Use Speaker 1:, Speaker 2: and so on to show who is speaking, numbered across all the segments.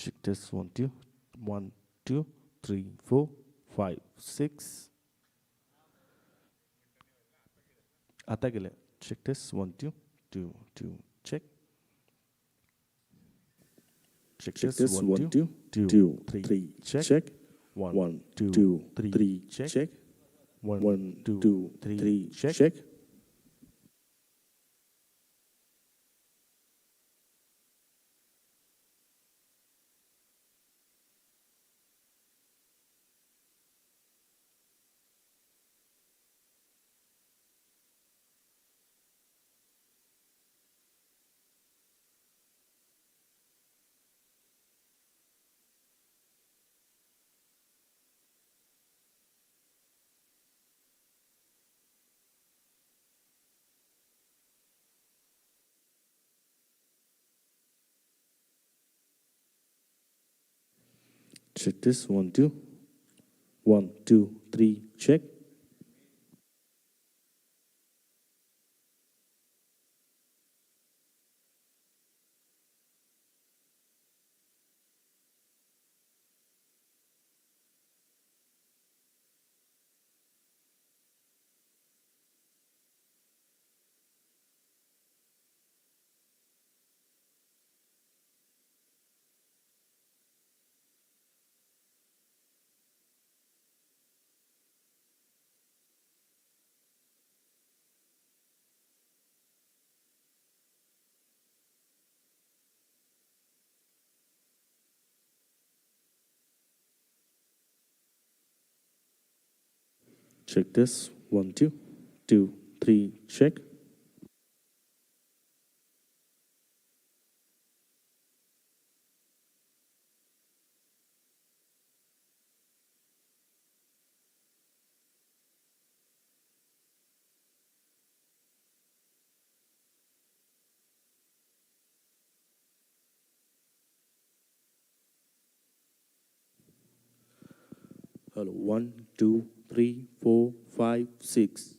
Speaker 1: Check this one, two, 1, 2, 3, 4, 5, 6. आता गेले. Check this one, 2, 2, 2. Check. Check this one, 2, 2, 3. Check. 1, 2, 3. Check. 1, 2, 3. Check. Check this one, 2. 1, 2, 3. Check. Check this 1, 2, 2, 3. Check. Hello, 1, 2, 3, 4, 5, 6.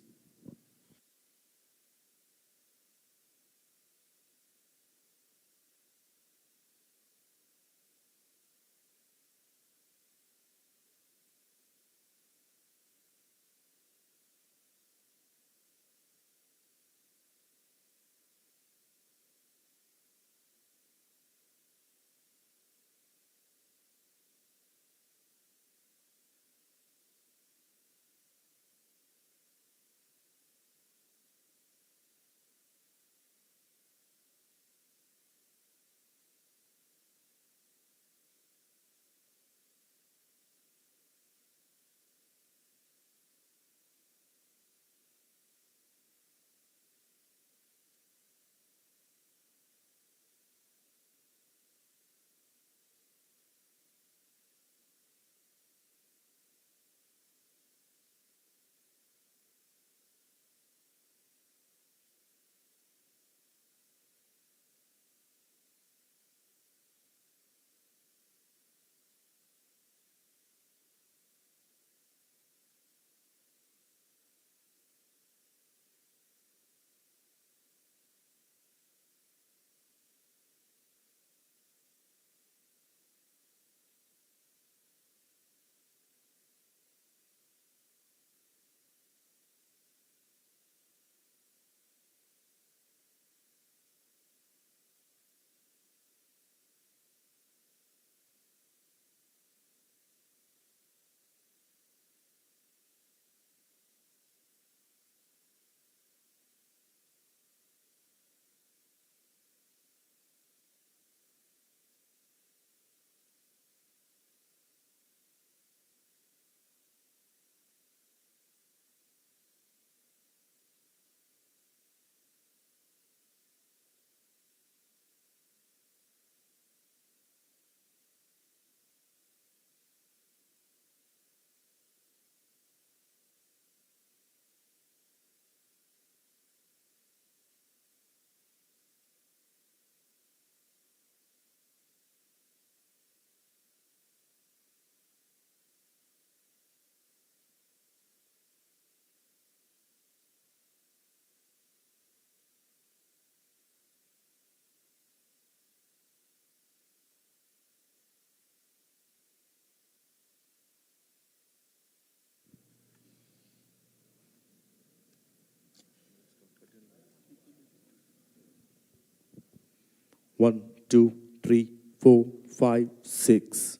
Speaker 1: 1, 2, 3, 4, 5, 6.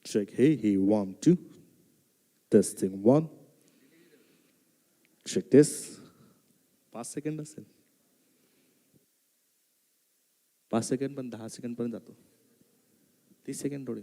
Speaker 1: Check. Hey, 1, 2. Testing 1. Check this. 5 second असेल. 5 second पण 10 second पर्यंत जातो. 30 second थोडे.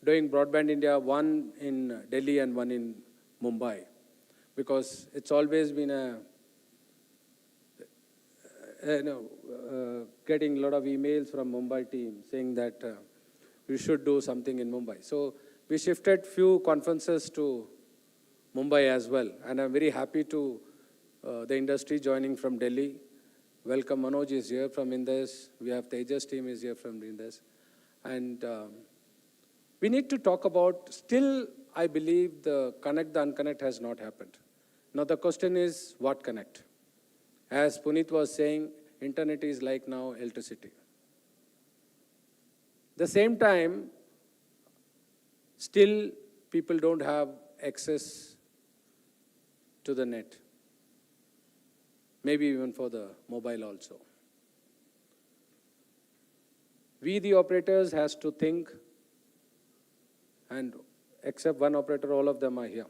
Speaker 2: doing Broadband India, one in Delhi and one in Mumbai, because it's always been getting a lot of emails from Mumbai team saying that we should do something in Mumbai. So we shifted few conferences to Mumbai as well, and I'm very happy to the industry joining from Delhi. Welcome, Manoj is here from Indus. We have Tejas team is here from Indus. And we need to talk about, still I believe the connect, the unconnect has not happened. Now the question is, what connect? As Puneet was saying, internet is like now electricity. The same time, still people don't have access to the net. Maybe even for the mobile also. We, the operators, has to think, and except one operator, all of them are here.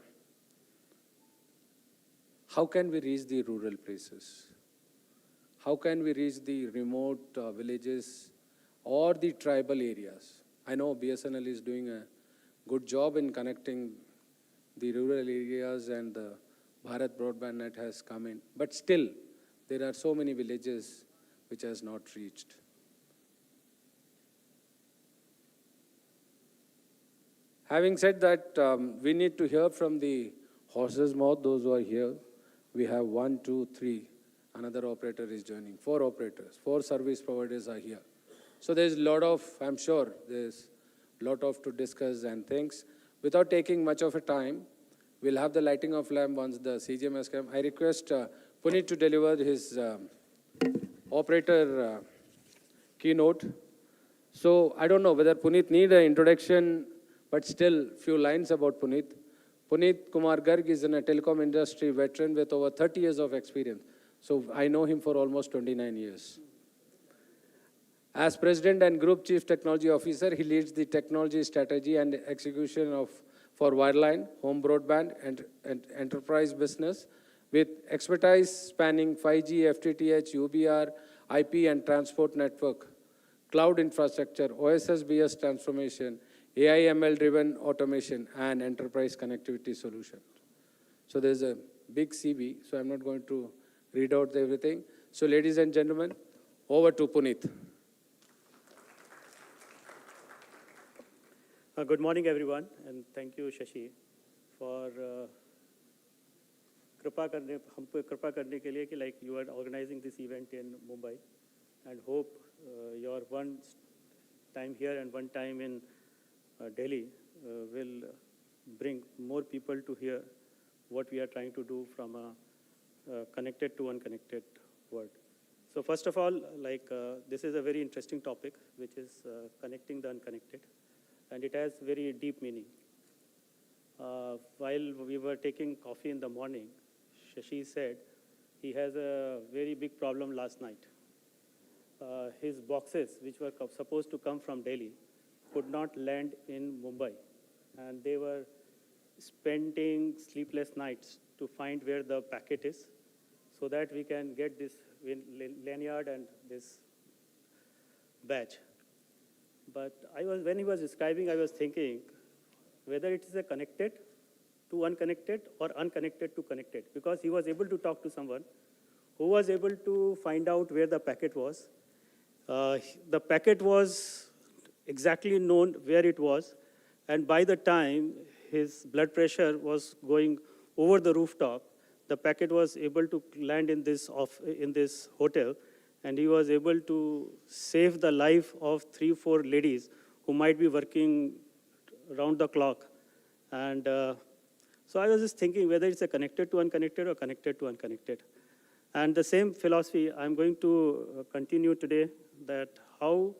Speaker 2: How can we reach the rural places? How can we reach the remote villages or the tribal areas? I know BSNL is doing a good job in connecting the rural areas, and the BharatNet has come in. But still, there are so many villages which has not reached. Having said that, we need to hear from the horse's mouth, those who are here. We have 1, 2, 3. Another operator is joining. 4 operators, 4 service providers are here. So there's a lot of, I'm sure, there's a lot of to discuss and things. Without taking much of a time, we'll have the lighting of lamp once the CGM has come. I request Puneet to deliver his operator keynote. So I don't know whether Puneet need an introduction, but still few lines about Puneet. Puneet Kumar Garg is in a telecom industry veteran with over 30 years of experience. So I know him for almost 29 years. As President and Group Chief Technology Officer, he leads the technology strategy and execution for wireline, home broadband, and enterprise business, with expertise spanning 5G, FTTH, UBR, IP and transport network, cloud infrastructure, OSS-BS transformation, AI/ML-driven automation, and enterprise connectivity solutions. So there's a big CV, so I'm not going to read out everything. So ladies and gentlemen, over to Puneet.
Speaker 3: Good morning, everyone, and thank you, Shashi, for कृपा करने के लिए कि like you are organizing this event in Mumbai, and hope your one time here and one time in Delhi will bring more people to hear what we are trying to do from a connected to unconnected world. So first of all, this is a very interesting topic, which is connecting the unconnected, and it has very deep meaning. While we were taking coffee in the morning, Shashi said he has a very big problem last night. His boxes, which were supposed to come from Delhi, could not land in Mumbai, and they were spending sleepless nights to find where the packet is, so that we can get this lanyard and this badge. But when he was describing, I was thinking whether it is a connected to unconnected or unconnected to connected, because he was able to talk to someone who was able to find out where the packet was. The packet was exactly known where it was, and by the time his blood pressure was going over the rooftop, the packet was able to land in this hotel, and he was able to save the life of 3-4 ladies who might be working round the clock. And so I was just thinking whether it's a connected to unconnected or connected to unconnected. And the same philosophy I'm going to continue today, that how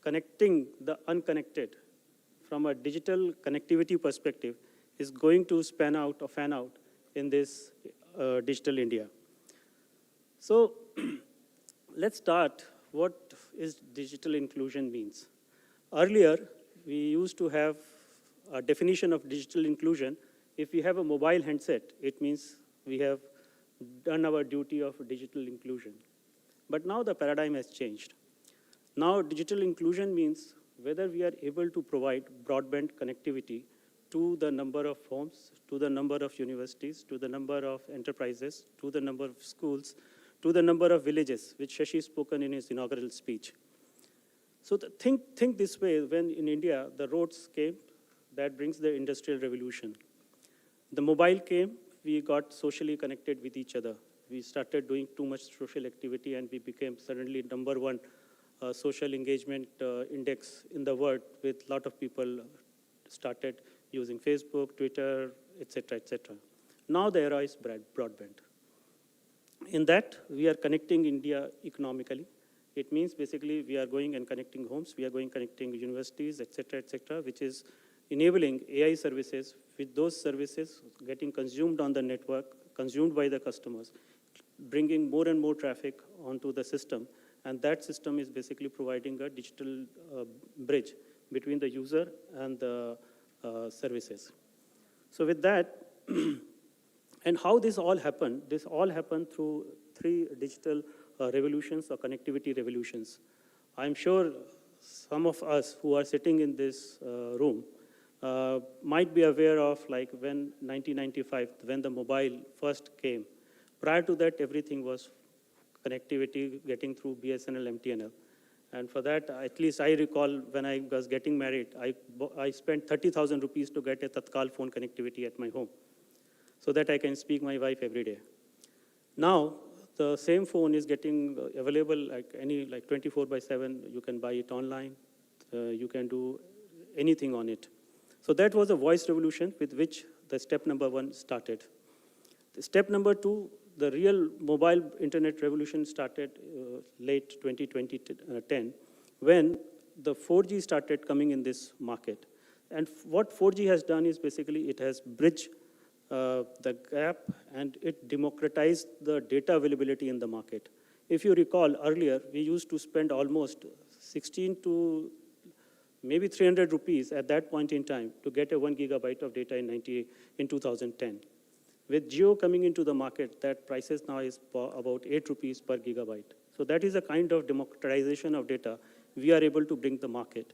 Speaker 3: connecting the unconnected from a digital connectivity perspective is going to fan out in this digital India. So let's start what is digital inclusion means. Earlier, we used to have a definition of digital inclusion. If we have a mobile handset, it means we have done our duty of digital inclusion. But now the paradigm has changed. Now digital inclusion means whether we are able to provide broadband connectivity to the number of homes, to the number of universities, to the number of enterprises, to the number of schools, to the number of villages, which Shashi spoken in his inaugural speech. So think this way, when in India, the roads came, that brings the industrial revolution. The mobile came, we got socially connected with each other. We started doing too much social activity and we became suddenly number one social engagement index in the world, with a lot of people started using Facebook, Twitter, etc., etc. Now the era is broadband. In that, we are connecting India economically. It means basically we are going and connecting homes, we are going connecting universities, etc., which is enabling AI services, with those services getting consumed on the network, consumed by the customers, bringing more and more traffic onto the system. And that system is basically providing a digital bridge between the user and the services. So with that, and how this all happened through 3 digital revolutions or connectivity revolutions. I'm sure some of us who are sitting in this room might be aware of, like, when 1995, when the mobile first came. Prior to that, everything was connectivity getting through BSNL, MTNL. And for that, at least I recall when I was getting married, I spent 30,000 rupees to get a Tatkal phone connectivity at my home, so that I can speak my wife every day. Now, the same phone is getting available like 24/7. You can buy it online. You can do anything on it. So that was a voice revolution with which the step number 1 started. The step number 2, the real mobile internet revolution started late 2010, when the 4G started coming in this market. And what 4G has done is basically it has bridged the gap, and it democratized the data availability in the market. If you recall, earlier, we used to spend almost 16 to maybe 300 rupees at that point in time to get a 1 gigabyte of data in 2010. With Jio coming into the market, that prices now is about 8 rupees per gigabyte. So that is a kind of democratization of data we are able to bring the market.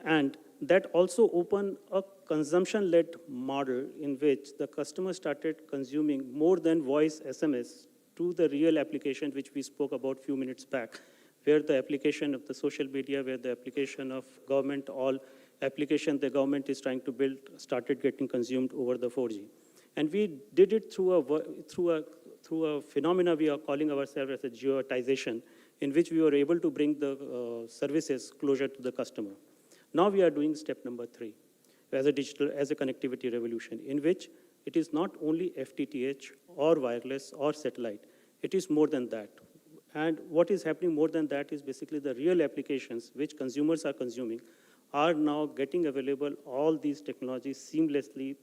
Speaker 3: And that also opened a consumption-led model in which the customer started consuming more than voice SMS to the real application, which we spoke about a few minutes back, where the application of the social media, where the application of government, all application the government is trying to build started getting consumed over the 4G. And we did it through a phenomena we are calling ourselves as a geotization, in which we were able to bring the services closer to the customer. Now we are doing step number 3 as a connectivity revolution, in which it is not only FTTH or wireless or satellite. It is more than that. And what is happening more than that is basically the real applications which consumers are consuming are now getting available, all these technologies seamlessly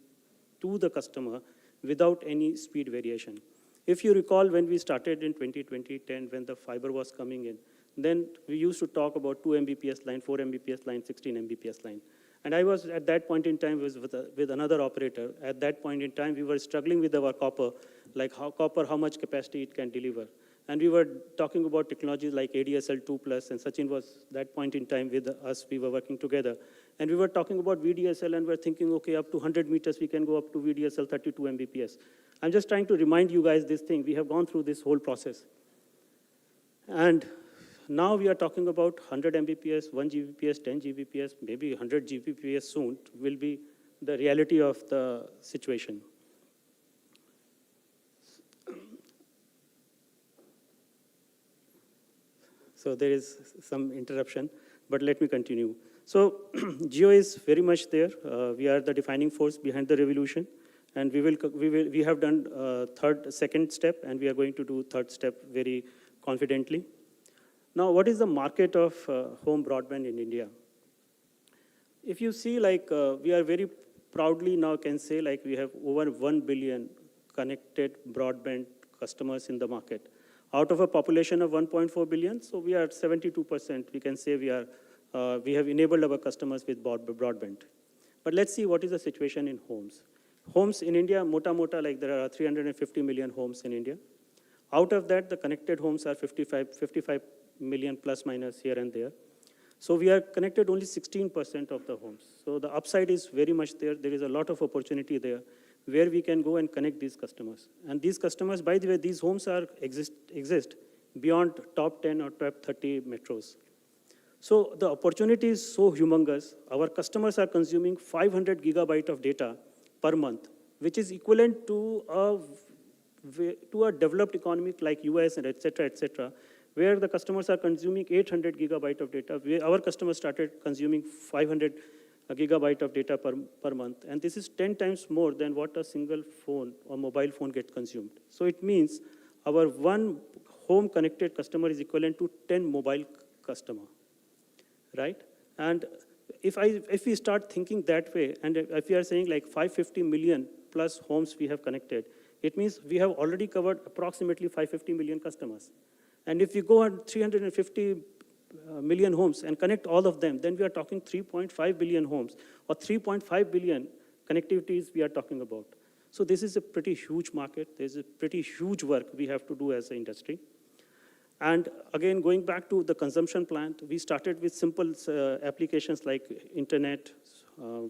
Speaker 3: to the customer without any speed variation. If you recall, when we started in 2010, when the fiber was coming in, then we used to talk about 2 Mbps line, 4 Mbps line, 16 Mbps line. And I was, at that point in time, with another operator. At that point in time, we were struggling with our copper, like how much capacity it can deliver. And we were talking about technologies like ADSL 2+, and Sachin was, that point in time with us, we were working together. And we were talking about VDSL, and we're thinking, okay, up to 100 meters, we can go up to VDSL 32 Mbps. I'm just trying to remind you guys this thing. We have gone through this whole process. And now we are talking about 100 Mbps, 1 Gbps, 10 Gbps, maybe 100 Gbps soon will be the reality of the situation. So there is some interruption, but let me continue. So Jio is very much there. We are the defining force behind the revolution, and we have done second step, and we are going to do third step very confidently. Now, what is the market of home broadband in India? If you see, like, we are very proudly now can say, like, we have over 1 billion connected broadband customers in the market. Out of a population of 1.4 billion, so we are 72%, we can say we have enabled our customers with broadband. But let's see what is the situation in homes. Homes in India, mota, like there are 350 million homes in India. Out of that, the connected homes are 55 million plus minus here and there. So we are connected only 16% of the homes. So the upside is very much there. There is a lot of opportunity there where we can go and connect these customers. And these customers, by the way, these homes exist beyond top 10 or top 30 metros. So the opportunity is so humongous. Our customers are consuming 500 gigabyte of data per month, which is equivalent to a developed economy like US and et cetera, where the customers are consuming 800 gigabyte of data. Our customers started consuming 500 gigabyte of data per month. And this is 10 times more than what a single phone or mobile phone gets consumed. So it means our one home connected customer is equivalent to 10 mobile customer, right? And if we start thinking that way, and if we are saying like 550 million plus homes we have connected, it means we have already covered approximately 550 million customers. And if we go on 350 million homes and connect all of them, then we are talking 3.5 billion homes or 3.5 billion connectivities we are talking about. So this is a pretty huge market. There's a pretty huge work we have to do as an industry. And again, going back to the consumption plan, we started with simple applications like internet,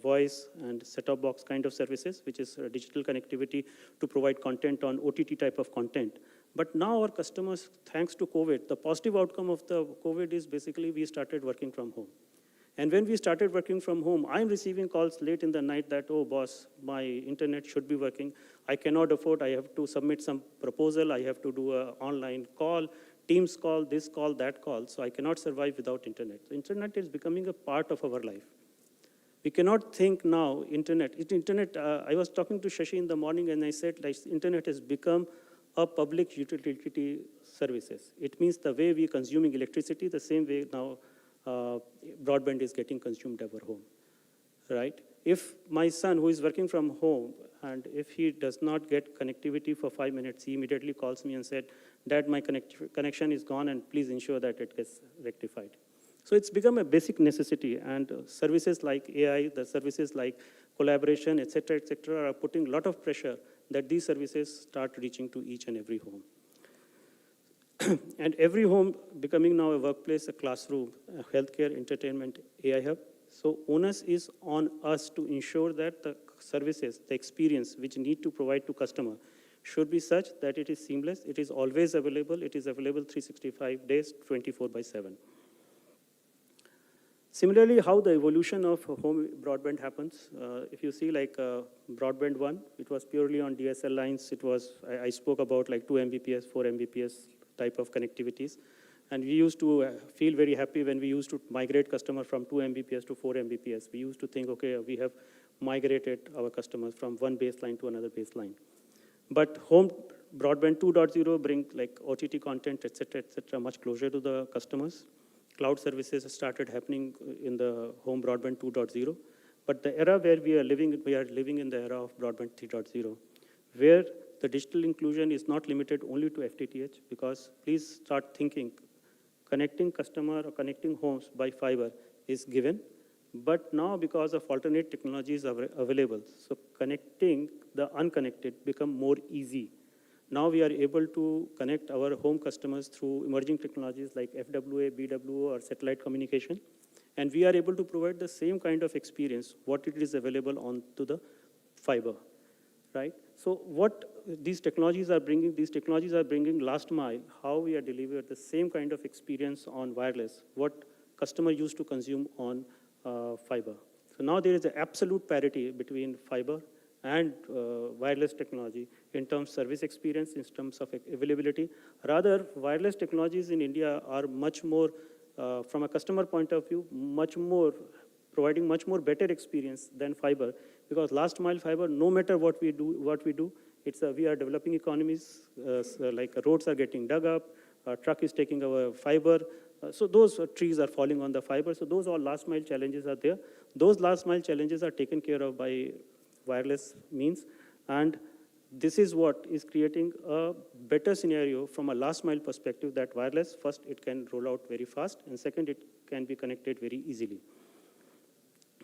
Speaker 3: voice, and set-top box kind of services, which is digital connectivity to provide content on OTT type of content. But now our customers, thanks to COVID, the positive outcome of the COVID is basically we started working from home. And when we started working from home, I'm receiving calls late in the night that, oh boss, my internet should be working. I cannot afford, I have to submit some proposal, I have to do an online call, Teams call, this call, that call, so I cannot survive without internet. So internet is becoming a part of our life. We cannot think now, internet, I was talking to Shashi in the morning and I said, like, internet has become a public utility services. It means the way we are consuming electricity, the same way now broadband is getting consumed at our home, right? If my son who is working from home and if he does not get connectivity for 5 minutes, he immediately calls me and said, Dad, my connection is gone and please ensure that it gets rectified. So it's become a basic necessity, and services like AI, the services like collaboration, et cetera, are putting a lot of pressure that these services start reaching to each and every home. And every home becoming now a workplace, a classroom, a healthcare, entertainment, AI hub. So onus is on us to ensure that the services, the experience which need to provide to customer should be such that it is seamless, it is always available, it is available 365 days, 24/7. Similarly, how the evolution of home broadband happens, if you see like Broadband 1, it was purely on DSL lines. It was, I spoke about like 2 Mbps, 4 Mbps type of connectivities. And we used to feel very happy when we used to migrate customer from 2 Mbps to 4 Mbps. We used to think, okay, we have migrated our customers from one baseline to another baseline. But home broadband 2.0 bring like OTT content, et cetera, much closer to the customers. Cloud services started happening in the home broadband 2.0. But the era where we are living in the era of broadband 3.0, where the digital inclusion is not limited only to FTTH, because please start thinking, connecting customer or connecting homes by fiber is given, but now because of alternate technologies are available, so connecting the unconnected become more easy. Now we are able to connect our home customers through emerging technologies like FWA, BWO, or satellite communication, and we are able to provide the same kind of experience, what it is available onto the fiber, right? So what these technologies are bringing last mile, how we are delivering the same kind of experience on wireless, what customer used to consume on fiber. So now there is an absolute parity between fiber and wireless technology in terms of service experience, in terms of availability. Rather, wireless technologies in India are much more, from a customer point of view, providing much more better experience than fiber, because last mile fiber, no matter what we do, we are developing economies, like roads are getting dug up, a truck is taking our fiber, so those trees are falling on the fiber, so those all last mile challenges are there. Those last mile challenges are taken care of by wireless means, and this is what is creating a better scenario from a last mile perspective, that wireless, first, it can roll out very fast, and second, it can be connected very easily.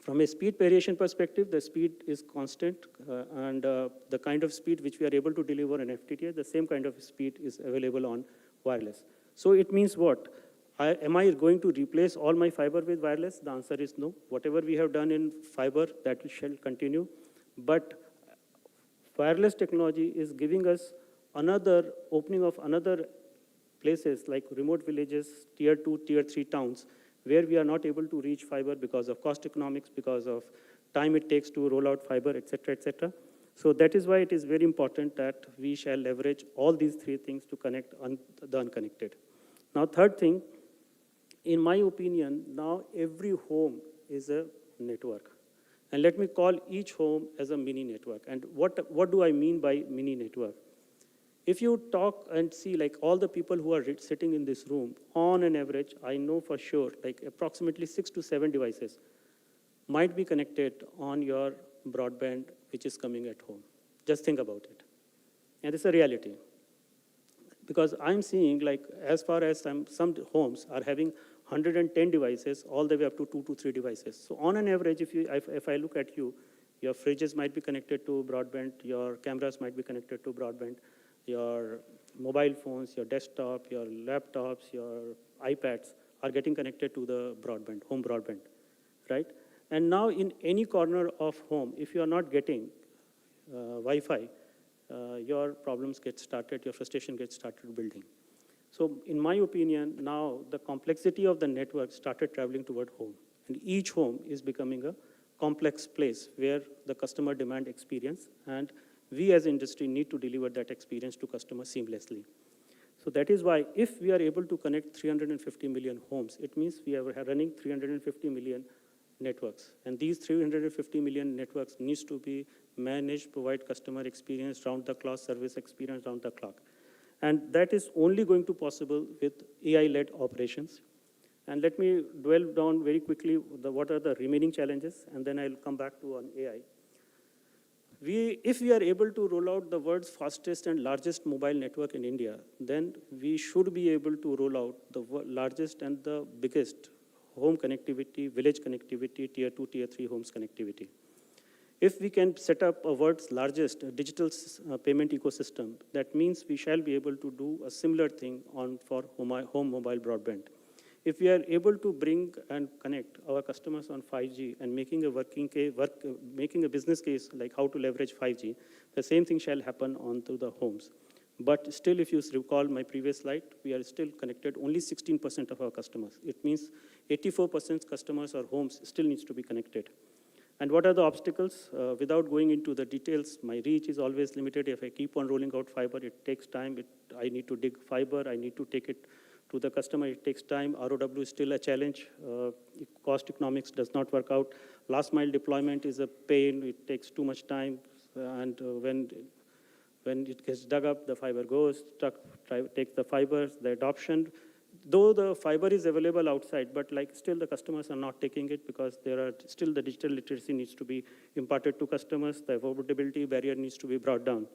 Speaker 3: From a speed variation perspective, the speed is constant, and the kind of speed which we are able to deliver on FTTH, the same kind of speed is available on wireless. So it means what? Am I going to replace all my fiber with wireless? The answer is no. Whatever we have done in fiber, that shall continue. But wireless technology is giving us another opening of another places like remote villages, tier 2, tier 3 towns, where we are not able to reach fiber because of cost economics, because of time it takes to roll out fiber, etc., etc. So that is why it is very important that we shall leverage all these three things to connect the unconnected. Now, third thing, in my opinion, now every home is a network. And let me call each home as a mini network. And what do I mean by mini network? If you talk and see like all the people who are sitting in this room, on an average, I know for sure, like approximately 6 to 7 devices might be connected on your broadband, which is coming at home. Just think about it. And it's a reality. Because I'm seeing like as far as some homes are having 110 devices all the way up to 2 to 3 devices. So on an average, if I look at you, your fridges might be connected to broadband, your cameras might be connected to broadband, your mobile phones, your desktop, your laptops, your iPads are getting connected to the broadband, home broadband, right? And now in any corner of home, if you are not getting Wi-Fi, your problems get started, your frustration gets started building. So in my opinion, now the complexity of the network started traveling toward home. And each home is becoming a complex place where the customer demand experience, and we as industry need to deliver that experience to customers seamlessly. So that is why if we are able to connect 350 million homes, it means we are running 350 million networks. And these 350 million networks needs to be managed, provide customer experience, round the clock, service experience, round the clock. And that is only going to possible with AI-led operations. And let me dwell down very quickly what are the remaining challenges, and then I'll come back to on AI. If we are able to roll out the world's fastest and largest mobile network in India, then we should be able to roll out the largest and the biggest home connectivity, village connectivity, tier 2, tier 3 homes connectivity. If we can set up a world's largest digital payment ecosystem, that means we shall be able to do a similar thing for home mobile broadband. If we are able to bring and connect our customers on 5G and making a business case like how to leverage 5G, the same thing shall happen onto the homes. But still, if you recall my previous slide, we are still connected only 16% of our customers. It means 84% customers or homes still needs to be connected. And what are the obstacles? Without going into the details, my reach is always limited. If I keep on rolling out fiber, it takes time. I need to dig fiber. I need to take it to the customer. It takes time. ROW is still a challenge. Cost economics does not work out. Last mile deployment is a pain. It takes too much time. And when it gets dug up, the fiber goes, takes the fibers, the adoption. Though the fiber is available outside, but like still the customers are not taking it because there are still the digital literacy needs to be imparted to customers. The affordability barrier needs to be brought down.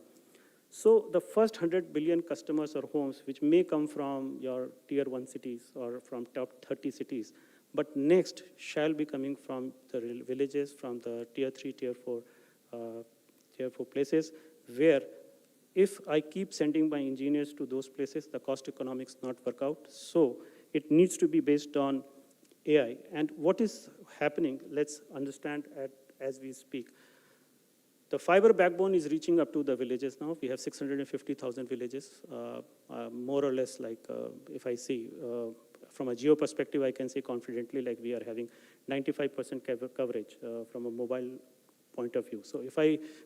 Speaker 3: So the first 100 billion customers or homes, which may come from your tier 1 cities or from top 30 cities, but next shall be coming from the villages, from the tier 3, tier 4 places, where if I keep sending my engineers to those places, the cost economics not work out. So it needs to be based on AI. And what is happening, let's understand as we speak. The fiber backbone is reaching up to the villages now. We have 650,000 villages, more or less like if I see from a geo perspective, I can say confidently like we are having 95% coverage from a mobile point of view. So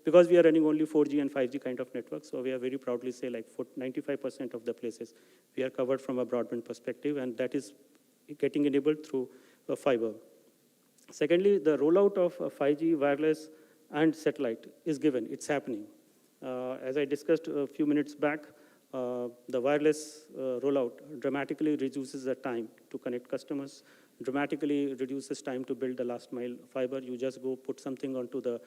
Speaker 3: because we are running only 4G and 5G kind of networks, so we are very proudly say like 95% of the places we are covered from a broadband perspective, and that is getting enabled through fiber. Secondly, the rollout of 5G wireless and satellite is given, it's happening. As I discussed a few minutes back, the wireless rollout dramatically reduces the time to connect customers, dramatically reduces time to build the last mile fiber. You just go put something onto the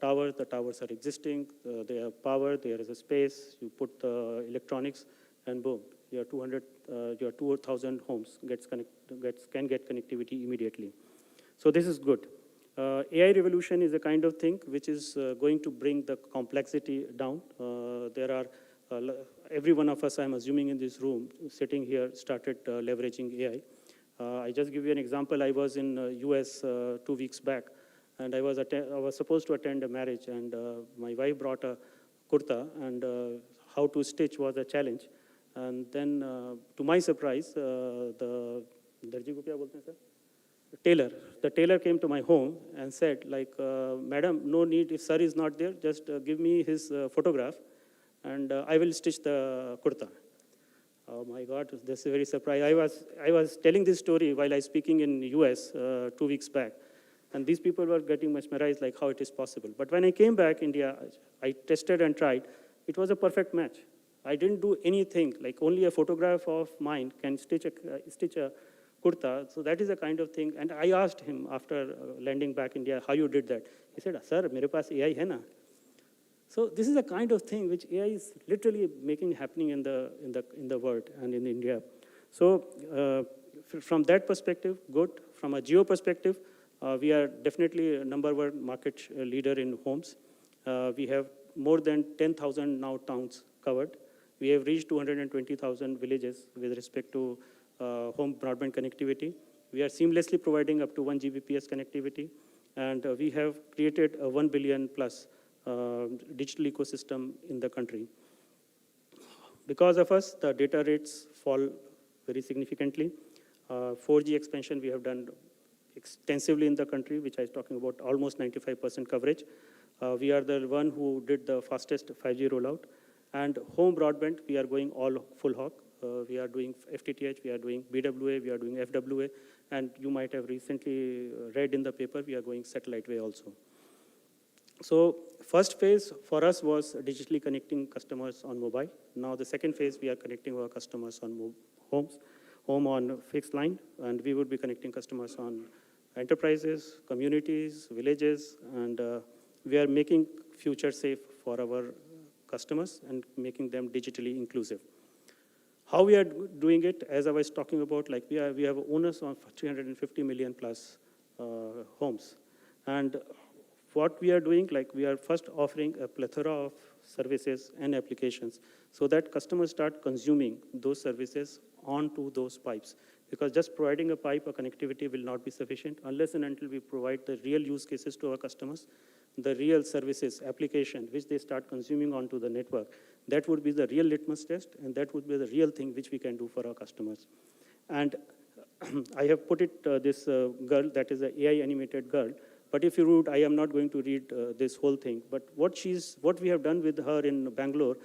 Speaker 3: tower. The towers are existing. They have power. There is a space. You put the electronics, and boom, your 2,000 homes can get connectivity immediately. So this is good. AI revolution is a kind of thing which is going to bring the complexity down. There are every one of us, I'm assuming in this room, sitting here, started leveraging AI. I just give you an example. I was in US 2 weeks back, and I was supposed to attend a marriage, and my wife brought a kurta, and how to stitch was a challenge. And then, to my surprise, the darji ko kya bolte hain, sir? The tailor came to my home and said, like, madam, no need, if sir is not there, just give me his photograph, and I will stitch the kurta. Oh my God, this is very surprising. I was telling this story while I was speaking in US 2 weeks back, and these people were getting mesmerized, like how it is possible. But when I came back India, I tested and tried. It was a perfect match. I didn't do anything, like only a photograph of mine can stitch a kurta. So that is the kind of thing. And I asked him after landing back India, how you did that? He said, sir, mere paas AI hai na. So this is the kind of thing which AI is literally making happening in the world and in India. So from that perspective, good. From a geo perspective, we are definitely a #1 market leader in homes. We have more than 10,000 now towns covered. We have reached 220,000 villages with respect to home broadband connectivity. We are seamlessly providing up to 1 Gbps connectivity, and we have created a 1 billion plus digital ecosystem in the country. Because of us, the data rates fall very significantly. 4G expansion we have done extensively in the country, which I was talking about, almost 95% coverage. We are the one who did the fastest 5G rollout. And home broadband, we are going all full hog. We are doing FTTH, we are doing BWA, we are doing FWA, and you might have recently read in the paper, we are going satellite way also. So first phase for us was digitally connecting customers on mobile. Now the second phase, we are connecting our customers on home on fixed line, and we would be connecting customers on enterprises, communities, villages, and we are making future safe for our customers and making them digitally inclusive. How we are doing it, as I was talking about, like we have owners of 350 million plus homes. And what we are doing, like we are first offering a plethora of services and applications so that customers start consuming those services onto those pipes. Because just providing a pipe or connectivity will not be sufficient unless and until we provide the real use cases to our customers, the real services, application, which they start consuming onto the network. That would be the real litmus test, and that would be the real thing which we can do for our customers. And I have put it, this girl, that is an AI animated girl, but if you read, I am not going to read this whole thing, but what we have done with her in Bangalore,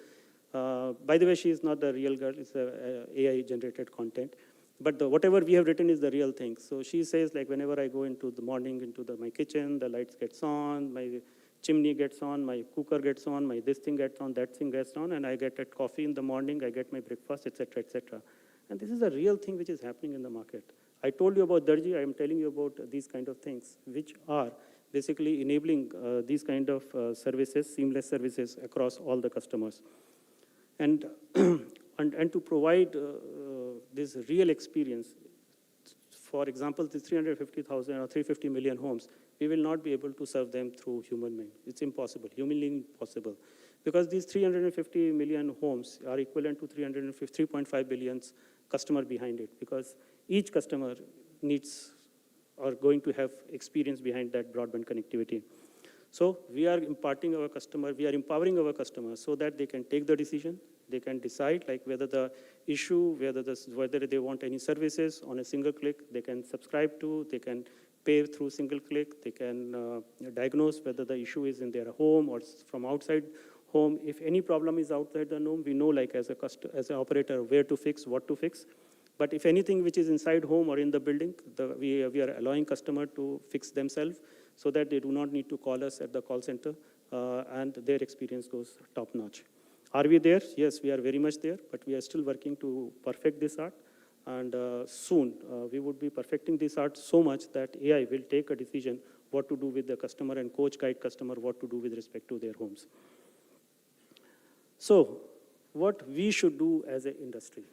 Speaker 3: by the way, she is not the real girl, it's AI generated content. But whatever we have written is the real thing. So she says, like, whenever I go into the morning into my kitchen, the lights gets on, my chimney gets on, my cooker gets on, my this thing gets on, that thing gets on, and I get a coffee in the morning, I get my breakfast, etc., etc. And this is a real thing which is happening in the market. I told you about Darji, I am telling you about these kind of things, which are basically enabling these kind of services, seamless services across all the customers. And and to provide this real experience, for example, the 350,000 or 350 million homes, we will not be able to serve them through human mind. It's impossible, humanly impossible. Because these 350 million homes are equivalent to 3.5 billion customer behind it, because each customer needs or going to have experience behind that broadband connectivity. So we are imparting our customer, we are empowering our customers so that they can take the decision, they can decide like whether the issue, whether they want any services on a single click, they can subscribe to, they can pay through single click, they can diagnose whether the issue is in their home or from outside home. If any problem is outside the home, we know like as an operator where to fix, what to fix. But if anything which is inside home or in the building, we are allowing customer to fix themselves so that they do not need to call us at the call center and their experience goes top notch. Are we there? Yes, we are very much there, but we are still working to perfect this art. And soon we would be perfecting this art so much that AI will take a decision what to do with the customer and coach guide customer what to do with respect to their homes. So what we should do as an industry.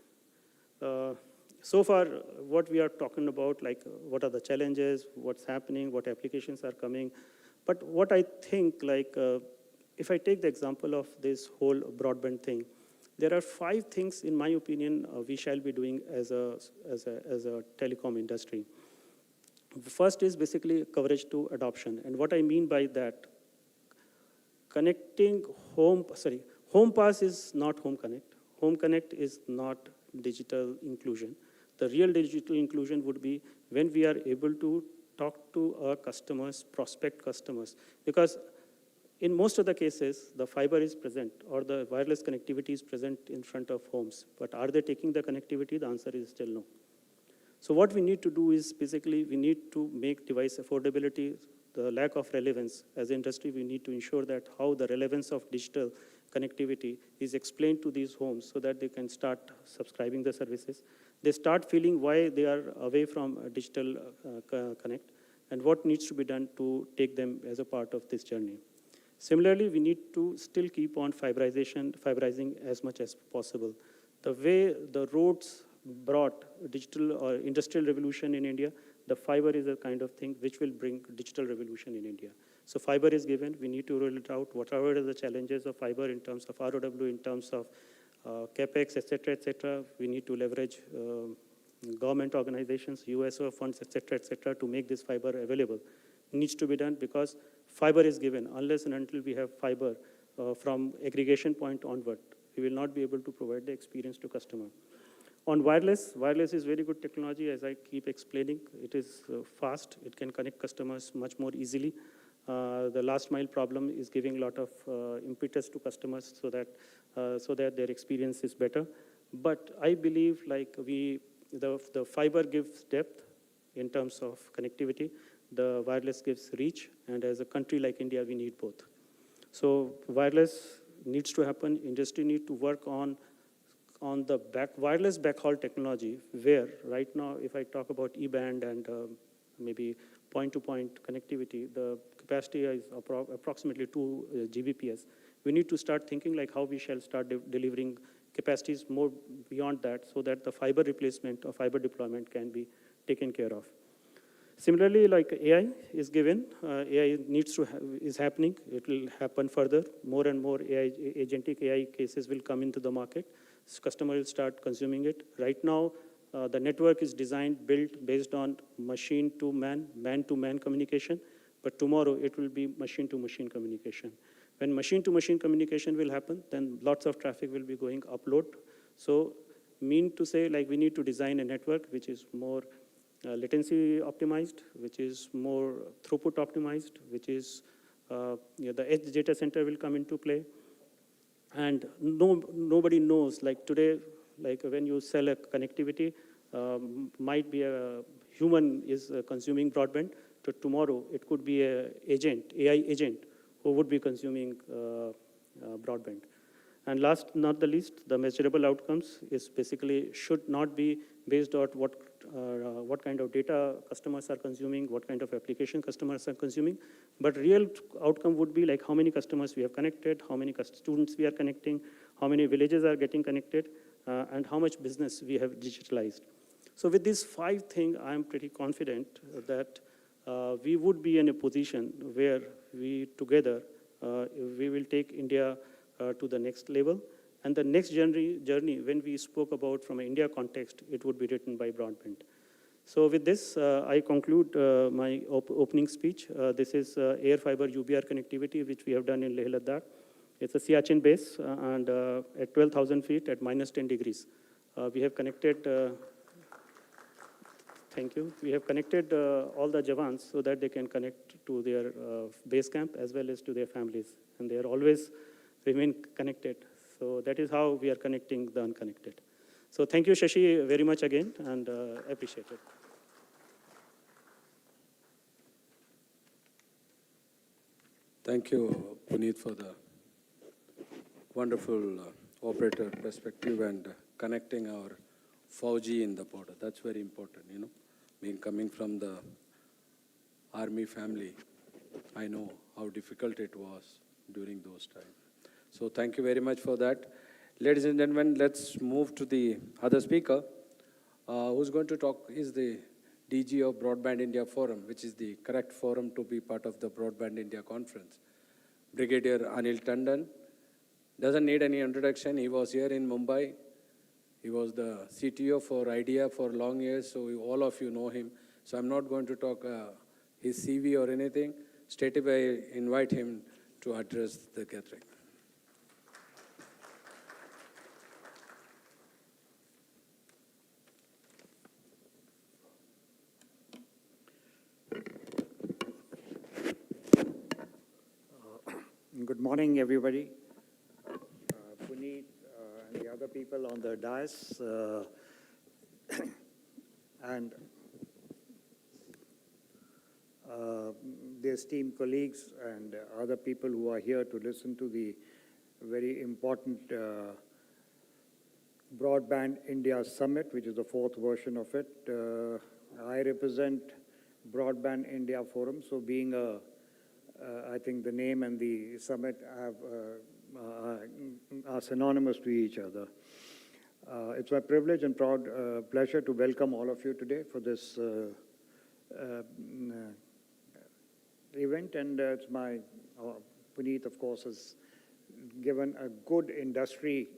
Speaker 3: So far, what we are talking about, like what are the challenges, what's happening, what applications are coming. But what I think, like, if I take the example of this whole broadband thing, there are 5 things, in my opinion, we shall be doing as a telecom industry. First is basically coverage to adoption. And what I mean by that, connecting home pass is not home connect. Home connect is not digital inclusion. The real digital inclusion would be when we are able to talk to our customers, prospect customers. Because in most of the cases, the fiber is present or the wireless connectivity is present in front of homes. But are they taking the connectivity? The answer is still no. So what we need to do is basically we need to make device affordability, the lack of relevance. As an industry, we need to ensure that how the relevance of digital connectivity is explained to these homes so that they can start subscribing the services. They start feeling why they are away from digital connect and what needs to be done to take them as a part of this journey. Similarly, we need to still keep on fiberizing as much as possible. The way the roads brought digital or industrial revolution in India, the fiber is a kind of thing which will bring digital revolution in India. So fiber is given, we need to roll it out, whatever are the challenges of fiber in terms of ROW, in terms of CapEx, etc., we need to leverage government organizations, USO funds, etc., to make this fiber available. It needs to be done because fiber is given. Unless and until we have fiber from aggregation point onward, we will not be able to provide the experience to customer. On wireless is very good technology, as I keep explaining. It is fast, it can connect customers much more easily. The last mile problem is giving a lot of impetus to customers so that their experience is better. But I believe like the fiber gives depth in terms of connectivity, the wireless gives reach, and as a country like India, we need both. So wireless needs to happen, industry need to work on the wireless backhaul technology, where right now, if I talk about E-band and maybe point-to-point connectivity, the capacity is approximately 2 Gbps. We need to start thinking like how we shall start delivering capacities more beyond that so that the fiber replacement or fiber deployment can be taken care of. Similarly, like AI is given, AI is happening. It will happen further. More and more agentic AI cases will come into the market. Customer will start consuming it. Right now, the network is designed, built based on machine-to-man, man-to-man communication. But tomorrow, it will be machine-to-machine communication. When machine-to-machine communication will happen, then lots of traffic will be going upload. So, mean to say, like we need to design a network which is more latency optimized, which is more throughput optimized, which is the edge data center will come into play. And nobody knows, like today, like when you sell a connectivity, might be a human is consuming broadband. To tomorrow, it could be an agent, AI agent, who would be consuming broadband. And last, not the least, the measurable outcomes is basically should not be based on what kind of data customers are consuming, what kind of application customers are consuming, but real outcome would be like how many customers we have connected, how many students we are connecting, how many villages are getting connected, and how much business we have digitalized. So with these 5 things, I'm pretty confident that we would be in a position where we together, we will take India to the next level. And the next journey, when we spoke about from an India context, it would be written by Broadband. So with this, I conclude my opening speech. This is air fiber UBR connectivity, which we have done in Leh Ladakh. It's a Siachen base, and at 12,000 feet at -10 degrees. We have connected, thank you. We have connected all the Jawans so that they can connect to their base camp as well as to their families. And they are always remain connected. So that is how we are connecting the unconnected. So thank you, Shashi, very much again, and appreciate it.
Speaker 4: Thank you, Puneet, for the wonderful operator perspective and connecting our 4G in the border. That's very important, you know. Being coming from the army family, I know how difficult it was during those times. So thank you very much for that. Ladies and gentlemen, let's move to the other speaker. Who's going to talk is the DG of Broadband India Forum, which is the correct forum to be part of the Broadband India Conference. Brigadier Anil Tandon, Doesn't need any introduction. He was here in Mumbai. He was the CTO for Idea for long years, so all of you know him. So I'm not going to talk his CV or anything. Straight away, invite him to address the gathering.
Speaker 5: Good morning, everybody. Puneet and the other people on the dais, and the esteemed colleagues and other people who are here to listen to the very important Broadband India Summit, which is the fourth version of it. I represent Broadband India Forum, so being I think the name and the summit are synonymous to each other. It's my privilege and proud pleasure to welcome all of you today for this event, and it's my, Puneet, of course, has given a good industry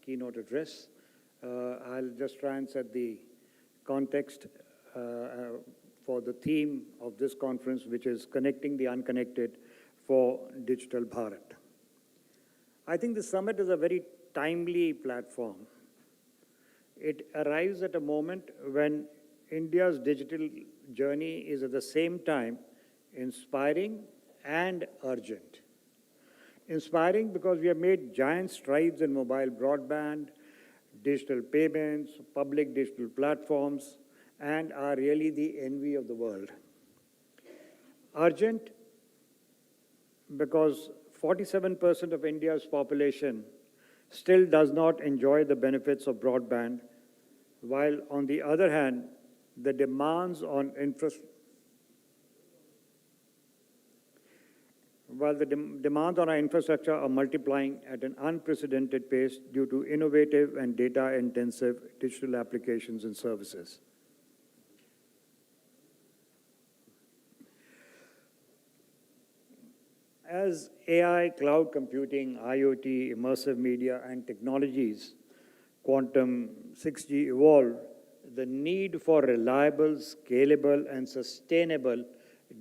Speaker 5: keynote address. I'll just try and set the context for the theme of this conference, which is Connecting the Unconnected for Digital Bharat. I think the summit is a very timely platform. It arrives at a moment when India's digital journey is at the same time inspiring and urgent. Inspiring because we have made giant strides in mobile broadband, digital payments, public digital platforms, and are really the envy of the world. Urgent because 47% of India's population still does not enjoy the benefits of broadband, while on the other hand, the demands on our infrastructure are multiplying at an unprecedented pace due to innovative and data-intensive digital applications and services. As AI, cloud computing, IoT, immersive media, and technologies, quantum, 6G evolve, the need for reliable, scalable, and sustainable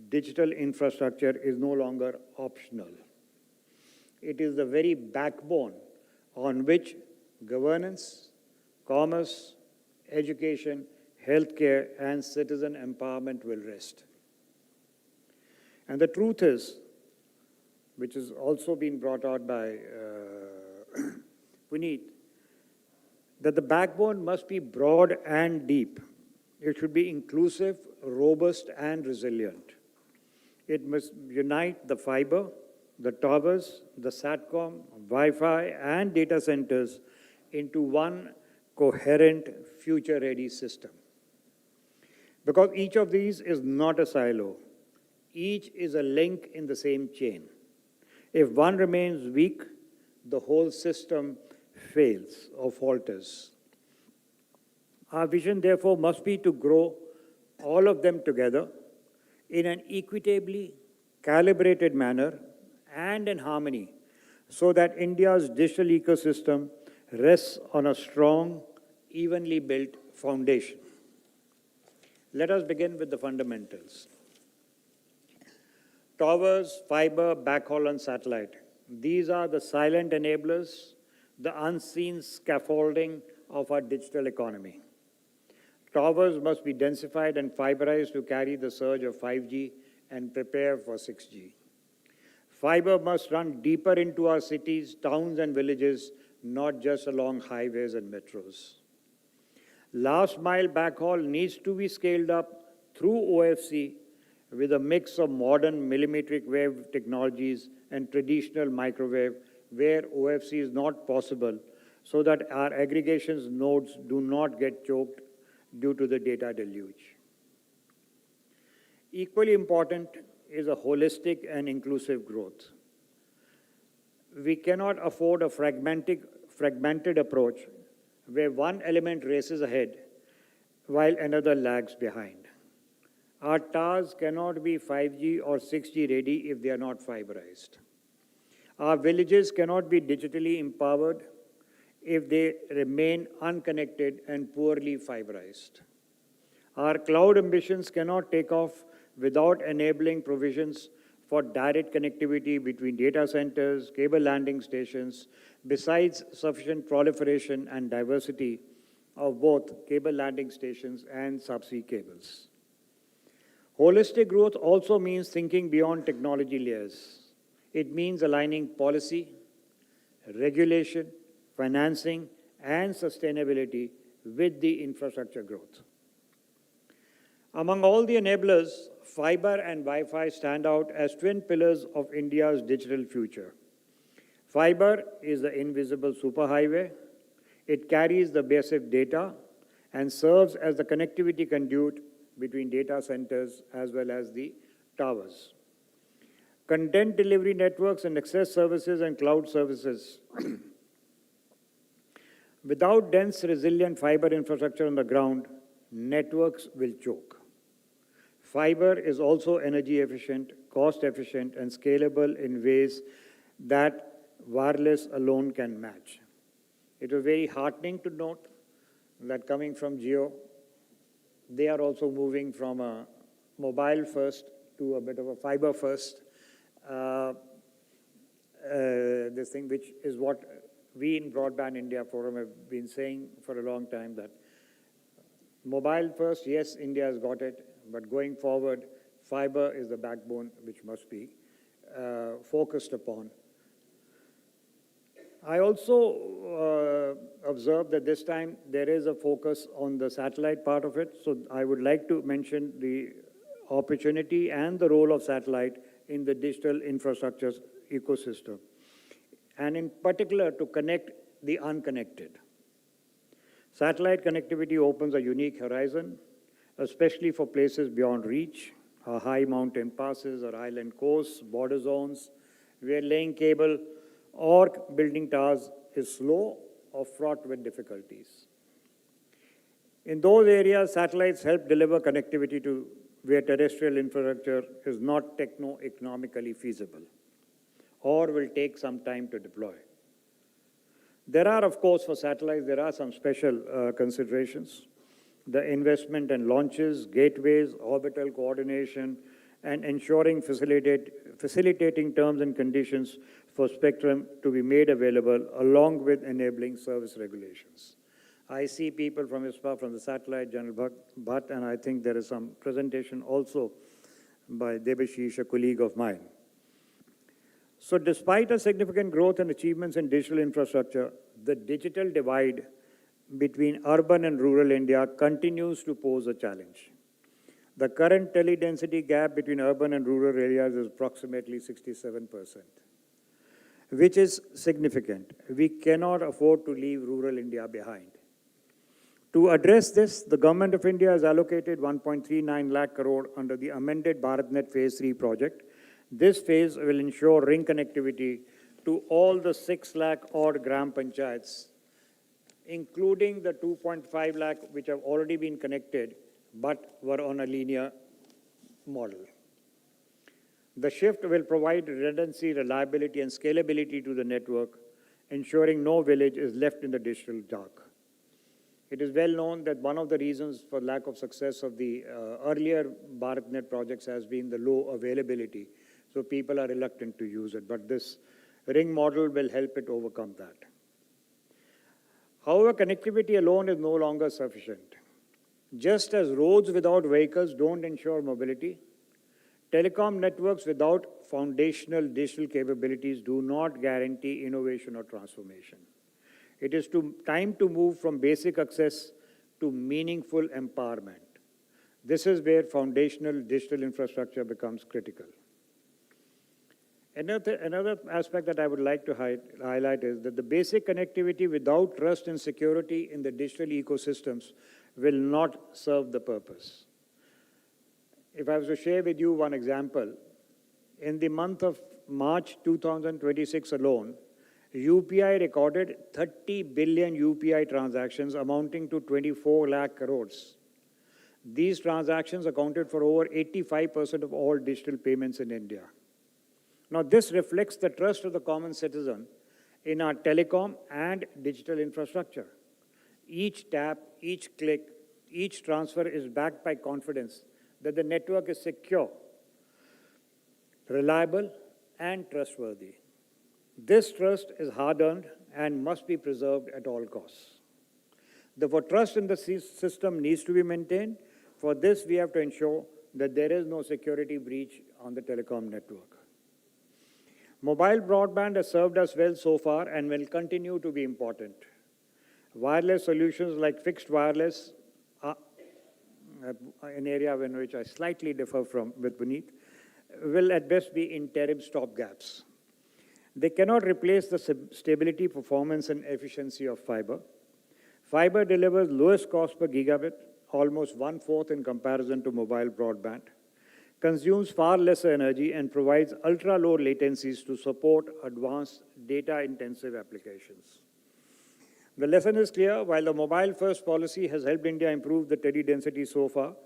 Speaker 5: digital infrastructure is no longer optional. It is the very backbone on which governance, commerce, education, healthcare, and citizen empowerment will rest. And the truth is, which has also been brought out by Puneet, that the backbone must be broad and deep. It should be inclusive, robust, and resilient. It must unite the fiber, the towers, the SATCOM, Wi-Fi, and data centers into one coherent, future-ready system. Because each of these is not a silo. Each is a link in the same chain. If one remains weak, the whole system fails or falters. Our vision, therefore, must be to grow all of them together in an equitably calibrated manner and in harmony, so that India's digital ecosystem rests on a strong, evenly built foundation. Let us begin with the fundamentals. Towers, fiber, backhaul, and satellite. These are the silent enablers, the unseen scaffolding of our digital economy. Towers must be densified and fiberized to carry the surge of 5G and prepare for 6G. Fiber must run deeper into our cities, towns, and villages, not just along highways and metros. Last mile backhaul needs to be scaled up through OFC with a mix of modern millimetric wave technologies and traditional microwave where OFC is not possible, so that our aggregations nodes do not get choked due to the data deluge. Equally important is a holistic and inclusive growth. We cannot afford a fragmented approach where one element races ahead while another lags behind. Our towers cannot be 5G or 6G ready if they are not fiberized. Our villages cannot be digitally empowered if they remain unconnected and poorly fiberized. Our cloud ambitions cannot take off without enabling provisions for direct connectivity between data centers, cable landing stations, besides sufficient proliferation and diversity of both cable landing stations and subsea cables. Holistic growth also means thinking beyond technology layers. It means aligning policy, regulation, financing, and sustainability with the infrastructure growth. Among all the enablers, fiber and Wi-Fi stand out as twin pillars of India's digital future. Fiber is the invisible superhighway. It carries the basic data and serves as the connectivity conduit between data centers as well as the towers. Content delivery networks and access services and cloud services. Without dense, resilient fiber infrastructure on the ground, networks will choke. Fiber is also energy efficient, cost efficient, and scalable in ways that wireless alone can match. It was very heartening to note that coming from Jio, they are also moving from a mobile first to a bit of a fiber first. This thing, which is what we in Broadband India Forum have been saying for a long time, that mobile first, yes, India has got it, but going forward, fiber is the backbone which must be focused upon. I also observed that this time there is a focus on the satellite part of it, so I would like to mention the opportunity and the role of satellite in the digital infrastructure ecosystem, and in particular to connect the unconnected. Satellite connectivity opens a unique horizon, especially for places beyond reach, our high mountain passes or island coasts, border zones, where laying cable or building towers is slow or fraught with difficulties. In those areas, satellites help deliver connectivity to where terrestrial infrastructure is not techno-economically feasible or will take some time to deploy. There are, of course, for satellites, there are some special considerations. The investment and launches, gateways, orbital coordination, and ensuring facilitating terms and conditions for spectrum to be made available, along with enabling service regulations. I see people from ISPA, from the satellite, General Bhatt, and I think there is some presentation also by Debashish, a colleague of mine. So despite a significant growth and achievements in digital infrastructure, the digital divide between urban and rural India continues to pose a challenge. The current tele-density gap between urban and rural areas is approximately 67%, which is significant. We cannot afford to leave rural India behind. To address this, the Government of India has allocated 1.39 lakh crore under the amended BharatNet Phase 3 project. This phase will ensure ring connectivity to all the 6 lakh odd gram panchayats, including the 2.5 lakh which have already been connected but were on a linear model. The shift will provide redundancy, reliability, and scalability to the network, ensuring no village is left in the digital dark. It is well known that one of the reasons for lack of success of the earlier BharatNet projects has been the low availability, so people are reluctant to use it, but this ring model will help it overcome that. However, connectivity alone is no longer sufficient. Just as roads without vehicles don't ensure mobility, telecom networks without foundational digital capabilities do not guarantee innovation or transformation. It is time to move from basic access to meaningful empowerment. This is where foundational digital infrastructure becomes critical. Another aspect that I would like to highlight is that the basic connectivity without trust and security in the digital ecosystems will not serve the purpose. If I was to share with you one example, in the month of March 2026 alone, UPI recorded 30 billion UPI transactions amounting to 24 lakh crores. These transactions accounted for over 85% of all digital payments in India. Now, this reflects the trust of the common citizen in our telecom and digital infrastructure. Each tap, each click, each transfer is backed by confidence that the network is secure, reliable, and trustworthy. This trust is hard-earned and must be preserved at all costs. Therefore, trust in the system needs to be maintained. For this, we have to ensure that there is no security breach on the telecom network. Mobile broadband has served us well so far and will continue to be important. Wireless solutions like fixed wireless are an area in which I slightly differ with Puneet, will at best be interim stopgaps. They cannot replace the stability, performance, and efficiency of fiber. Fiber delivers lowest cost per gigabit, almost 1/4 in comparison to mobile broadband, consumes far lesser energy, and provides ultra-low latencies to support advanced data-intensive applications. The lesson is clear. While the mobile-first policy has helped India improve the tele density so far,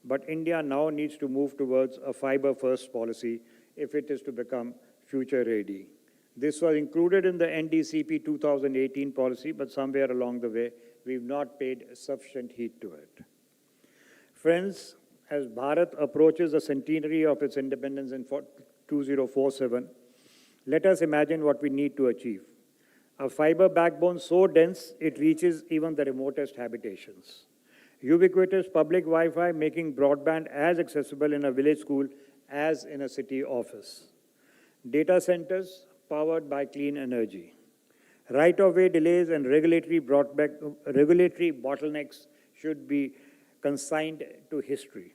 Speaker 5: but India now needs to move towards a fiber-first policy if it is to become future-ready. This was included in the NDCP 2018 policy, but somewhere along the way, we've not paid sufficient heed to it. Friends, as Bharat approaches the centenary of its independence in 2047, let us imagine what we need to achieve. A fiber backbone so dense it reaches even the remotest habitations. Ubiquitous public Wi-Fi making broadband as accessible in a village school as in a city office. Data centers powered by clean energy. Right-of-way delays and regulatory bottlenecks should be consigned to history.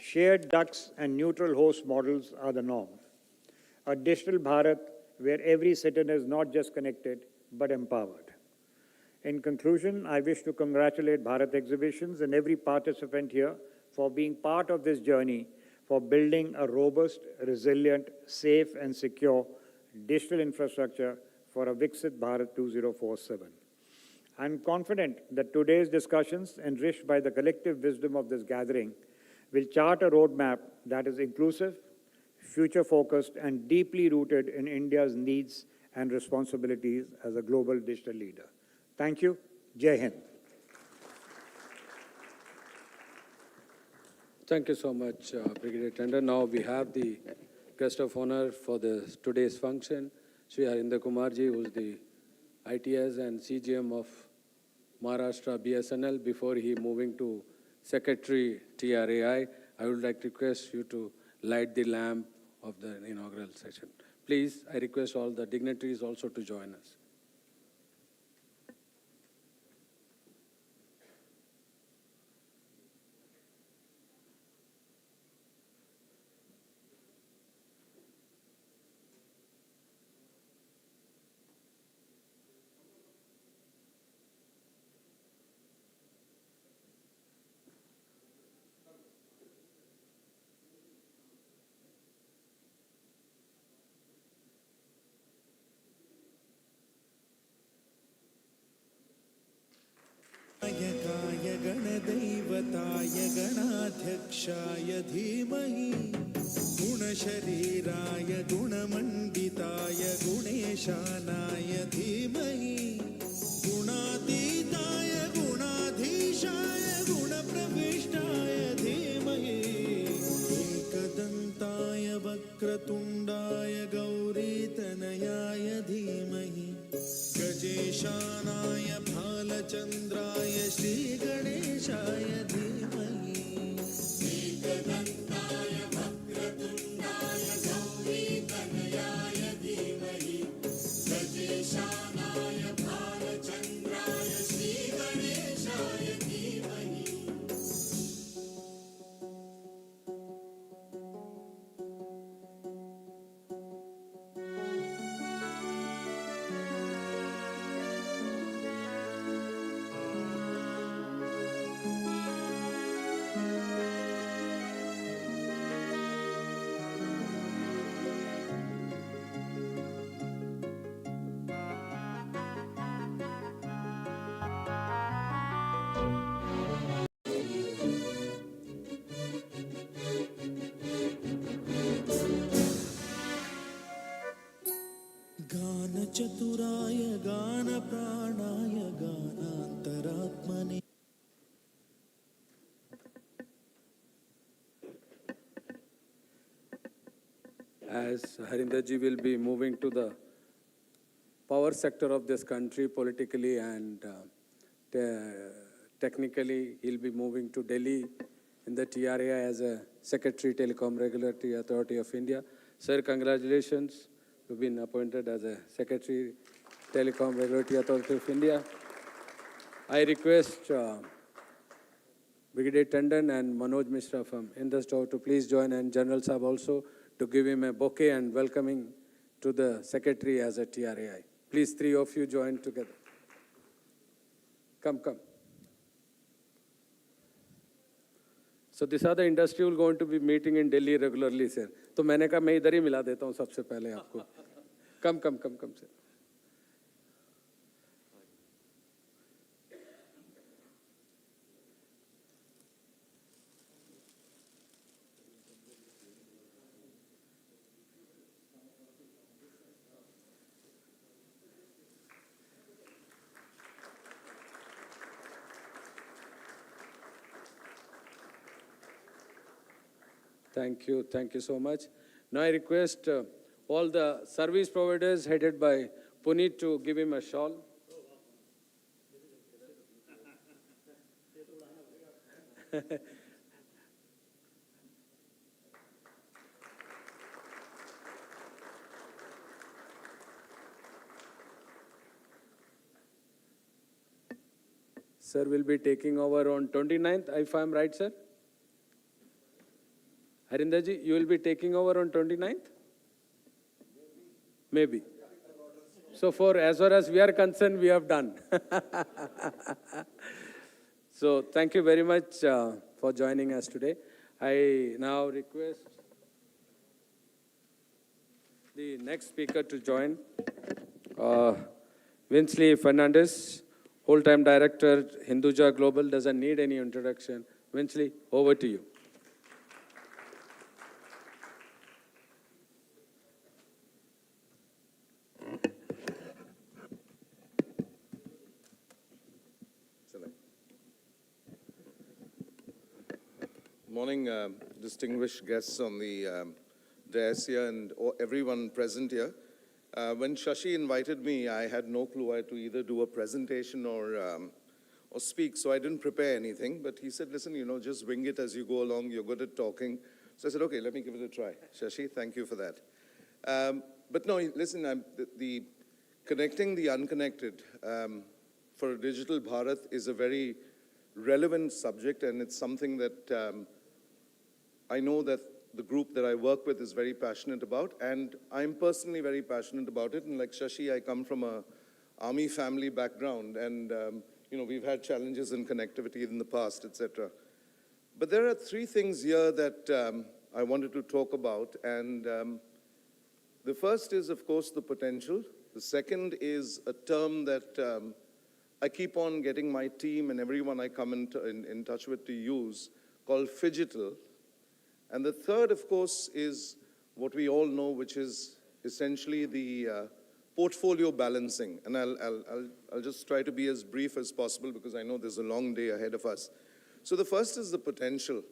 Speaker 5: Shared ducts and neutral host models are the norm. A digital Bharat where every citizen is not just connected, but empowered. In conclusion, I wish to congratulate Bharat Exhibitions and every participant here for being part of this journey for building a robust, resilient, safe, and secure digital infrastructure for a Viksit Bharat 2047. I'm confident that today's discussions, enriched by the collective wisdom of this gathering, will chart a roadmap that is inclusive, future-focused, and deeply rooted in India's needs and responsibilities as a global digital leader. Thank you. Jai Hind.
Speaker 4: Thank you so much, Brigadier Tender. Now we have the guest of honor for today's function, Sri Harinder Kumarji, who is the ITS and CGM of Maharashtra BSNL. Before he moving to Secretary TRAI, I would like to request you to light the lamp of the inaugural session. Please, I request all the dignitaries also to join us.
Speaker 6: नायकाय गणदैवताय गणाध्यक्षाय धीमहि गुणशरीराय गुणमण्डिताय गुणेशानाय धीमहि गुणातीताय गुणाधीशाय गुणप्रविष्टाय धीमहि एकदन्ताय वक्रतुण्डाय गौरीतनयाय धीमहि गजेशानाय भालचन्द्राय श्रीगणेशाय धीमहि एकदन्ताय वक्रतुण्डाय गौरीतनयाय धीमहि गजेशानाय भालचन्द्राय श्रीगणेशाय धीमहि चतुराय गानप्राणाय गानान्तरात्मने
Speaker 4: As Harinderji will be moving to the power sector of this country politically and technically, he'll be moving to Delhi in the TRAI as a Secretary, Telecom Regulatory Authority of India. Sir, congratulations. You've been appointed as a Secretary, Telecom Regulatory Authority of India. I request Brigadier Tandon and Manoj Mishra from Indus Tower to please join, and General Saab also, to give him a bouquet and welcoming to the Secretary as a TRAI. Please, three of you join together. Come. So these are the industry who are going to be meeting in Delhi regularly, sir. तो मैंने कहा मैं इधर ही मिला देता हूँ सबसे पहले आपको. Come, sir. Thank you so much. Now I request all the service providers headed by Puneet to give him a shawl. Sir will be taking over on 29th, if I am right, sir? Harinderji, you will be taking over on 29th? Maybe. So as far as we are concerned, we have done. So thank you very much for joining us today. I now request the next speaker to join. Winsley Fernandez, whole-time director, Hinduja Global, doesn't need any introduction. Winsley, over to you.
Speaker 7: Morning, distinguished guests on the dais here and everyone present here. When Shashi invited me, I had no clue I had to either do a presentation or speak, so I didn't prepare anything. But he said, listen, just wing it as you go along. You're good at talking. So I said, okay, let me give it a try. Shashi, thank you for that. But no, listen, the connecting the unconnected for a digital Bharat is a very relevant subject, and it's something that I know that the group that I work with is very passionate about, and I'm personally very passionate about it. And like Shashi, I come from a army family background, and we've had challenges in connectivity in the past, etc. But there are three things here that I wanted to talk about, and the first is, of course, the potential. The second is a term that I keep on getting my team and everyone I come in touch with to use, called phygital. And the third, of course, is what we all know, which is essentially the portfolio balancing. And I'll just try to be as brief as possible because I know there's a long day ahead of us. So the first is the potential.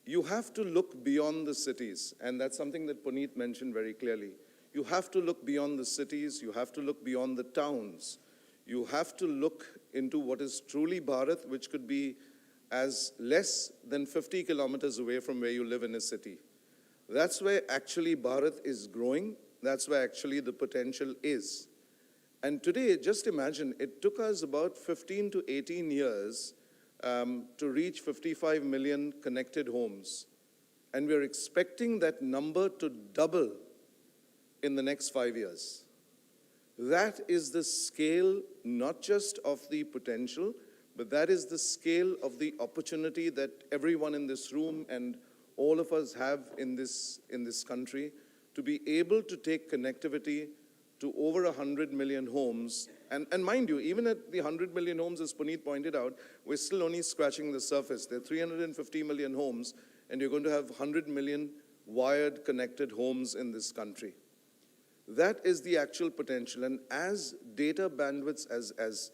Speaker 7: You have to look beyond the cities, and that's something that Puneet mentioned very clearly. You have to look beyond the cities, you have to look beyond the towns. You have to look into what is truly Bharat, which could be as less than 50 kilometers away from where you live in a city. That's where actually Bharat is growing. That's where actually the potential is. And today, just imagine, it took us about 15 to 18 years to reach 55 million connected homes. And we're expecting that number to double in the next 5 years. That is the scale, not just of the potential, but that is the scale of the opportunity that everyone in this room and all of us have in this country to be able to take connectivity to over 100 million homes. And mind you, even at the 100 million homes, as Puneet pointed out, we're still only scratching the surface. There are 350 million homes, and you're going to have 100 million wired connected homes in this country. That is the actual potential. And as data bandwidths, as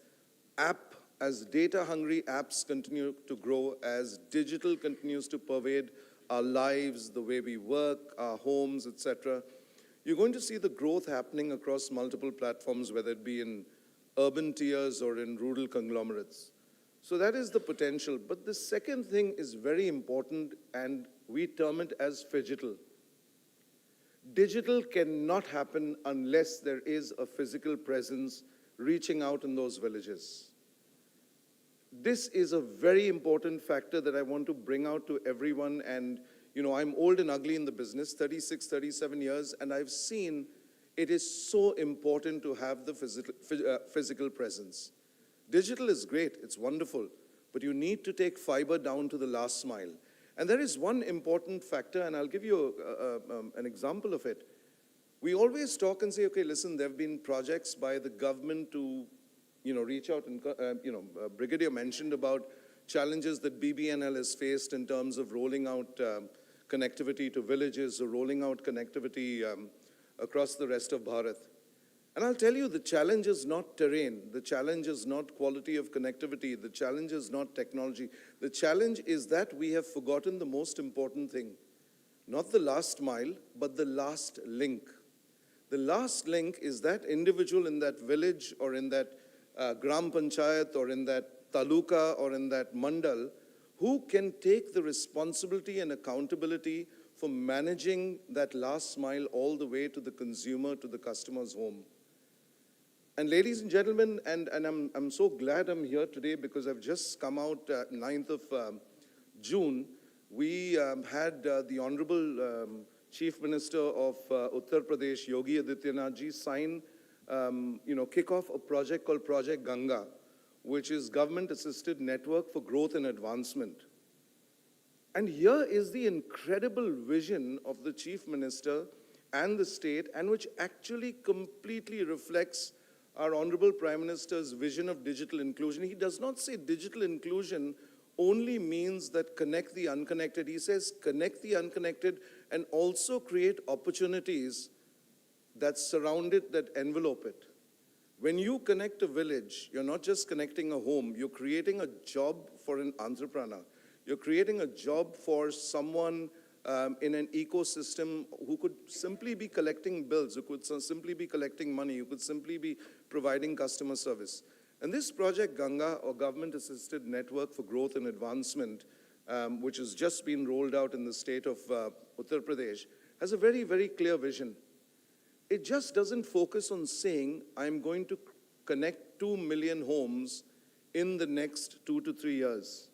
Speaker 7: data-hungry apps continue to grow, as digital continues to pervade our lives, the way we work, our homes, etc., you're going to see the growth happening across multiple platforms, whether it be in urban tiers or in rural conglomerates. So that is the potential. But the second thing is very important, and we term it as phygital. Digital cannot happen unless there is a physical presence reaching out in those villages. This is a very important factor that I want to bring out to everyone. And, you know, I'm old and ugly in the business, 36, 37 years, and I've seen it is so important to have the physical presence. Digital is great, it's wonderful, but you need to take fiber down to the last mile. And there is one important factor, and I'll give you an example of it. We always talk and say, okay, listen, there have been projects by the government to, you know, reach out and, Brigadier mentioned about challenges that BBNL has faced in terms of rolling out connectivity to villages or rolling out connectivity across the rest of Bharat. And I'll tell you, the challenge is not terrain, the challenge is not quality of connectivity, the challenge is not technology. The challenge is that we have forgotten the most important thing. Not the last mile, but the last link. The last link is that individual in that village or in that Gram Panchayat or in that Taluka or in that Mandal who can take the responsibility and accountability for managing that last mile all the way to the consumer, to the customer's home. And ladies and gentlemen, and I'm so glad I'm here today because I've just come out 9th of June. We had the Honorable Chief Minister of Uttar Pradesh, Yogi Adityanath ji, sign, kick off a project called Project Ganga, which is government-assisted network for growth and advancement. And here is the incredible vision of the Chief Minister and the state, and which actually completely reflects our Honorable Prime Minister's vision of digital inclusion. He does not say digital inclusion only means that connect the unconnected. He says connect the unconnected and also create opportunities that surround it, that envelope it. When you connect a village, you're not just connecting a home, you're creating a job for an entrepreneur. You're creating a job for someone in an ecosystem who could simply be collecting bills, who could simply be collecting money, who could simply be providing customer service. And this Project Ganga, or Government-Assisted Network for Growth and Advancement, which has just been rolled out in the state of Uttar Pradesh, has a very, very clear vision. It just doesn't focus on saying, I'm going to connect 2 million homes in the next 2 to 3 years.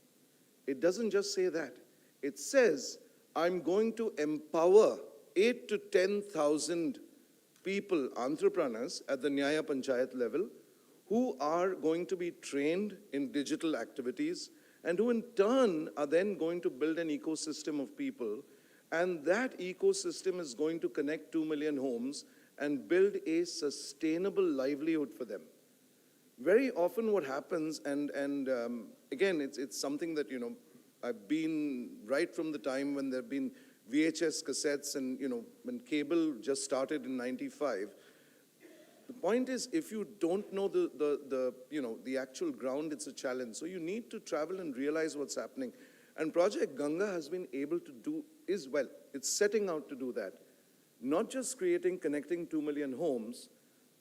Speaker 7: It doesn't just say that. It says, I'm going to empower 8 to 10,000 people, entrepreneurs at the Nyaya Panchayat level, who are going to be trained in digital activities and who in turn are then going to build an ecosystem of people. And that ecosystem is going to connect 2 million homes and build a sustainable livelihood for them. Very often what happens, and again, it's something that, I've been right from the time when there have been VHS cassettes and, when cable just started in 95. The point is, if you don't know the actual ground, it's a challenge. So you need to travel and realize what's happening. And Project Ganga has been able to do, it's setting out to do that. Not just connecting 2 million homes,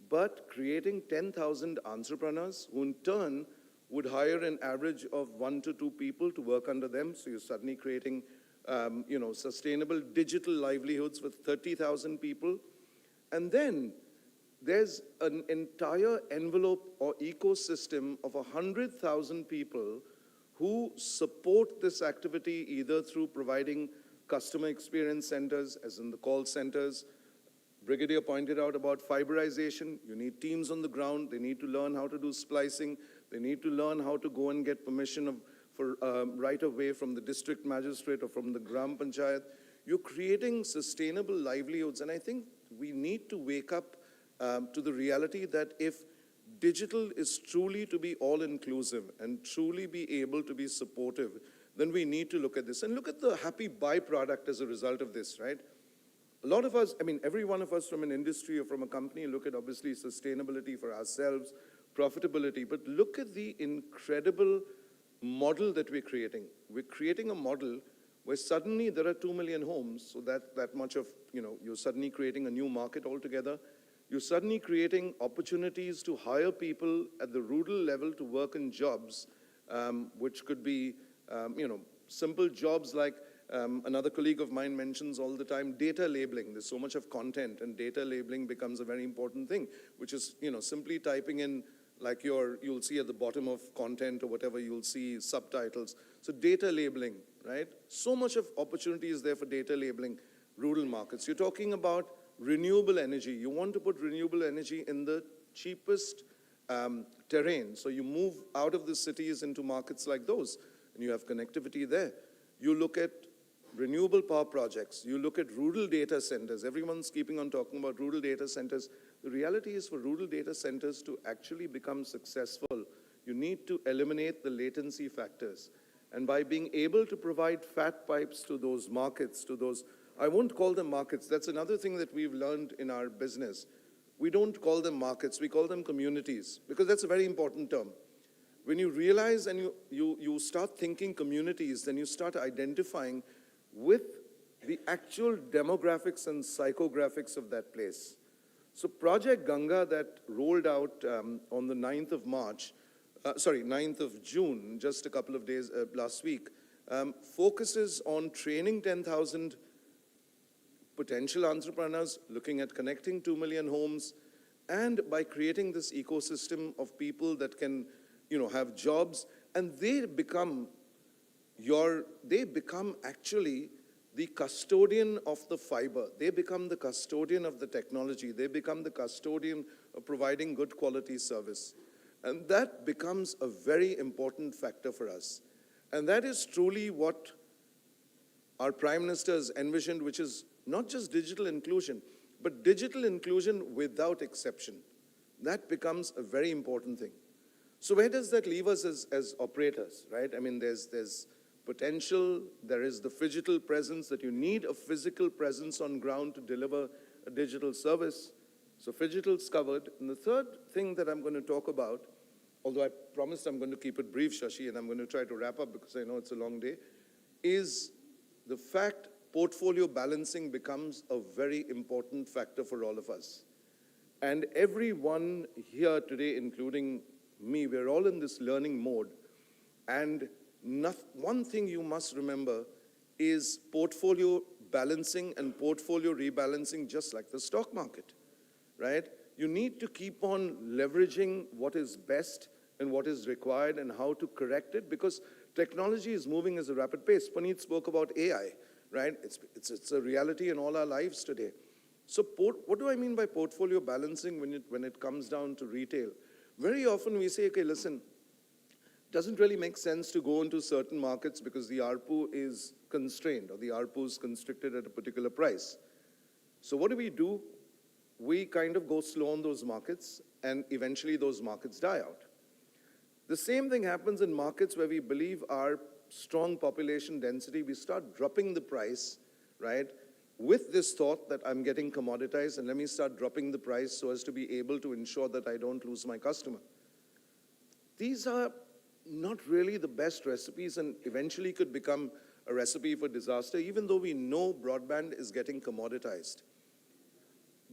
Speaker 7: but creating 10,000 entrepreneurs who in turn would hire an average of 1 to 2 people to work under them. So you're suddenly creating, sustainable digital livelihoods with 30,000 people. And then there's an entire envelope or ecosystem of 100,000 people who support this activity either through providing customer experience centers, as in the call centers. Brigadier pointed out about fiberization. You need teams on the ground. They need to learn how to do splicing. They need to learn how to go and get permission for right of way from the district magistrate or from the Gram Panchayat. You're creating sustainable livelihoods. And I think we need to wake up to the reality that if digital is truly to be all-inclusive and truly be able to be supportive, then we need to look at this. And look at the happy byproduct as a result of this, right? A lot of us, I mean, every one of us from an industry or from a company look at obviously sustainability for ourselves, profitability, but look at the incredible model that we're creating. We're creating a model where suddenly there are 2 million homes, so that much of, you're suddenly creating a new market altogether. You're suddenly creating opportunities to hire people at the rural level to work in jobs, which could be, simple jobs like another colleague of mine mentions all the time, data labeling. There's so much of content, and data labeling becomes a very important thing, which is, simply typing in, like you'll see at the bottom of content or whatever, you'll see subtitles. So data labeling, right? So much of opportunity is there for data labeling rural markets. You're talking about renewable energy. You want to put renewable energy in the cheapest terrain. So you move out of the cities into markets like those, and you have connectivity there. You look at renewable power projects. You look at rural data centers. Everyone's keeping on talking about rural data centers. The reality is, for rural data centers to actually become successful, you need to eliminate the latency factors. And by being able to provide fat pipes to those markets, to those, I won't call them markets. That's another thing that we've learned in our business. We don't call them markets, we call them communities, because that's a very important term. When you realize and you start thinking communities, then you start identifying with the actual demographics and psychographics of that place. So Project Ganga that rolled out on the 9th of March, 9th of June, just a couple of days last week, focuses on training 10,000 potential entrepreneurs, looking at connecting 2 million homes, and by creating this ecosystem of people that can, have jobs, and they become actually the custodian of the fiber. They become the custodian of the technology. They become the custodian of providing good quality service. And that becomes a very important factor for us. And that is truly what our Prime Minister has envisioned, which is not just digital inclusion, but digital inclusion without exception. That becomes a very important thing. So where does that leave us as operators, right? I mean, there's potential, there is the phygital presence, that you need a physical presence on ground to deliver a digital service. So phygital's covered. And the third thing that I'm going to talk about, although I promised I'm going to keep it brief, Shashi, and I'm going to try to wrap up because I know it's a long day, is the fact portfolio balancing becomes a very important factor for all of us. And everyone here today, including me, we're all in this learning mode. And one thing you must remember is portfolio balancing and portfolio rebalancing, just like the stock market, right? You need to keep on leveraging what is best and what is required and how to correct it, because technology is moving at a rapid pace. Puneet spoke about AI, right? It's a reality in all our lives today. So what do I mean by portfolio balancing when it comes down to retail? Very often we say, okay, listen, it doesn't really make sense to go into certain markets because the ARPU is constrained, or the ARPU is constricted at a particular price. So what do? We kind of go slow on those markets, and eventually those markets die out. The same thing happens in markets where we believe our strong population density, we start dropping the price, right? With this thought that I'm getting commoditized, and let me start dropping the price so as to be able to ensure that I don't lose my customer. These are not really the best recipes, and eventually could become a recipe for disaster, even though we know broadband is getting commoditized.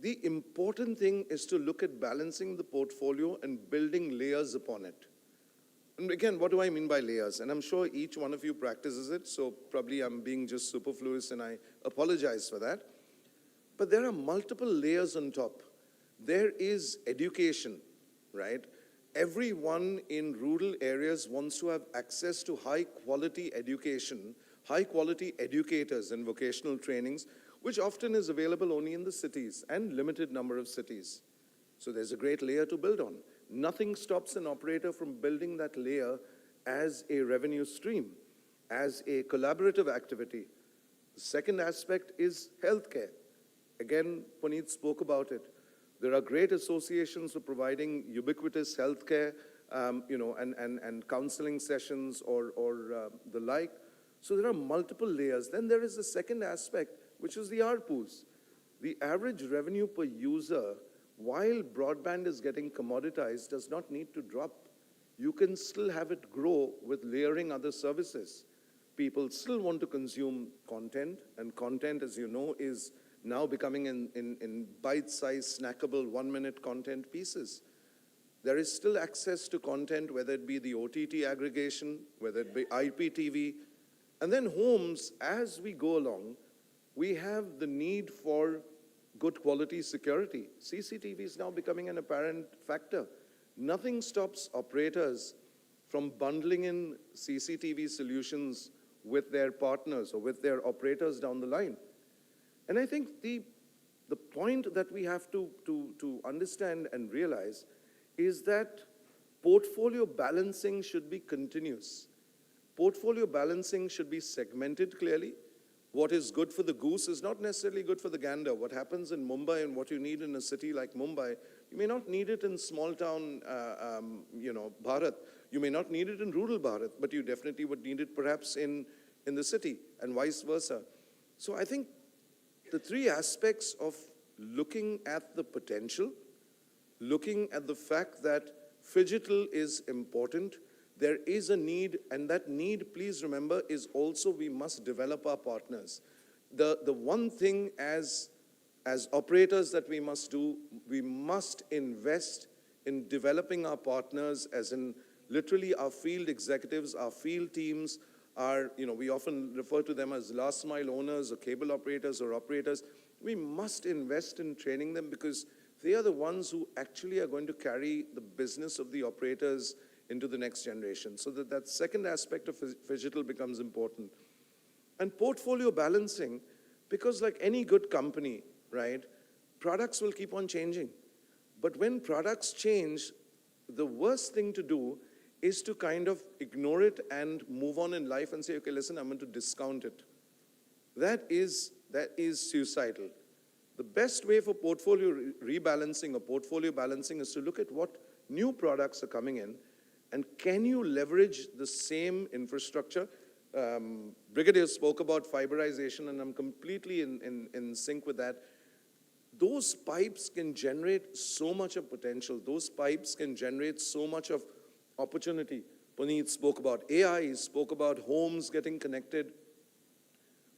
Speaker 7: The important thing is to look at balancing the portfolio and building layers upon it. And again, what do I mean by layers? And I'm sure each one of you practices it, so probably I'm being just superfluous and I apologize for that. But there are multiple layers on top. There is education, right? Everyone in rural areas wants to have access to high-quality education, high-quality educators and vocational trainings, which often is available only in the cities and limited number of cities. So there's a great layer to build on. Nothing stops an operator from building that layer as a revenue stream, as a collaborative activity. The second aspect is healthcare. Again, Puneet spoke about it. There are great associations for providing ubiquitous healthcare, and counseling sessions or the like. So there are multiple layers. Then there is the second aspect, which is the ARPUs. the average revenue per user, while broadband is getting commoditized, does not need to drop. You can still have it grow with layering other services. People still want to consume content, and content, as you know, is now becoming in bite-sized, snackable, one-minute content pieces. There is still access to content, whether it be the OTT aggregation, whether it be IPTV, and then homes, as we go along, we have the need for good quality security. CCTV is now becoming an apparent factor. Nothing stops operators from bundling in CCTV solutions with their partners or with their operators down the line. And I think the point that we have to understand and realize is that portfolio balancing should be continuous. Portfolio balancing should be segmented clearly. What is good for the goose is not necessarily good for the gander. What happens in Mumbai and what you need in a city like Mumbai, you may not need it in small town, Bharat. You may not need it in rural Bharat, but you definitely would need it perhaps in the city and vice versa. So I think the three aspects of looking at the potential, looking at the fact that phygital is important, there is a need, and that need, please remember, is also we must develop our partners. The one thing as operators that we must do, we must invest in developing our partners, as in literally our field executives, our field teams, we often refer to them as last mile owners or cable operators or operators. We must invest in training them because they are the ones who actually are going to carry the business of the operators into the next generation. So that second aspect of phygital becomes important. And portfolio balancing, because like any good company, right, products will keep on changing. But when products change, the worst thing to do is to kind of ignore it and move on in life and say, okay, listen, I'm going to discount it. That is suicidal. The best way for portfolio rebalancing or portfolio balancing is to look at what new products are coming in, and can you leverage the same infrastructure? Brigadier spoke about fiberization, and I'm completely in sync with that. Those pipes can generate so much of potential. Those pipes can generate so much of opportunity. Puneet spoke about AI, he spoke about homes getting connected,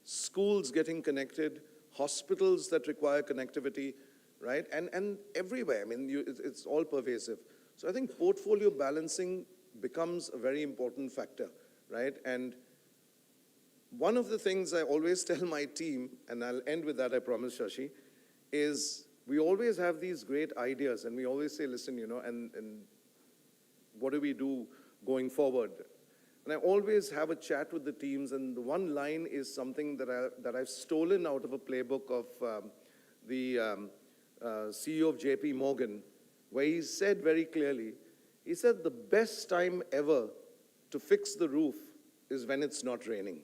Speaker 7: schools getting connected, hospitals that require connectivity, right? And everywhere, I mean, it's all pervasive. So I think portfolio balancing becomes a very important factor, right? And one of the things I always tell my team, and I'll end with that, I promise, Shashi, is we always have these great ideas, and we always say, listen, and what do we do going forward? And I always have a chat with the teams, and the one line is something that I've stolen out of a playbook of the CEO of JP Morgan, where he said very clearly, he said the best time ever to fix the roof is when it's not raining.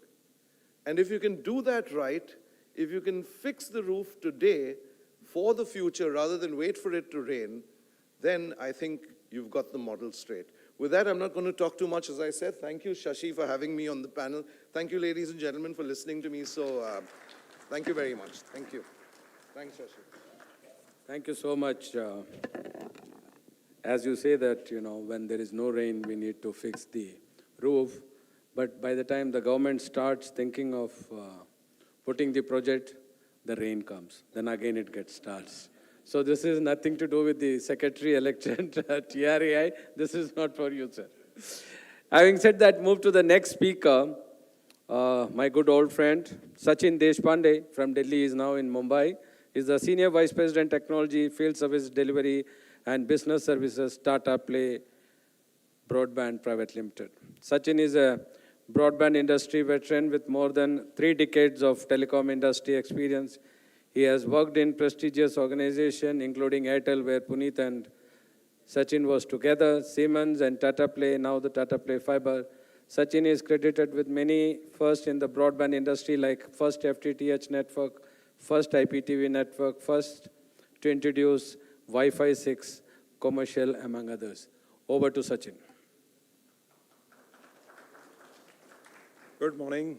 Speaker 7: And if you can do that right, if you can fix the roof today for the future rather than wait for it to rain, then I think you've got the model straight. With that, I'm not going to talk too much, as I said. Thank you, Shashi, for having me on the panel. Thank you, ladies and gentlemen, for listening to me. So thank you very much. Thank you. Thanks, Shashi.
Speaker 4: Thank you so much. As you say that, when there is no rain, we need to fix the roof. But by the time the government starts thinking of putting the project, the rain comes. Then again it gets starts. So this is nothing to do with the secretary elected TRAI. This is not for you, sir. Having said that, move to the next speaker. My good old friend, Sachin Deshpande from Delhi is now in Mumbai. He's the Senior Vice President, Technology, Field Service Delivery and Business Services, Tata Play Broadband Private Limited. Sachin is a broadband industry veteran with more than 3 decades of telecom industry experience. He has worked in prestigious organizations, including Airtel, where Puneet and Sachin was together, Siemens and Tata Play, now the Tata Play Fiber. Sachin is credited with many firsts in the broadband industry, like first FTTH network, first IPTV network, first to introduce Wi-Fi 6 commercial, among others. Over to Sachin.
Speaker 8: Good morning.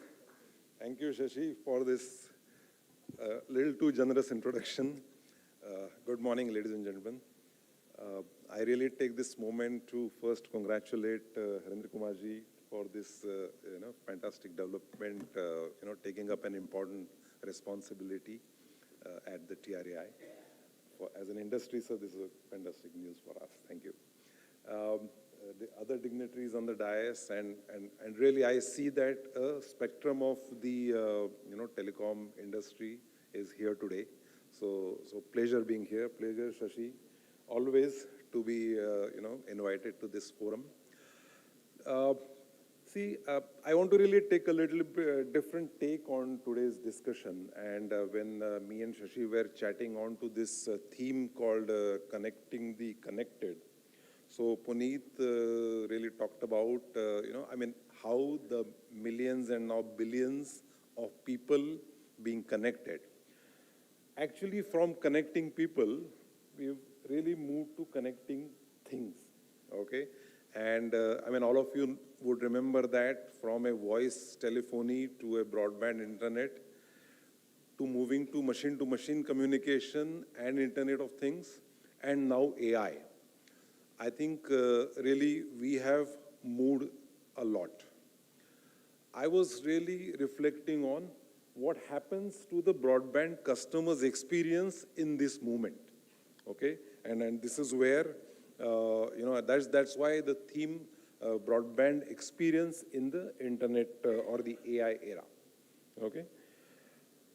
Speaker 8: Thank you, Shashi, for this A little too generous introduction. Good morning, ladies and gentlemen. I really take this moment to first congratulate Harendra Kumarji for this, fantastic development, taking up an important responsibility at the TRAI. As an industry, so this is a fantastic news for us. Thank you. The other dignitaries on the dais, and really I see that a spectrum of the telecom industry is here today. So pleasure being here. Pleasure, Shashi, always to be invited to this forum. I want to really take a little bit different take on today's discussion. And when me and Shashi were chatting on to this theme called Connecting the Connected, so Puneet really talked about, how the millions and now billions of people being connected. Actually, from connecting people, we've really moved to connecting things, okay? And all of you would remember that from a voice telephony to a broadband internet, to moving to machine communication and Internet of Things, and now AI. I think really we have moved a lot. I was really reflecting on what happens to the broadband customer's experience in this moment, okay? And this is where, that's why the theme broadband experience in the internet or the AI era, okay?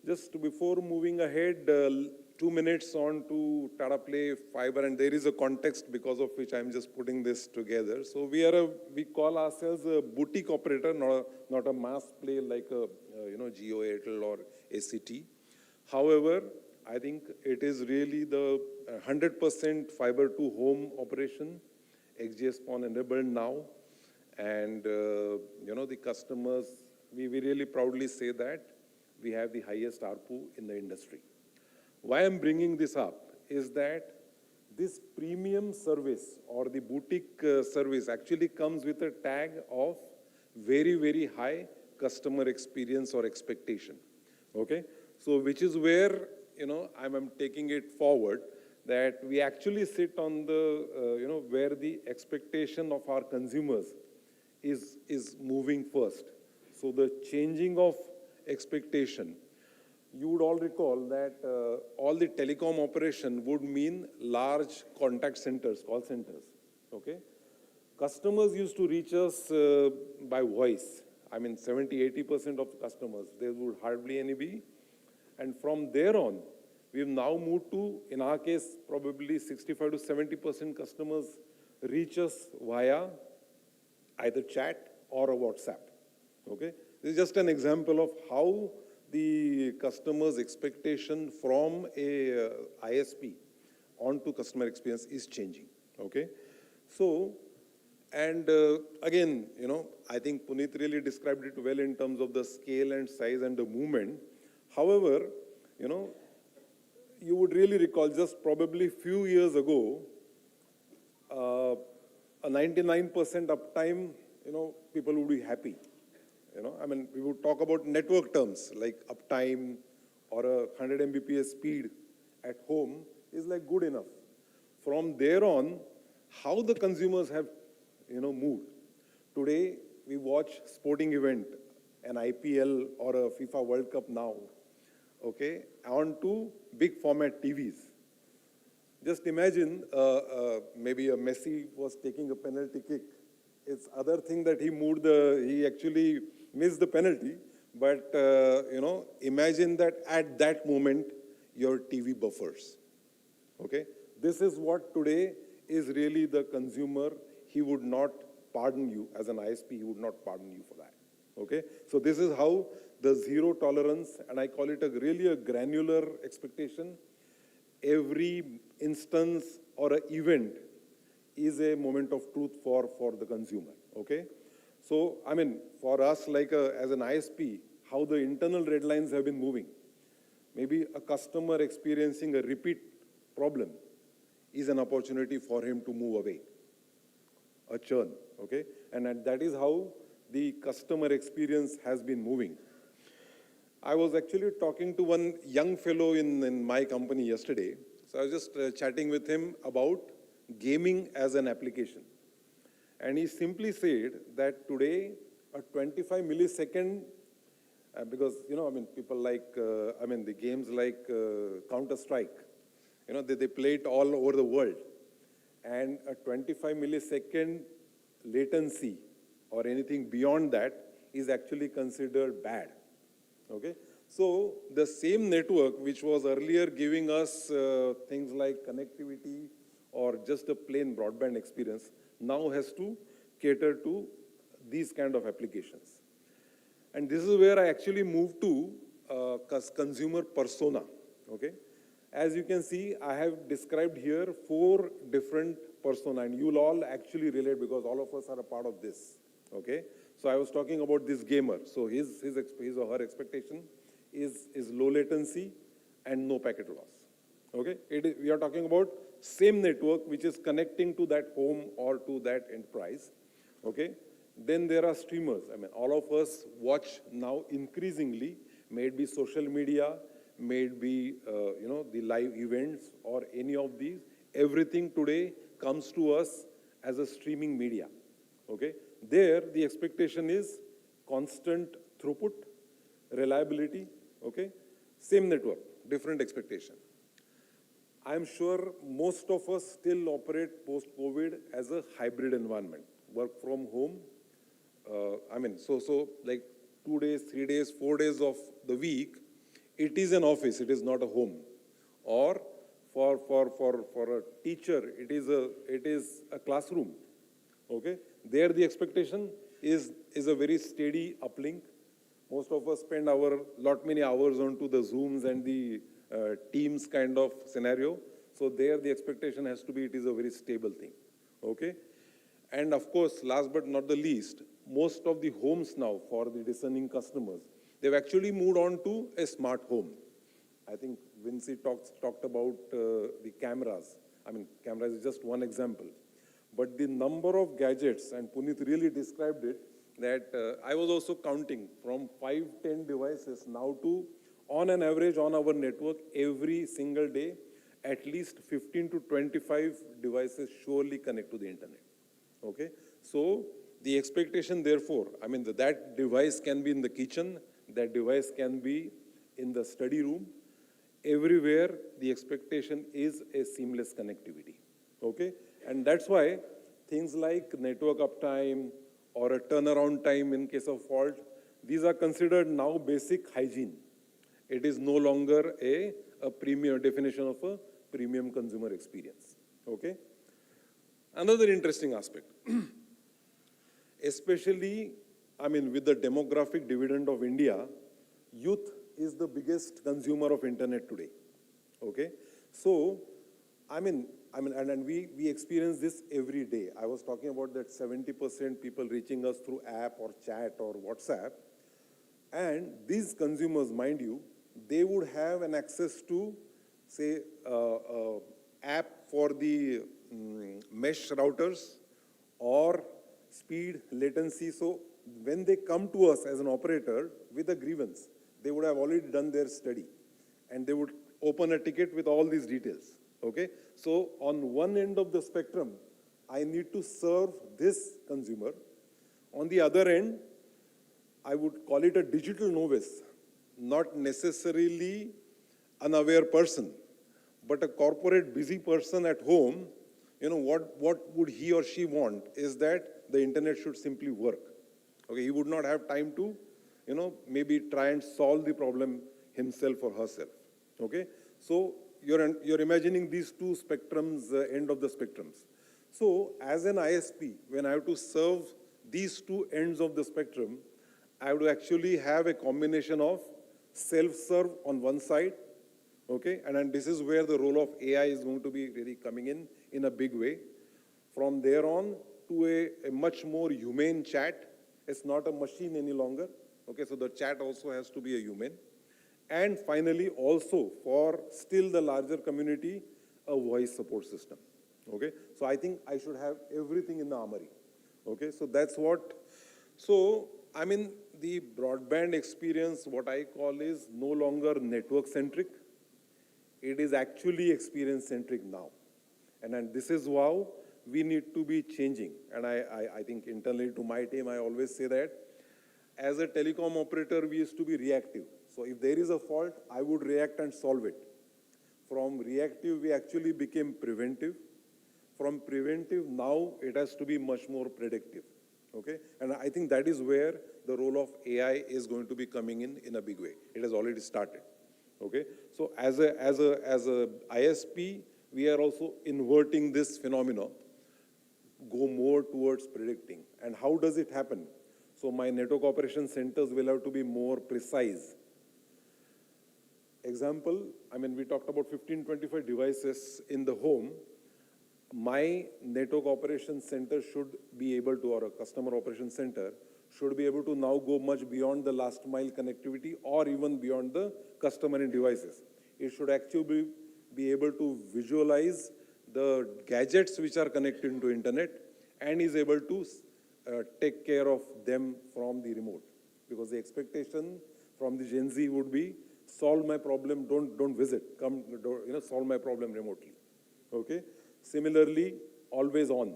Speaker 8: Just before moving ahead, 2 minutes on to Tata Play Fiber, and there is a context because of which I'm just putting this together. So we call ourselves a boutique operator, not a mass play like a Jio, Airtel or ACT. However, I think it is really the 100% fiber to home operation, XGS-PON enabled now, and the customers, we really proudly say that we have the highest ARPU in the industry. Why I'm bringing this up is that this premium service or the boutique service actually comes with a tag of very, very high customer experience or expectation, okay? So which is where, I'm taking it forward, that we actually sit on the, where the expectation of our consumers is moving first. So the changing of expectation, you would all recall that all the telecom operation would mean large contact centers, call centers, okay? Customers used to reach us by voice. 70-80% of customers, there would hardly any be. And from there on, we've now moved to, in our case, probably 65 to 70% customers reach us via either chat or a WhatsApp, okay? This is just an example of how the customer's expectation from a ISP onto customer experience is changing, okay? So, and again, I think Puneet really described it well in terms of the scale and size and the movement. However, you would really recall just probably few years ago, a 99% uptime, people would be happy. We would talk about network terms like uptime or a 100 Mbps speed at home is like good enough. From there on, how the consumers have, moved. Today, we watch sporting event, an IPL or a FIFA World Cup now, okay, onto big format TVs. Just imagine maybe a Messi was taking a penalty kick. It's other thing that he actually missed the penalty, but imagine that at that moment, your TV buffers, okay? This is what today is really the consumer. He would not pardon you as an ISP, he would not pardon you for that, okay? So this is how the zero tolerance, and I call it really a granular expectation. Every instance or an event is a moment of truth for the consumer, okay? So, for us, like as an ISP, how the internal red lines have been moving. Maybe a customer experiencing a repeat problem is an opportunity for him to move away, a churn, okay? And that is how the customer experience has been moving. I was actually talking to one young fellow in my company yesterday. So I was just chatting with him about gaming as an application. And he simply said that today, a 25 millisecond, because, people like, the games like Counter-Strike, they play it all over the world. And a 25 millisecond latency or anything beyond that is actually considered bad. Okay? So the same network which was earlier giving us things like connectivity or just a plain broadband experience now has to cater to these kind of applications. And this is where I actually moved to consumer persona. Okay? As you can see, I have described here 4 different persona, and you'll all actually relate because all of us are a part of this. Okay? So I was talking about this gamer. So his or her expectation is low latency and no packet loss. Okay? We are talking about same network which is connecting to that home or to that enterprise. Okay? Then there are streamers. All of us watch now increasingly, may it be social media, may it be, the live events or any of these. Everything today comes to us as a streaming media. Okay? There, the expectation is constant throughput, reliability, okay? Same network, different expectation. I'm sure most of us still operate post-COVID as a hybrid environment, work from home. So like 2 days, 3 days, 4 days of the week, it is an office, it is not a home. Or for a teacher, it is a classroom, okay? There the expectation is a very steady uplink. Most of us spend many hours onto the Zooms and the Teams kind of scenario. So there the expectation has to be, it is a very stable thing, okay? And of course, last but not the least, most of the homes now for the discerning customers, they've actually moved on to a smart home. I think Vinci talked about the cameras. Cameras is just one example. But the number of gadgets, and Puneet really described it, that I was also counting from 5-10 devices now to, on an average on our network, every single day, at least 15 to 25 devices surely connect to the internet. Okay? So the expectation, therefore, that device can be in the kitchen, that device can be in the study room. Everywhere, the expectation is a seamless connectivity. Okay? And that's why things like network uptime or a turnaround time in case of fault, these are considered now basic hygiene. It is no longer a premium definition of a premium consumer experience. Okay? Another interesting aspect, especially, with the demographic dividend of India, youth is the biggest consumer of internet today. Okay? So, and we experience this every day. I was talking about that 70% people reaching us through app or chat or WhatsApp. And these consumers, mind you, they would have an access to, say, app for the mesh routers or speed, latency. So when they come to us as an operator with a grievance, they would have already done their study. And they would open a ticket with all these details. Okay? So on one end of the spectrum, I need to serve this consumer. On the other end, I would call it a digital novice, not necessarily unaware person, but a corporate busy person at home. What would he or she want is that the internet should simply work. Okay? He would not have time to, maybe try and solve the problem himself or herself. Okay? So you're imagining these two spectrums, end of the spectrums. So as an ISP, when I have to serve these two ends of the spectrum, I have to actually have a combination of self-serve on one side, okay? And then this is where the role of AI is going to be really coming in a big way. From there on to a much more humane chat. It's not a machine any longer, okay? So the chat also has to be a human. And finally, also for still the larger community, a voice support system, okay? So I think I should have everything in the armory, okay? So that's what, so the broadband experience, what I call is no longer network-centric. It is actually experience-centric now. And this is how we need to be changing. And I think internally to my team, I always say that as a telecom operator, we used to be reactive. So if there is a fault, I would react and solve it. From reactive, we actually became preventive. From preventive, now it has to be much more predictive. Okay? And I think that is where the role of AI is going to be coming in a big way. It has already started. Okay? So as a ISP, we are also inverting this phenomenon, go more towards predicting. And how does it happen? So my network operation centers will have to be more precise. Example, I mean, we talked about 1525 devices in the home. My network operation center should be able to, or a customer operation center, should be able to now go much beyond the last mile connectivity or even beyond the customer and devices. It should actually be able to visualize the gadgets which are connected to internet and is able to take care of them from the remote. Because the expectation from the Gen Z would be, solve my problem, don't visit, come, solve my problem remotely. Okay? Similarly, always on.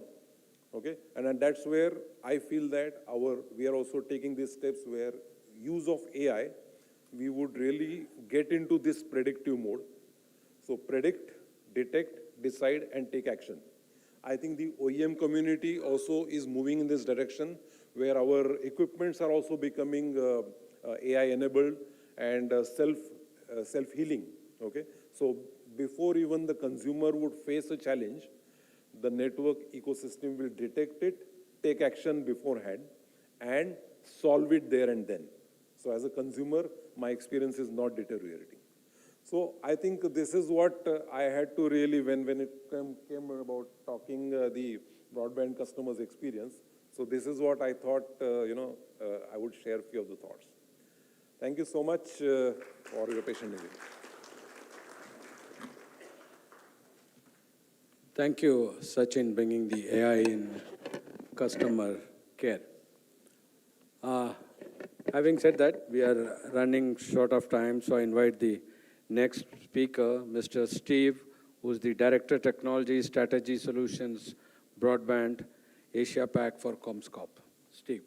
Speaker 8: Okay? And that's where I feel that we are also taking these steps where use of AI, we would really get into this predictive mode. So predict, detect, decide, and take action. I think the OEM community also is moving in this direction, where our equipments are also becoming AI-enabled and self-healing. Okay? So before even the consumer would face a challenge, the network ecosystem will detect it, take action beforehand, and solve it there and then. So as a consumer, my experience is not deteriorating. So I think this is what I had to really, when it came about talking the broadband customers' experience, so this is what I thought, I would share a few of the thoughts. Thank you so much for your patient listening.
Speaker 4: Thank you, Sachin, bringing the AI in customer care. Having said that, we are running short of time, so I invite the next speaker, Mr. Steve, who's the Director Technology Strategy Solutions, Broadband, Asia Pac for Comscorp. Steve.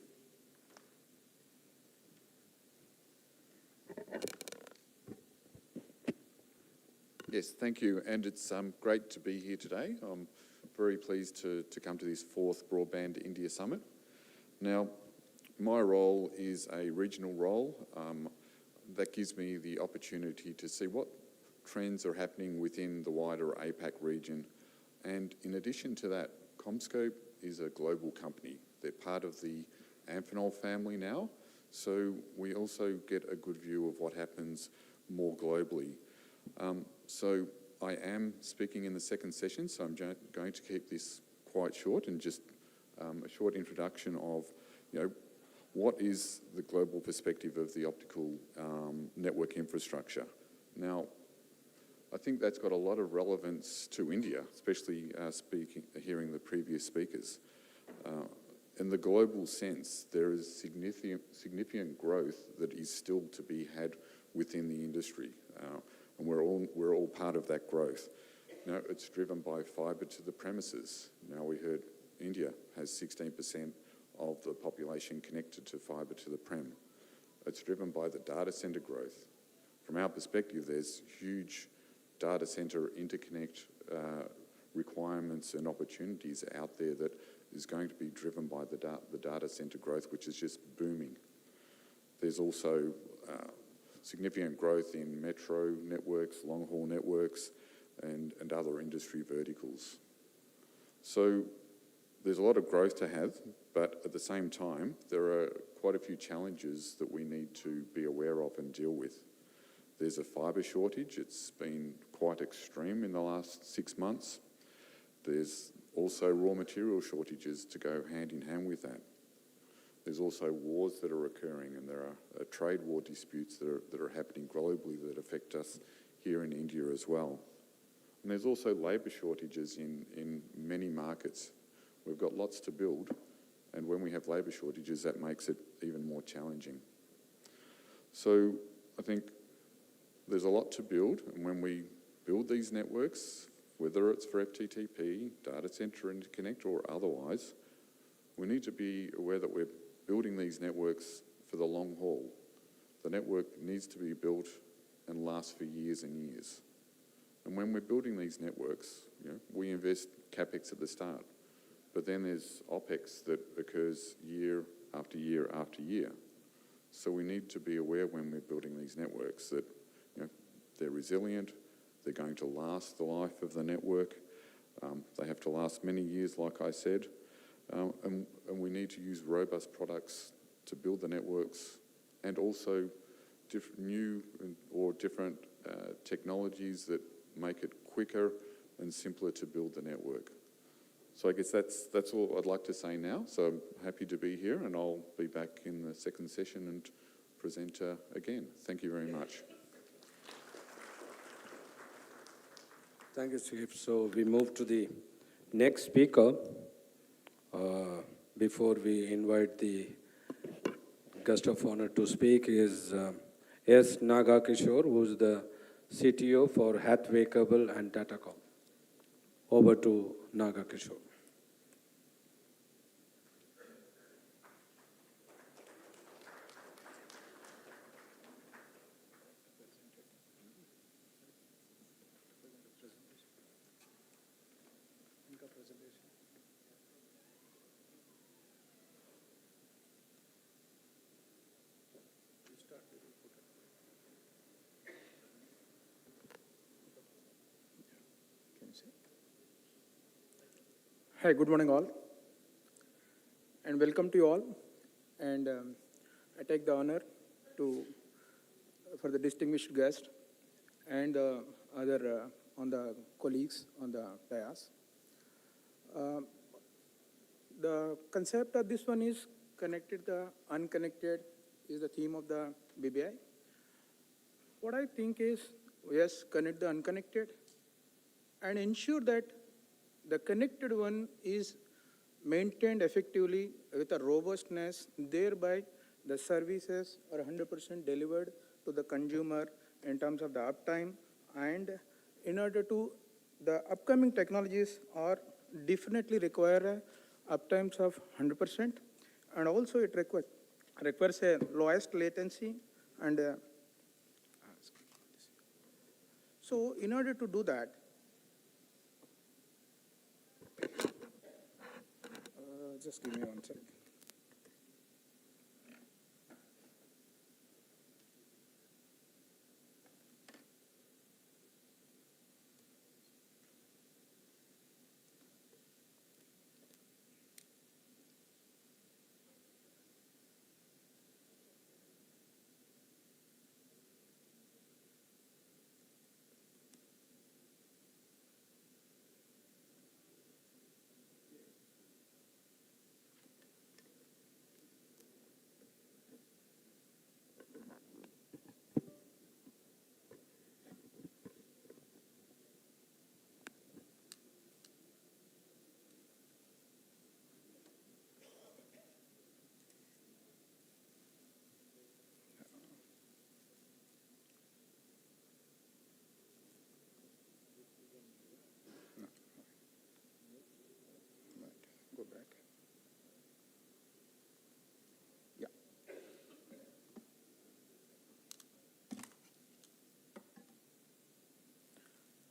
Speaker 9: Yes, thank you. And it's great to be here today. I'm very pleased to come to this 4th Broadband India Summit. Now, my role is a regional role. That gives me the opportunity to see what trends are happening within the wider APAC region. And in addition to that, Comscope is a global company. They're part of the Amphenol family now, so we also get a good view of what happens more globally. So I am speaking in the second session, so I'm going to keep this quite short and just a short introduction of, what is the global perspective of the optical network infrastructure? Now, I think that's got a lot of relevance to India, especially hearing the previous speakers. In the global sense, there is significant growth that is still to be had within the industry, and we're all part of that growth. Now, it's driven by fibre to the premises. Now, we heard India has 16% of the population connected to fibre to the prem. It's driven by the data centre growth. From our perspective, there's huge data centre interconnect requirements and opportunities out there that is going to be driven by the data centre growth, which is just booming. There's also significant growth in metro networks, long-haul networks, and other industry verticals. So there's a lot of growth to have, but at the same time, there are quite a few challenges that we need to be aware of and deal with. There's a fibre shortage. It's been quite extreme in the last 6 months. There's also raw material shortages to go hand in hand with that. There's also wars that are occurring, and there are trade war disputes that are happening globally that affect us here in India as well. And there's also labour shortages in many markets. We've got lots to build, And when we have labour shortages, that makes it even more challenging. So I think there's a lot to build, and when we build these networks, whether it's for FTTP, data centre interconnect or otherwise, we need to be aware that we're building these networks for the long haul. The network needs to be built and last for years and years. And when we're building these networks, we invest capex at the start, but then there's OPEX that occurs year after year after year. So we need to be aware when we're building these networks that they're resilient, they're going to last the life of the network, they have to last many years, like I said, and we need to use robust products to build the networks, and also different technologies that make it quicker and simpler to build the network. So I guess that's all I'd like to say now. So I'm happy to be here, and I'll be back in the second session and present again. Thank you very much.
Speaker 4: Thank you, Chief. So we move to the next speaker. Before we invite the guest of honor to speak is S. Nagakishore, who is the CTO for Hathway Cable and Datacom. Over to Nagakishore.
Speaker 10: Hi, good morning all, and welcome to you all. And I take the honor for the distinguished guest and other on the colleagues on the dais. The concept of this one is connected the unconnected is the theme of the BBI. What I think is, yes, connect the unconnected and ensure that the connected one is maintained effectively with a robustness, thereby the services are 100% delivered to the consumer in terms of the uptime, and in order to, the upcoming technologies are definitely require uptimes of 100%, and also it requires a lowest latency, and so in order to do that, just give me 1 second. Go back. Yeah.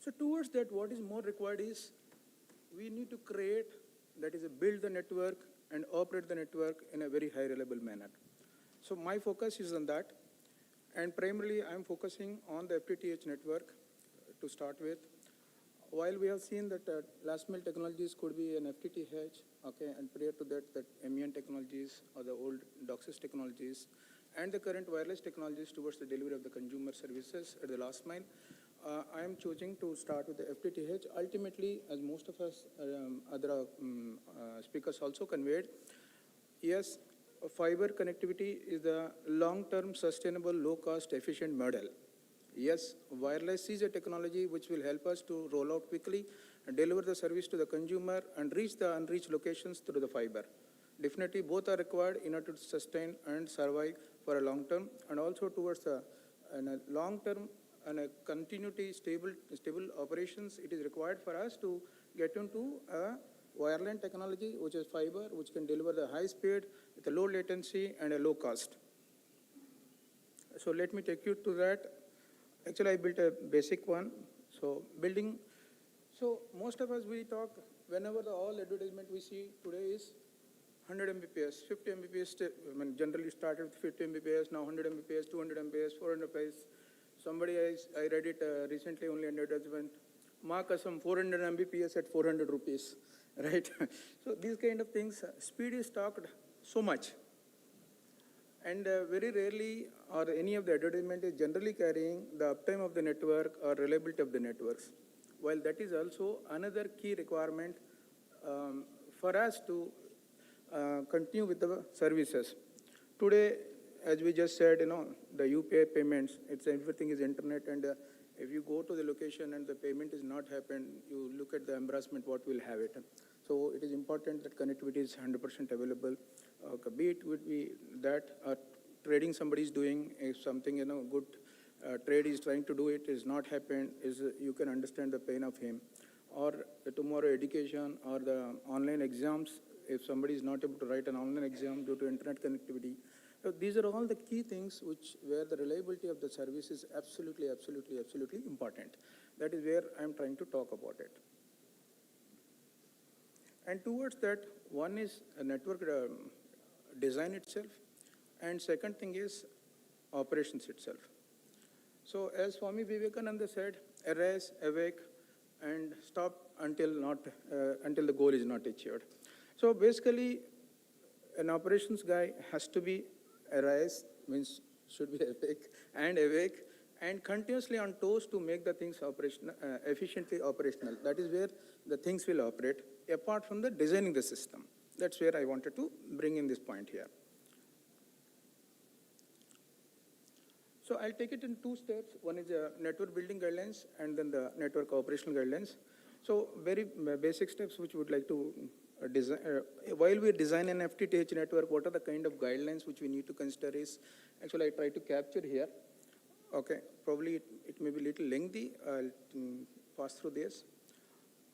Speaker 10: So towards that, what is more required is we need to create, that is, build the network and operate the network in a very high reliable manner. So my focus is on that, and primarily I'm focusing on the FTTH network to start with. While we have seen that last mile technologies could be an FTTH, okay, and prior to that, that MEN technologies or the old DOCSIS technologies, and the current wireless technologies towards the delivery of the consumer services at the last mile, I am choosing to start with the FTTH. Ultimately, as most of us, other speakers also conveyed, yes, fiber connectivity is the long-term, sustainable, low-cost, efficient model. Yes, wireless is a technology which will help us to roll out quickly and deliver the service to the consumer and reach the unreached locations through the fiber. Definitely both are required in order to sustain and survive for a long term, and also towards a long term and a continuity stable operations. It is required for us to get into a wireline technology, which is fiber, which can deliver the high speed with a low latency and a low cost. So let me take you to that. Actually, I built a basic one. So most of us, we talk, whenever all advertisement we see today is 100 Mbps, 50 Mbps, generally started with 50 Mbps, now 100 Mbps, 200 Mbps, 400 Mbps. Somebody, I read it recently only an advertisement, mark us some 400 Mbps at 400 rupees, right? So these kind of things, speed is talked so much. And very rarely or any of the advertisement is generally carrying the uptime of the network or reliability of the networks. While that is also another key requirement for us to continue with the services. Today, as we just said, the UPI payments, everything is internet, and if you go to the location and the payment is not happened, you look at the embarrassment what will have it. So it is important that connectivity is 100% available. Be it would be that trading somebody is doing, if something, good trade is trying to do, it is not happened, you can understand the pain of him. Or tomorrow education or the online exams, if somebody is not able to write an online exam due to internet connectivity. So these are all the key things where the reliability of the service is absolutely important. That is where I'm trying to talk about it. And towards that, one is a network design itself, and second thing is operations itself. So as Swami Vivekananda said, arise, awake, and stop until the goal is not achieved. So basically, an operations guy has to be arise, means should be awake, and continuously on toes to make the things efficiently operational. That is where the things will operate, apart from the designing the system. That's where I wanted to bring in this point here. So I'll take it in two steps. One is the network building guidelines, and then the network operational guidelines. So very basic steps which we would like to design. While we design an FTTH network, what are the kind of guidelines which we need to consider is, actually I try to capture here. Okay, probably it may be a little lengthy. I'll pass through this.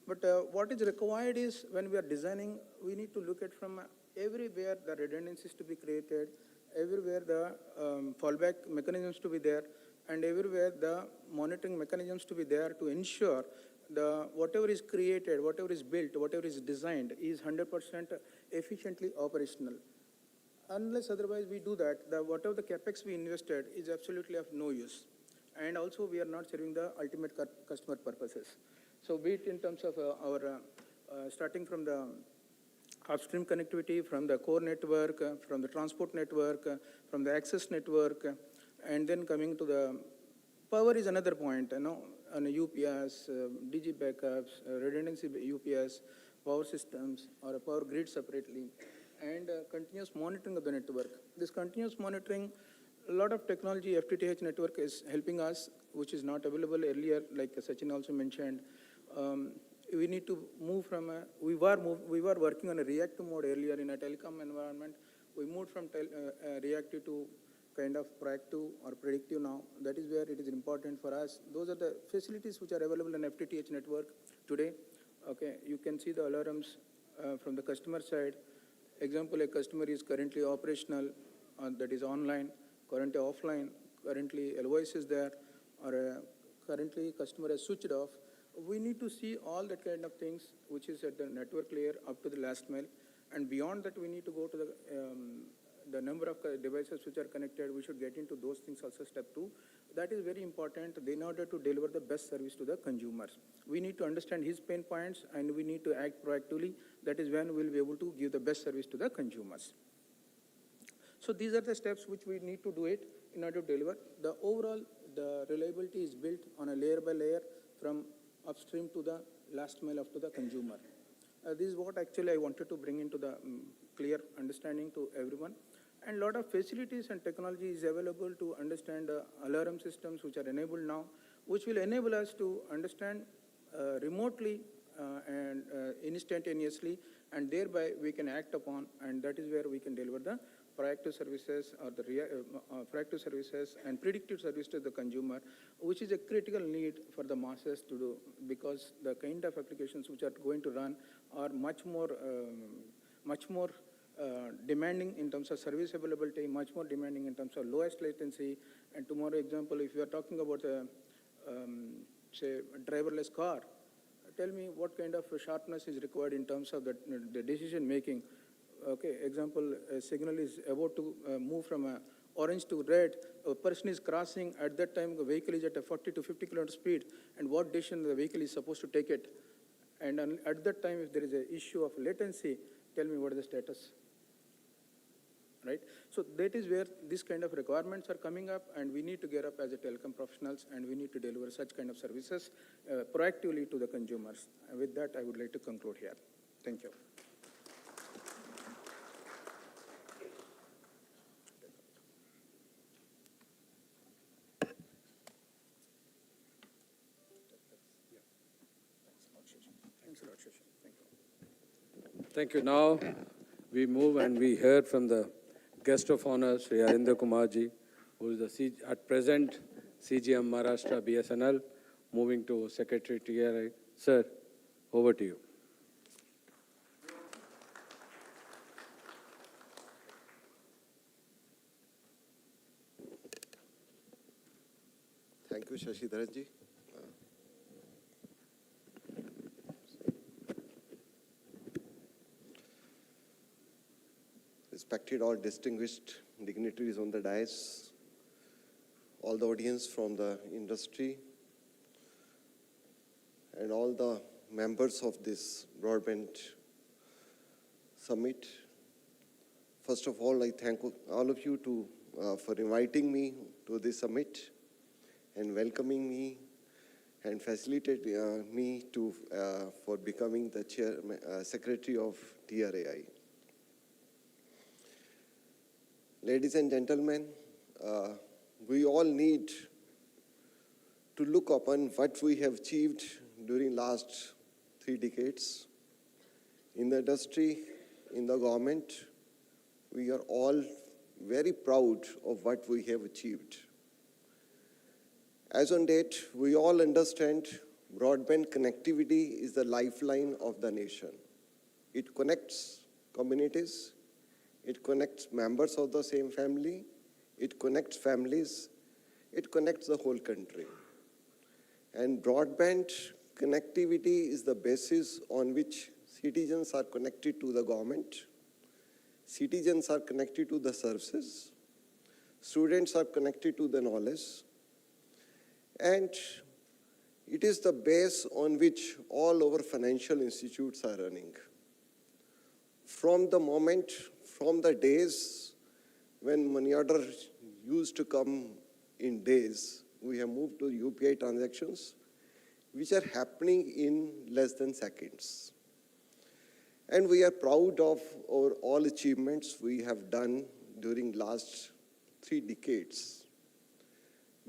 Speaker 10: But what is required is, when we are designing, we need to look at from everywhere the redundancies to be created, everywhere the fallback mechanisms to be there, and everywhere the monitoring mechanisms to be there to ensure whatever is created, whatever is built, whatever is designed is 100% efficiently operational. Unless otherwise we do that, whatever the capex we invested is absolutely of no use. And also we are not serving the ultimate customer purposes. So be it in terms of our starting from the upstream connectivity, from the core network, from the transport network, from the access network, and then coming to the power is another point, on UPS, DG backups, redundancy UPS, power systems, or a power grid separately, and continuous monitoring of the network. This continuous monitoring, a lot of technology, FTTH network is helping us, which is not available earlier, like Sachin also mentioned. We need to move from we were working on a reactive mode earlier in a telecom environment. We moved from reactive to kind of proactive or predictive now. That is where it is important for us. Those are the facilities which are available in FTTH network today. Okay, you can see the alarms from the customer side. Example, a customer is currently operational, that is online, currently offline, currently LOS is there, or currently customer has switched off. We need to see all that kind of things, which is at the network layer up to the last mile. And beyond that, we need to go to the number of devices which are connected. We should get into those things also, step 2. That is very important in order to deliver the best service to the consumers. We need to understand his pain points, and we need to act proactively. That is when we'll be able to give the best service to the consumers. So these are the steps which we need to do it in order to deliver. The overall, the reliability is built on a layer by layer from upstream to the last mile up to the consumer. This is what actually I wanted to bring into the clear understanding to everyone. And a lot of facilities and technology is available to understand alarm systems which are enabled now, which will enable us to understand remotely instantaneously, and thereby we can act upon, and that is where we can deliver the proactive services or the proactive services and predictive service to the consumer, which is a critical need for the masses to do, because the kind of applications which are going to run are much more demanding in terms of service availability, much more demanding in terms of lowest latency. And tomorrow, example, if you are talking about say a driverless car, tell me what kind of sharpness is required in terms of the decision making. Okay, example, a signal is about to move from orange to red, a person is crossing, at that time the vehicle is at a 40 to 50 kilometer speed, and what decision the vehicle is supposed to take it. And at that time, if there is an issue of latency, tell me what is the status. Right? So that is where this kind of requirements are coming up, and we need to gear up as a telecom professionals, and we need to deliver such kind of services proactively to the consumers. And with that, I would like to conclude here. Thank you. Thanks a lot, Shashi. Thank you.
Speaker 4: Thank you. Now we move and we hear from the guest of honor, Sri Arindra Kumarji, who is the at present CGM Maharashtra BSNL, moving to Secretary TRI. Sir, over to you.
Speaker 11: Thank you, Shashidharanji. Respected all distinguished dignitaries on the dais, all the audience from the industry, and all the members of this Broadband Summit. First of all, I thank all of you for inviting me to this summit and welcoming me and facilitating me for becoming the Secretary of TRAI. Ladies and gentlemen, we all need to look upon what we have achieved during last 3 decades. In the industry, in the government, we are all very proud of what we have achieved. As on date, we all understand broadband connectivity is the lifeline of the nation. It connects communities, it connects members of the same family, it connects families, it connects the whole country. And broadband connectivity is the basis on which citizens are connected to the government, citizens are connected to the services, students are connected to the knowledge, and it is the base on which all our financial institutes are running. From the days when money order used to come in days, we have moved to UPI transactions, which are happening in less than seconds. And we are proud of our all achievements we have done during last 3 decades.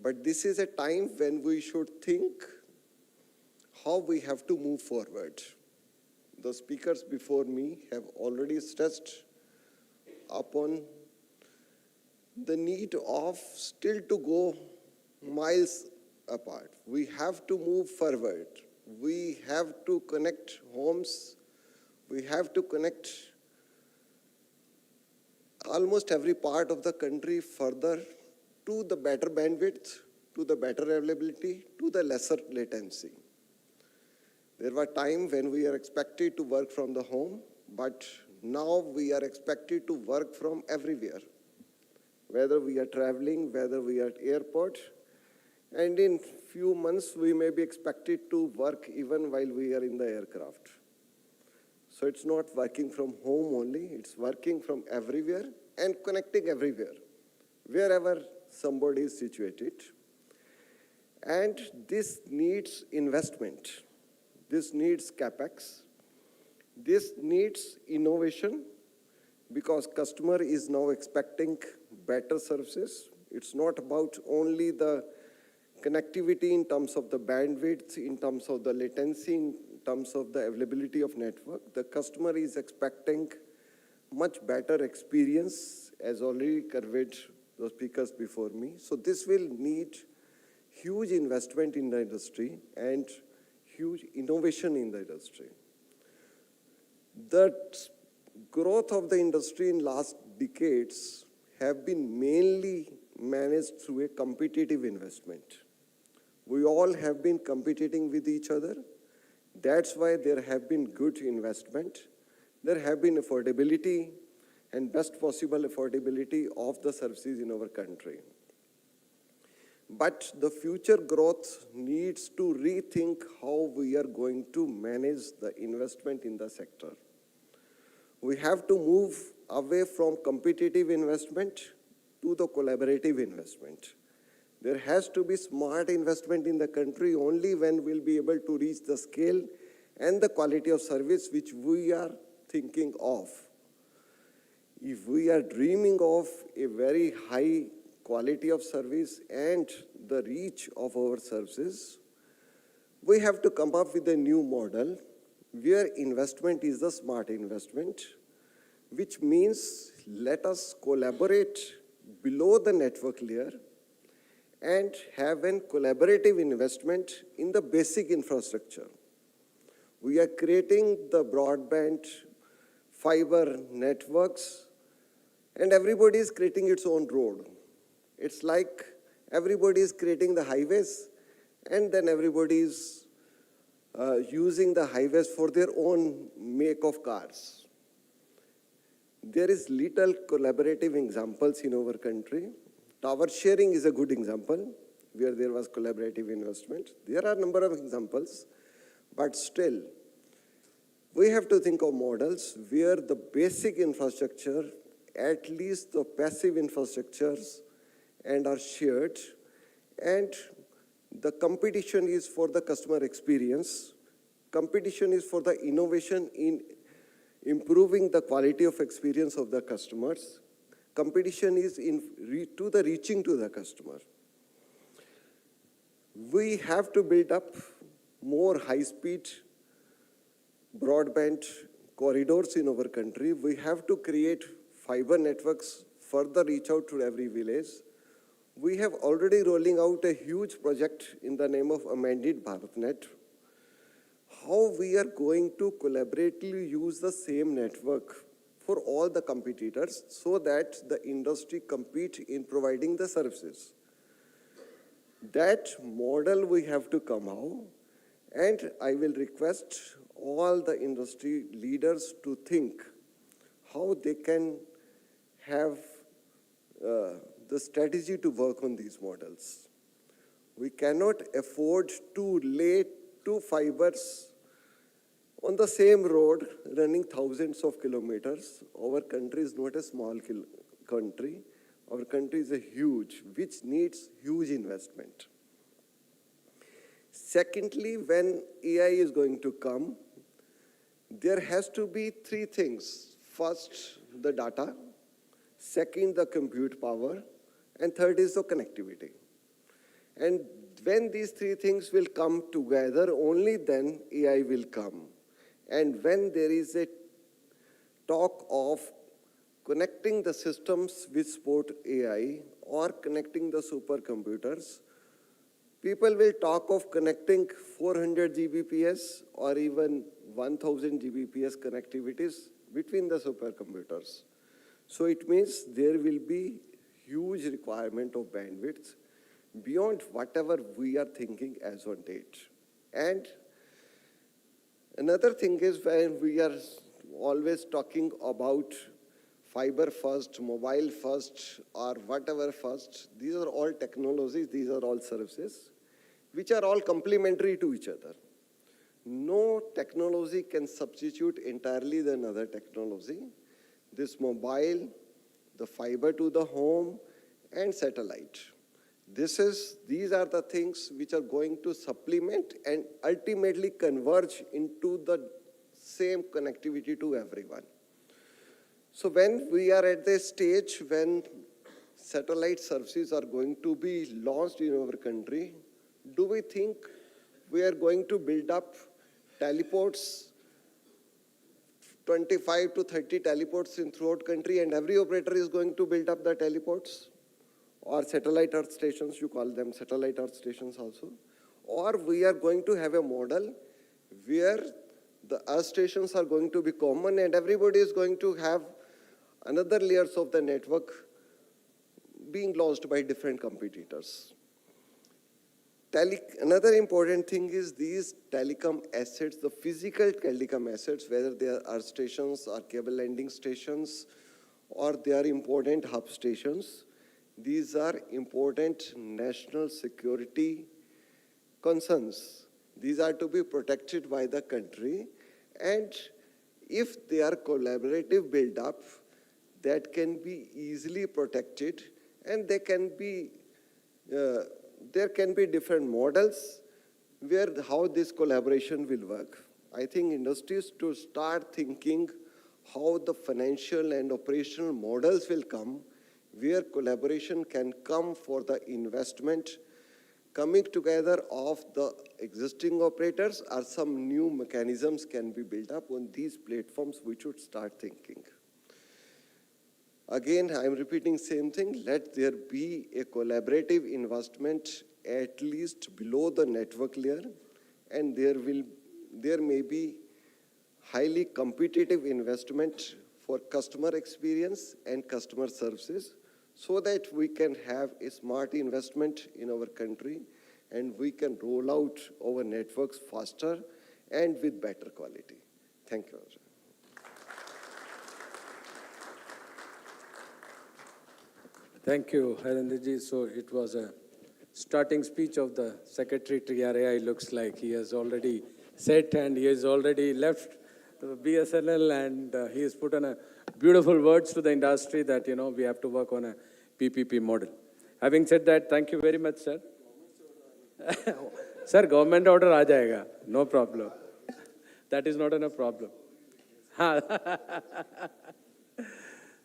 Speaker 11: But this is a time when we should think how we have to move forward. The speakers before me have already stressed upon the need of still to go miles apart. We have to move forward. We have to connect homes. We have to connect almost every part of the country further to the better bandwidth, to the better availability, to the lesser latency. There were times when we are expected to work from the home, but now we are expected to work from everywhere, whether we are traveling, whether we are at airport, and in few months we may be expected to work even while we are in the aircraft. So it's not working from home only, it's working from everywhere and connecting everywhere, wherever somebody is situated. And this needs investment. This needs capex. This needs innovation, because customer is now expecting better services. It's not about only the connectivity in terms of the bandwidth, in terms of the latency, in terms of the availability of network. The customer is expecting much better experience, as already conveyed the speakers before me. So this will need huge investment in the industry and huge innovation in the industry. The growth of the industry in last decades have been mainly managed through a competitive investment. We all have been competing with each other. That's why there have been good investment. There have been affordability and best possible affordability of the services in our country. But the future growth needs to rethink how we are going to manage the investment in the sector. We have to move away from competitive investment to the collaborative investment. There has to be smart investment in the country only when we'll be able to reach the scale and the quality of service which we are thinking of. If we are dreaming of a very high quality of service and the reach of our services, we have to come up with a new model where investment is the smart investment, which means let us collaborate below the network layer and have a collaborative investment in the basic infrastructure. We are creating the broadband fiber networks and everybody is creating its own road. It's like everybody is creating the highways and then everybody is using the highways for their own make of cars. There is little collaborative examples in our country. Tower sharing is a good example where there was collaborative investment. There are a number of examples, but still, we have to think of models where the basic infrastructure, at least the passive infrastructures, and are shared, and the competition is for the customer experience. Competition is for the innovation in improving the quality of experience of the customers. Competition is to the reaching to the customer. We have to build up more high-speed broadband corridors in our country. We have to create fiber networks, further reach out to every village. We have already rolling out a huge project in the name of amended BharatNet. How we are going to collaboratively use the same network for all the competitors so that the industry compete in providing the services. That model we have to come out, and I will request all the industry leaders to think how they can have the strategy to work on these models. We cannot afford to lay two fibers on the same road running thousands of kilometers. Our country is not a small country. Our country is a huge, which needs huge investment. Secondly, when AI is going to come, there has to be three things. First, the data. Second, the compute power. And third is the connectivity. And when these three things will come together, only then AI will come. And when there is a talk of connecting the systems which support AI or connecting the supercomputers, people will talk of connecting 400 Gbps or even 1000 Gbps connectivities between the supercomputers. So it means there will be huge requirement of bandwidth beyond whatever we are thinking as on date. And another thing is when we are always talking about fiber first, mobile first, or whatever first, these are all technologies, these are all services, which are all complementary to each other. No technology can substitute entirely the another technology. This mobile, the fiber to the home, and satellite. These are the things which are going to supplement and ultimately converge into the same connectivity to everyone. So when we are at the stage when satellite services are going to be launched in our country, do we think we are going to build up teleports, 25 to 30 teleports in throughout country, and every operator is going to build up the teleports, or satellite earth stations, you call them satellite earth stations also. Or we are going to have a model where the earth stations are going to be common and everybody is going to have another layers of the network being lost by different competitors. Another important thing is these telecom assets, the physical telecom assets, whether they are earth stations or cable landing stations or they are important hub stations, these are important national security concerns. These are to be protected by the country, and if they are collaborative build-up, that can be easily protected, and they can be, there can be different models where how this collaboration will work. I think industries to start thinking how the financial and operational models will come, where collaboration can come for the investment, coming together of the existing operators, or some new mechanisms can be built up on these platforms. We should start thinking. Again, I'm repeating same thing. Let there be a collaborative investment at least below the network layer, and there may be highly competitive investment for customer experience and customer services, so that we can have a smart investment in our country and we can roll out our networks faster and with better quality. Thank you.
Speaker 2: Thank you, Harendraji. So it was a starting speech of the Secretary TRAI. Looks like he has already said and he has already left BSNL, and he has put on a beautiful words to the industry that, you know, we have to work on a PPP model. Having said that, thank you very much, sir. Sir, government order aa jayega, no problem. That is not a problem.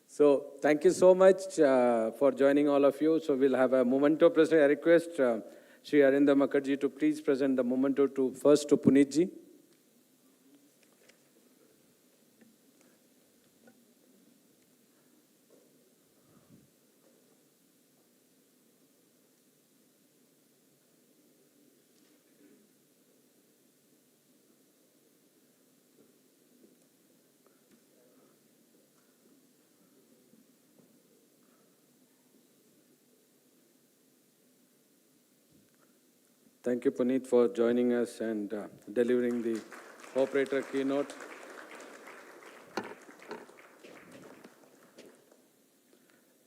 Speaker 2: So thank you so much for joining all of you. So we'll have a memento present. I request Shri Arindam Mukherjee to please present the memento first to Puneet ji. Thank you, Puneet, for joining us and delivering the operator keynote.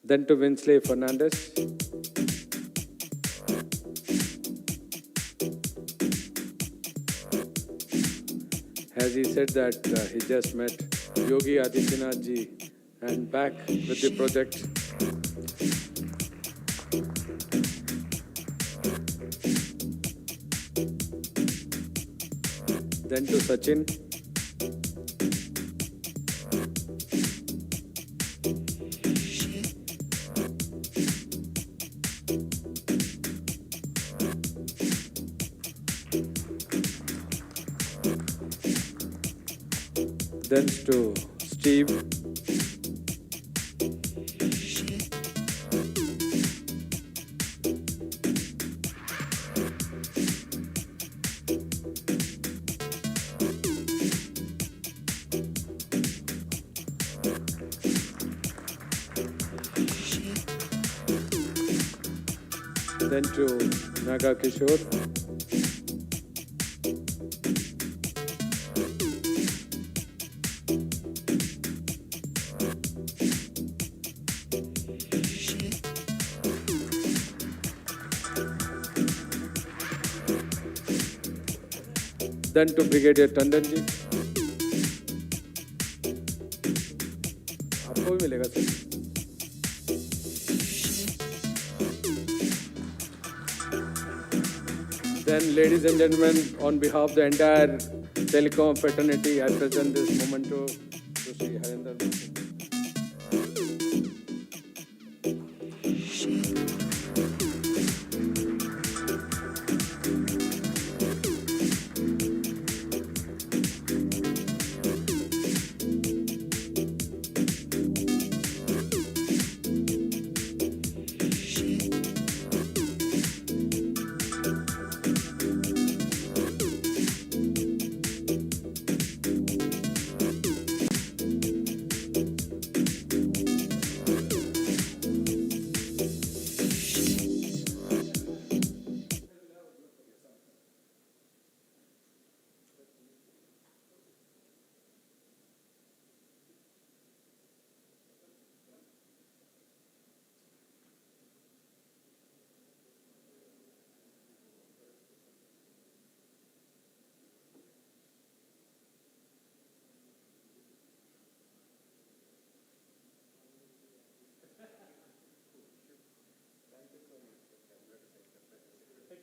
Speaker 2: Then to Winsley Fernandez. As he said that he just met Yogi Adityanath ji and back with the project. Then to Sachin. Then to Steve. Then to Naga Kishore. Then to Brigadier Tandon ji. आपको भी मिलेगा sir. Then, ladies and gentlemen, on behalf of the entire telecom fraternity, I present this memento to Shri Harendra.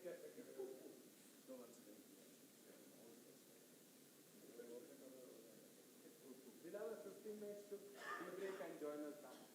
Speaker 2: We'll have a 15 minutes to tea break and join us back.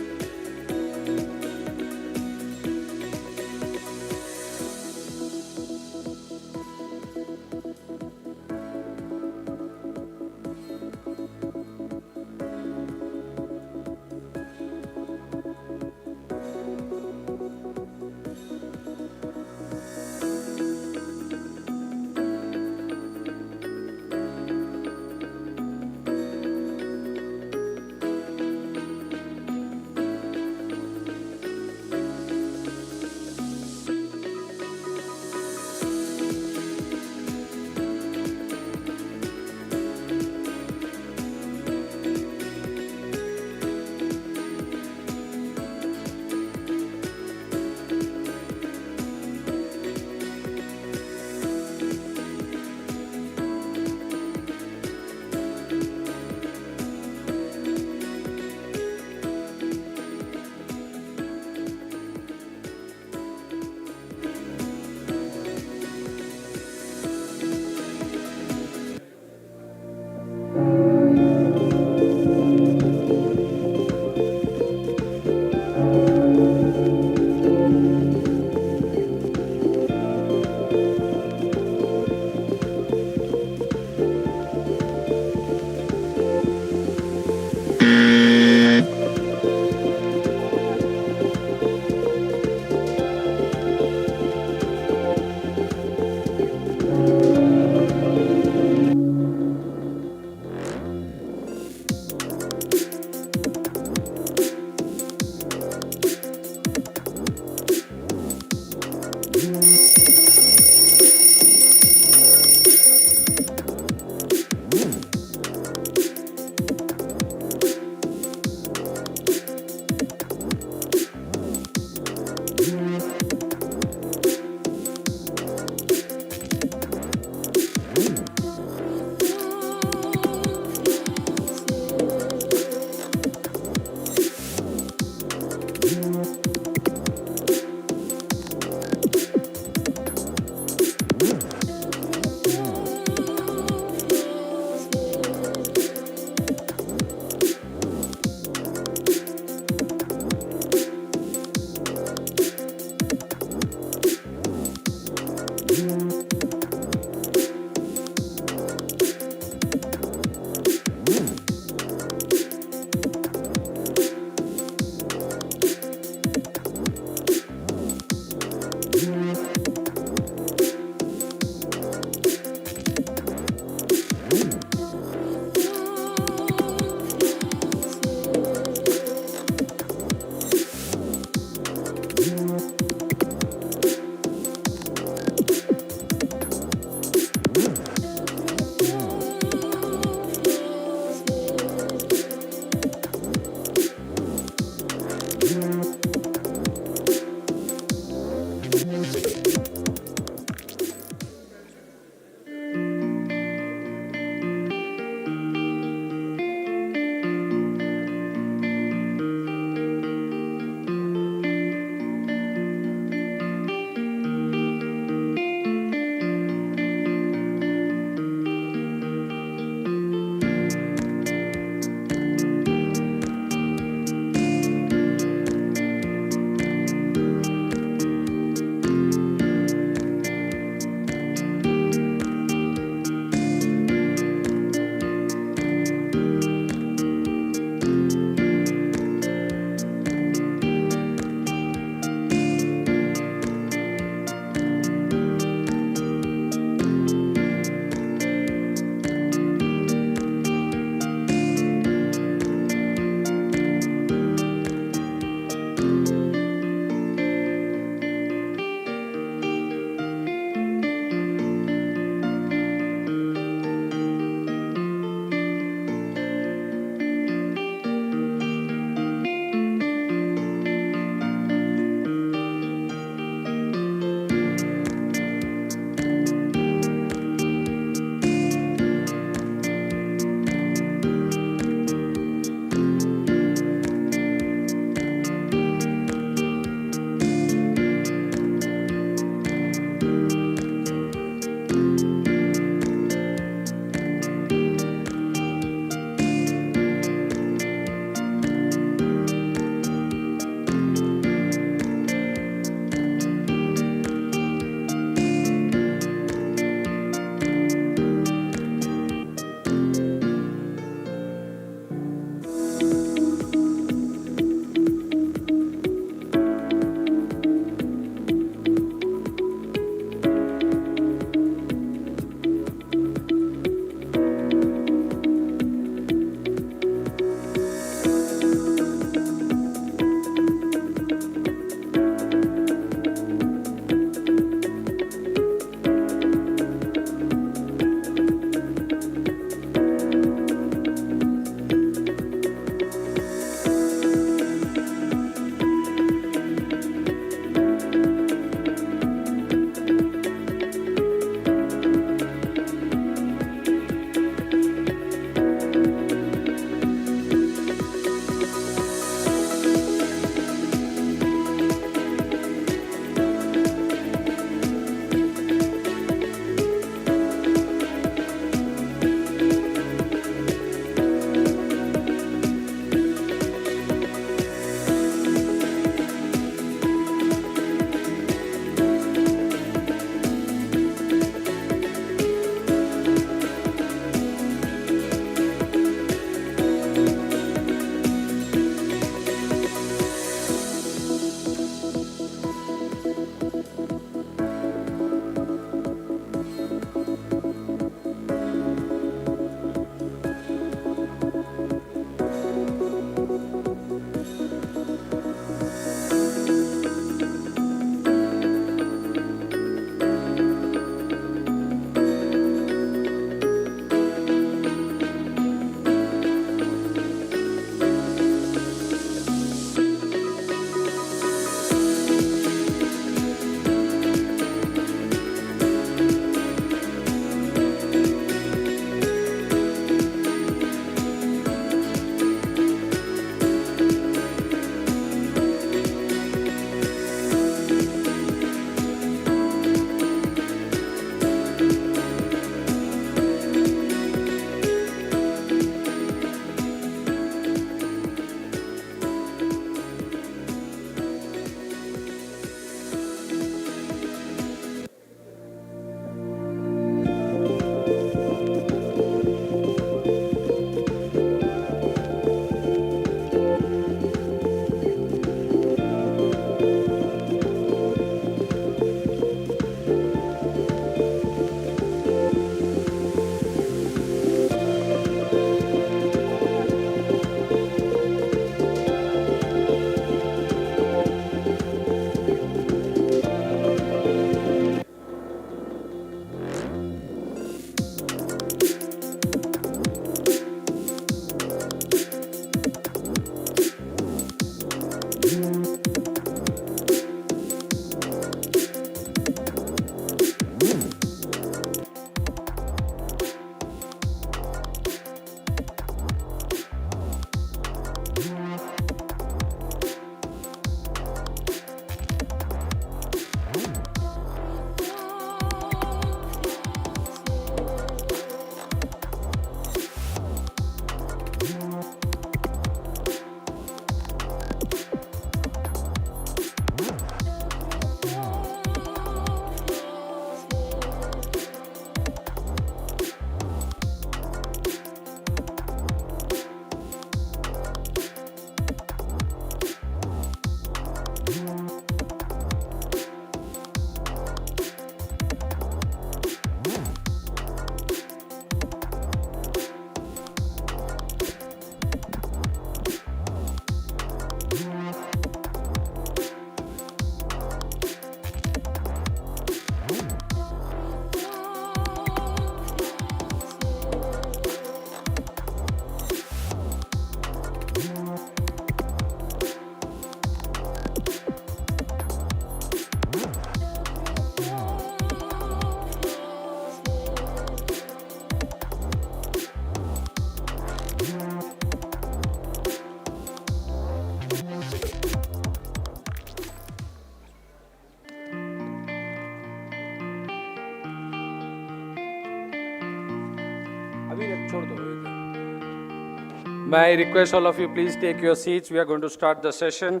Speaker 2: May I request all of you please take your seats. We are going to start the session.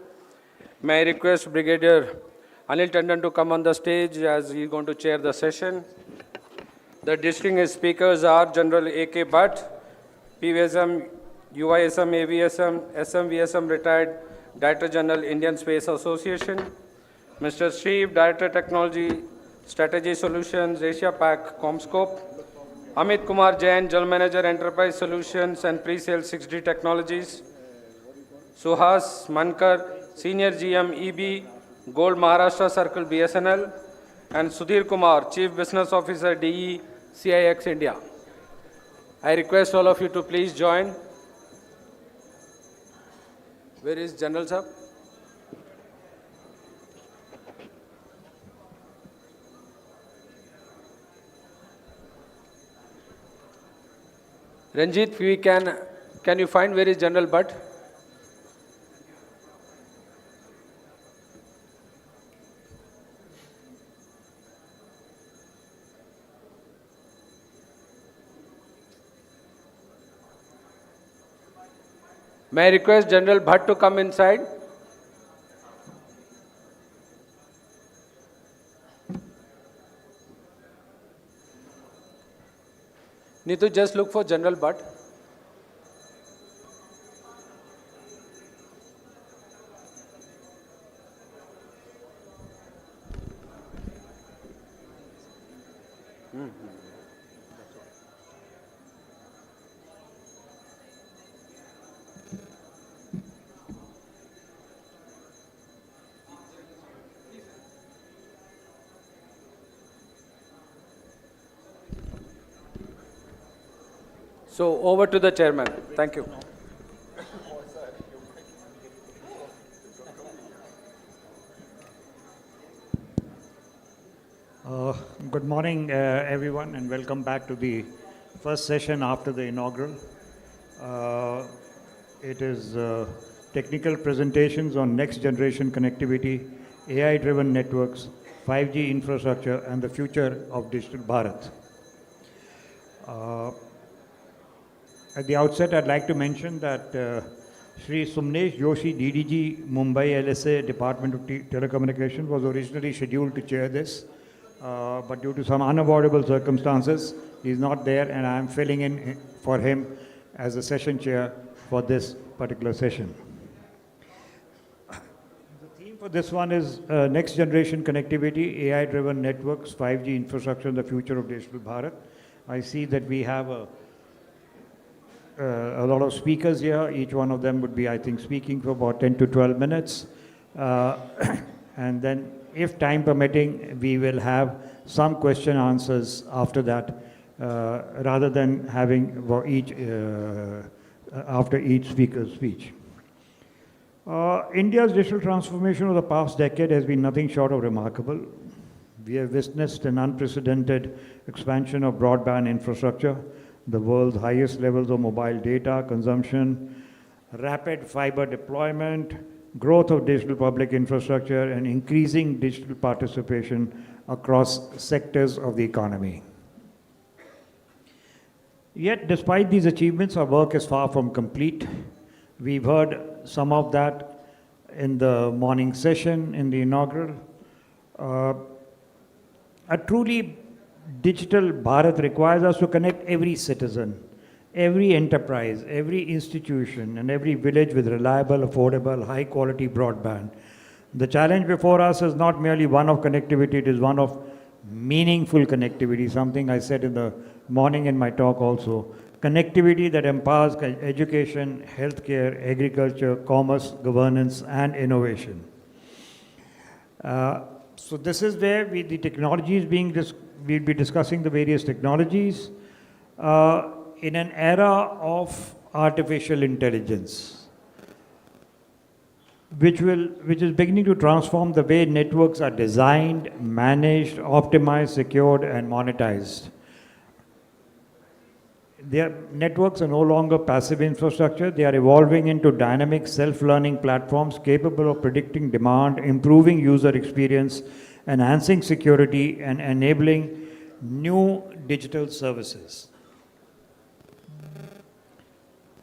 Speaker 2: May I request Brigadier Anil Tandon to come on the stage as he is going to chair the session. The distinguished speakers are General A.K. Bhatt, PVSM, UISM, AVSM, SMVSM retired Director General, Indian Space Association, Mr. Steve, Director Technology, Strategy Solutions, Asia Pac, Comscope, Amit Kumar Jain, General Manager, Enterprise Solutions and Pre-Sales 6D Technologies, Suhas Mankar, Senior GM EB, Gold Maharashtra Circle BSNL, and Sudhir Kumar, Chief Business Officer DE, CIX India. I request all of you to please join. Where is General Sir? Ranjit, can you find where is General Bhatt? May I request General Bhatt to come inside? Neetu, just look for General Bhatt. So over to the chairman. Thank you.
Speaker 5: Good morning, everyone, and welcome back to the first session after the inaugural. It is technical presentations on next generation connectivity, AI-driven networks, 5G infrastructure, and the future of digital Bharat. At the outset, I'd like to mention that Shri Sumnesh Joshi, DDG, Mumbai LSA, Department of Telecommunications, was originally scheduled to chair this, but due to some unavoidable circumstances, he's not there, and I'm filling in for him as a session chair for this particular session. The theme for this one is next generation connectivity, AI-driven networks, 5G infrastructure, and the future of digital Bharat. I see that we have a lot of speakers here. Each one of them would be, I think, speaking for about 10 to 12 minutes. And then, if time permitting, we will have some question answers after that, rather than having for each, after each speaker's speech. India's digital transformation of the past decade has been nothing short of remarkable. We have witnessed an unprecedented expansion of broadband infrastructure, the world's highest levels of mobile data consumption, rapid fiber deployment, growth of digital public infrastructure, and increasing digital participation across sectors of the economy. Yet, despite these achievements, our work is far from complete. We've heard some of that in the morning session, in the inaugural. A truly digital Bharat requires us to connect every citizen, every enterprise, every institution, and every village with reliable, affordable, high-quality broadband. The challenge before us is not merely one of connectivity, it is one of meaningful connectivity, something I said in the morning in my talk also. Connectivity that empowers education, healthcare, agriculture, commerce, governance, and innovation. So this is where the technology is being we'll be discussing the various technologies in an era of artificial intelligence, which is beginning to transform the way networks are designed, managed, optimized, secured, and monetized. Their networks are no longer passive infrastructure. They are evolving into dynamic self-learning platforms capable of predicting demand, improving user experience, enhancing security, and enabling new digital services.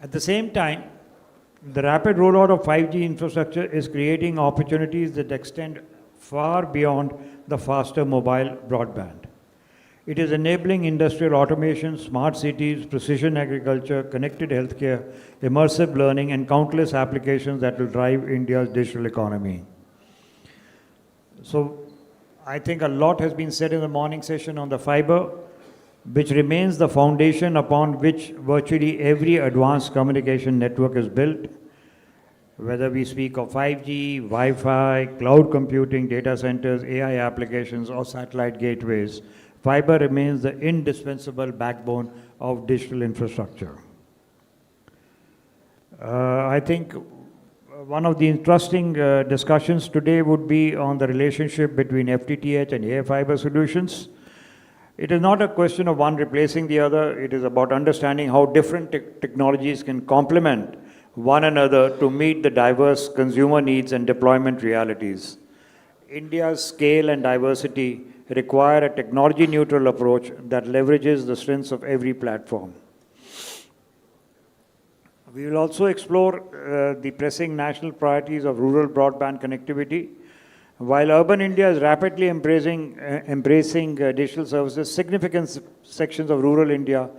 Speaker 5: At the same time, the rapid rollout of 5G infrastructure is creating opportunities that extend far beyond the faster mobile broadband. It is enabling industrial automation, smart cities, precision agriculture, connected healthcare, immersive learning, and countless applications that will drive India's digital economy. So I think a lot has been said in the morning session on the fiber, which remains the foundation upon which virtually every advanced communication network is built. Whether we speak of 5G, Wi-Fi, cloud computing, data centers, AI applications, or satellite gateways, fiber remains the indispensable backbone of digital infrastructure. I think one of the interesting discussions today would be on the relationship between FTTH and air fiber solutions. It is not a question of one replacing the other. It is about understanding how different technologies can complement one another to meet the diverse consumer needs and deployment realities. India's scale and diversity require a technology-neutral approach that leverages the strengths of every platform. We will also explore the pressing national priorities of rural broadband connectivity. While urban India is rapidly embracing digital services, significant sections of rural India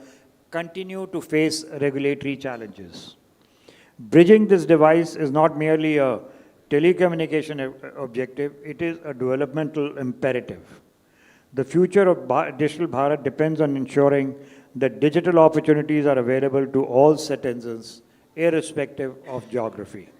Speaker 5: continue to face regulatory challenges. Bridging this divide is not merely a telecommunication objective, it is a developmental imperative. The future of Digital Bharat depends on ensuring that digital opportunities are available to all citizens, irrespective of geography.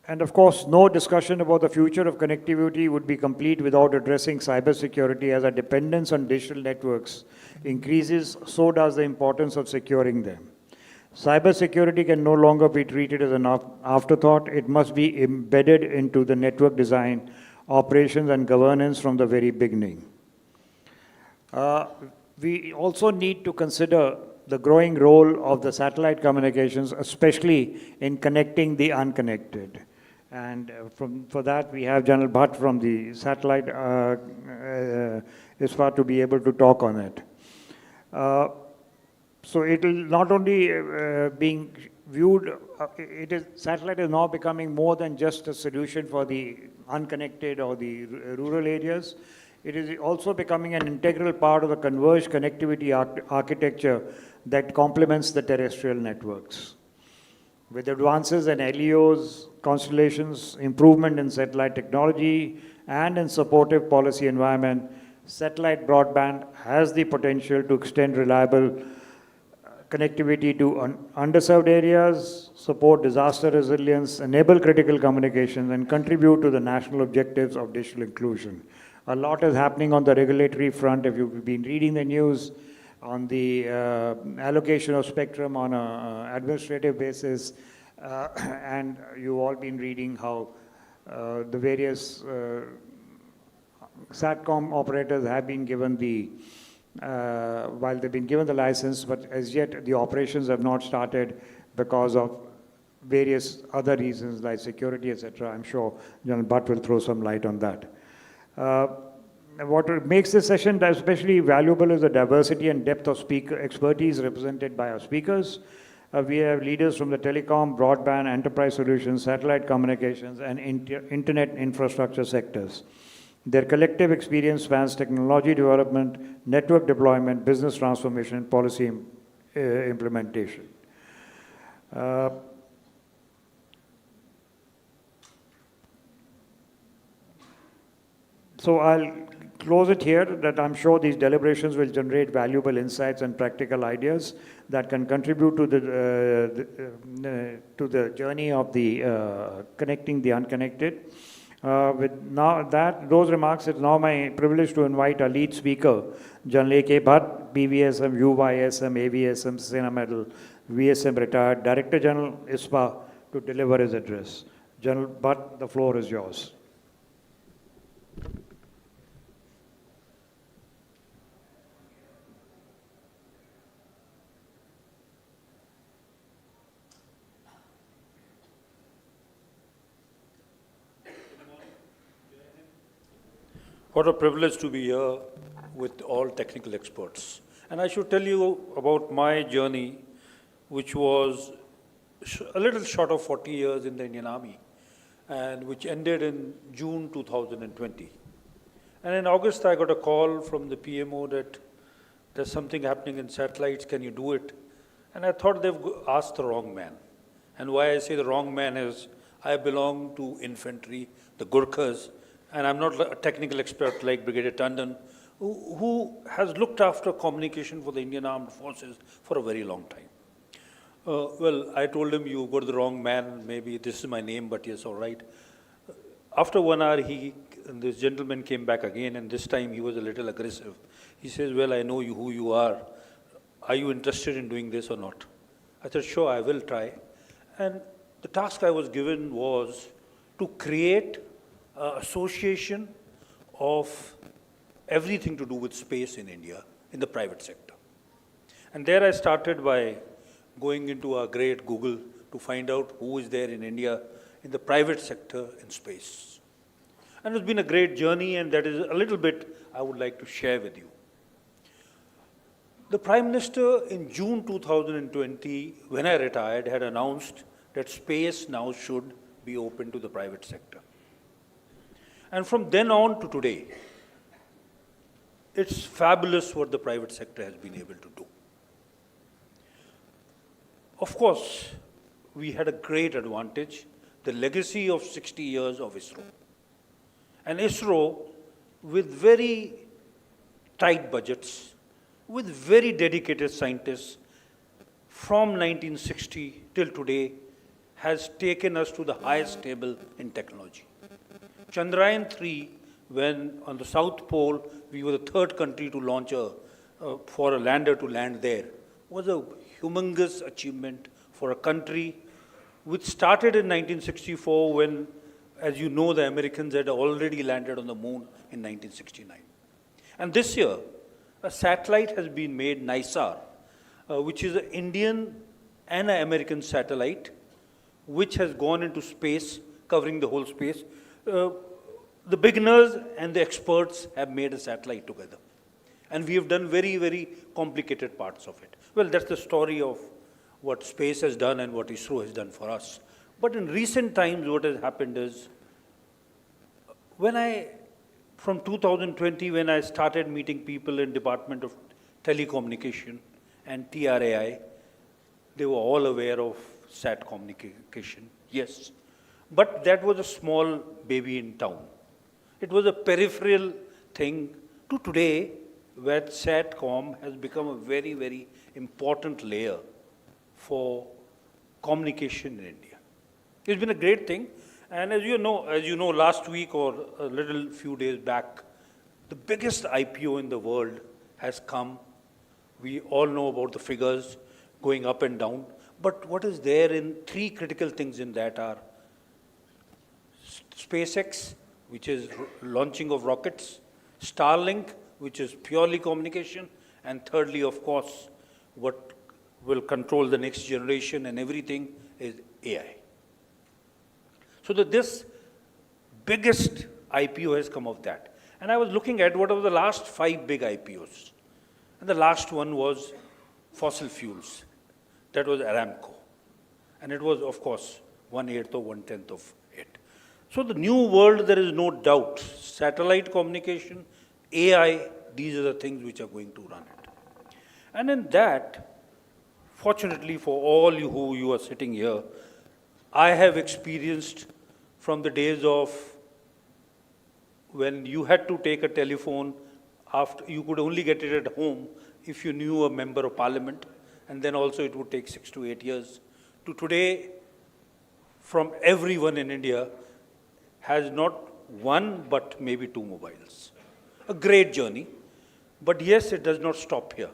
Speaker 5: And of course, no discussion about the future of connectivity would be complete without addressing cybersecurity. As our dependence on digital networks increases, so does the importance of securing them. Cybersecurity can no longer be treated as an afterthought. It must be embedded into the network design, operations, and governance from the very beginning. We also need to consider the growing role of the satellite communications, especially in connecting the unconnected. And for that, we have General Bhatt from the satellite ISPA to be able to talk on it. So it will not only being viewed, satellite is now becoming more than just a solution for the unconnected or the rural areas. It is also becoming an integral part of the converged connectivity architecture that complements the terrestrial networks. With advances in LEOs, constellations, improvement in satellite technology, and in supportive policy environment, satellite broadband has the potential to extend reliable connectivity to underserved areas, support disaster resilience, enable critical communications, and contribute to the national objectives of digital inclusion. A lot is happening on the regulatory front. If you've been reading the news on the allocation of spectrum on an administrative basis, and you've all been reading how the various SATCOM operators have been given the, while they've been given the license, but as yet the operations have not started because of various other reasons like security, etc. I'm sure General Bhatt will throw some light on that. What makes this session especially valuable is the diversity and depth of expertise represented by our speakers. We have leaders from the telecom, broadband, enterprise solutions, satellite communications, and internet infrastructure sectors. Their collective experience spans technology development, network deployment, business transformation, and policy implementation. So I'll close it here, that I'm sure these deliberations will generate valuable insights and practical ideas that can contribute to the journey of the connecting the unconnected. With now those remarks, it's now my privilege to invite our lead speaker, General A.K. Bhatt, BVSM, UYSM, AVSM, Sena Medal, VSM retired, Director General ISPA, to deliver his address. General Bhatt, the floor is yours.
Speaker 12: What a privilege to be here with all technical experts. And I should tell you about my journey, which was a little short of 40 years in the Indian Army, and which ended in June 2020. And in August, I got a call from the PMO that there's something happening in satellites, can you do it? And I thought they've asked the wrong man. And why I say the wrong man is, I belong to infantry, the Gurkhas, and I'm not a technical expert like Brigadier Tandon, who has looked after communication for the Indian Armed Forces for a very long time. Well, I told him, you got the wrong man, maybe this is my name, but yes, all right. After 1 hour, this gentleman came back again, and this time he was a little aggressive. He says, well, I know who you are. Are you interested in doing this or not? I said, sure, I will try. And the task I was given was to create an association of everything to do with space in India, in the private sector. And there I started by going into our great Google to find out who is there in India in the private sector in space. And it's been a great journey, and that is a little bit I would like to share with you. The Prime Minister in June 2020, when I retired, had announced that space now should be open to the private sector. And from then on to today, it's fabulous what the private sector has been able to do. Of course, we had a great advantage, the legacy of 60 years of ISRO. And ISRO, with very tight budgets, with very dedicated scientists, from 1960 till today, has taken us to the highest table in technology. Chandrayaan-3, when on the South Pole, we were the third country to launch for a lander to land there, was a humongous achievement for a country which started in 1964 when, as you know, the Americans had already landed on the moon in 1969. And this year, a satellite has been made, NISAR, which is an Indian and an American satellite, which has gone into space, covering the whole space. The beginners and the experts have made a satellite together. And we have done very, very complicated parts of it. Well, that's the story of what space has done and what ISRO has done for us. But in recent times, what has happened is, from 2020, when I started meeting people in Department of Telecommunication and TRAI, they were all aware of SAT communication, yes. But that was a small baby in town. It was a peripheral thing to today, where SATCOM has become a very, very important layer for communication in India. It's been a great thing. And as you know, last week or a little few days back, the biggest IPO in the world has come. We all know about the figures going up and down. But what is there in three critical things in that are SpaceX, which is launching of rockets, Starlink, which is purely communication, and thirdly, of course, what will control the next generation and everything is AI. So that this biggest IPO has come of that. And I was looking at what are the last 5 big IPOs. And the last one was fossil fuels. That was Aramco. And it was, of course, 1/8 or 1/10 of it. So the new world, there is no doubt. Satellite communication, AI, these are the things which are going to run it. And in that, fortunately for all you who you are sitting here, I have experienced from the days of when you had to take a telephone, after you could only get it at home if you knew a member of parliament, and then also it would take 6 to 8 years, to today, from everyone in India, has not one but maybe 2 mobiles. A great journey, but yes, it does not stop here.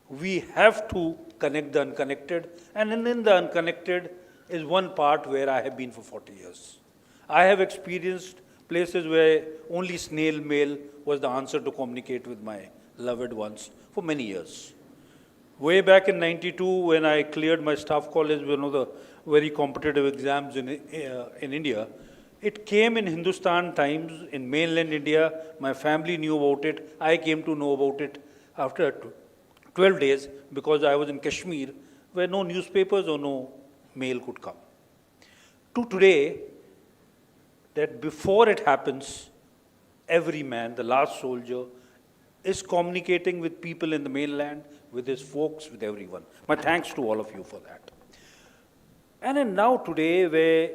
Speaker 12: We have to connect the unconnected, and in the unconnected is one part where I have been for 40 years. I have experienced places where only snail mail was the answer to communicate with my loved ones for many years. Way back in '92, when I cleared my staff college, one of the very competitive exams in India, It came in Hindustan Times in mainland India. My family knew about it. I came to know about it after 12 days because I was in Kashmir where no newspapers or no mail could come. To today, that before it happens, every man, the last soldier, is communicating with people in the mainland, with his folks, with everyone. My thanks to all of you for that. And then now today, where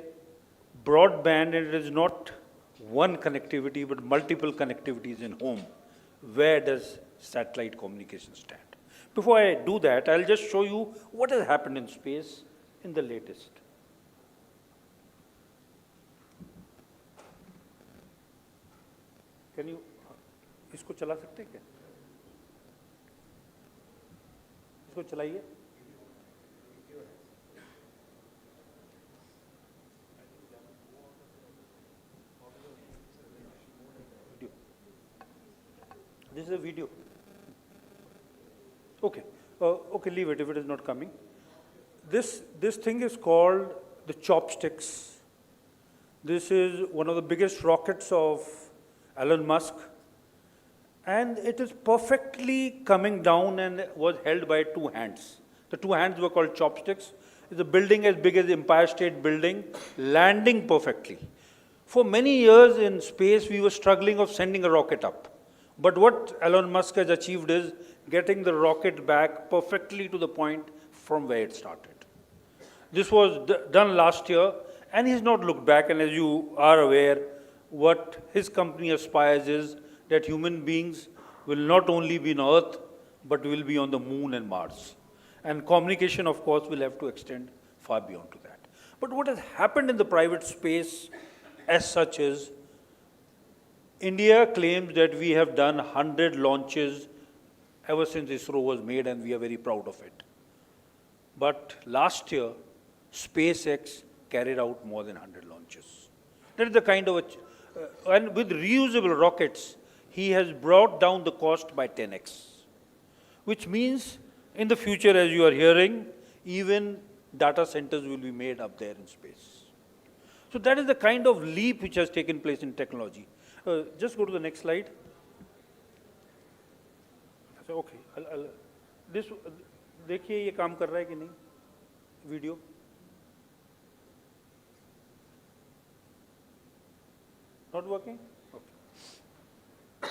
Speaker 12: broadband, and it is not one connectivity, but multiple connectivities in home, where does satellite communication stand? Before I do that, I'll just show you what has happened in space in the latest. Can you, इसको चला सकते हैं क्या? इसको चलाइए. This is a video. Okay, okay, leave it if it is not coming. This thing is called the chopsticks. This is one of the biggest rockets of Elon Musk, and it is perfectly coming down and was held by two hands. The two hands were called chopsticks. It's a building as big as the Empire State Building, landing perfectly. For many years in space, we were struggling of sending a rocket up. But what Elon Musk has achieved is getting the rocket back perfectly to the point from where it started. This was done last year, and he's not looked back. And as you are aware, what his company aspires is that human beings will not only be on Earth, but will be on the Moon and Mars. And communication, of course, will have to extend far beyond to that. But what has happened in the private space as such is, India claims that we have done 100 launches ever since ISRO was made, and we are very proud of it. But last year, SpaceX carried out more than 100 launches. That is the kind of, and with reusable rockets, he has brought down the cost by 10x, which means in the future, as you are hearing, even data centers will be made up there in space. So that is the kind of leap which has taken place in technology. Just go to the next slide. So, okay, this देखिए ये काम कर रहा है कि नहीं video. Not working? Okay.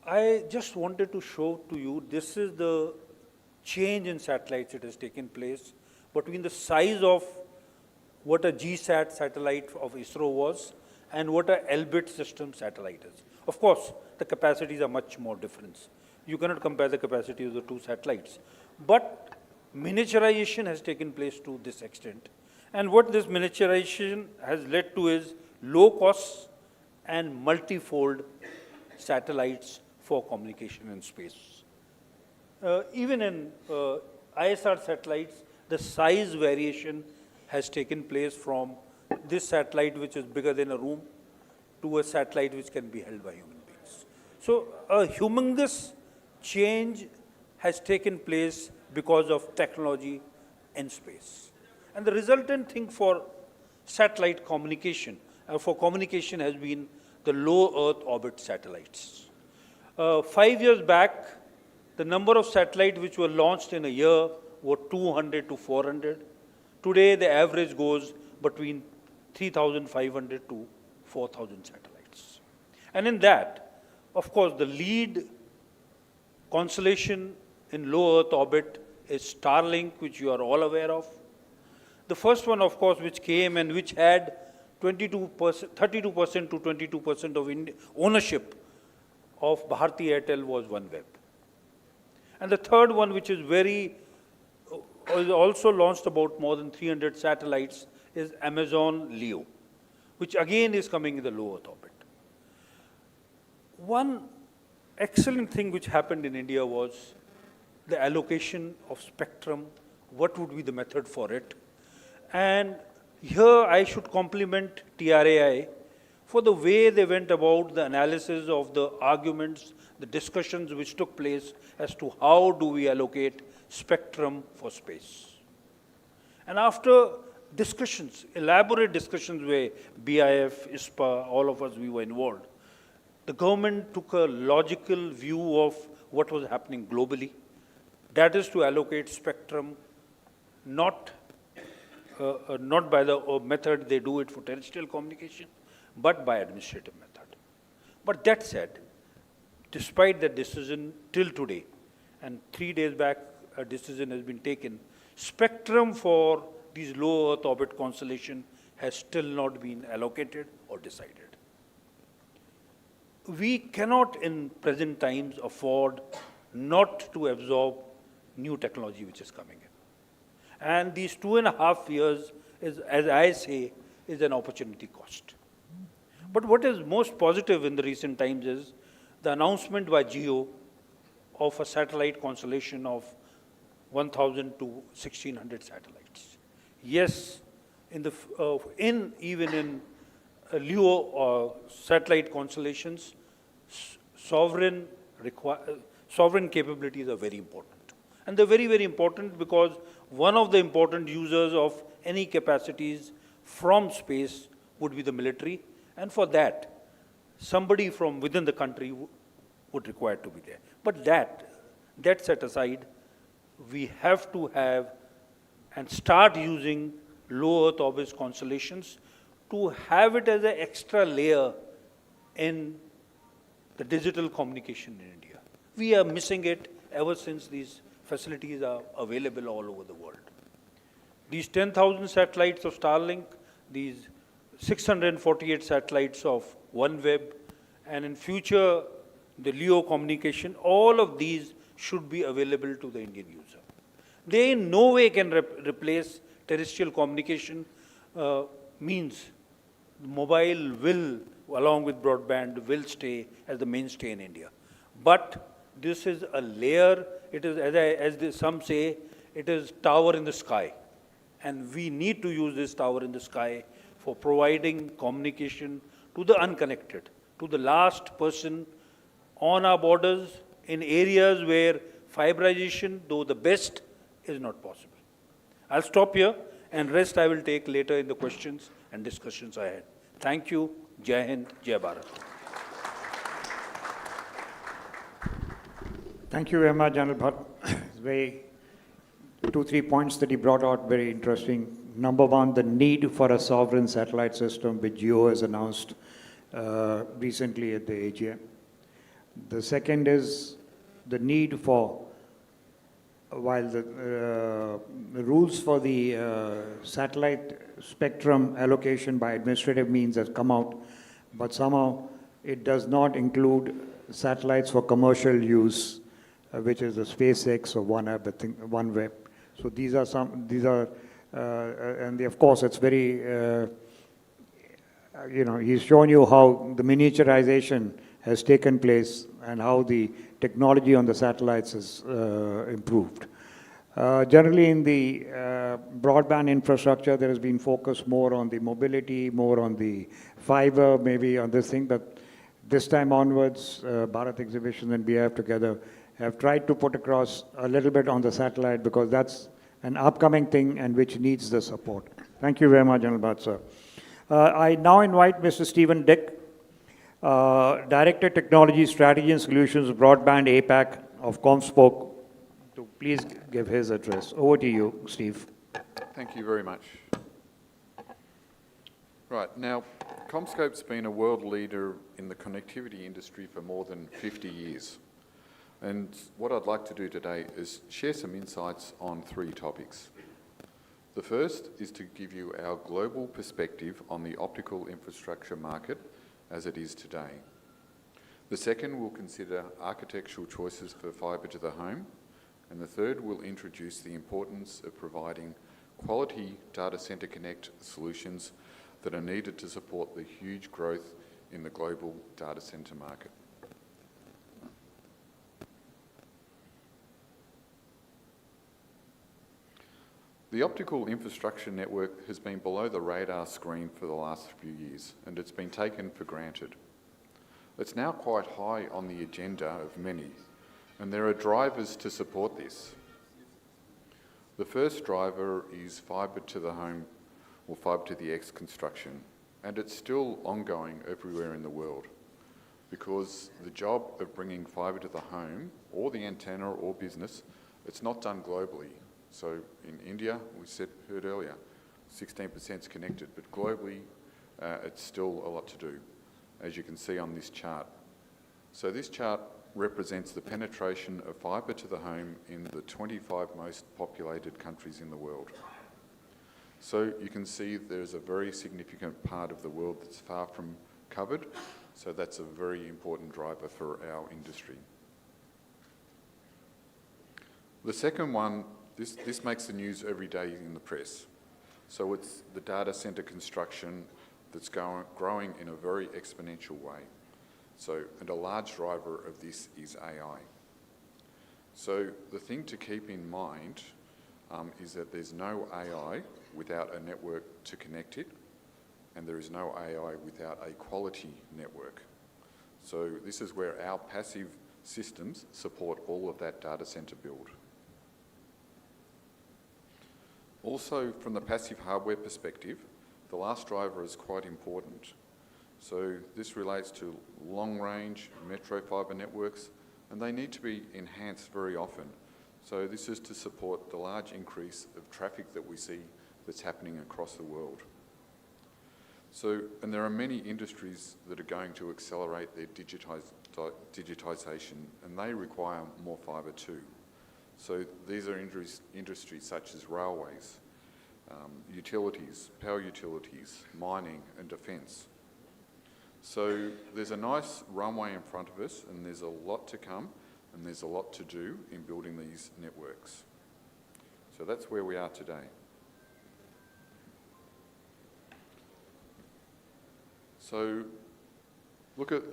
Speaker 12: I just wanted to show to you, this is the change in satellites that has taken place between the size of what a GSAT satellite of ISRO was and what a L-bit system satellite is. Of course, the capacities are much more different. You cannot compare the capacity of the two satellites. But miniaturization has taken place to this extent. And what this miniaturization has led to is low costs and multifold satellites for communication in space. Even in ISR satellites, the size variation has taken place from this satellite, which is bigger than a room, to a satellite which can be held by human beings. So a humongous change has taken place because of technology in space. And the resultant thing for satellite communication, for communication has been the low Earth orbit satellites. 5 years back, the number of satellites which were launched in a year were 200 to 400. Today, the average goes between 3,500 to 4,000 satellites. And in that, of course, the lead constellation in low Earth orbit is Starlink, which you are all aware of. The first one, of course, which came and which had 32%, 32% to 22% of ownership of Bharti Airtel was OneWeb. And the third one, which is also launched about more than 300 satellites, is Amazon Leo, which again is coming in the low Earth orbit. One excellent thing which happened in India was the allocation of spectrum. What would be the method for it? And here I should compliment TRAI for the way they went about the analysis of the arguments, the discussions which took place as to how do we allocate spectrum for space. And after discussions, elaborate discussions where BIF, ISPA, all of us, we were involved, the government took a logical view of what was happening globally. That is to allocate spectrum not by the method they do it for terrestrial communication, but by administrative method. But that said, despite that decision till today, and 3 days back a decision has been taken, spectrum for these low Earth orbit constellation has still not been allocated or decided. We cannot in present times afford not to absorb new technology which is coming in. And these 2.5 years is, as I say, is an opportunity cost. But what is most positive in the recent times is the announcement by Geo of a satellite constellation of 1,000 to 1,600 satellites. Yes, even in LEO satellite constellations, sovereign capabilities are very important. And they're very, very important because one of the important users of any capacities from space would be the military. And for that, somebody from within the country would require to be there. But that set aside, we have to have and start using low Earth orbit constellations to have it as an extra layer in the digital communication in India. We are missing it ever since these facilities are available all over the world. These 10,000 satellites of Starlink, these 648 satellites of OneWeb, and in future, the LEO communication, all of these should be available to the Indian user. They in no way can replace terrestrial communication, means mobile will, along with broadband, will stay as the mainstay in India. But this is a layer, it is, as some say, it is tower in the sky. And we need to use this tower in the sky for providing communication to the unconnected, to the last person on our borders in areas where fiberization, though the best, is not possible. I'll stop here, and rest I will take later in the questions and discussions ahead. Thank you. Jai Hind, Jai Bharat.
Speaker 5: Thank you very much, General Bhatt. 2-3 points that he brought out, very interesting. Number one, the need for a sovereign satellite system, which Geo has announced recently at the AGM. The second is the need for, while the rules for the satellite spectrum allocation by administrative means has come out, but somehow it does not include satellites for commercial use, which is the SpaceX or OneWeb. So these are and of course it's very, he's shown you how the miniaturization has taken place and how the technology on the satellites has improved. Generally in the broadband infrastructure, there has been focus more on the mobility, more on the fiber, maybe on this thing, but this time onwards, Bharat Exhibition and BIF together have tried to put across a little bit on the satellite because that's an upcoming thing and which needs the support. Thank you very much, General Bhatt, sir. I now invite Mr. Stephen Dick, Director Technology, Strategy and Solutions, Broadband APAC of CommSpoke, to please give his address. Over to you, Steve.
Speaker 9: Thank you very much. Right, now, CommScope's been a world leader in the connectivity industry for more than 50 years. And what I'd like to do today is share some insights on 3 topics. The first is to give you our global perspective on the optical infrastructure market as it is today. The second will consider architectural choices for fibre to the home. And the third will introduce the importance of providing quality data centre connect solutions that are needed to support the huge growth in the global data centre market. The optical infrastructure network has been below the radar screen for the last few years, and it's been taken for granted. It's now quite high on the agenda of many, and there are drivers to support this. The first driver is fibre to the home or fibre to the X construction, and it's still ongoing everywhere in the world because the job of bringing fibre to the home or the antenna or business, it's not done globally. So in India, we heard earlier, 16% is connected, but globally, it's still a lot to do, as you can see on this chart. So this chart represents the penetration of fibre to the home in the 25 most populated countries in the world. So you can see there's a very significant part of the world that's far from covered, so that's a very important driver for our industry. The second one, this makes the news every day in the press. So it's the data centre construction that's growing in a very exponential way. So, and a large driver of this is AI. So the thing to keep in mind is that there's no AI without a network to connect it, and there is no AI without a quality network. So this is where our passive systems support all of that data centre build. Also, from the passive hardware perspective, the last driver is quite important. So this relates to long-range metro fibre networks, and they need to be enhanced very often. So this is to support the large increase of traffic that we see that's happening across the world. So, and there are many industries that are going to accelerate their digitisation, and they require more fibre too. So these are industries such as railways, utilities, power utilities, mining and defence. So there's a nice runway in front of us, and there's a lot to come, and there's a lot to do in building these networks. So that's where we are today. So look at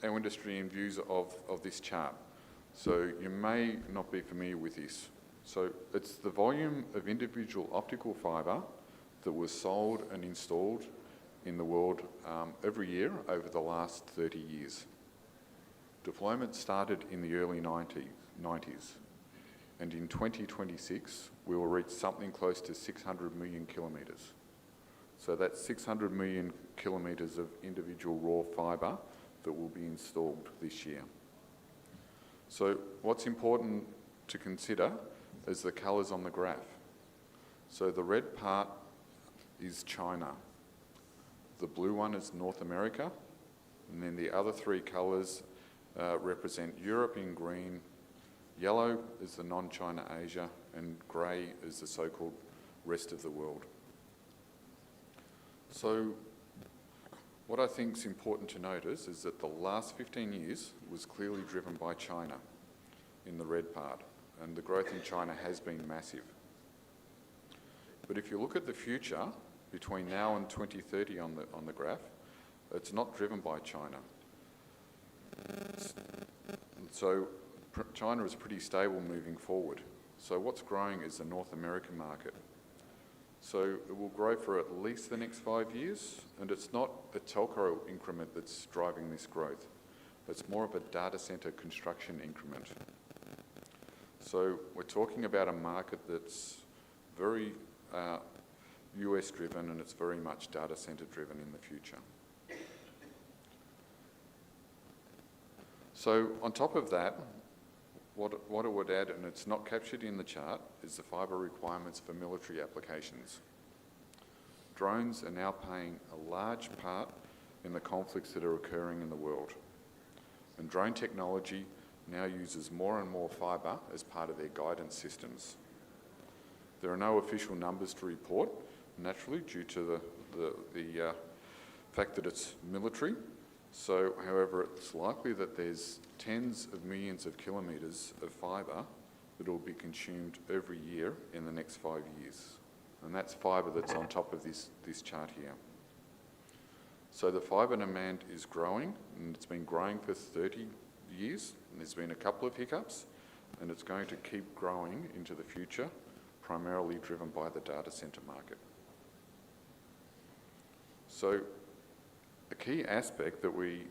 Speaker 9: our industry in views of this chart. So you may not be familiar with this. So it's the volume of individual optical fibre that was sold and installed in the world every year over the last 30 years. Deployment started in the early 90s, and in 2026 we will reach something close to 600 million kilometres. So that's 600 million kilometres of individual raw fibre that will be installed this year. So what's important to consider is the colours on the graph. So the red part is China. The blue one is North America, and then the other three colours represent Europe in green, yellow is the non-China Asia, and grey is the so-called rest of the world. So what I think is important to notice is that the last 15 years was clearly driven by China in the red part, and the growth in China has been massive. But if you look at the future, between now and 2030 on the graph, it's not driven by China. So China is pretty stable moving forward. So what's growing is the North American market. So it will grow for at least the next 5 years, and it's not a telco increment that's driving this growth. It's more of a data centre construction increment. So we're talking about a market that's very US driven, and it's very much data centre driven in the future. So on top of that, what it would add, and it's not captured in the chart, is the fibre requirements for military applications. Drones are now playing a large part in the conflicts that are occurring in the world. And drone technology now uses more and more fibre as part of their guidance systems. There are no official numbers to report, naturally, due to the fact that it's military. So, however, it's likely that there's tens of millions of kilometres of fibre that will be consumed every year in the next 5 years. And that's fibre that's on top of this chart here. So the fibre demand is growing, and it's been growing for 30 years, and there's been a couple of hiccups, and it's going to keep growing into the future primarily driven by the data centre market. So a key aspect that we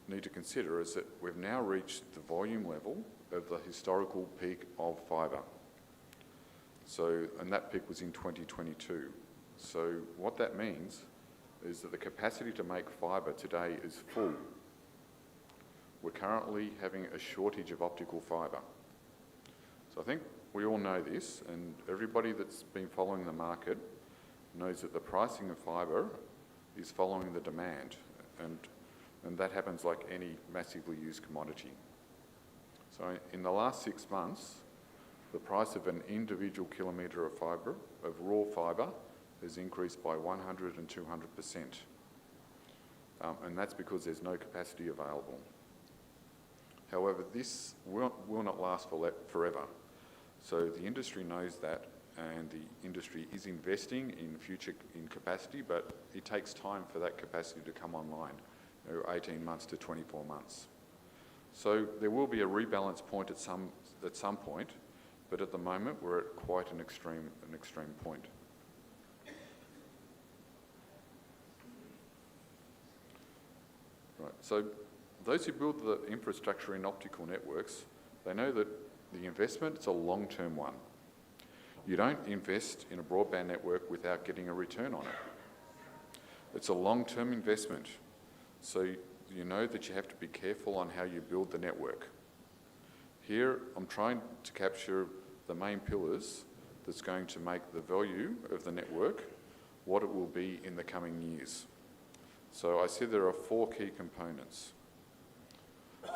Speaker 9: need to consider is that we've now reached the volume level of the historical peak of fibre. So, and that peak was in 2022. So what that means is that the capacity to make fibre today is full. We're currently having a shortage of optical fibre. So I think we all know this, and everybody that's been following the market knows that the pricing of fibre is following the demand, and that happens like any massively used commodity. So in the last 6 months, the price of an individual kilometre of fibre, of raw fibre, has increased by 100 and 200%. And that's because there's no capacity available. However, this will not last forever. So the industry knows that, and the industry is investing in capacity, but it takes time for that capacity to come online, 18 months to 24 months. So there will be a rebalance point at some point, but at the moment we're at quite an extreme point. Right. So those who build the infrastructure in optical networks, they know that the investment is a long-term one. You don't invest in a broadband network without getting a return on it. It's a long-term investment. So you know that you have to be careful on how you build the network. Here, I'm trying to capture the main pillars that's going to make the value of the network what it will be in the coming years. So I see there are 4 key components.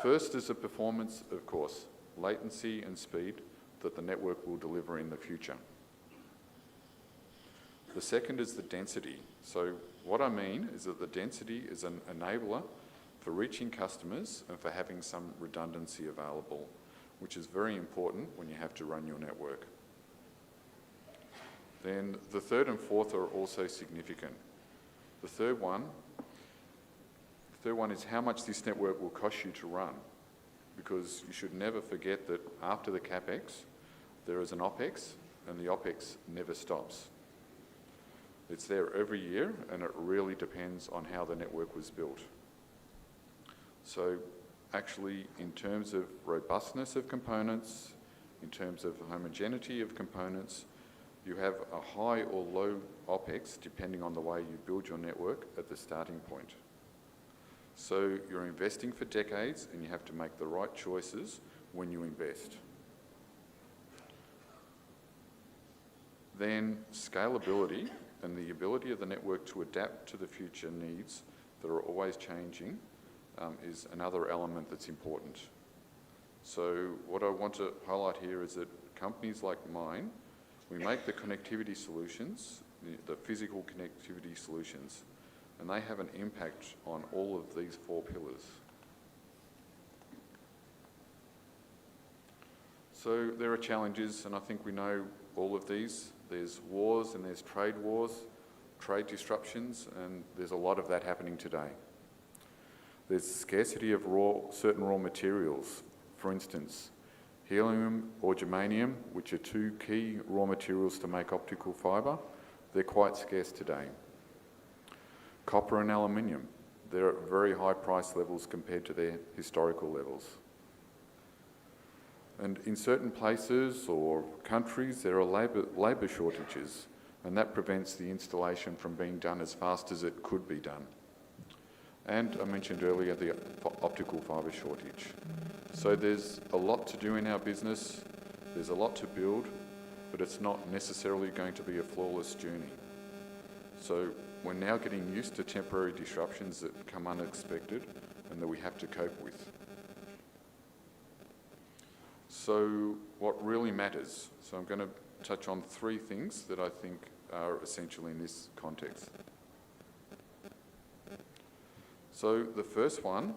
Speaker 9: First is the performance, of course, latency and speed that the network will deliver in the future. The second is the density. So what I mean is that the density is an enabler for reaching customers and for having some redundancy available, which is very important when you have to run your network. Then the third and fourth are also significant. The third one is how much this network will cost you to run, because you should never forget that after the CapEx, there is an OpEx, and the OpEx never stops. It's there every year, and it really depends on how the network was built. So actually, in terms of robustness of components, in terms of homogeneity of components, you have a high or low OpEx depending on the way you build your network at the starting point. So you're investing for decades, and you have to make the right choices when you invest. Then scalability and the ability of the network to adapt to the future needs that are always changing is another element that's important. So what I want to highlight here is that companies like mine, we make the connectivity solutions, the physical connectivity solutions, and they have an impact on all of these 4 pillars. So there are challenges, and I think we know all of these. There's wars and there's trade wars, trade disruptions, and there's a lot of that happening today. There's scarcity of certain raw materials. For instance, helium or germanium, which are 2 key raw materials to make optical fibre, they're quite scarce today. Copper and aluminium, they're at very high price levels compared to their historical levels. And in certain places or countries, there are labour shortages, and that prevents the installation from being done as fast as it could be done. And I mentioned earlier the optical fibre shortage. So there's a lot to do in our business, there's a lot to build, but it's not necessarily going to be a flawless journey. So we're now getting used to temporary disruptions that come unexpected and that we have to cope with. So what really matters? So I'm going to touch on 3 things that I think are essential in this context. So the first one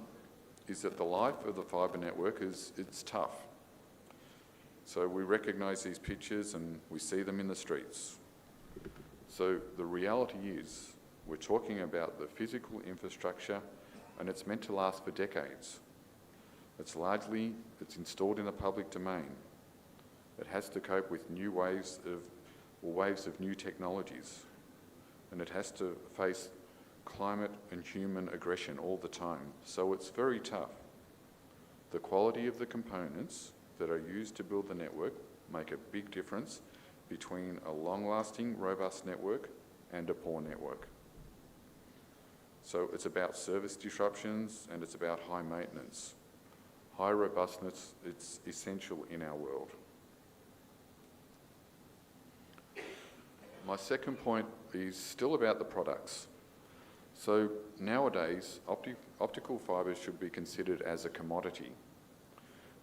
Speaker 9: is that the life of the fibre network it's tough. So we recognise these pictures and we see them in the streets. So the reality is we're talking about the physical infrastructure, and it's meant to last for decades. It's installed in the public domain. It has to cope with new ways of or waves of new technologies. And it has to face climate and human aggression all the time. So it's very tough. The quality of the components that are used to build the network make a big difference between a long-lasting, robust network and a poor network. So it's about service disruptions and it's about high maintenance. High robustness, it's essential in our world. My second point is still about the products. So nowadays, optical fibres should be considered as a commodity.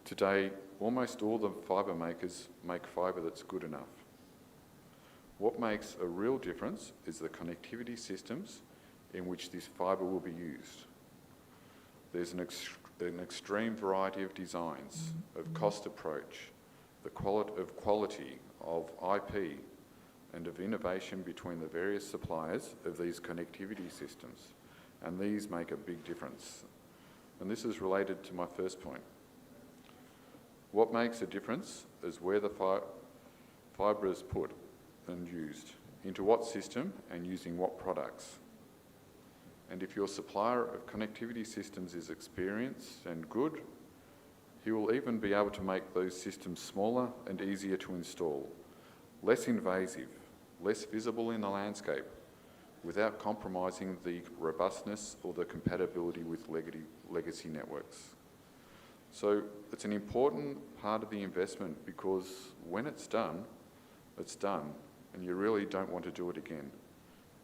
Speaker 9: Today, almost all the fibre makers make fibre that's good enough. What makes a real difference is the connectivity systems in which this fibre will be used. There's an extreme variety of designs, of cost approach, of quality, of IP, and of innovation between the various suppliers of these connectivity systems. And these make a big difference. And this is related to my first point. What makes a difference is where the fibre is put and used, into what system and using what products. And if your supplier of connectivity systems is experienced and good, he will even be able to make those systems smaller and easier to install, less invasive, less visible in the landscape, without compromising the robustness or the compatibility with legacy networks. So it's an important part of the investment because when it's done, and you really don't want to do it again.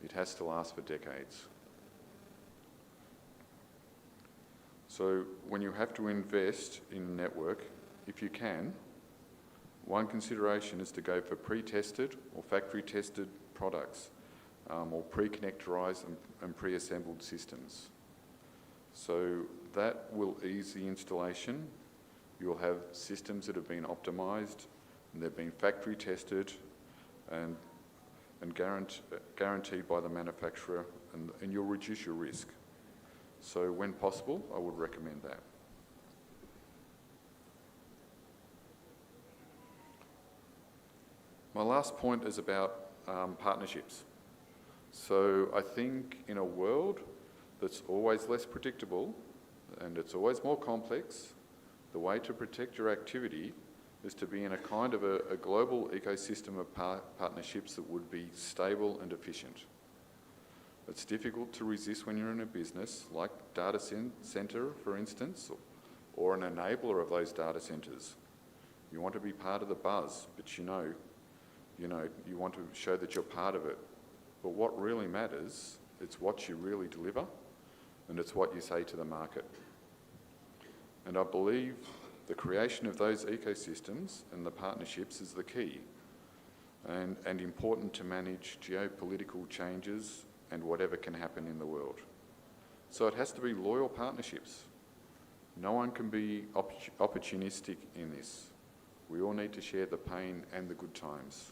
Speaker 9: It has to last for decades. So when you have to invest in a network, if you can, one consideration is to go for pre-tested or factory-tested products or pre-connectorized and pre-assembled systems. So that will ease the installation. You'll have systems that have been optimized and they've been factory-tested and guaranteed by the manufacturer, and you'll reduce your risk. So when possible, I would recommend that. My last point is about partnerships. So I think in a world that's always less predictable and it's always more complex, the way to protect your activity is to be in a kind of a global ecosystem of partnerships that would be stable and efficient. It's difficult to resist when you're in a business like data center, for instance, or an enabler of those data centers. You want to be part of the buzz, but you want to show that you're part of it. But what really matters, it's what you really deliver, and it's what you say to the market. And I believe the creation of those ecosystems and the partnerships is the key, and important to manage geopolitical changes and whatever can happen in the world. So it has to be loyal partnerships. No one can be opportunistic in this. We all need to share the pain and the good times.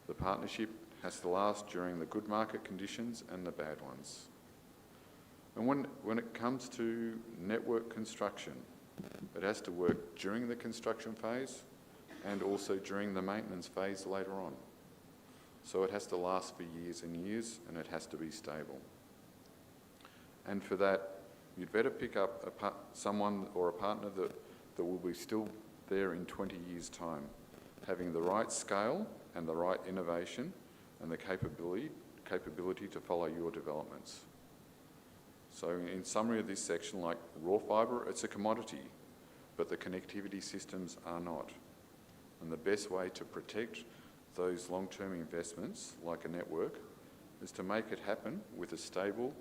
Speaker 9: The partnership has to last during the good market conditions and the bad ones. And when it comes to network construction, it has to work during the construction phase and also during the maintenance phase later on. So it has to last for years and years, and it has to be stable. And for that, you'd better pick up someone or a partner that will be still there in 20 years' time, having the right scale and the right innovation and the capability to follow your developments. So in summary of this section, like raw fibre, it's a commodity, but the connectivity systems are not. And the best way to protect those long-term investments, like a network, is to make it happen with a stable,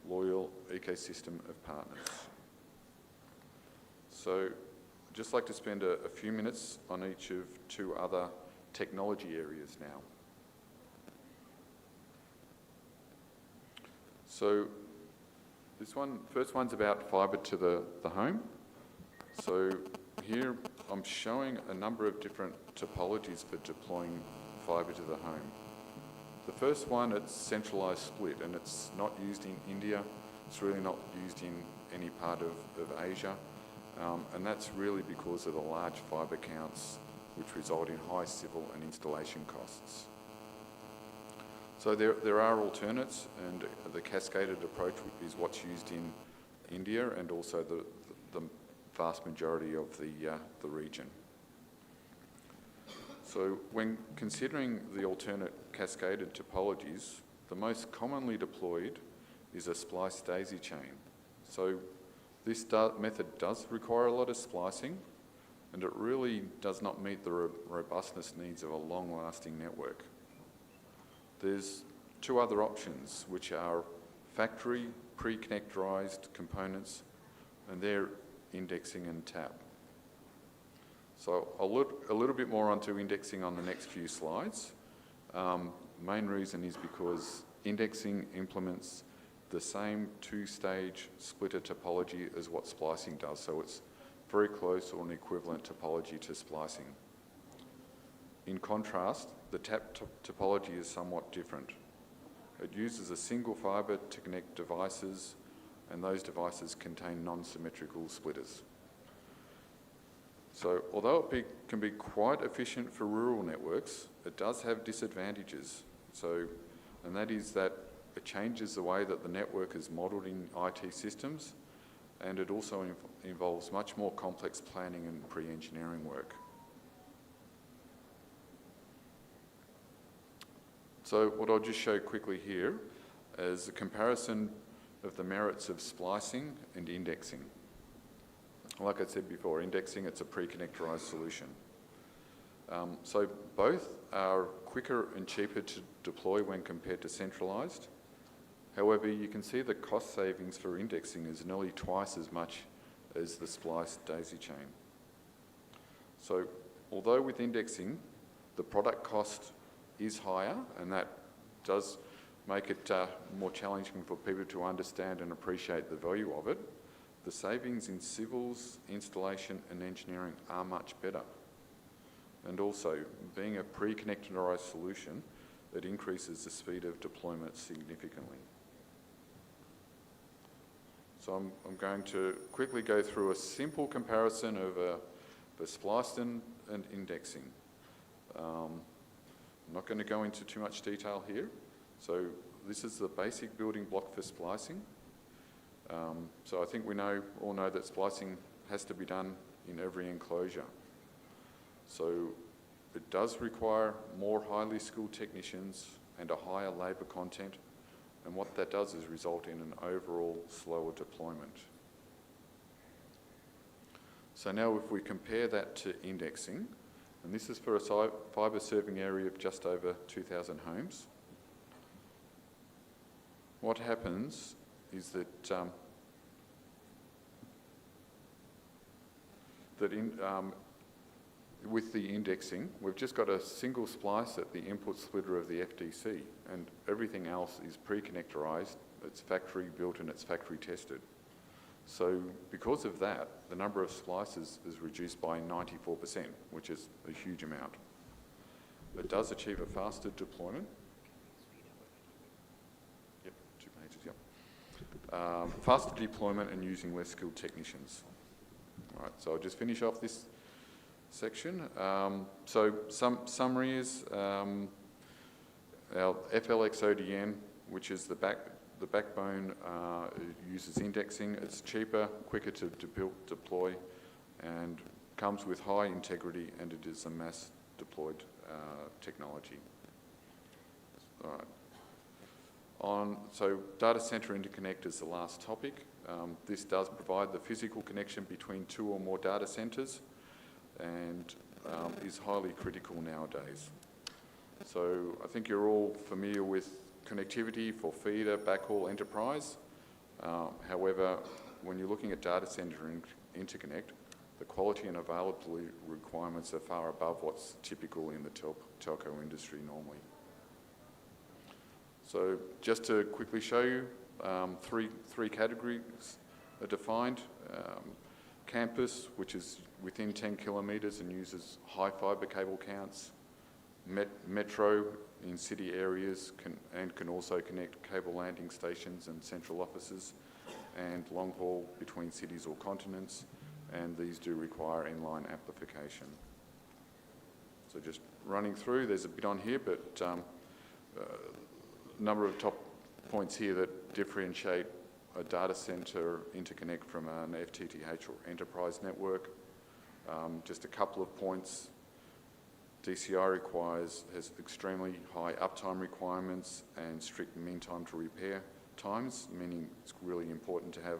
Speaker 9: loyal ecosystem of partners. So I'd just like to spend a few minutes on each of two other technology areas now. So first one's about fibre to the home. So here I'm showing a number of different topologies for deploying fibre to the home. The first one, it's centralised split, and it's not used in India. It's really not used in any part of Asia. And that's really because of the large fibre counts which result in high civil and installation costs. So there are alternates, and the cascaded approach is what's used in India and also the vast majority of the region. So when considering the alternate cascaded topologies, the most commonly deployed is a spliced daisy chain. So this method does require a lot of splicing, and it really does not meet the robustness needs of a long-lasting network. There's two other options, which are factory pre-connectorized components, and they're indexing and tap. So I'll look a little bit more onto indexing on the next few slides. Main reason is because indexing implements the same two-stage splitter topology as what splicing does, so it's very close or an equivalent topology to splicing. In contrast, the tap topology is somewhat different. It uses a single fibre to connect devices, and those devices contain non-symmetrical splitters. So although it can be quite efficient for rural networks, it does have disadvantages. And that is that it changes the way that the network is modelled in IT systems, and it also involves much more complex planning and pre-engineering work. So what I'll just show quickly here is a comparison of the merits of splicing and indexing. Like I said before, indexing, it's a pre-connectorized solution. So both are quicker and cheaper to deploy when compared to centralized. However, you can see the cost savings for indexing is nearly twice as much as the spliced daisy chain. So although with indexing, the product cost is higher, and that does make it more challenging for people to understand and appreciate the value of it, the savings in civils, installation and engineering are much better. And also, being a pre-connectorized solution, it increases the speed of deployment significantly. So I'm going to quickly go through a simple comparison of the spliced and indexing. I'm not going to go into too much detail here. So this is the basic building block for splicing. So I think we all know that splicing has to be done in every enclosure. So it does require more highly skilled technicians and a higher labour content, and what that does is result in an overall slower deployment. So now if we compare that to indexing, and this is for a fibre serving area of just over 2,000 homes, what happens is that with the indexing, we've just got a single splice at the input splitter of the FDC, and everything else is pre-connectorized, it's factory built and it's factory tested. So because of that, the number of splices is reduced by 94%, which is a huge amount. It does achieve a faster deployment. Yep, 2 pages, yep. Faster deployment and using less skilled technicians. All right, so I'll just finish off this section. So some summary is our FLX ODN, which is the backbone, uses indexing. It's cheaper, quicker to deploy, and comes with high integrity, and it is a mass deployed technology. All right. So data center interconnect is the last topic. This does provide the physical connection between 2 or more data centers, and is highly critical nowadays. So I think you're all familiar with connectivity for feeder, backhaul, enterprise. However, when you're looking at data center interconnect, the quality and availability requirements are far above what's typical in the telco industry normally. So just to quickly show you, three categories are defined. Campus, which is within 10 kilometres and uses high fibre cable counts. Metro in city areas can also connect cable landing stations and central offices, and long haul between cities or continents, and these do require inline amplification. So just running through, there's a bit on here, but a number of top points here that differentiate a data center interconnect from an FTTH or enterprise network. Just a couple of points. DCI has extremely high uptime requirements and strict mean time to repair times, meaning it's really important to have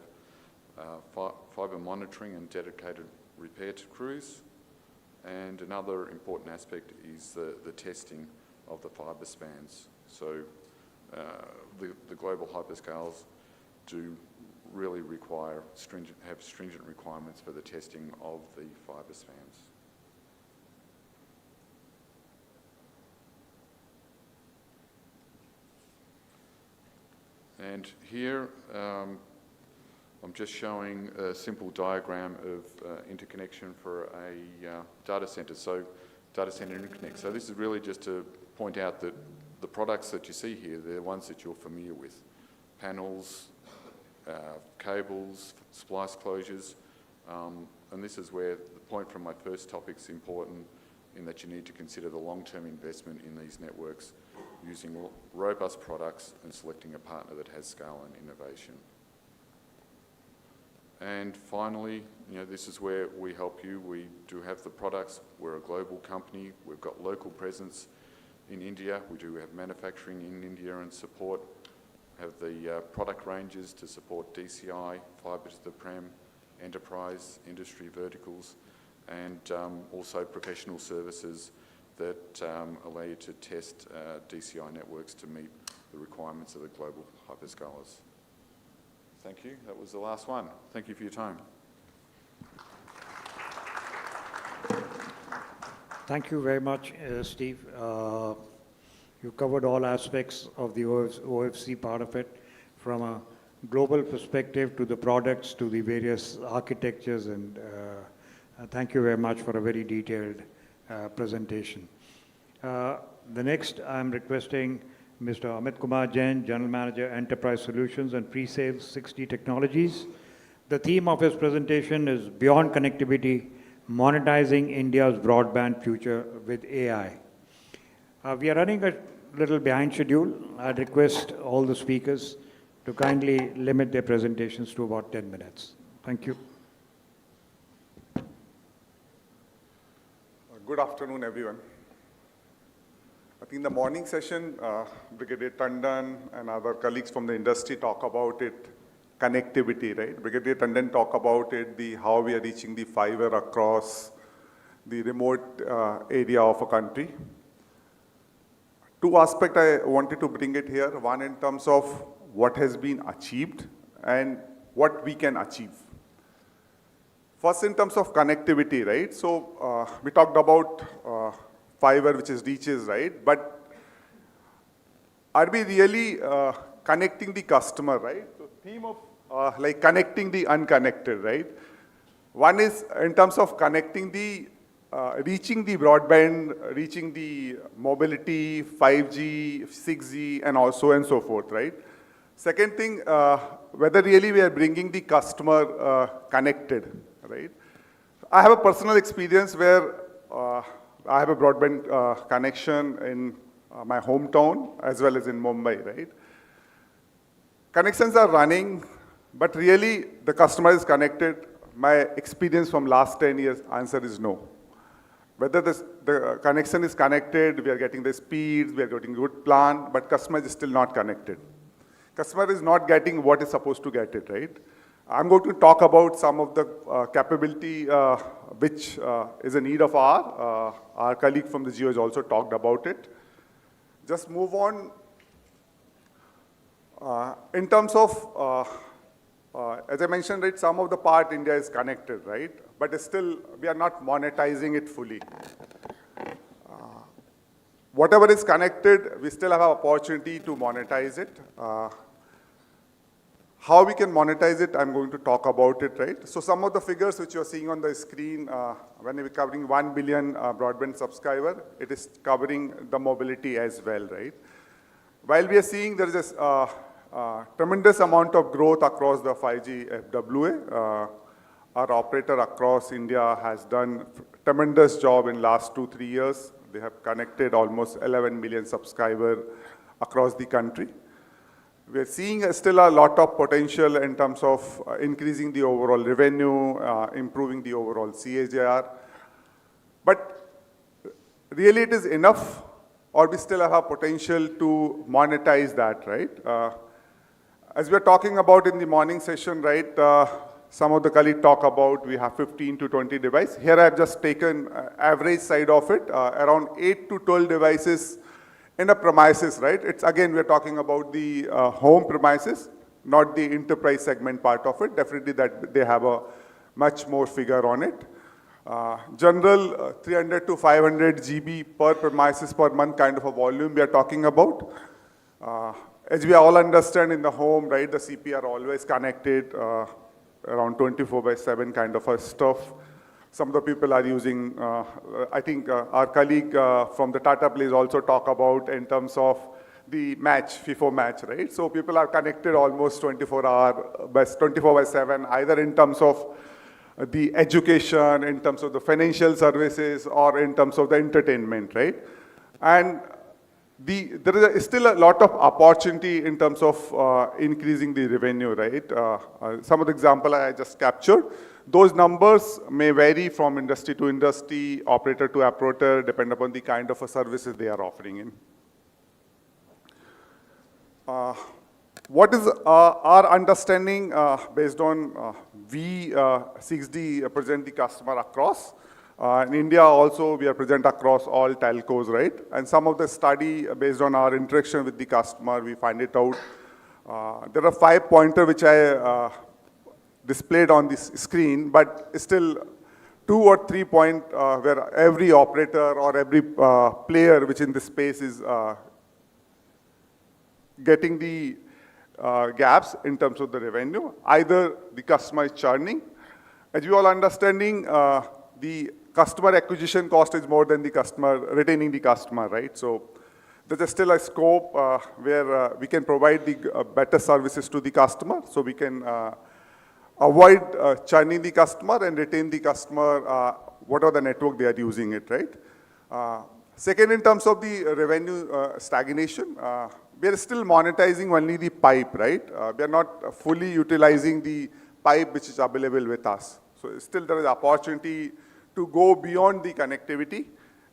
Speaker 9: fibre monitoring and dedicated repair crews. And another important aspect is the testing of the fibre spans. So the global hyperscales do really have stringent requirements for the testing of the fibre spans. And here, I'm just showing a simple diagram of interconnection for a data center. So data center interconnect. So this is really just to point out that the products that you see here, they're ones that you're familiar with. Panels, cables, splice closures, and this is where the point from my first topic is important, in that you need to consider the long-term investment in these networks, using robust products and selecting a partner that has scale and innovation. And finally, this is where we help you. We do have the products. We're a global company. We've got local presence in India. We do have manufacturing in India and support. Have the product ranges to support DCI, fibre to the prem, enterprise, industry verticals, and also professional services that allow you to test DCI networks to meet the requirements of the global hyperscalers. Thank you. That was the last one. Thank you for your time.
Speaker 5: Thank you very much, Steve. You covered all aspects of the OFC part of it, from a global perspective to the products to the various architectures, and thank you very much for a very detailed presentation. The next, I'm requesting Mr. Amit Kumar Jain, General Manager, Enterprise Solutions and Pre-Sales 6G Technologies. The theme of his presentation is Beyond Connectivity, Monetizing India's Broadband Future with AI. We are running a little behind schedule. I'd request all the speakers to kindly limit their presentations to about 10 minutes. Thank you.
Speaker 13: Good afternoon, everyone. I think in the morning session, Brigadier Tandon and other colleagues from the industry talk about it, connectivity, right? Brigadier Tandon talk about it, how we are reaching the fiber across the remote area of a country. Two aspects I wanted to bring it here. One in terms of what has been achieved and what we can achieve. First, in terms of connectivity, right? So we talked about fiber, which is reaches, right? But are we really connecting the customer, right? So theme of like connecting the unconnected, right? One is in terms of connecting the, reaching the broadband, reaching the mobility, 5G, 6G, and also and so forth, right? Second thing, whether really we are bringing the customer connected, right? I have a personal experience where I have a broadband connection in my hometown as well as in Mumbai, right? Connections are running, but really the customer is connected. My experience from last 10 years, answer is no. Whether the connection is connected, we are getting the speeds, we are getting good plan, but customer is still not connected. Customer is not getting what is supposed to get it, right? I'm going to talk about some of the capability which is a need of our colleague from the Jio has also talked about it. Just move on. In terms of, as I mentioned, right, some of the part India is connected, right? But still, we are not monetizing it fully. Whatever is connected, we still have an opportunity to monetize it. How we can monetize it, I'm going to talk about it, right? So some of the figures which you're seeing on the screen, when we're covering 1 billion broadband subscriber, it is covering the mobility as well, right? While we are seeing there is a tremendous amount of growth across the 5G FWA, our operator across India has done a tremendous job in last 2-3 years. They have connected almost 11 million subscribers across the country. We're seeing still a lot of potential in terms of increasing the overall revenue, improving the overall CAGR. But really it is enough, or we still have a potential to monetize that, right? As we are talking about in the morning session, right, some of the colleagues talk about we have 15 to 20 devices. Here I've just taken average side of it, around 8 to 12 devices in a premises, right? It's again, we're talking about the home premises, not the enterprise segment part of it. Definitely that they have a much more figure on it. General 300 to 500 GB per premises per month kind of a volume we are talking about. As we all understand in the home, right, the CP are always connected, around 24/7 kind of a stuff. Some of the people are using, I think our colleague from the Tata Place also talk about in terms of the match, FIFO match, right? So people are connected almost 24/7, either in terms of the education, in terms of the financial services, or in terms of the entertainment, right? And there is still a lot of opportunity in terms of increasing the revenue, right? Some of the example I just captured. Those numbers may vary from industry to industry, operator to operator, depend upon the kind of services they are offering in. What is our understanding based on V6D present the customer across? In India also we are present across all telcos, right? And some of the study based on our interaction with the customer, we find it out. There are 5 pointers which I displayed on this screen, but still 2 or 3 points where every operator or every player which in this space is getting the gaps in terms of the revenue. Either the customer is churning. As you all understanding, the customer acquisition cost is more than the customer retaining the customer, right? So there's still a scope where we can provide the better services to the customer, so we can avoid churning the customer and retain the customer, whatever the network they are using it, right? Second, in terms of the revenue stagnation, we are still monetizing only the pipe, right? We are not fully utilizing the pipe which is available with us. So still there is opportunity to go beyond the connectivity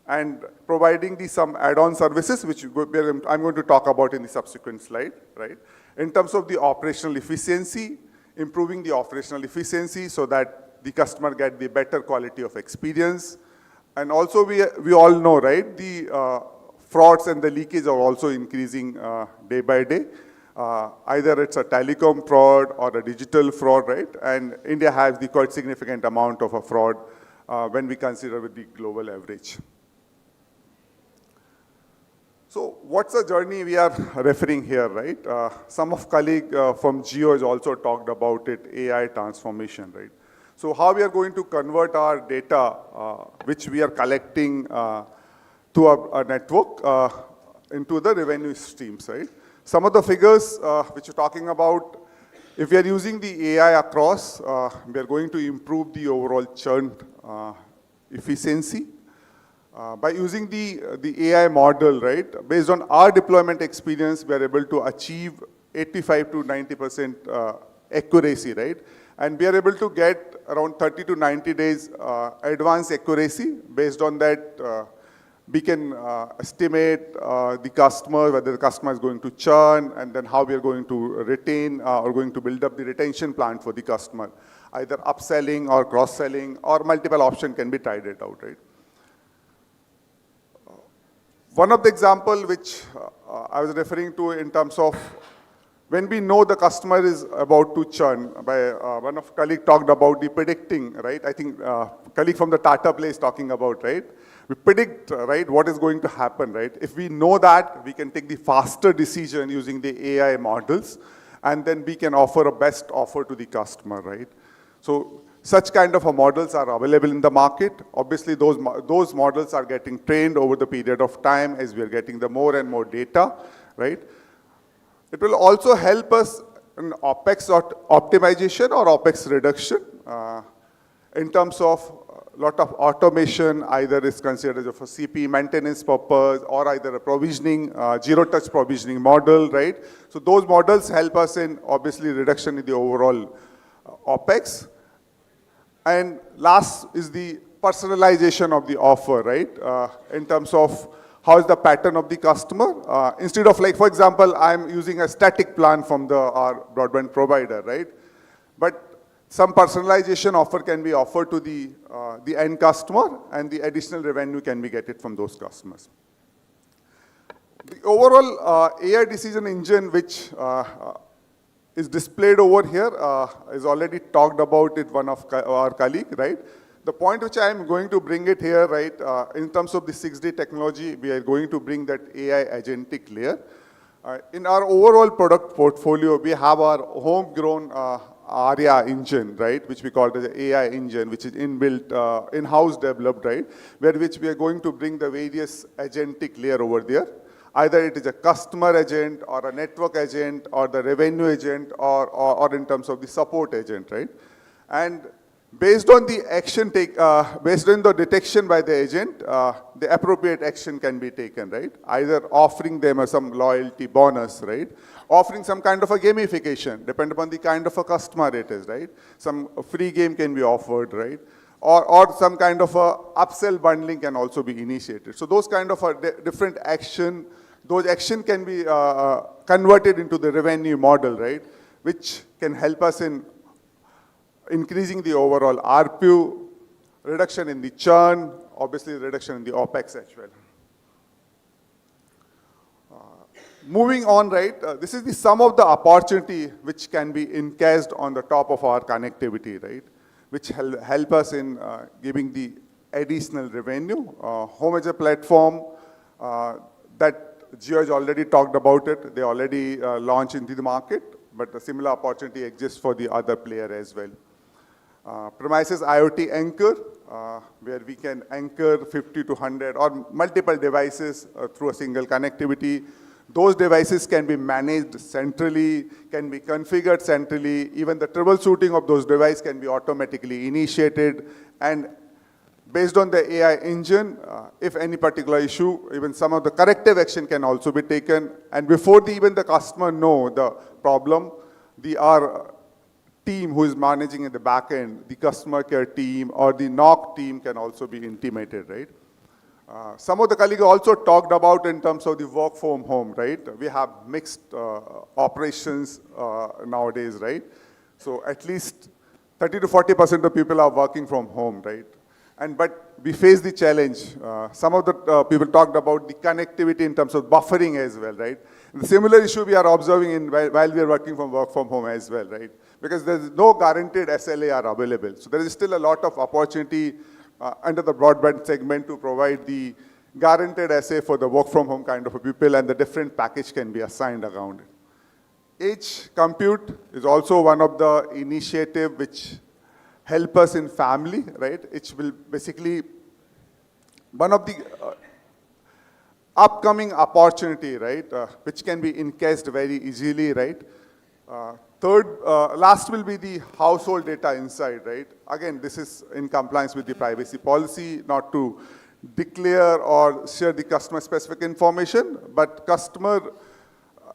Speaker 13: and providing the some add-on services, which I'm going to talk about in the subsequent slide, right? In terms of the operational efficiency, improving the operational efficiency so that the customer get the better quality of experience. And also we all know, right, the frauds and the leakage are also increasing day by day. Either it's a telecom fraud or a digital fraud, right? And India has the quite significant amount of a fraud when we consider with the global average. So what's the journey we are referring here, right? Some of colleague from Jio has also talked about it, AI transformation, right? So how we are going to convert our data, which we are collecting to a network, into the revenue streams, right? Some of the figures which you're talking about, if we are using the AI across, we are going to improve the overall churn efficiency. By using the AI model, right, based on our deployment experience, we are able to achieve 85 to 90% accuracy, right? And we are able to get around 30 to 90 days advanced accuracy. Based on that, we can estimate the customer, whether the customer is going to churn, and then how we are going to retain or going to build up the retention plan for the customer. Either upselling or cross-selling or multiple options can be tried it out, right? One of the example which I was referring to in terms of when we know the customer is about to churn, by one of colleague talked about the predicting, right? I think colleague from the Tata Place talking about, right? We predict, right, what is going to happen, right? If we know that, we can take the faster decision using the AI models, and then we can offer a best offer to the customer, right? So such kind of models are available in the market. Obviously, those models are getting trained over the period of time as we are getting the more and more data, right? It will also help us in OpEx optimization or OpEx reduction in terms of lot of automation, either is considered for CP maintenance purpose or either a provisioning, zero-touch provisioning model, right? So those models help us in obviously reduction in the overall OpEx. And last is the personalization of the offer, right? In terms of how is the pattern of the customer. Instead of like, for example, I'm using a static plan from our broadband provider, right? But some personalization offer can be offered to the end customer, and the additional revenue can be get from those customers. The overall AI decision engine, which is displayed over here, is already talked about it, one of our colleague, right? The point which I am going to bring it here, right, in terms of the 6D technology, we are going to bring that AI agentic layer. In our overall product portfolio, we have our homegrown ARIA engine, right, which we call the AI engine, which is inbuilt, in-house developed, right, which we are going to bring the various agentic layer over there. Either it is a customer agent or a network agent or the revenue agent or in terms of the support agent, right? And based on the action based on the detection by the agent, the appropriate action can be taken, right? Either offering them some loyalty bonus, right? Offering some kind of a gamification, depending upon the kind of a customer it is, right? Some free game can be offered, right? Or some kind of a upsell bundling can also be initiated. So those kind of different action, those action can be converted into the revenue model, right? Which can help us in increasing the overall ARPU, reduction in the churn, obviously reduction in the OpEx as well. Moving on, right, this is the sum of the opportunity which can be encased on the top of our connectivity, right, which help us in giving the additional revenue. Home as a platform, that George already talked about it. They already launched into the market, but a similar opportunity exists for the other player as well. Premises IoT anchor, where we can anchor 50 to 100 or multiple devices through a single connectivity. Those devices can be managed centrally, can be configured centrally. Even the troubleshooting of those devices can be automatically initiated. And based on the AI engine, if any particular issue, even some of the corrective action can also be taken. And before even the customer know the problem, our team who is managing in the back end, the customer care team or the NOC team can also be intimated, right? Some of the colleagues also talked about in terms of the work from home, right? We have mixed operations nowadays, right? So at least 30 to 40% of people are working from home, right? But we face the challenge. Some of the people talked about the connectivity in terms of buffering as well, right? The similar issue we are observing while we are working from work from home as well, right? Because there is no guaranteed SLA are available. So there is still a lot of opportunity under the broadband segment to provide the guaranteed SA for the work from home kind of people, and the different package can be assigned around it. Edge compute is also one of the initiative which help us in family, right? It will basically one of the upcoming opportunity, right? Which can be encased very easily, right? Last will be the household data inside, right? Again, this is in compliance with the privacy policy, not to declare or share the customer-specific information, but customer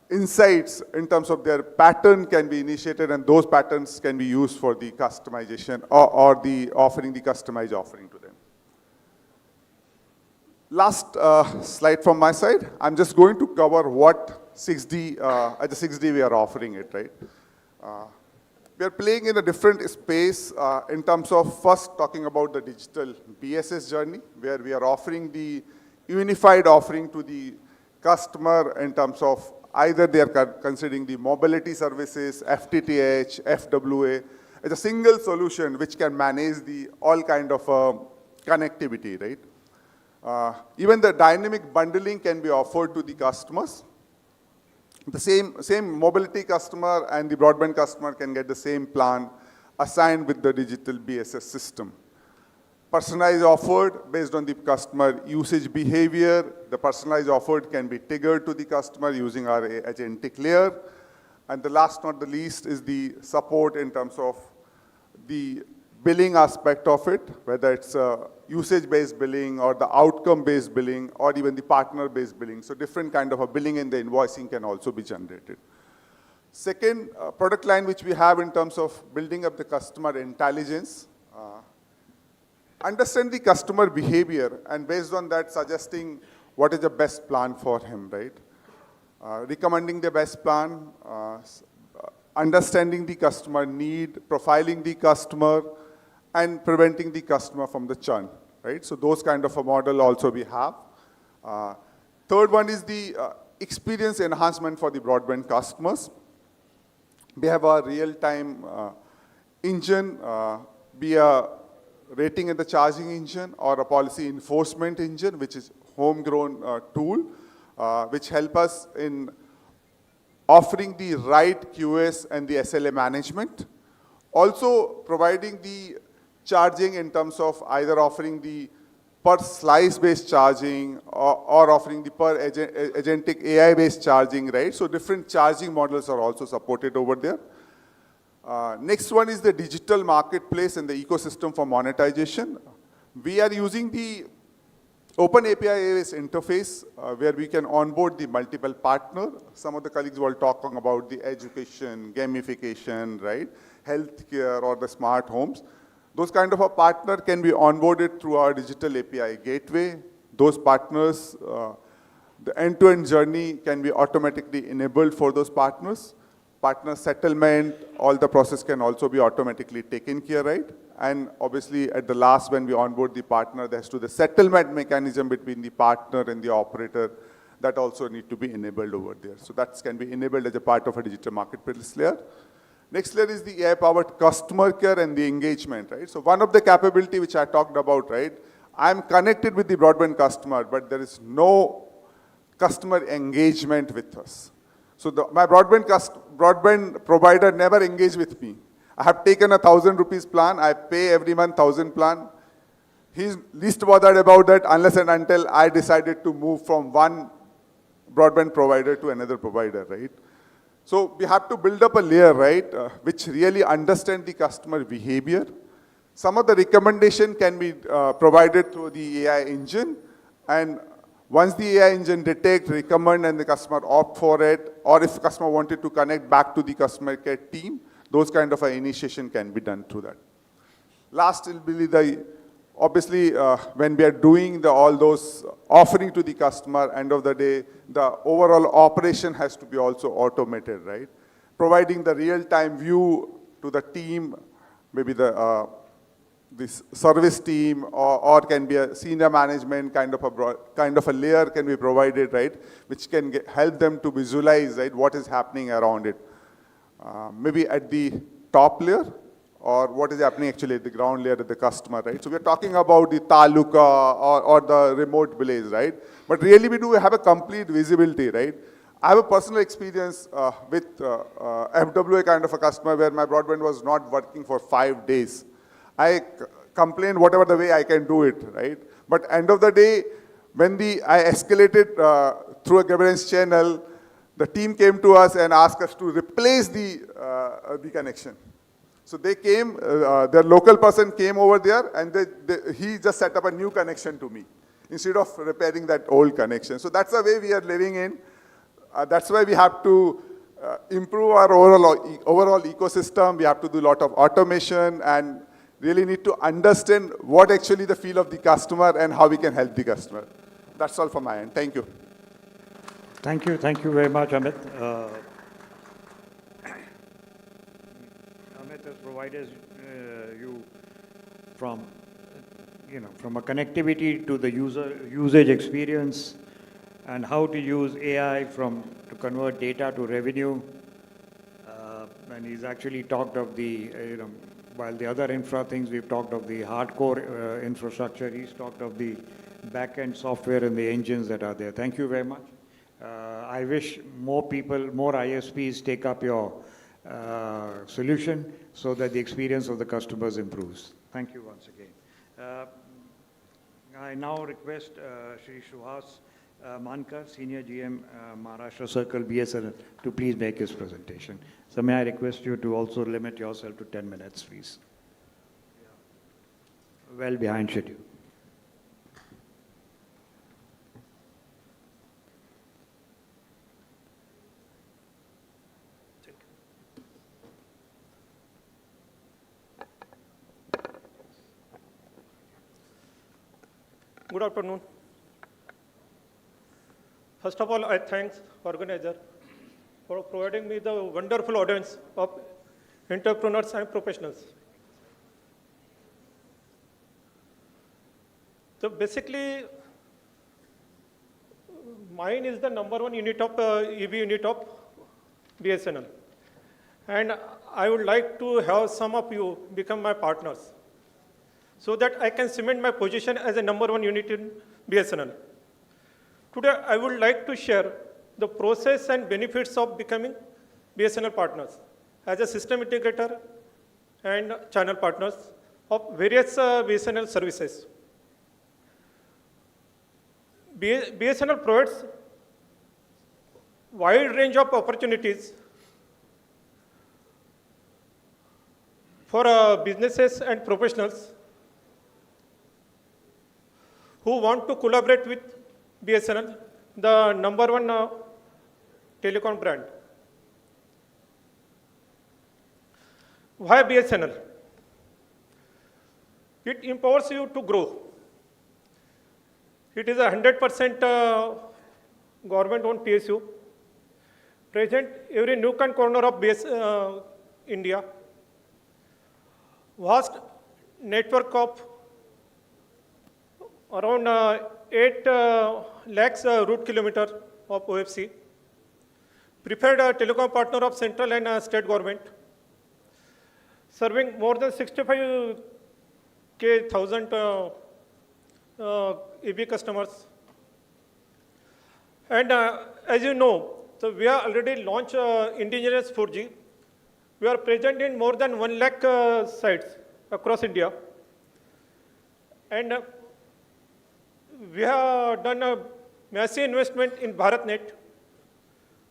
Speaker 13: insights in terms of their pattern can be initiated, and those patterns can be used for the customization or the offering the customized offering to them. Last slide from my side. I'm just going to cover what 6D, at the 6D we are offering it, right? We are playing in a different space in terms of first talking about the digital BSS journey, where we are offering the unified offering to the customer in terms of either they are considering the mobility services, FTTH, FWA, as a single solution which can manage the all kind of connectivity, right? Even the dynamic bundling can be offered to the customers. The same mobility customer and the broadband customer can get the same plan assigned with the digital BSS system. Personalized offered based on the customer usage behavior. The personalized offered can be triggered to the customer using our agentic layer. And the last not the least is the support in terms of the billing aspect of it, whether it's usage-based billing or the outcome-based billing or even the partner-based billing. So different kind of a billing and the invoicing can also be generated. Second product line which we have in terms of building up the customer intelligence, understand the customer behavior and based on that suggesting what is the best plan for him, right? Recommending the best plan, understanding the customer need, profiling the customer, and preventing the customer from the churn, right? So those kind of a model also we have. Third one is the experience enhancement for the broadband customers. We have a real-time engine, be a rating and the charging engine or a policy enforcement engine, which is homegrown tool, which help us in offering the right QS and the SLA management. Also providing the charging in terms of either offering the per slice-based charging or offering the per agentic AI-based charging, right? So different charging models are also supported over there. Next one is the digital marketplace and the ecosystem for monetization. We are using the Open API-based interface where we can onboard the multiple partner. Some of the colleagues were talking about the education, gamification, right? Healthcare or the smart homes. Those kind of a partner can be onboarded through our digital API gateway. Those partners, the end-to-end journey can be automatically enabled for those partners. Partner settlement, all the process can also be automatically taken care, right? And obviously at the last when we onboard the partner, there's to the settlement mechanism between the partner and the operator that also need to be enabled over there. So that can be enabled as a part of a digital marketplace layer. Next layer is the AI-powered customer care and the engagement, right? So one of the capability which I talked about, right? I'm connected with the broadband customer, but there is no customer engagement with us. So my broadband provider never engaged with me. I have taken a 1,000 rupees plan. I pay every month 1,000 plan. He's least bothered about that unless and until I decided to move from one broadband provider to another provider, right? So we have to build up a layer, right, which really understand the customer behavior. Some of the recommendation can be provided through the AI engine. And once the AI engine detect, recommend, and the customer opt for it, or if the customer wanted to connect back to the customer care team, those kind of initiation can be done through that. Last will be the, obviously, when we are doing all those offering to the customer, end of the day, the overall operation has to be also automated, right? Providing the real-time view to the team, maybe the this service team, or can be a senior management kind of a layer can be provided, right? Which can help them to visualize, right, what is happening around it. Maybe at the top layer, or what is happening actually at the ground layer at the customer, right? So we're talking about the taluka or the remote village, right? But really we do have a complete visibility, right? I have a personal experience with FWA kind of a customer where my broadband was not working for 5 days. I complained whatever the way I can do it, right? But end of the day, when I escalated through a governance channel, the team came to us and asked us to replace the connection. So they came, their local person came over there and he just set up a new connection to me instead of repairing that old connection. So that's the way we are living in. That's why we have to improve our overall ecosystem. We have to do a lot of automation and really need to understand what actually the feel of the customer and how we can help the customer. That's all from my end. Thank you.
Speaker 5: Thank you very much, Amit. Amit has provided you from a connectivity to the usage experience and how to use AI to convert data to revenue. And he's actually talked of the, while the other infra things, we've talked of the hardcore infrastructure, he's talked of the back-end software and the engines that are there. Thank you very much. I wish more people, more ISPs take up your solution so that the experience of the customers improves. Thank you once again. I now request Shri Suhas Mankar, Senior GM, Maharashtra Circle, BSNL, to please make his presentation. So may I request you to also limit yourself to 10 minutes, please. well behind schedule.
Speaker 14: Good afternoon. First of all, I thank organizer for providing me the wonderful audience of entrepreneurs and professionals. So basically, mine is the #1 unit of EV unit of BSNL. And I would like to have some of you become my partners, so that I can cement my position as a #1 unit in BSNL. Today, I would like to share the process and benefits of becoming BSNL partners as a system integrator and channel partners of various BSNL services. BSNL provides wide range of opportunities for businesses and professionals who want to collaborate with BSNL, the #1 telecom brand. Why BSNL? It empowers you to grow. It is a 100% government-owned PSU, present every nook and corner of India. Vast network of around 8 lakhs route kilometer of OFC, preferred telecom partner of central and state government, serving more than 65,000 EB customers. And as you know, so we have already launched indigenous 4G. We are present in more than 1 lakh sites across India. And we have done a massive investment in BharatNet.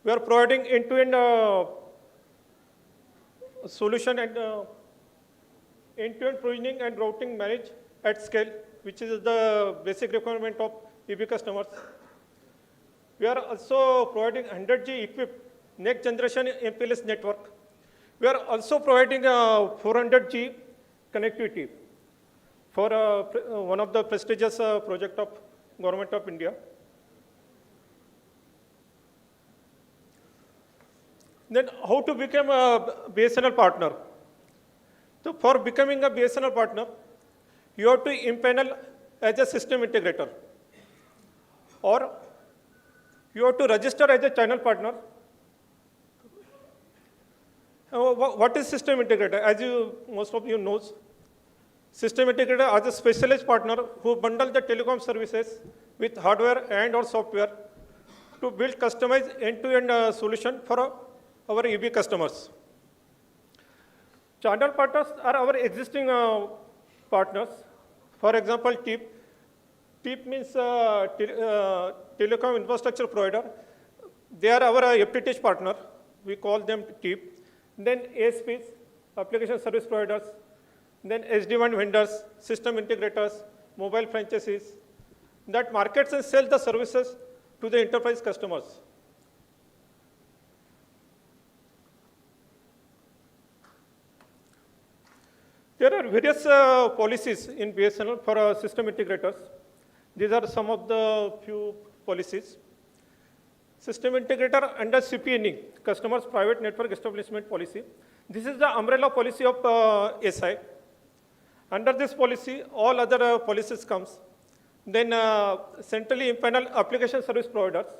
Speaker 14: We are providing end-to-end solution and end-to-end provisioning and routing managed at scale, which is the basic requirement of EB customers. We are also providing 100G equipped next generation MPLS network. We are also providing 400G connectivity for one of the prestigious project of Government of India. Then how to become a BSNL partner? So for becoming a BSNL partner, you have to impanel as a system integrator, or you have to register as a channel partner. What is system integrator? As most of you knows, system integrator are the specialist partner who bundle the telecom services with hardware and or software to build customized end-to-end solution for our EB customers. Channel partners are our existing partners. For example, TEEP. TEEP means telecom infrastructure provider. They are our FTTH partner. We call them TEEP. Then ASPs, application service providers. Then SD-WAN vendors, system integrators, mobile franchises that markets and sell the services to the enterprise customers. There are various policies in BSNL for system integrators. These are some of the few policies. System integrator under CPNE, Customers Private Network Establishment Policy. This is the umbrella policy of SI. Under this policy, all other policies comes. Then centrally impanel application service providers.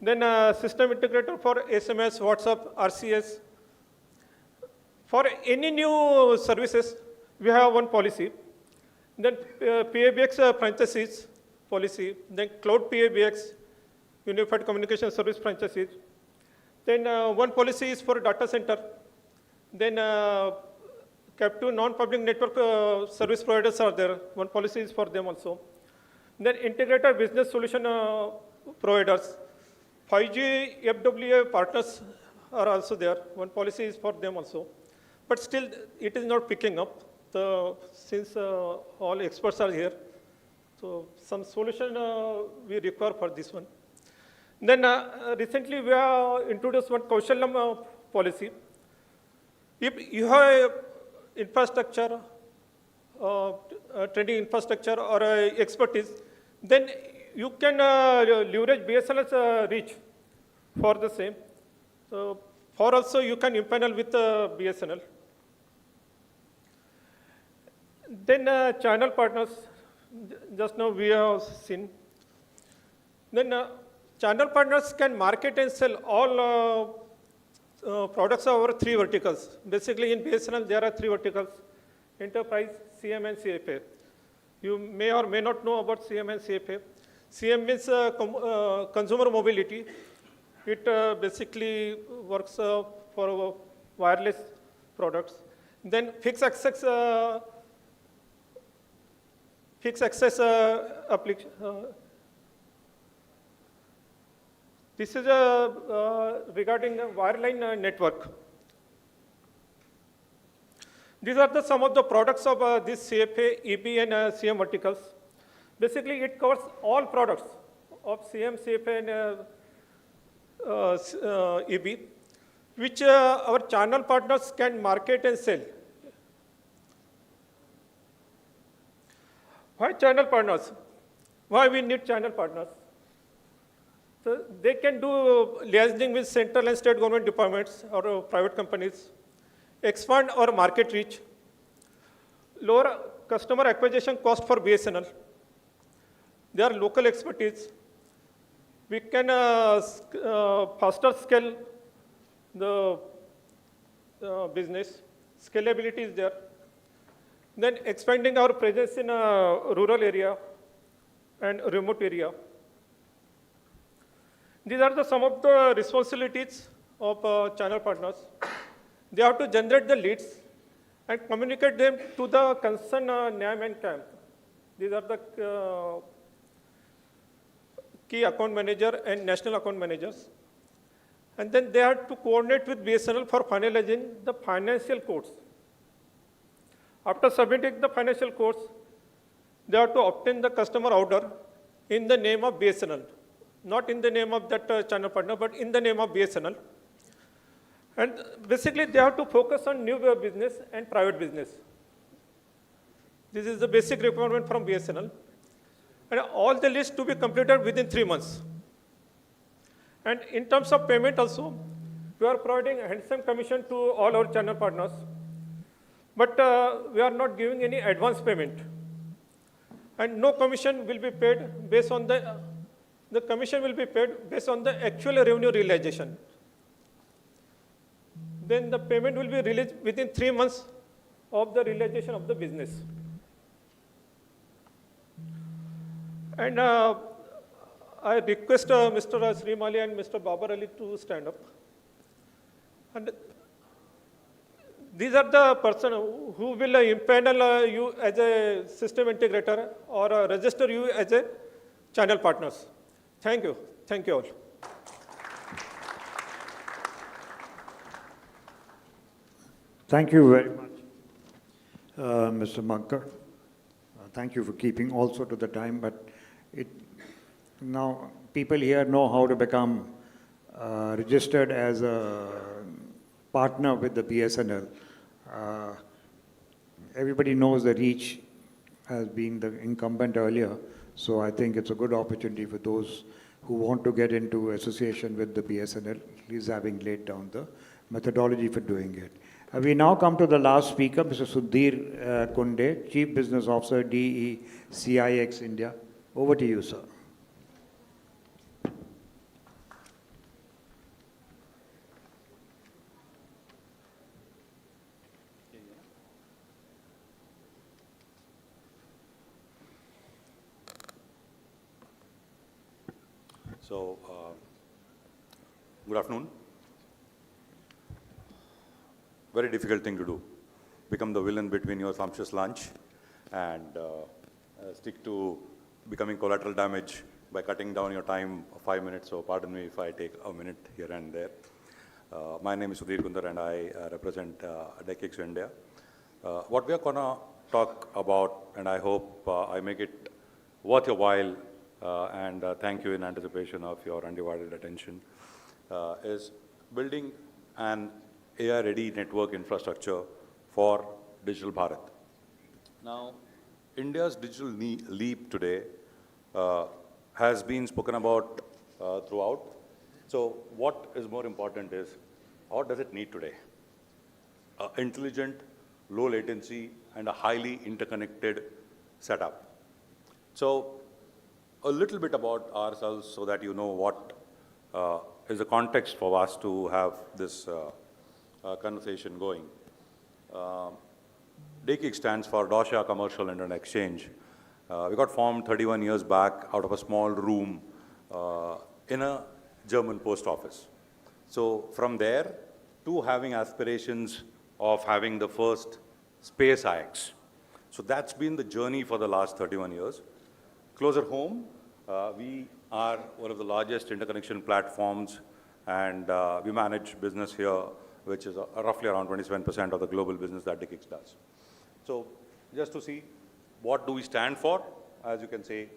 Speaker 14: Then system integrator for SMS, WhatsApp, RCS. For any new services, we have one policy. Then PABX franchises policy. Then cloud PABX, Unified Communication Service franchises. Then one policy is for data center. Then captive non-public network service providers are there. One policy is for them also. Then integrated business solution providers. 5G FWA partners are also there. One policy is for them also. But still, it is not picking up. since all experts are here, so some solution we require for this one. Then recently we have introduced one Kaushalam policy. If you have infrastructure, training infrastructure or expertise, then you can leverage BSNL's reach for the same. So for also you can impanel with BSNL. Then channel partners, just now we have seen. Then channel partners can market and sell all products of our three verticals. Basically in BSNL there are three verticals: enterprise, CM and CFA. You may or may not know about CM and CFA. CM means consumer mobility. It basically works for wireless products. Then fixed access application. This is regarding the wireline network. These are some of the products of this CFA, EP and CM verticals. Basically, it covers all products of CM, CFA and EP, which our channel partners can market and sell. Why channel partners? Why we need channel partners? So they can do liaising with central and state government departments or private companies, expand our market reach, lower customer acquisition cost for BSNL. They are local expertise. We can faster scale the business. Scalability is there. Then expanding our presence in a rural area and remote area. These are some of the responsibilities of channel partners. They have to generate the leads and communicate them to the concerned NAM and CAM. These are the key account manager and national account managers. And then they have to coordinate with BSNL for finalizing the financial codes. After submitting the financial codes, they have to obtain the customer order in the name of BSNL. Not in the name of that channel partner, but in the name of BSNL. And basically, they have to focus on new business and private business. This is the basic requirement from BSNL. And all the lists to be completed within 3 months. And in terms of payment also, we are providing a handsome commission to all our channel partners. But we are not giving any advance payment. And no commission will be paid based on the commission will be paid based on the actual revenue realization. Then the payment will be released within 3 months of the realization of the business. And I request Mr. Srimali and Mr. Babar Ali to stand up. And these are the person who will impanel you as a system integrator or register you as a channel partners. Thank you. Thank you all.
Speaker 5: Thank you very much, Mr. Mankar. Thank you for keeping also to the time, but now people here know how to become registered as a partner with the BSNL. Everybody knows the reach as being the incumbent earlier, so I think it's a good opportunity for those who want to get into association with the BSNL, at least having laid down the methodology for doing it. We now come to the last speaker, Mr. Sudhir Kunde, Chief Business Officer, DECIX India. Over to you, sir.
Speaker 15: So, good afternoon. Very difficult thing to do. Become the villain between your sumptuous lunch and stick to becoming collateral damage by cutting down your time 5 minutes. So pardon me if I take a minute here and there. My name is Sudhir Kundar and I represent DECIX India. What we are going to talk about, and I hope I make it worth your while, and thank you in anticipation of your undivided attention, is building an AI-ready network infrastructure for Digital Bharat. Now, India's digital leap today has been spoken about throughout. So what is more important is, what does it need today? Intelligent, low latency, and a highly interconnected setup. So a little bit about ourselves so that you know what is the context for us to have this conversation going. DKIC stands for Deutsche Commercial Internet Exchange. We got formed 31 years back out of a small room in a German post office. So from there to having aspirations of having the first space IX. So that's been the journey for the last 31 years. Closer home, we are one of the largest interconnection platforms, and we manage business here, which is roughly around 27% of the global business that DKIC does. So just to see, what do we stand for? As you can say,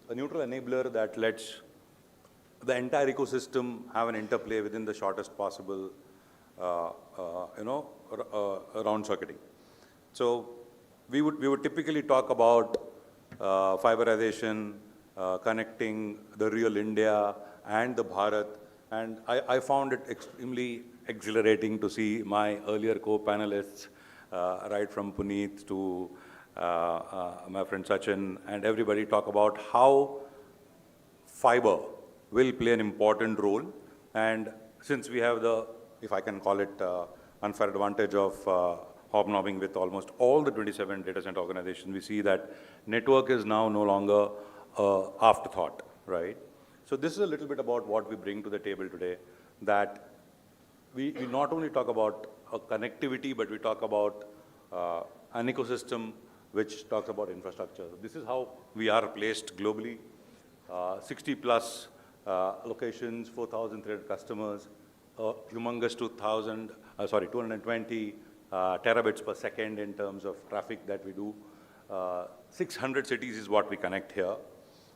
Speaker 15: a neutral enabler that lets the entire ecosystem have an interplay within the shortest possible, round circuiting. So we would typically talk about fiberization, connecting the real India and the Bharat. And I found it extremely exhilarating to see my earlier co-panelists, right from Puneet to my friend Sachin, and everybody talk about how fiber will play an important role. And since we have the, if I can call it, unfair advantage of hobnobbing with almost all the 27 data center organizations, we see that network is now no longer afterthought, right? So this is a little bit about what we bring to the table today, that we not only talk about connectivity, but we talk about an ecosystem which talks about infrastructure. This is how we are placed globally. 60 plus locations, 4,300 customers, humongous 220 terabits per second in terms of traffic that we do. 600 cities is what we connect here.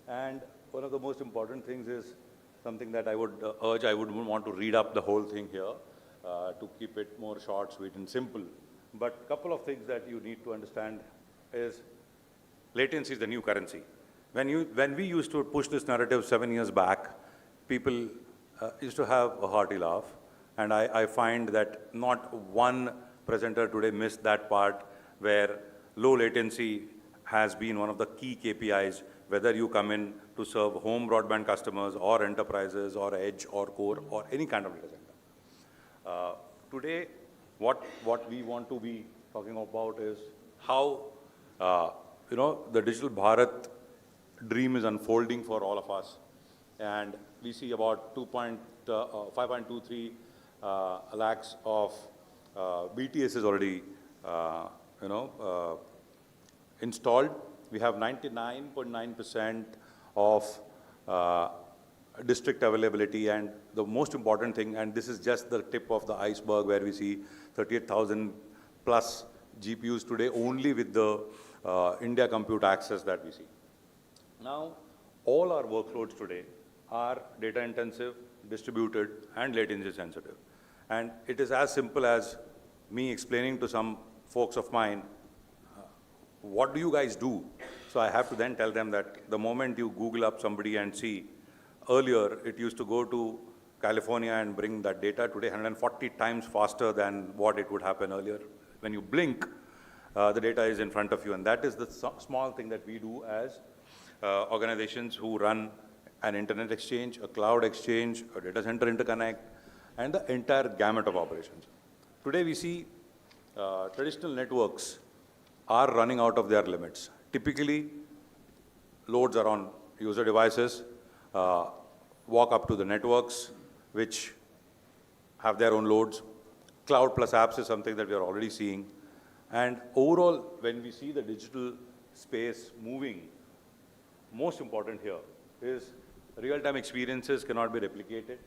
Speaker 15: And one of the most important things is something that I would urge, I wouldn't want to read up the whole thing here to keep it more short, sweet, and simple. But a couple of things that you need to understand is latency is the new currency. When we used to push this narrative 7 years back, people used to have a hearty laugh. And I find that not one presenter today missed that part where low latency has been one of the key KPIs, whether you come in to serve home broadband customers or enterprises or edge or core or any kind of data center. Today, what we want to be talking about is how the Digital Bharat dream is unfolding for all of us. And we see about 5.23 lakhs of BTS is already installed. We have 99.9% of district availability, and the most important thing, and this is just the tip of the iceberg, where we see 38,000 plus GPUs today only with the India Compute Access that we see. Now, all our workloads today are data intensive, distributed, and latency sensitive. And it is as simple as me explaining to some folks of mine, what do you guys do? So I have to then tell them that the moment you Google up somebody and see, earlier it used to go to California and bring that data. Today, 140 times faster than what it would happen earlier. When you blink, the data is in front of you. And that is the small thing that we do as organizations who run an internet exchange, a cloud exchange, a data center interconnect, and the entire gamut of operations. Today we see traditional networks are running out of their limits. Typically, loads are on user devices, walk up to the networks, which have their own loads. Cloud plus apps is something that we are already seeing. And overall, when we see the digital space moving, most important here is real-time experiences cannot be replicated.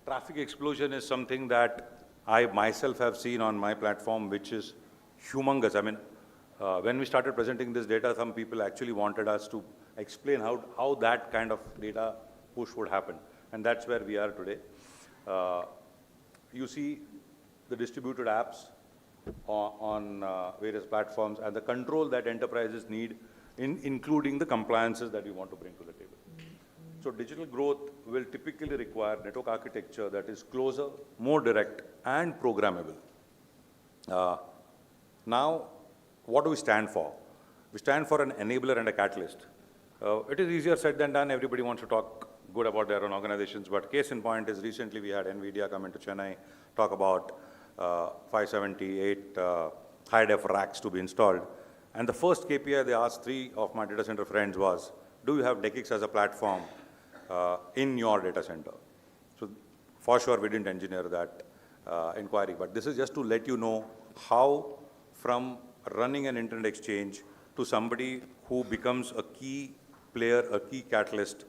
Speaker 15: Traffic explosion is something that I myself have seen on my platform, which is humongous. I mean, when we started presenting this data, some people actually wanted us to explain how that kind of data push would happen. And that's where we are today. You see the distributed apps on various platforms and the control that enterprises need, including the compliances that we want to bring to the table. So digital growth will typically require network architecture that is closer, more direct, and programmable. Now, what do we stand for? We stand for an enabler and a catalyst. It is easier said than done. Everybody wants to talk good about their own organizations, but case in point is recently we had NVIDIA come into Chennai, talk about 578 high-def racks to be installed. And the first KPI they asked 3 of my data center friends was, do you have DECIX as a platform in your data center? So for sure, we didn't engineer that inquiry, but this is just to let you know how from running an internet exchange to somebody who becomes a key player, a key catalyst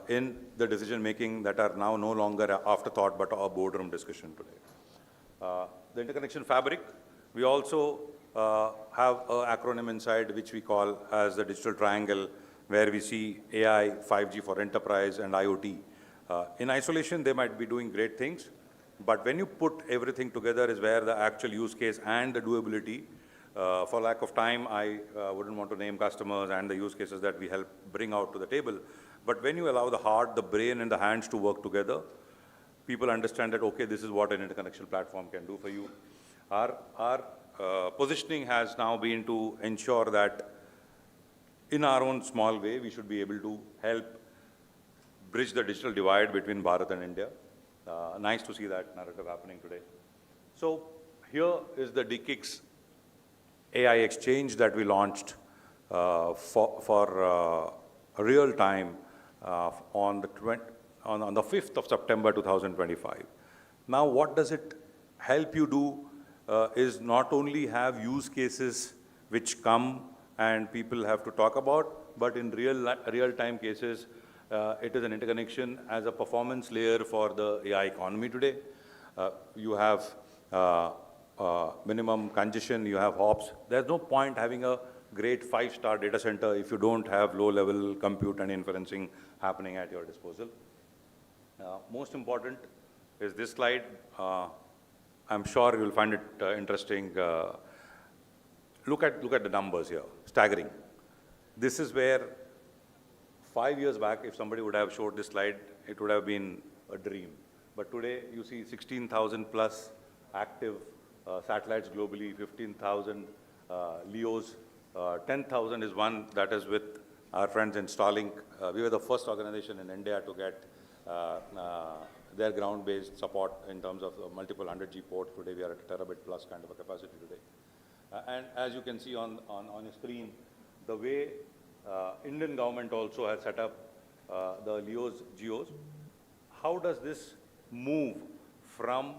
Speaker 15: in the decision-making that are now no longer an afterthought, but a boardroom discussion today. The interconnection fabric, we also have an acronym inside which we call as the digital triangle, where we see AI, 5G for enterprise, and IoT. In isolation, they might be doing great things, but when you put everything together is where the actual use case and the doability, for lack of time, I wouldn't want to name customers and the use cases that we help bring out to the table. But when you allow the heart, the brain, and the hands to work together, people understand that, okay, this is what an interconnection platform can do for you. Our positioning has now been to ensure that in our own small way, we should be able to help bridge the digital divide between Bharat and India. Nice to see that narrative happening today. So here is the DECIX AI exchange that we launched for real time on the 5th of September 2025. Now, what does it help you do is not only have use cases which come and people have to talk about, but in real-time cases, it is an interconnection as a performance layer for the AI economy today. You have minimum congestion, you have hops. There's no point having a great 5-star data center if you don't have low-level compute and inferencing happening at your disposal. Most important is this slide. I'm sure you'll find it interesting. Look at the numbers here, staggering. This is where 5 years back, if somebody would have showed this slide, it would have been a dream. But today, you see 16,000 plus active satellites globally, 15,000 LEOs. 10,000 is one that is with our friends in Starlink. We were the first organization in India to get their ground-based support in terms of multiple 100G ports. Today, we are at a terabit plus kind of a capacity today. And as you can see on your screen, the way Indian government also has set up the LEOs, GEOs. How does this move from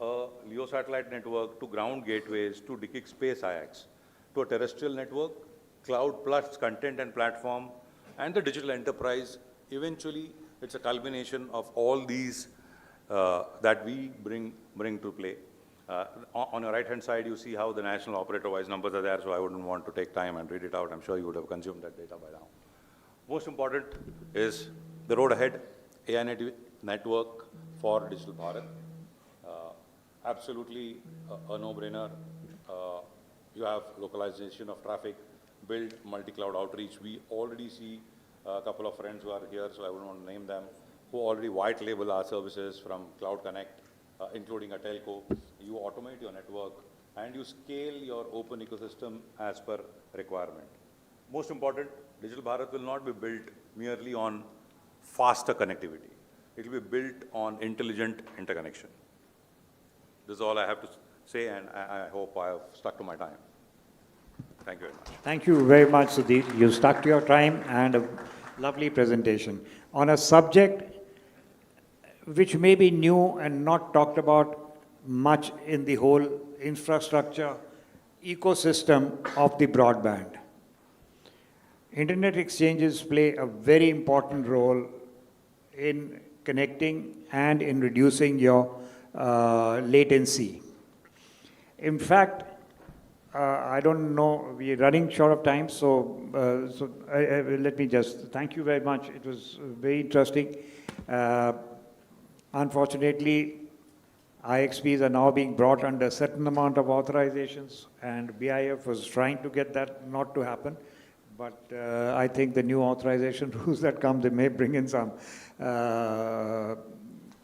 Speaker 15: a LEO satellite network to ground gateways to DECIX Space IX to a terrestrial network, cloud plus content and platform, and the digital enterprise? Eventually, it's a culmination of all these that we bring to play. On your right-hand side, you see how the national operator-wise numbers are there, so I wouldn't want to take time and read it out. I'm sure you would have consumed that data by now. Most important is the road ahead, AI network for Digital Bharat. Absolutely a no-brainer. You have localization of traffic, build multi-cloud outreach. We already see a couple of friends who are here, so I wouldn't want to name them, who already white label our services from Cloud Connect, including a telco. You automate your network and you scale your open ecosystem as per requirement. Most important, Digital Bharat will not be built merely on faster connectivity. It will be built on intelligent interconnection. This is all I have to say, and I hope I have stuck to my time. Thank you very much.
Speaker 5: Thank you very much, Sudhir. You stuck to your time and a lovely presentation on a subject which may be new and not talked about much in the whole infrastructure ecosystem of the broadband. Internet exchanges play a very important role in connecting and in reducing your latency. In fact, I don't know, we're running short of time, so, let me just thank you very much. It was very interesting. Unfortunately, IXPs are now being brought under a certain amount of authorizations, and BIF was trying to get that not to happen. But I think the new authorization rules that come, they may bring in some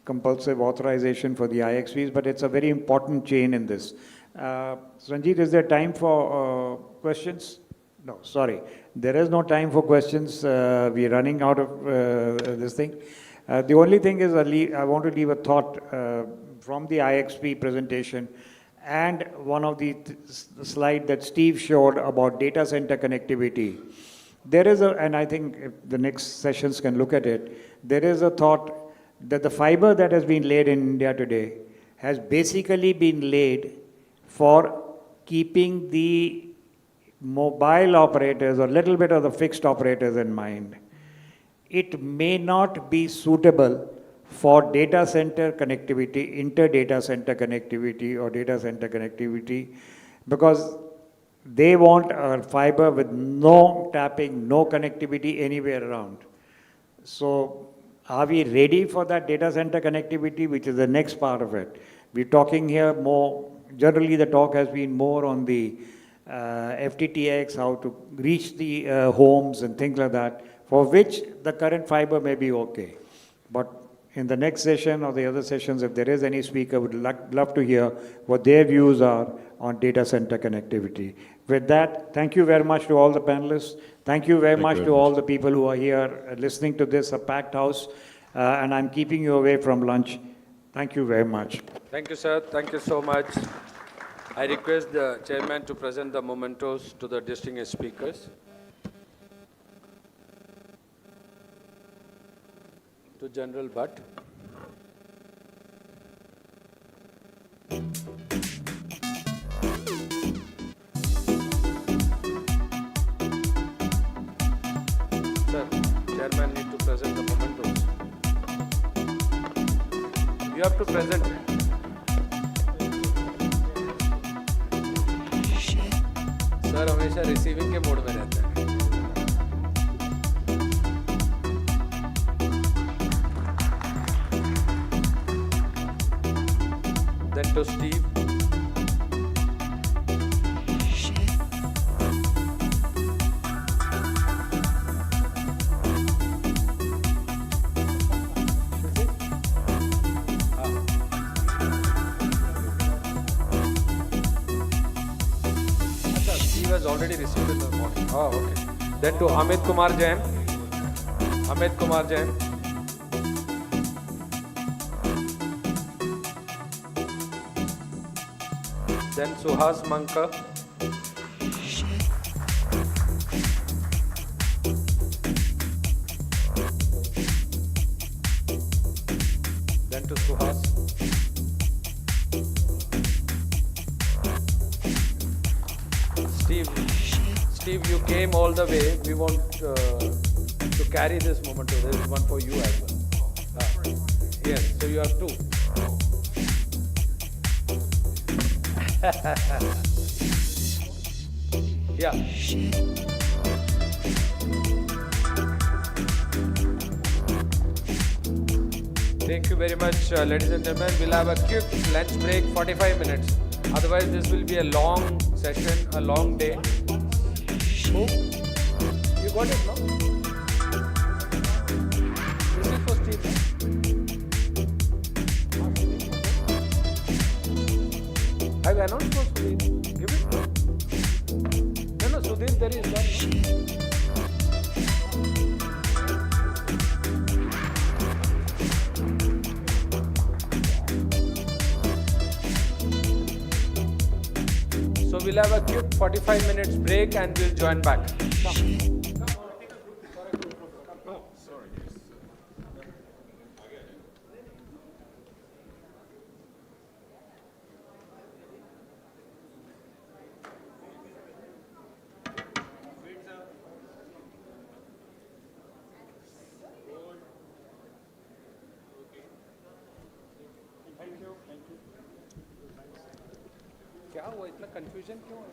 Speaker 5: compulsive authorization for the IXPs, but it's a very important chain in this. Sanjeev, is there time for questions? No, sorry. There is no time for questions. We're running out of this thing. The only thing is I want to leave a thought from the IXP presentation and one of the slide that Steve showed about data center connectivity. There is and I think if the next sessions can look at it, there is a thought that the fiber that has been laid in India today has basically been laid for keeping the mobile operators or a little bit of the fixed operators in mind. It may not be suitable for data center connectivity, inter-data center connectivity or data center connectivity, because they want a fiber with no tapping, no connectivity anywhere around. So are we ready for that data center connectivity, which is the next part of it? We're talking here more, generally the talk has been more on the FTTX, how to reach the homes and things like that, for which the current fiber may be okay. But in the next session or the other sessions, if there is any speaker, would love to hear what their views are on data center connectivity. With that, thank you very much to all the panelists. Thank you very much to all the people who are here listening to this, a packed house, and I'm keeping you away from lunch. Thank you very much.
Speaker 2: Thank you, sir. Thank you so much. I request the chairman to present the mementos to the distinguished speakers. To General Bhatt. Sir, chairman need to present the mementos. You have to present. Sir हमेशा receiving के mode में रहता है. Then to Steve. Steve has already received in the morning. Oh, okay. Then to Amit Kumar Jain. Amit Kumar Jain. Then Suhas Manka. Then to Suhas. Steve, you came all the way. We want to carry this moment. There is one for you as well. Yes, so you have two. Yeah. Thank you very much, ladies and gentlemen. We'll have a quick lunch break, 45 minutes. Otherwise, this will be a long session, a long day. Who? You got it, no? This is for Steve. I've announced for Sudhir. Give it. No, Sudhir, there is one. So we'll have a quick 45 minutes break and we'll join back. क्या हुआ इतना confusion क्यों है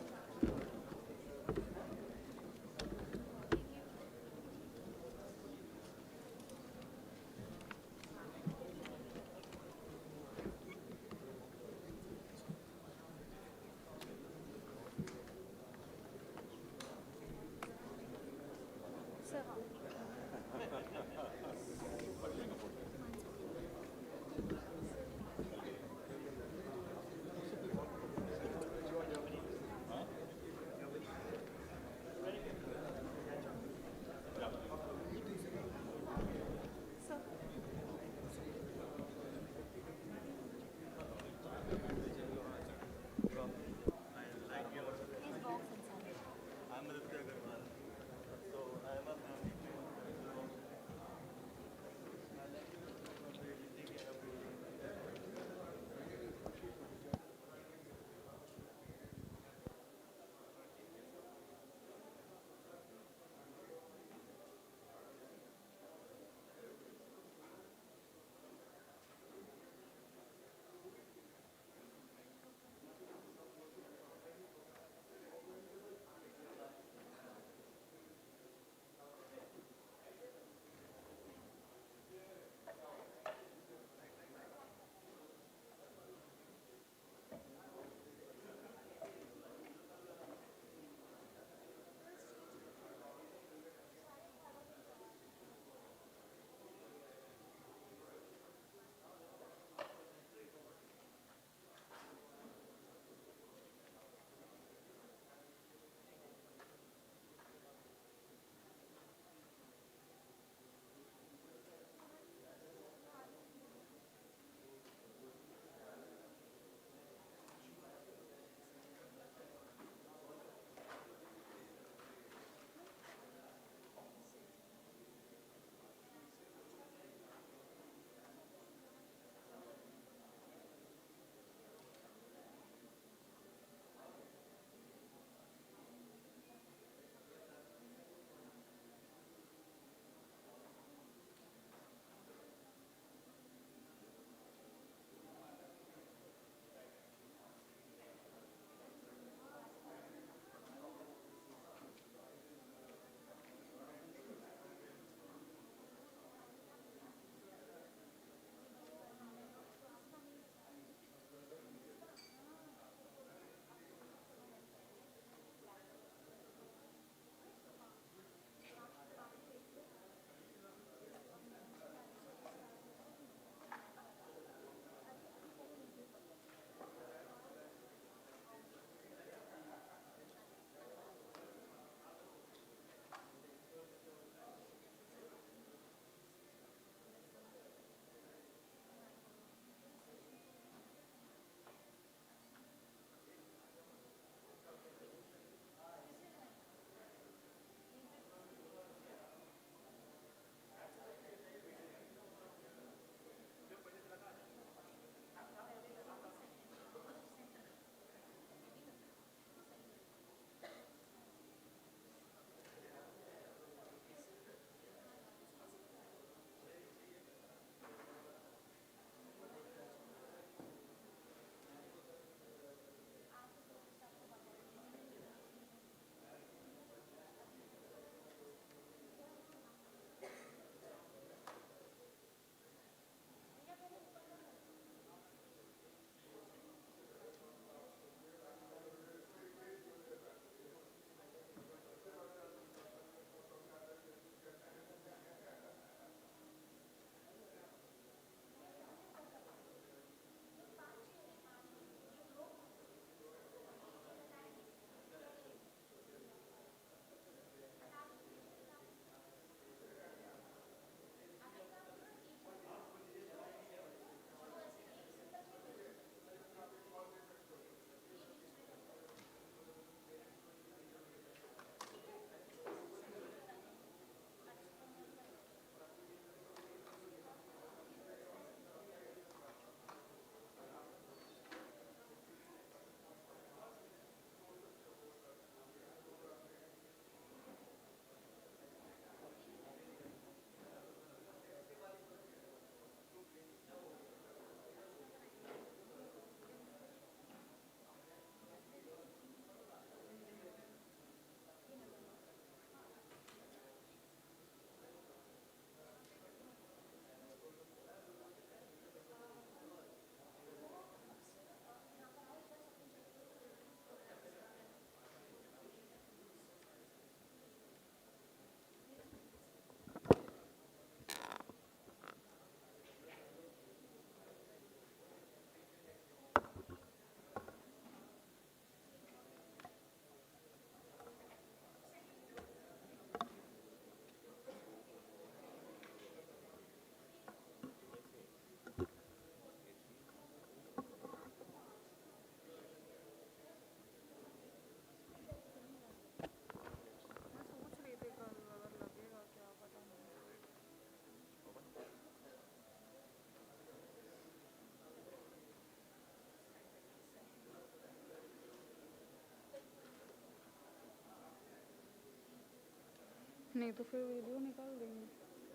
Speaker 16: नहीं तो फिर video निकाल देंगे।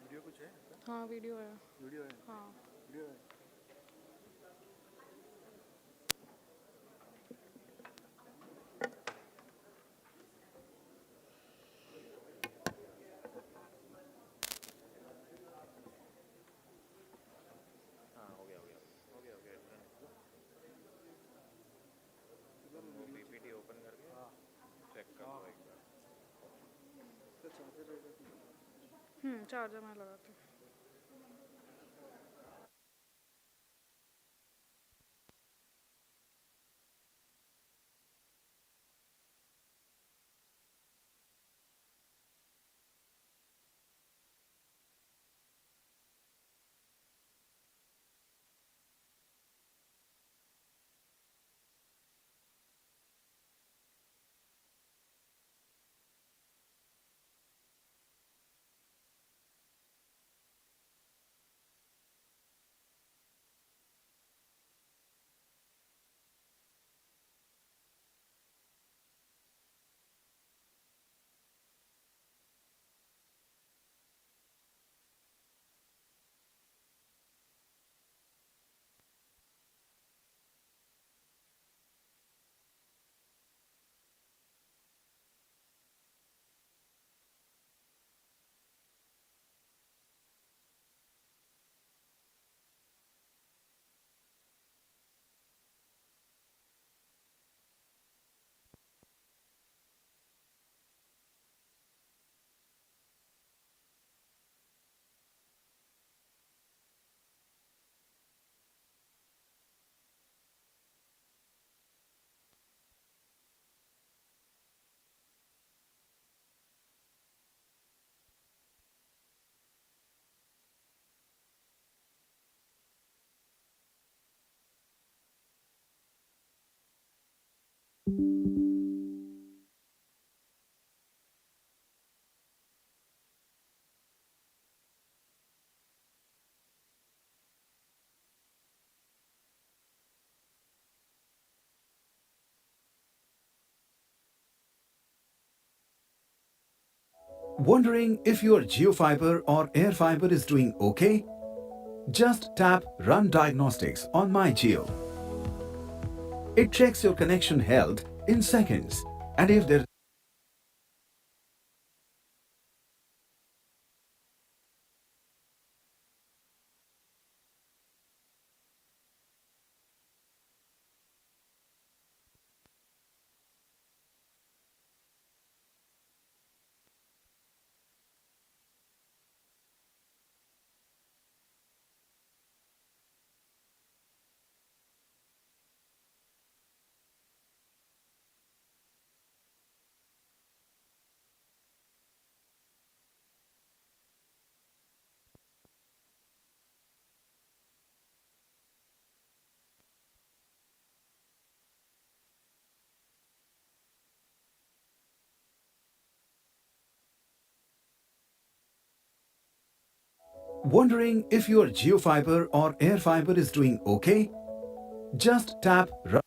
Speaker 1: वीडियो कुछ है?
Speaker 16: हाँ वीडियो है।
Speaker 1: वीडियो है?
Speaker 16: हाँ
Speaker 1: वीडियो है। हाँ हो गया हो गया हो गया हो गया तुम वो पीपीटी ओपन करके चेक कर लो एक बार।
Speaker 16: चार्जर मैं लगाती हूँ।
Speaker 17: Wondering if your GeoFiber or AirFiber is doing okay? Just tap Run Diagnostics on My Geo. It checks your connection health in seconds, and if there Wondering if your GeoFiber or AirFiber is doing okay? Just tap Run.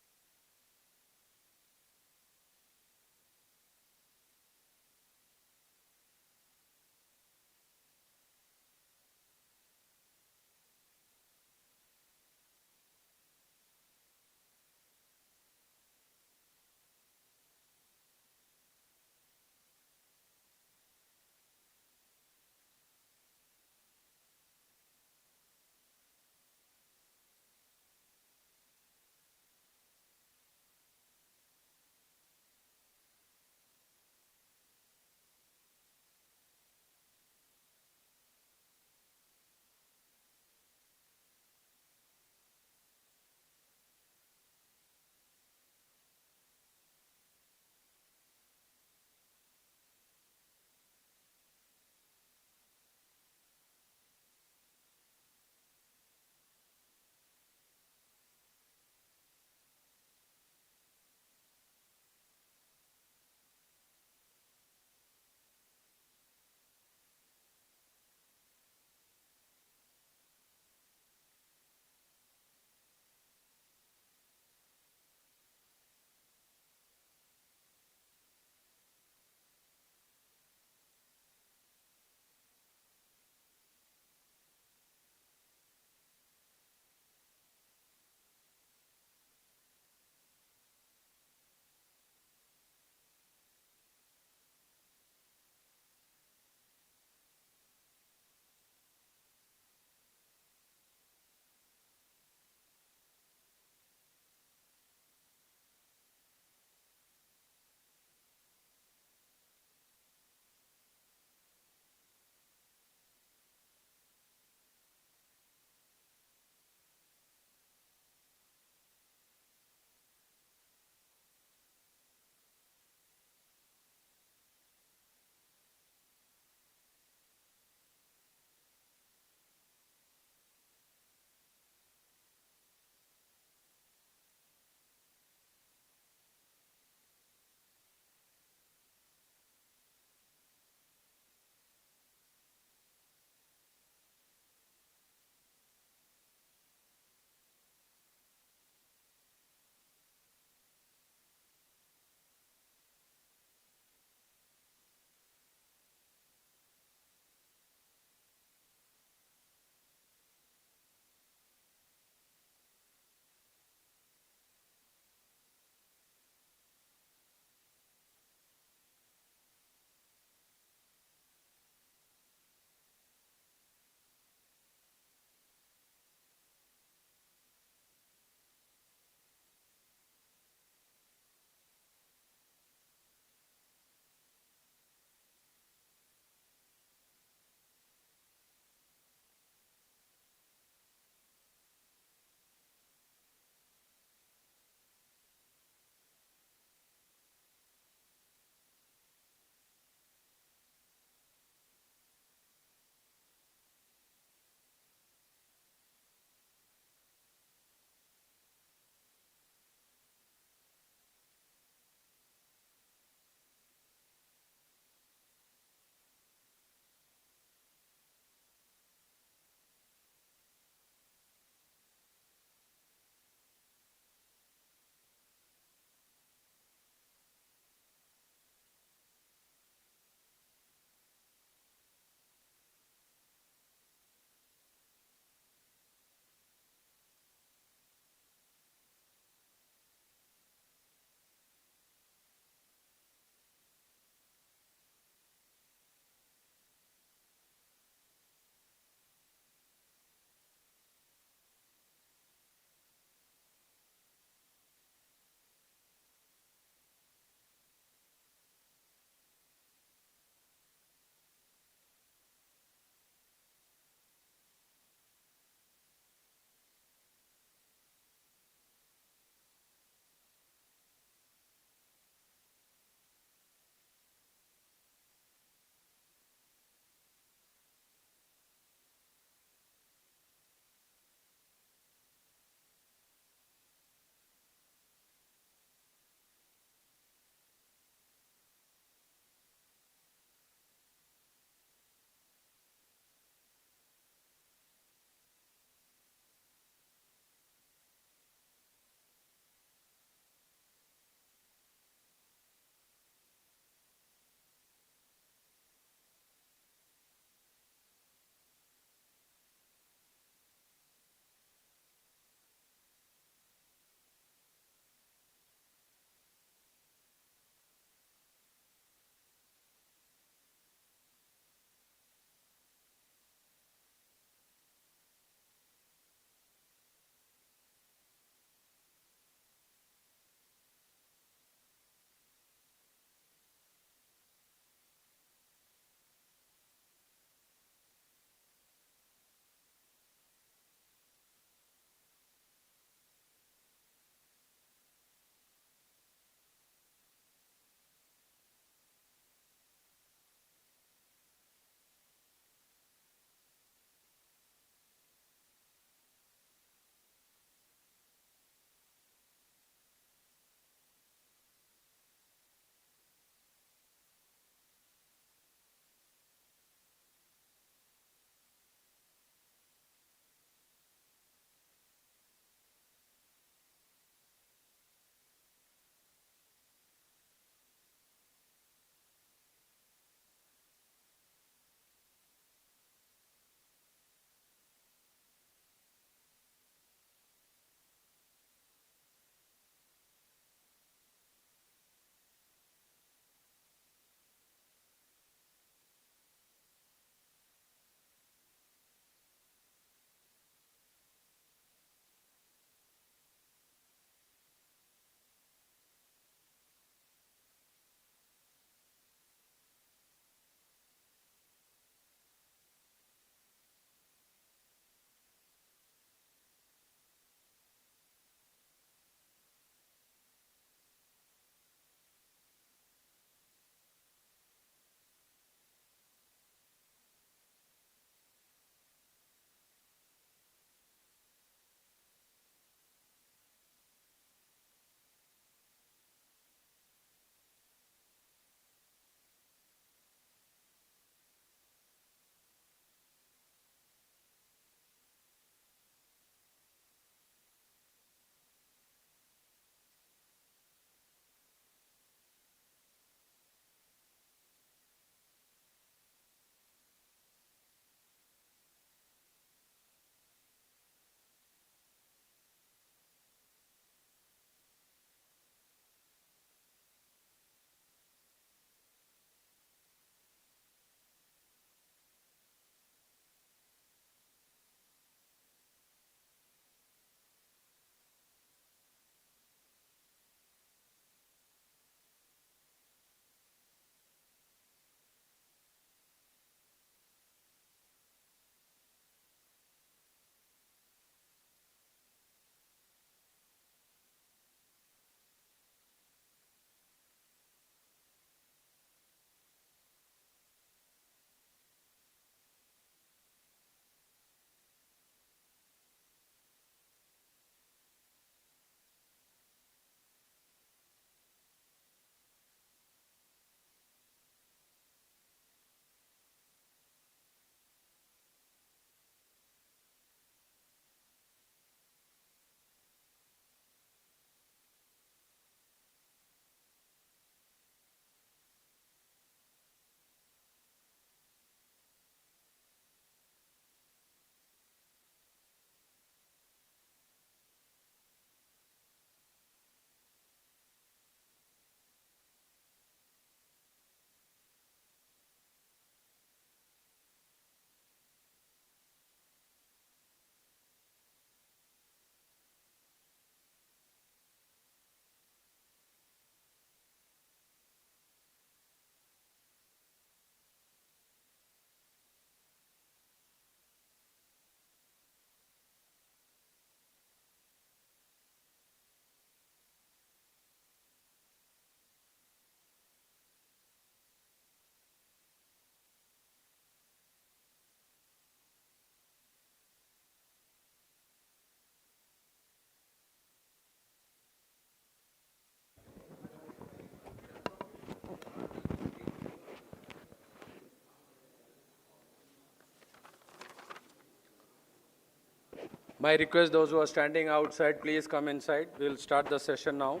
Speaker 2: My request, those who are standing outside, please come inside. We'll start the session now.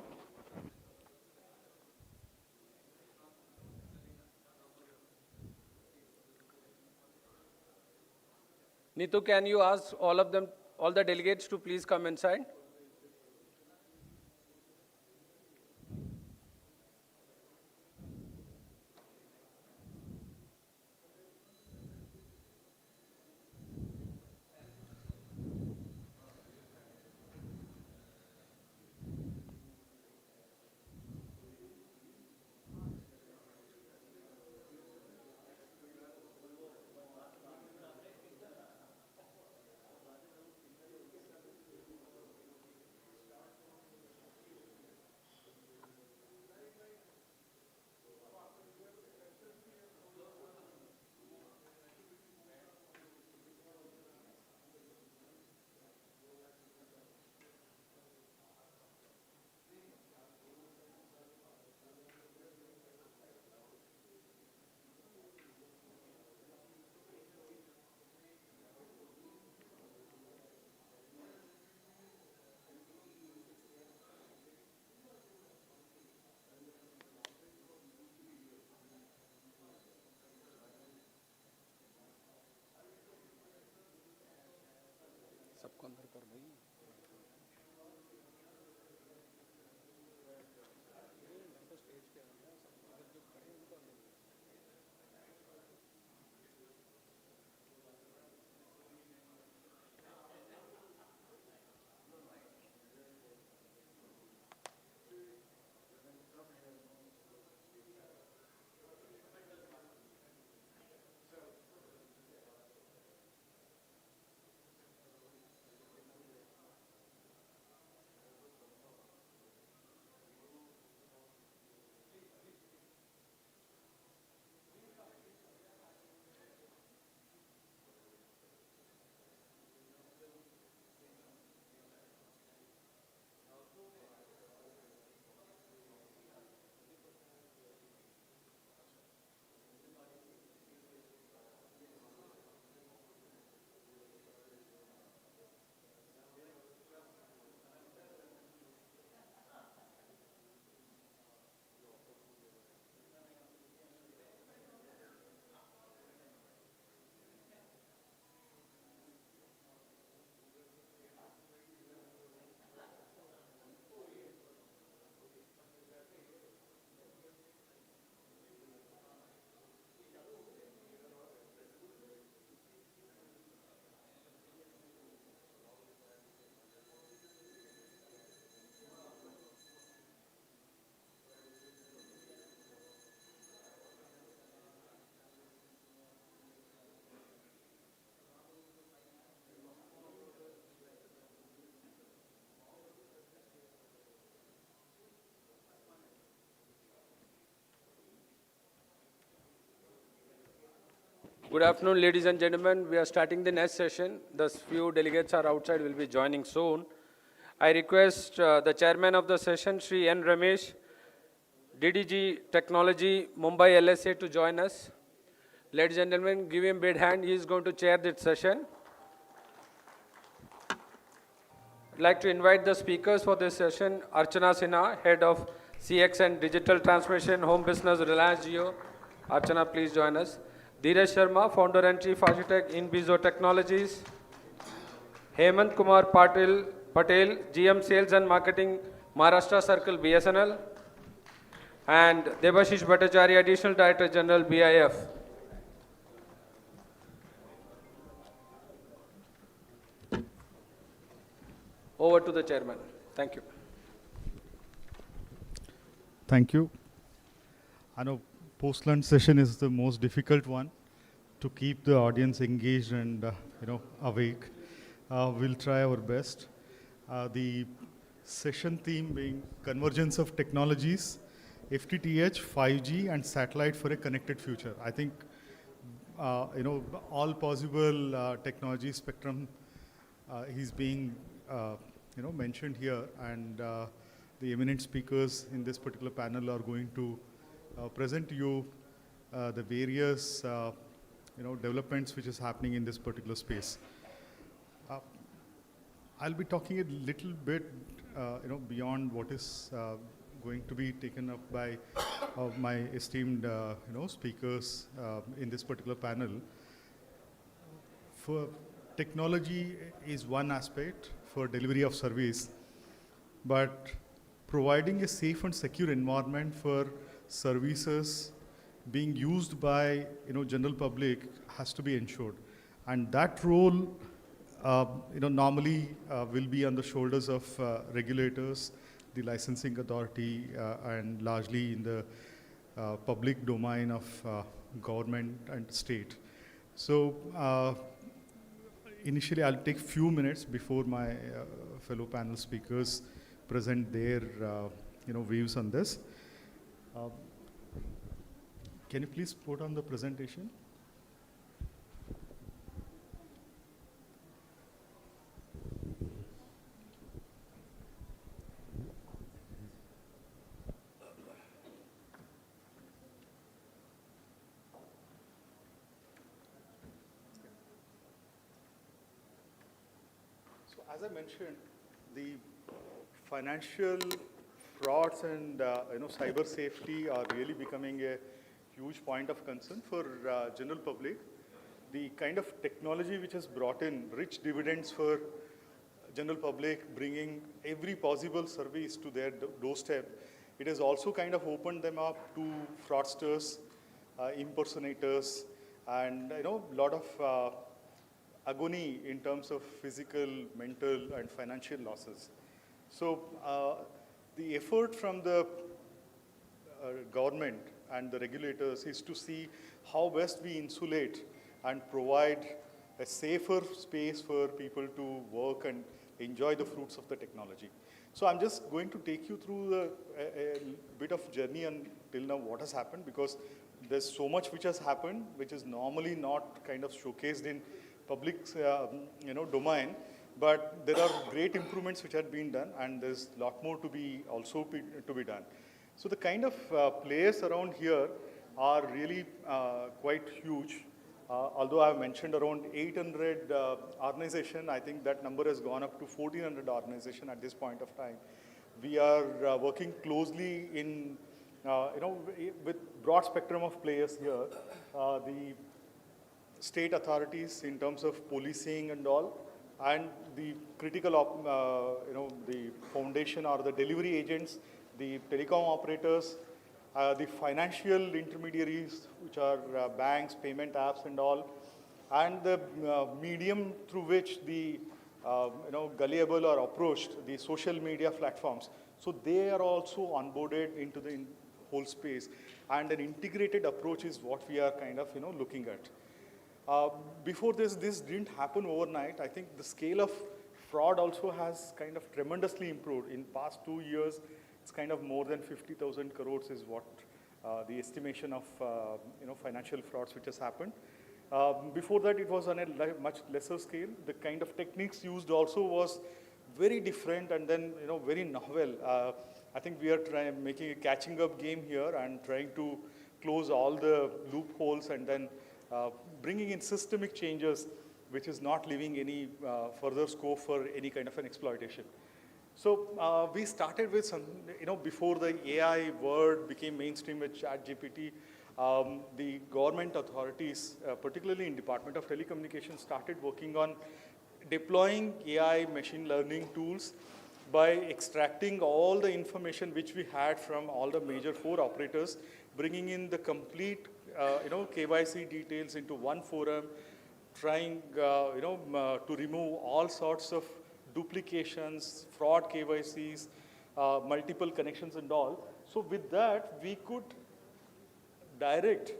Speaker 2: Neetu, can you ask all of them, all the delegates to please come inside? सबको अंदर कर भाई. Good afternoon, ladies and gentlemen. We are starting the next session. The few delegates are outside, will be joining soon. I request the chairman of the session, Shri N. Ramesh, DDG Technology, Mumbai LSA, to join us. Ladies and gentlemen, give him a big hand. He is going to chair this session. I'd like to invite the speakers for this session. Archana Sinha, Head of CX and Digital Transmission, Home Business, Reliance Jio. Archana, please join us. Dheeraj Sharma, Founder and Chief Architect in Bizo Technologies. Hemant Kumar Patel, GM Sales and Marketing, Maharashtra Circle, BSNL. And Debashish Bhattacharya, Additional Director General, BIF. Over to the chairman. Thank you.
Speaker 18: Thank you. I know post-lunch session is the most difficult one to keep the audience engaged and awake. We'll try our best. The session theme being convergence of technologies, FTTH, 5G, and satellite for a connected future. I think all possible technology spectrum is being mentioned here, and the eminent speakers in this particular panel are going to present to you the various developments which is happening in this particular space. I'll be talking a little bit, beyond what is going to be taken up by my esteemed, speakers in this particular panel. For technology is one aspect for delivery of service, but providing a safe and secure environment for services being used by general public has to be ensured, and that role normally will be on the shoulders of regulators, the licensing authority, and largely in the public domain of government and state. So initially I'll take few minutes before my fellow panel speakers present their views on this. Can you please put on the presentation? So as I mentioned, the financial frauds and cyber safety are really becoming a huge point of concern for general public. The kind of technology which has brought in rich dividends for general public, bringing every possible service to their doorstep, it has also kind of opened them up to fraudsters, impersonators, and a lot of agony in terms of physical, mental, and financial losses. So the effort from the government and the regulators is to see how best we insulate and provide a safer space for people to work and enjoy the fruits of the technology. So I'm just going to take you through a bit of journey until now what has happened, because there's so much which has happened, which is normally not kind of showcased in public domain, but there are great improvements which have been done, and there's a lot more to be done. So the kind of players around here are really quite huge. Although I've mentioned around 800 organizations, I think that number has gone up to 1,400 organizations at this point of time. We are working closely in, with broad spectrum of players here. The state authorities in terms of policing and all, and the critical, the foundation or the delivery agents, the telecom operators, the financial intermediaries, which are banks, payment apps and all, and the medium through which the gullible or approached, the social media platforms. So they are also onboarded into the whole space, and an integrated approach is what we are kind of looking at. Before this didn't happen overnight. I think the scale of fraud also has kind of tremendously improved. In past 2 years, it's kind of more than 50,000 crores is what the estimation of financial frauds which has happened. Before that, it was on a much lesser scale. The kind of techniques used also was very different and then very novel. I think we are making a catching up game here and trying to close all the loopholes and then bringing in systemic changes, which is not leaving any further scope for any kind of an exploitation. So we started with some, before the AI word became mainstream with ChatGPT, the government authorities, particularly in Department of Telecommunications, started working on deploying AI machine learning tools by extracting all the information which we had from all the major 4 operators, bringing in the complete, KYC details into one forum, trying, to remove all sorts of duplications, fraud KYCs, multiple connections and all. So with that, we could direct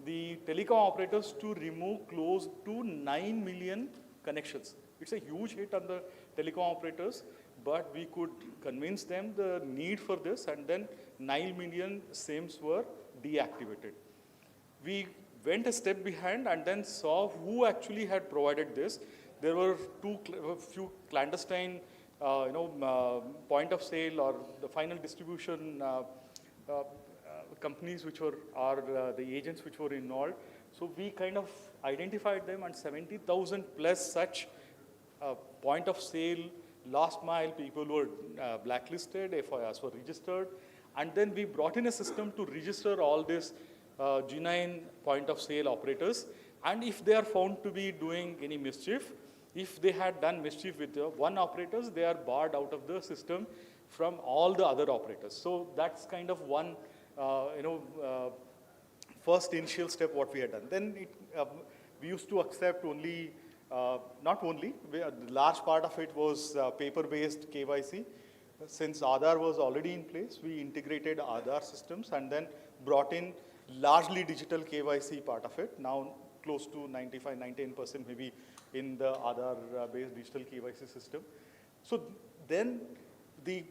Speaker 18: the telecom operators to remove close to 9 million connections. It's a huge hit on the telecom operators, but we could convince them the need for this, and then 9 million SIMs were deactivated. We went a step behind and then saw who actually had provided this. There were a few clandestine, point of sale or the final distribution companies which are the agents which were involved. So we kind of identified them, and 70,000 plus such
Speaker 19: point of sale, last mile, people were blacklisted, FIRs were registered, and then we brought in a system to register all these G9 point of sale operators, and if they are found to be doing any mischief, if they had done mischief with one operators, they are barred out of the system from all the other operators. So that's kind of one, first initial step what we had done. Then we used to accept only, not only, the large part of it was paper-based KYC. Since Aadhaar was already in place, we integrated Aadhaar systems and then brought in largely digital KYC part of it. Now close to 95, 98% maybe in the Aadhaar-based digital KYC system. So then the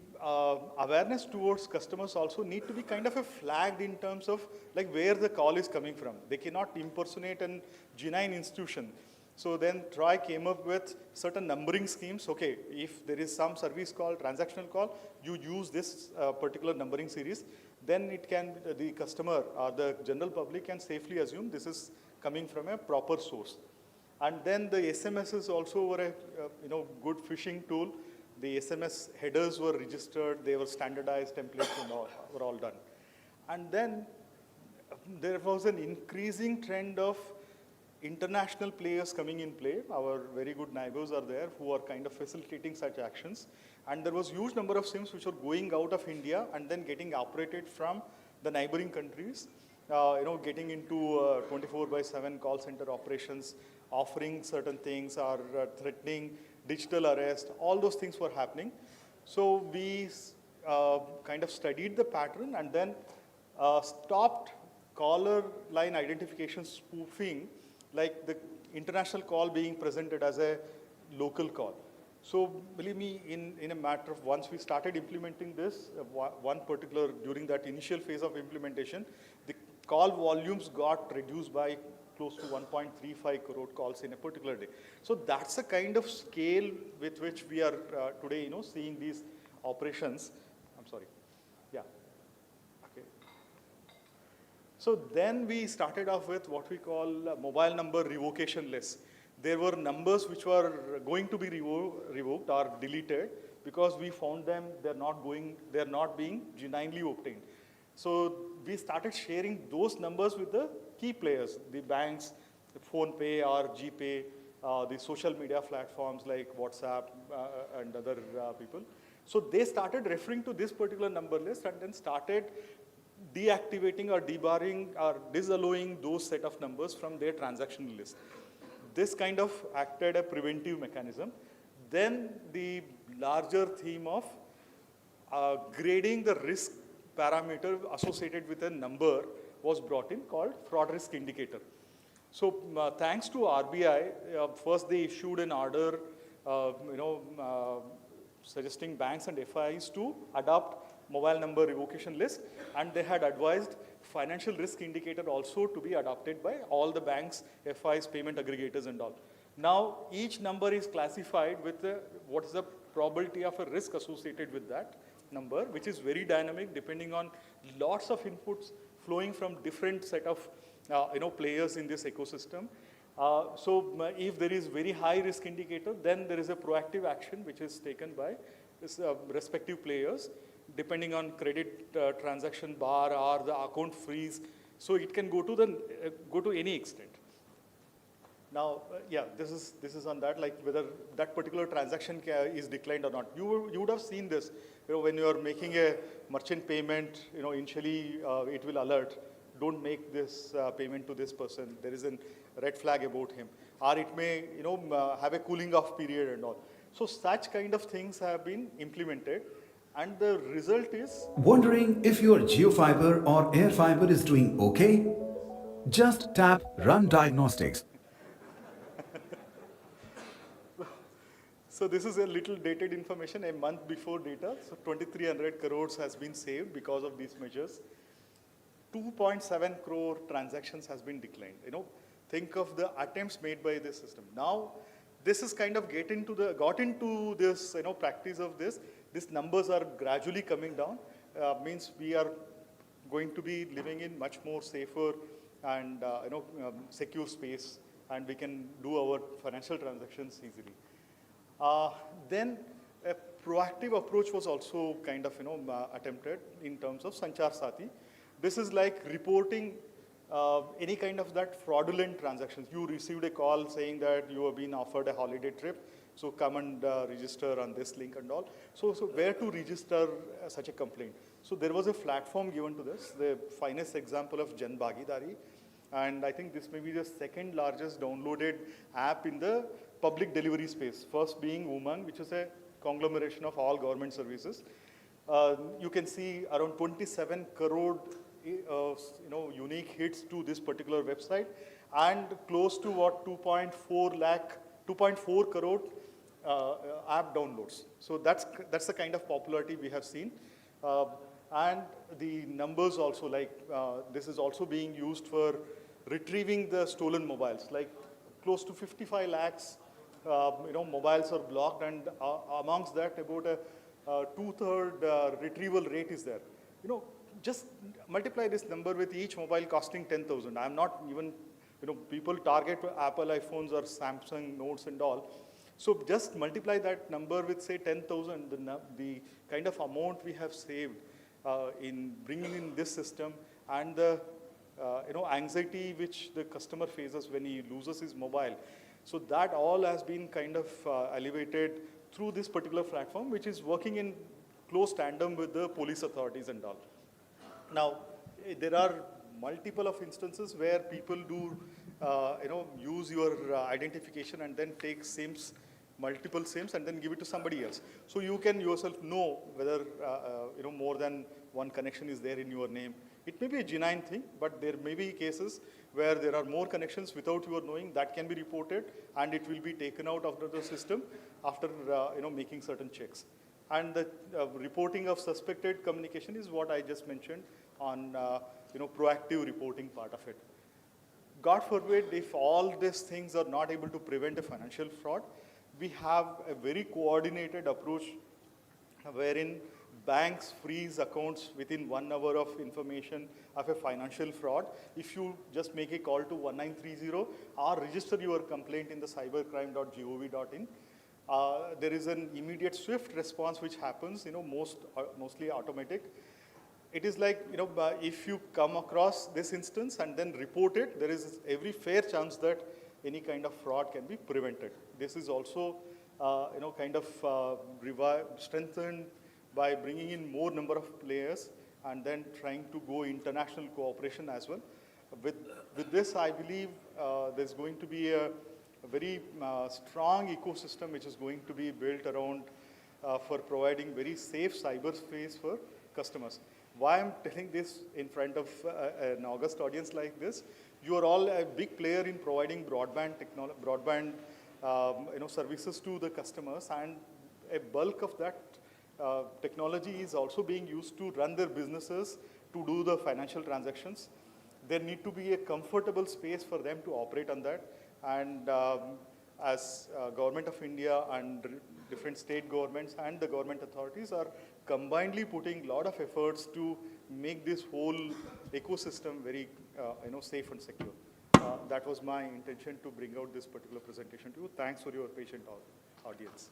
Speaker 19: awareness towards customers also need to be kind of flagged in terms of like where the call is coming from. They cannot impersonate an G9 institution. So then Troy came up with certain numbering schemes. Okay, if there is some service call, transactional call, you use this particular numbering series, then it can, the customer or the general public can safely assume this is coming from a proper source. And then the SMSs also were a good phishing tool. The SMS headers were registered, they were standardized, templates and all, were all done. And then there was an increasing trend of international players coming in play. Our very good neighbors are there who are kind of facilitating such actions. And there was huge number of SIMs which were going out of India and then getting operated from the neighboring countries, getting into 24/7 call center operations, offering certain things or threatening digital arrest, all those things were happening. So we kind of studied the pattern and then stopped caller line identification spoofing, like the international call being presented as a local call. So believe me, in a matter of, once we started implementing this, one particular, during that initial phase of implementation, the call volumes got reduced by close to 1.35 crore calls in a particular day. So that's the kind of scale with which we are today, seeing these operations. I'm sorry. Yeah. Okay. So then we started off with what we call mobile number revocation lists. There were numbers which were going to be revoked or deleted because we found them, they're not being genuinely obtained. So we started sharing those numbers with the key players, the banks, the PhonePe or GPay, the social media platforms like WhatsApp and other people. So they started referring to this particular number list and then started deactivating or debarring or disallowing those set of numbers from their transaction list. This kind of acted a preventive mechanism. Then the larger theme of grading the risk parameter associated with a number was brought in, called fraud risk indicator. So thanks to RBI, first they issued an order, suggesting banks and FIs to adopt mobile number revocation list, and they had advised financial risk indicator also to be adopted by all the banks, FIs, payment aggregators and all. Now each number is classified with what is the probability of a risk associated with that number, which is very dynamic depending on lots of inputs flowing from different set of players in this ecosystem. So if there is very high risk indicator, then there is a proactive action which is taken by this, respective players, depending on credit transaction bar or the account freeze. So it can go to any extent. Now, yeah, this is on that, like whether that particular transaction is declined or not. You would have seen this, when you are making a merchant payment, initially it will alert, don't make this payment to this person. There is a red flag about him, or it may, have a cooling off period and all. So such kind of things have been implemented, and the result is.
Speaker 17: Wondering if your JioFiber or AirFiber is doing okay? Just tap Run Diagnostics.
Speaker 19: So this is a little dated information, a month before data. So 2,300 crores has been saved because of these measures. 2.7 crore transactions has been declined. Think of the attempts made by this system. Now, this is kind of got into this practice of this. These numbers are gradually coming down. Means we are going to be living in much more safer and secure space, and we can do our financial transactions easily. Then a proactive approach was also kind of, attempted in terms of Sanchar Sati. This is like reporting any kind of that fraudulent transactions. You received a call saying that you have been offered a holiday trip, so come and register on this link and all. So where to register such a complaint? So there was a platform given to this, the finest example of Jan Bhagidari. And I think this may be the second largest downloaded app in the public delivery space. First being Umang, which is a conglomeration of all government services. You can see around 27 crore unique hits to this particular website, and close to what 2.4 crore app downloads. So that's the kind of popularity we have seen. And the numbers also, like this is also being used for retrieving the stolen mobiles, like close to 55 lakhs mobiles are blocked, and amongst that about a 2/3 retrieval rate is there. Just multiply this number with each mobile costing 10,000. I'm not even, people target Apple iPhones or Samsung Notes and all. So just multiply that number with say 10,000, the kind of amount we have saved in bringing in this system, and the anxiety which the customer faces when he loses his mobile. So that all has been kind of elevated through this particular platform, which is working in close tandem with the police authorities and all. Now, there are multiple of instances where people do, use your identification and then take SIMs, multiple SIMs, and then give it to somebody else. So you can yourself know whether, more than one connection is there in your name. It may be a genuine thing, but there may be cases where there are more connections without your knowing. That can be reported, and it will be taken out of the system after, making certain checks. And the reporting of suspected communication is what I just mentioned on, proactive reporting part of it. God forbid, if all these things are not able to prevent a financial fraud, we have a very coordinated approach wherein banks freeze accounts within 1 hour of information of a financial fraud. If you just make a call to 1930 or register your complaint in the cybercrime.gov.in, there is an immediate swift response which happens, mostly automatic. It is like, if you come across this instance and then report it, there is every fair chance that any kind of fraud can be prevented. This is also, strengthened by bringing in more number of players and then trying to go international cooperation as well. With this, I believe there's going to be a very strong ecosystem which is going to be built around for providing very safe cyberspace for customers. Why I'm telling this in front of an august audience like this, you are all a big player in providing broadband services to the customers, and a bulk of that technology is also being used to run their businesses, to do the financial transactions. There need to be a comfortable space for them to operate on that. And as Government of India and different state governments and the government authorities are combinedly putting a lot of efforts to make this whole ecosystem very safe and secure. That was my intention to bring out this particular presentation to you. Thanks for your patient audience.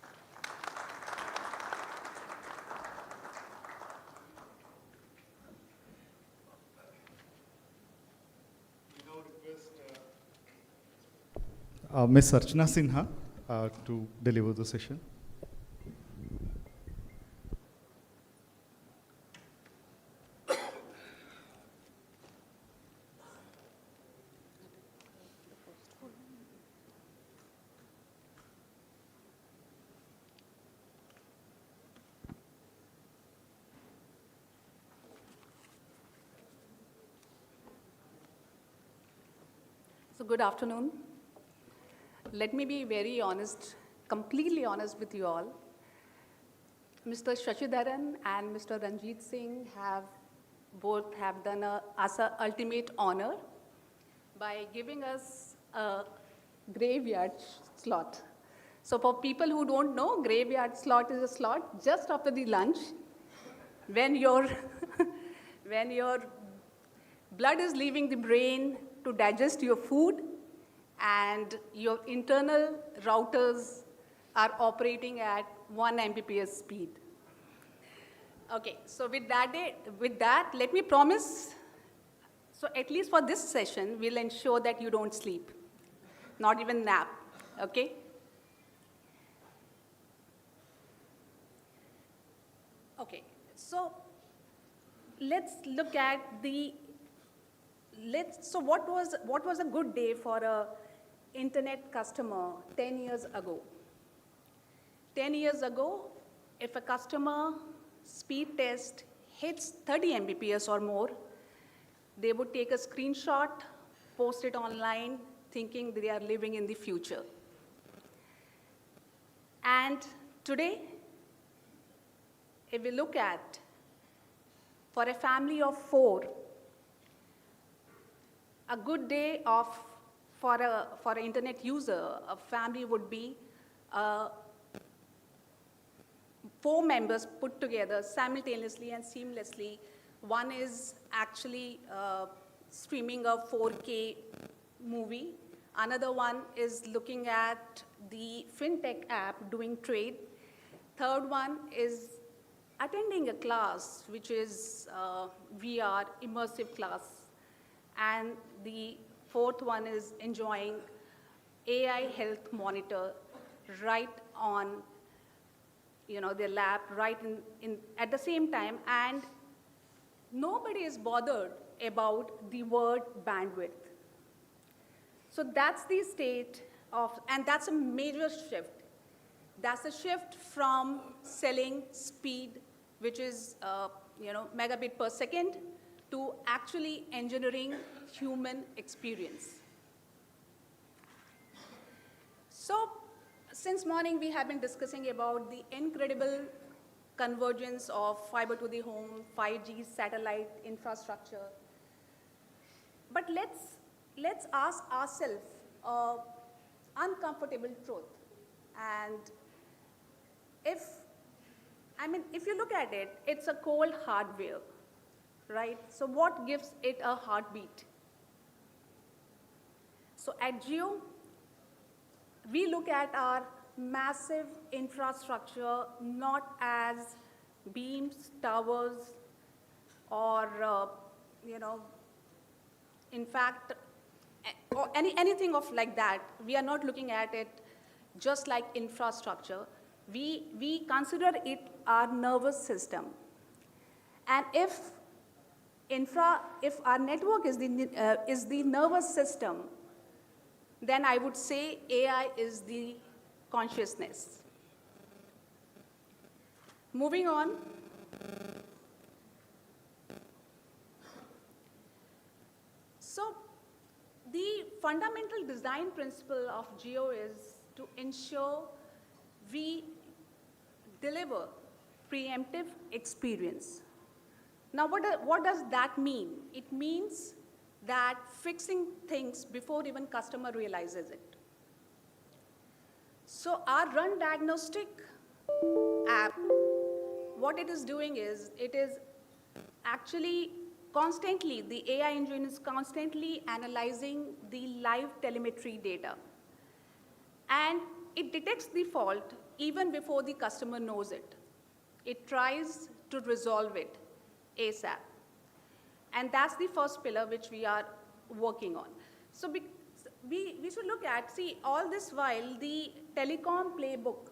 Speaker 18: Ms. Archana Sinha to deliver the session.
Speaker 20: So good afternoon. Let me be very honest, completely honest with you all. Mr. Shashidharan and Mr. Ranjit Singh both have done us an ultimate honor by giving us a graveyard slot. So for people who don't know, graveyard slot is a slot just after the lunch when your blood is leaving the brain to digest your food, and your internal routers are operating at 1 Mbps speed. Okay, so with that, let me promise, so at least for this session, we'll ensure that you don't sleep, not even nap, okay? Okay, so let's look at so what was a good day for a internet customer 10 years ago? 10 years ago, if a customer speed test hits 30 Mbps or more, they would take a screenshot, post it online, thinking they are living in the future. And today, if we look at, for a family of 4, a good day for an internet user, a family would be 4 members put together simultaneously and seamlessly. One is actually streaming a 4K movie. Another one is looking at the fintech app doing trade. Third one is attending a class, which is VR, immersive class. And the fourth one is enjoying AI health monitor right on their lap, right at the same time. And nobody is bothered about the word bandwidth. So that's the state of, and that's a major shift. That's a shift from selling speed, which is megabit per second, to actually engineering human experience. So since morning, we have been discussing about the incredible convergence of fiber to the home, 5G satellite infrastructure. But let's ask ourselves an uncomfortable truth. And if you look at it, it's a cold hardware, right? So what gives it a heartbeat? So at Jio, we look at our massive infrastructure not as beams, towers, or in fact, or anything of like that. We are not looking at it just like infrastructure. We consider it our nervous system. And if our network is the nervous system, then I would say AI is the consciousness. Moving on. So the fundamental design principle of Jio is to ensure we deliver preemptive experience. Now, what does that mean? It means that fixing things before even customer realizes it. So our Run Diagnostic app, what it is doing is, it is actually constantly, the AI engine is constantly analyzing the live telemetry data. And it detects the fault even before the customer knows it. It tries to resolve it ASAP. And that's the first pillar which we are working on. So we should look at, see, all this while the telecom playbook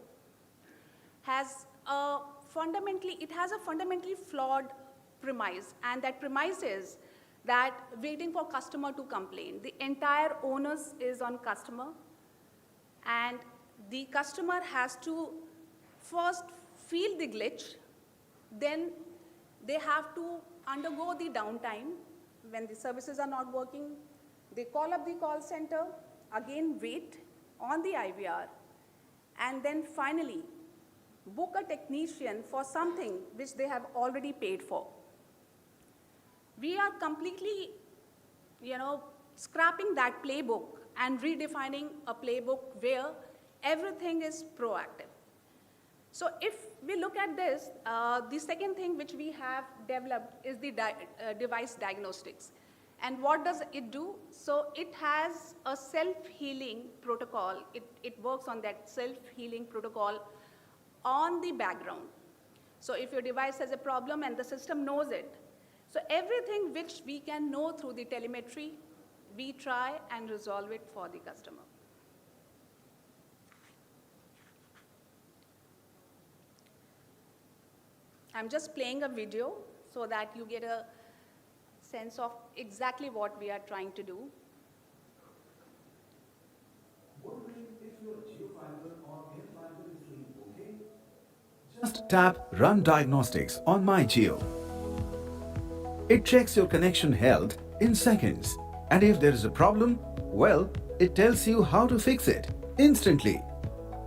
Speaker 20: has a fundamentally flawed premise. And that premise is that waiting for customer to complain. The entire onus is on customer. And the customer has to first feel the glitch, then they have to undergo the downtime when the services are not working. They call up the call center, again wait on the IVR, and then finally book a technician for something which they have already paid for. We are completely, scrapping that playbook and redefining a playbook where everything is proactive. So if we look at this, the second thing which we have developed is the device diagnostics. And what does it do? So it has a self-healing protocol. It works on that self-healing protocol on the background. So if your device has a problem and the system knows it, so everything which we can know through the telemetry, we try and resolve it for the customer. I'm just playing a video so that you get a sense of exactly what we are trying to do.
Speaker 17: Just tap Run Diagnostics on My Jio. It checks your connection health in seconds. And if there is a problem, well, it tells you how to fix it instantly.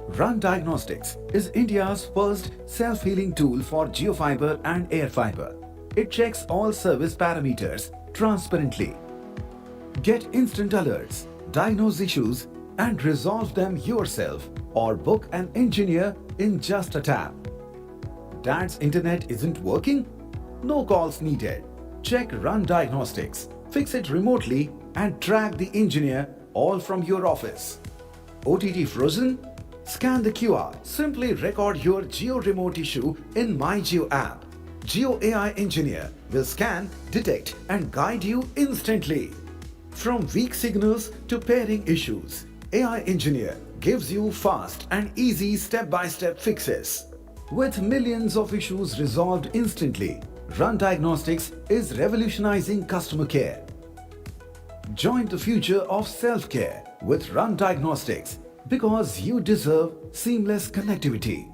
Speaker 17: Run Diagnostics is India's first self-healing tool for JioFiber and AirFiber. It checks all service parameters transparently. Get instant alerts, diagnose issues, and resolve them yourself, or book an engineer in just a tap. Dad's internet isn't working? No calls needed. Check Run Diagnostics, fix it remotely, and track the engineer all from your office. OTT frozen? Scan the QR. Simply record your Jio remote issue in My Jio app. Jio AI Engineer will scan, detect, and guide you instantly. From weak signals to pairing issues, AI Engineer gives you fast and easy step-by-step fixes. With millions of issues resolved instantly, Run Diagnostics is revolutionizing customer care. Join the future of self-care with Run Diagnostics because you deserve seamless connectivity.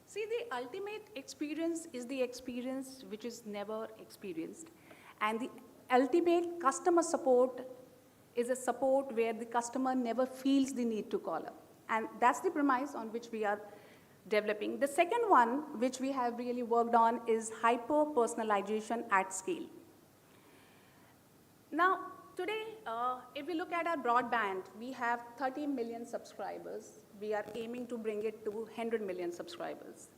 Speaker 20: See, the ultimate experience is the experience which is never experienced. And the ultimate customer support is a support where the customer never feels the need to call up. And that's the premise on which we are developing. The second one, which we have really worked on, is hyper-personalization at scale. Now, today, if we look at our broadband, we have 30 million subscribers. We are aiming to bring it to 100 million subscribers.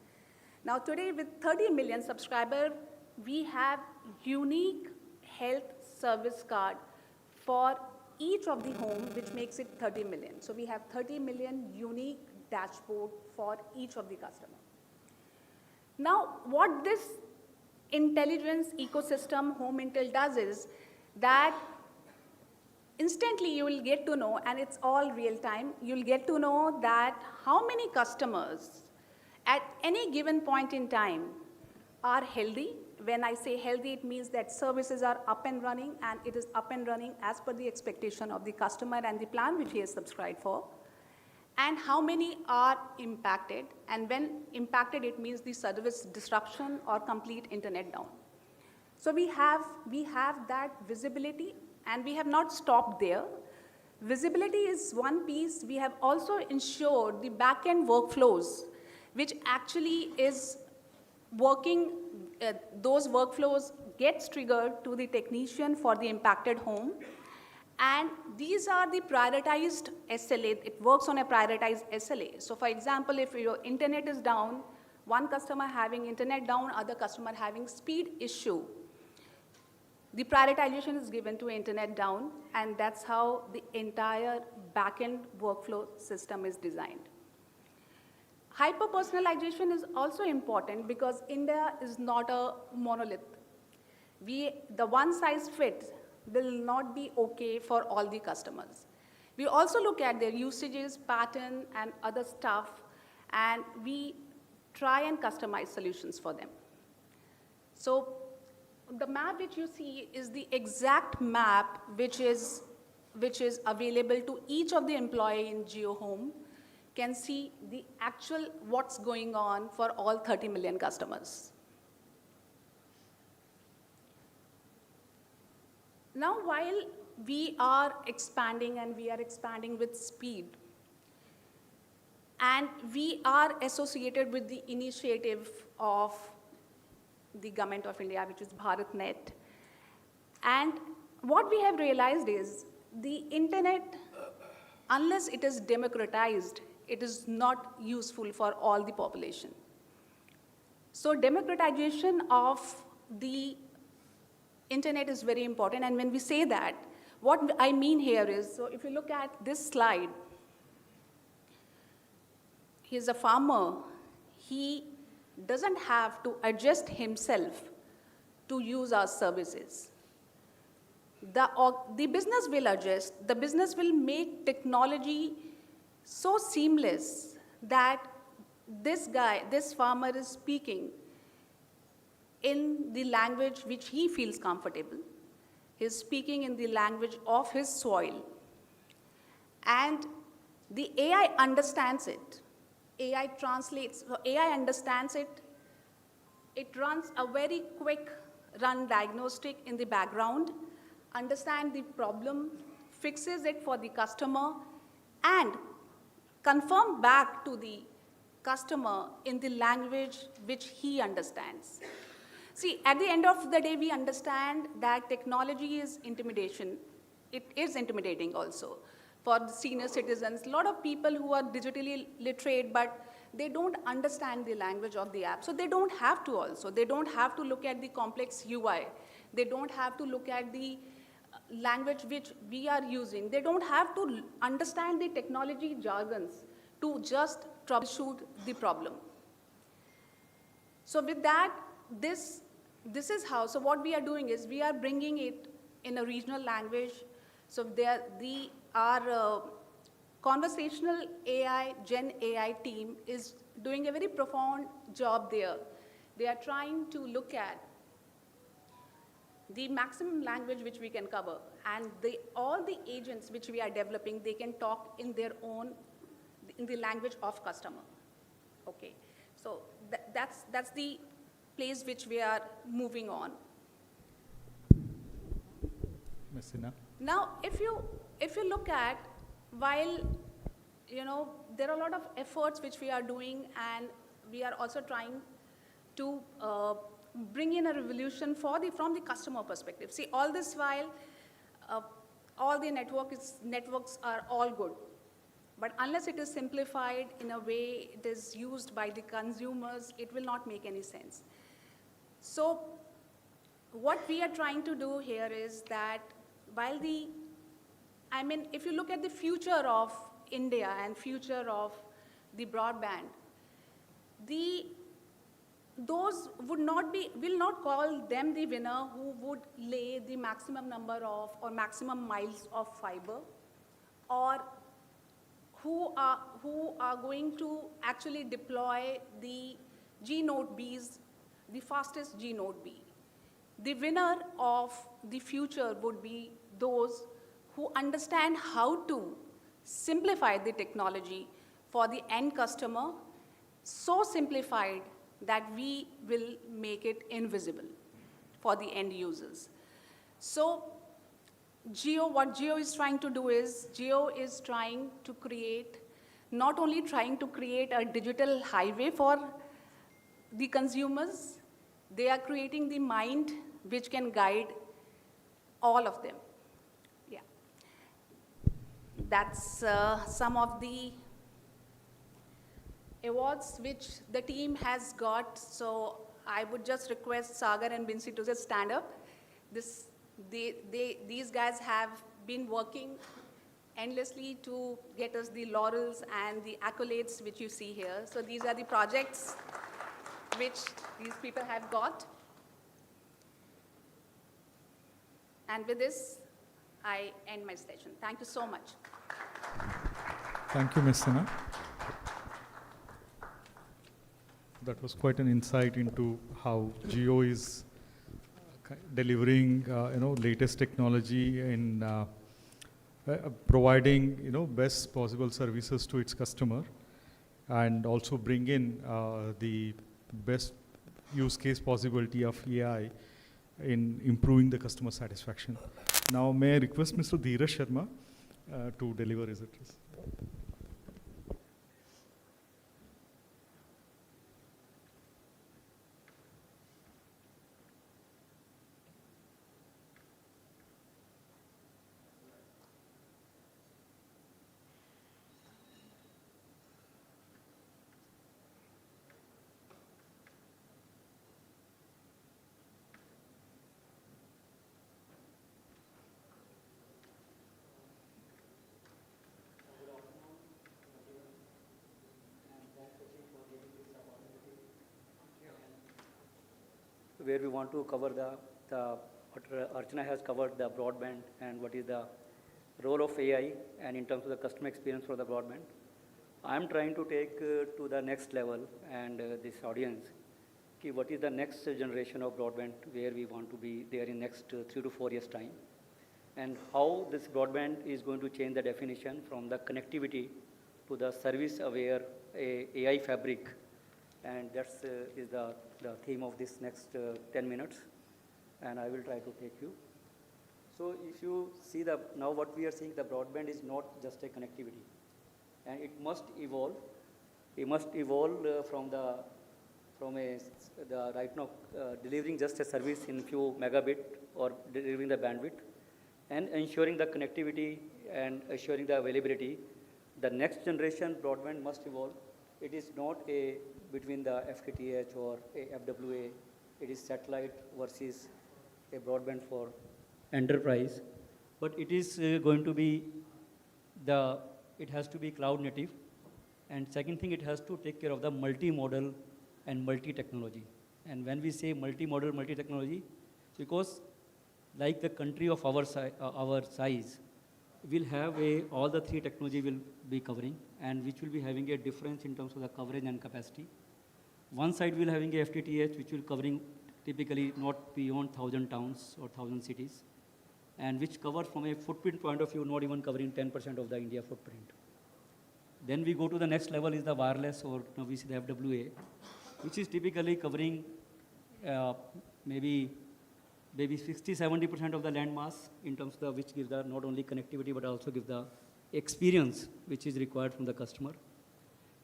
Speaker 20: Now, today, with 30 million subscribers, we have unique health service card for each of the home, which makes it 30 million. So we have 30 million unique dashboard for each of the customer. Now, what this intelligence ecosystem Home Intel does is that instantly you will get to know, and it's all real time, you'll get to know that how many customers at any given point in time are healthy. When I say healthy, it means that services are up and running, and it is up and running as per the expectation of the customer and the plan which he has subscribed for. And how many are impacted, and when impacted, it means the service disruption or complete internet down. So we have that visibility, and we have not stopped there. Visibility is one piece. We have also ensured the back-end workflows, which actually is working, those workflows gets triggered to the technician for the impacted home. And these are the prioritized SLA. It works on a prioritized SLA. So for example, if your internet is down, one customer having internet down, other customer having speed issue, the prioritization is given to internet down, and that's how the entire backend workflow system is designed. Hyper-personalization is also important because India is not a monolith. The one size fits will not be okay for all the customers. We also look at their usages, pattern, and other stuff, and we try and customize solutions for them. So the map which you see is the exact map which is available to each of the employee in Jio Home, can see the actual what's going on for all 30 million customers. Now, while we are expanding, and we are expanding with speed, and we are associated with the initiative of the Government of India, which is BharatNet. And what we have realized is the internet, unless it is democratized, it is not useful for all the population. So democratization of the internet is very important. And when we say that, what I mean here is, so if you look at this slide, he's a farmer. He doesn't have to adjust himself to use our services. The business will adjust. The business will make technology so seamless that this farmer is speaking in the language which he feels comfortable. He's speaking in the language of his soil. And the AI understands it. AI translates, so AI understands it. It runs a very quick run diagnostic in the background, understands the problem, fixes it for the customer, and confirm back to the customer in the language which he understands. See, at the end of the day, we understand that technology is intimidation. It is intimidating also for the senior citizens. A lot of people who are digitally literate, but they don't understand the language of the app. So they don't have to also. They don't have to look at the complex UI. They don't have to look at the language which we are using. They don't have to understand the technology jargons to just troubleshoot the problem. So with that, this is how, so what we are doing is we are bringing it in a regional language. So our conversational AI, Gen AI team is doing a very profound job there. They are trying to look at the maximum language which we can cover, and all the agents which we are developing, they can talk in their own, in the language of customer. Okay, so that's the place which we are moving on.
Speaker 18: Messina.
Speaker 20: Now, if you look at, while there are a lot of efforts which we are doing, and we are also trying to bring in a revolution from the customer perspective. See, all this while, all the networks are all good, but unless it is simplified in a way it is used by the consumers, it will not make any sense. So what we are trying to do here is that while if you look at the future of India and future of the broadband, those will not call them the winner who would lay the maximum number of or maximum miles of fiber, or who are going to actually deploy the G Node Bs, the fastest G Node B. The winner of the future would be those who understand how to simplify the technology for the end customer, so simplified that we will make it invisible for the end users. So what Jio is trying to do is, Jio is trying to create, not only trying to create a digital highway for the consumers, they are creating the mind which can guide all of them. Yeah. That's some of the awards which the team has got. So I would just request Sagar and Binsi to just stand up. These guys have been working endlessly to get us the laurels and the accolades which you see here. So these are the projects which these people have got. And with this, I end my session. Thank you so much.
Speaker 18: Thank you, Ms. Sinha. That was quite an insight into how Jio is delivering, latest technology in providing, best possible services to its customer, and also bring in the best use case possibility of AI in improving the customer satisfaction. Now, may I request Mr. Dheeraj Sharma to deliver his address.
Speaker 21: where we want to cover what Archana has covered, the broadband and what is the role of AI and in terms of the customer experience for the broadband. I'm trying to take to the next level and this audience, what is the next generation of broadband where we want to be there in next 3 to 4 years time, and how this broadband is going to change the definition from the connectivity to the service-aware AI fabric. And that's is the theme of this next 10 minutes, and I will try to take you. So if you see now what we are seeing, the broadband is not just a connectivity, and it must evolve. It must evolve from right now delivering just a service in few megabit or delivering the bandwidth and ensuring the connectivity and assuring the availability. The next generation broadband must evolve. It is not between the FTTH or a FWA. It is satellite versus a broadband for enterprise. But it is going to be it has to be cloud native. And second thing, it has to take care of the multi-modal and multi-technology. And when we say multi-modal, multi-technology, because like the country of our size, we'll have all the three technology will be covering, and which will be having a difference in terms of the coverage and capacity. One side will having a FTTH, which will covering typically not beyond 1,000 towns or 1,000 cities, and which covers from a footprint point of view, not even covering 10% of the India footprint. Then we go to the next level is the wireless, or we see the FWA, which is typically covering maybe 60-70% of the land mass in terms of which gives the not only connectivity but also gives the experience which is required from the customer.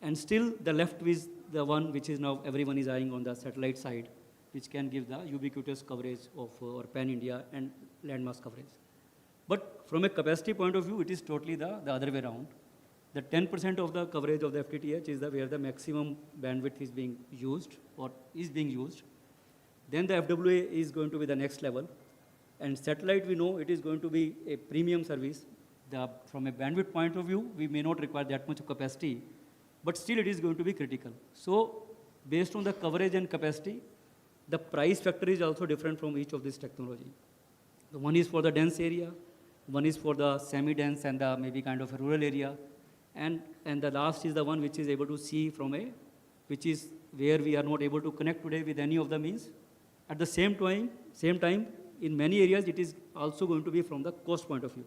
Speaker 21: And still the left is the one which is now everyone is eyeing on the satellite side, which can give the ubiquitous coverage of or pan-India and land mass coverage. But from a capacity point of view, it is totally the other way around. The 10% of the coverage of the FTTH is where the maximum bandwidth is being used or is being used. Then the FWA is going to be the next level. And satellite, we know it is going to be a premium service. From a bandwidth point of view, we may not require that much of capacity, but still it is going to be critical. So based on the coverage and capacity, the price factor is also different from each of this technology. The one is for the dense area, one is for the semi-dense and the maybe kind of a rural area, and the last is the one which is able to see which is where we are not able to connect today with any of the means. At the same time, in many areas, it is also going to be from the cost point of view.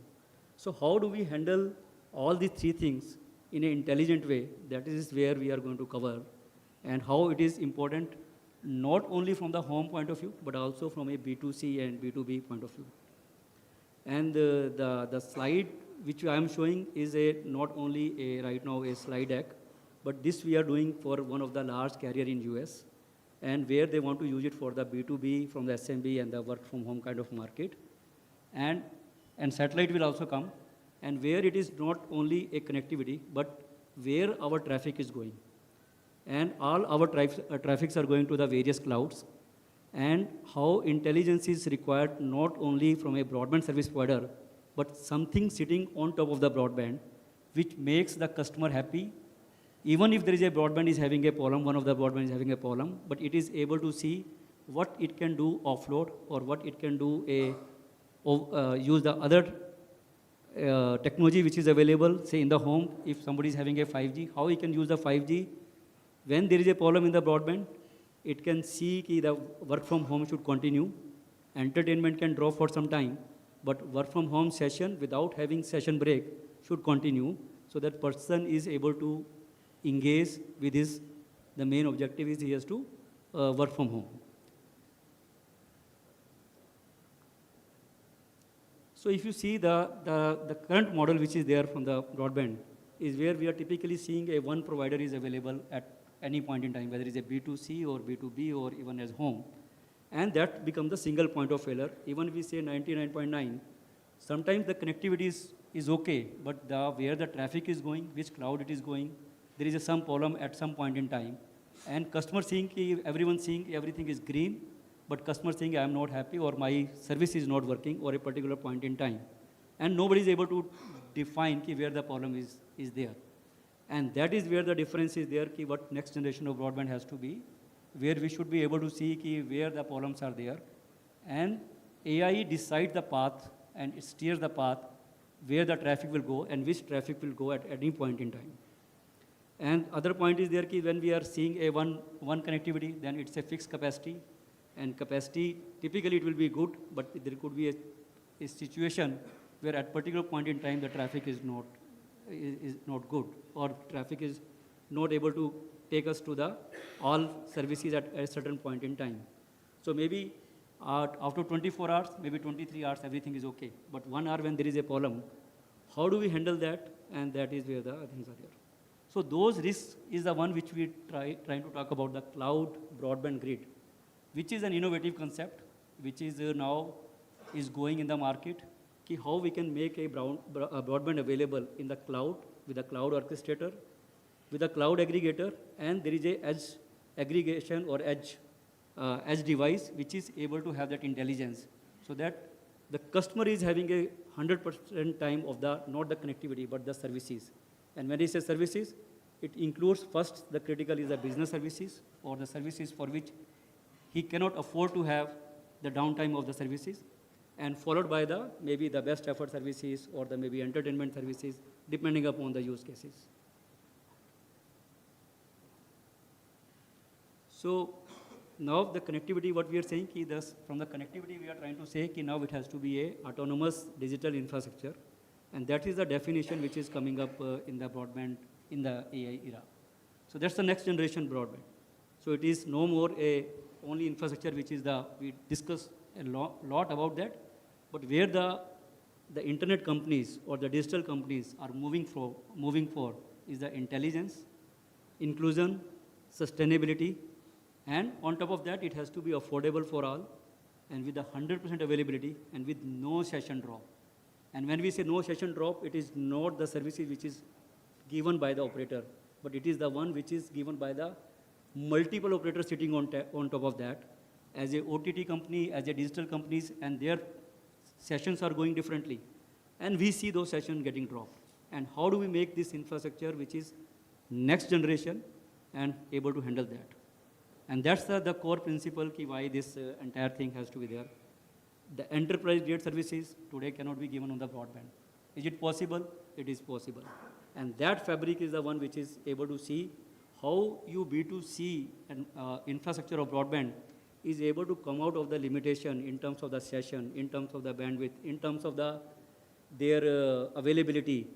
Speaker 21: So how do we handle all these three things in an intelligent way? That is where we are going to cover, and how it is important not only from the home point of view, but also from a B2C and B2B point of view. And the slide which I am showing is not only right now a slide deck, but this we are doing for one of the large carrier in US, and where they want to use it for the B2B from the SMB and the work from home kind of market. And satellite will also come, and where it is not only a connectivity, but where our traffic is going. And all our traffics are going to the various clouds, and how intelligence is required not only from a broadband service provider, but something sitting on top of the broadband, which makes the customer happy. Even if there is a broadband is having a problem, one of the broadband is having a problem, but it is able to see what it can do offload, or what it can do use the other technology which is available, say in the home, if somebody is having a 5G, how he can use the 5G. When there is a problem in the broadband, it can see that the work from home should continue, entertainment can drop for some time, but work from home session without having session break should continue, so that person is able to engage with the main objective is he has to work from home. So if you see the current model which is there from the broadband is where we are typically seeing one provider is available at any point in time, whether it's a B2C or B2B or even as home. And that becomes the single point of failure. Even if we say 99.9, sometimes the connectivity is okay, but where the traffic is going, which cloud it is going, there is some problem at some point in time. And customer seeing, everyone seeing everything is green, but customer saying I am not happy, or my service is not working, or a particular point in time. And nobody is able to define where the problem is there. And that is where the difference is there, what next generation of broadband has to be where we should be able to see where the problems are there. And AI decides the path and it steers the path where the traffic will go and which traffic will go at any point in time. And other point is there when we are seeing a one connectivity, then it's a fixed capacity. And capacity, typically it will be good, but there could be a situation where at particular point in time the traffic is not good, or traffic is not able to take us to the all services at a certain point in time. So maybe after 24 hours, maybe 23 hours, everything is okay. But 1 hour when there is a problem, how do we handle that? And that is where the things are there. So those risks is the one which we trying to talk about, the cloud broadband grid, which is an innovative concept, which is now is going in the market. How we can make a broadband available in the cloud with a cloud orchestrator, with a cloud aggregator, and there is a edge aggregation or edge device which is able to have that intelligence, so that the customer is having a 100% time of not the connectivity but the services. And when he says services, it includes first the critical is the business services or the services for which he cannot afford to have the downtime of the services, and followed by maybe the best effort services or the maybe entertainment services, depending upon the use cases. So now the connectivity, what we are saying, from the connectivity we are trying to say now it has to be a autonomous digital infrastructure, and that is the definition which is coming up in the broadband in the AI era. So that's the next generation broadband. So it is no more only infrastructure which is we discuss a lot about that, but where the internet companies or the digital companies are moving for is the intelligence, inclusion, sustainability, and on top of that it has to be affordable for all, and with 100% availability and with no session drop. And when we say no session drop, it is not the services which is given by the operator, but it is the one which is given by the multiple operators sitting on top of that, as a OTT company, as a digital companies, and their sessions are going differently. And we see those sessions getting dropped. And how do we make this infrastructure which is next generation and able to handle that? And that's the core principle why this entire thing has to be there. The enterprise-grade services today cannot be given on the broadband. Is it possible? It is possible. And that fabric is the one which is able to see how you B2C and infrastructure of broadband is able to come out of the limitation in terms of the session, in terms of the bandwidth, in terms of their availability.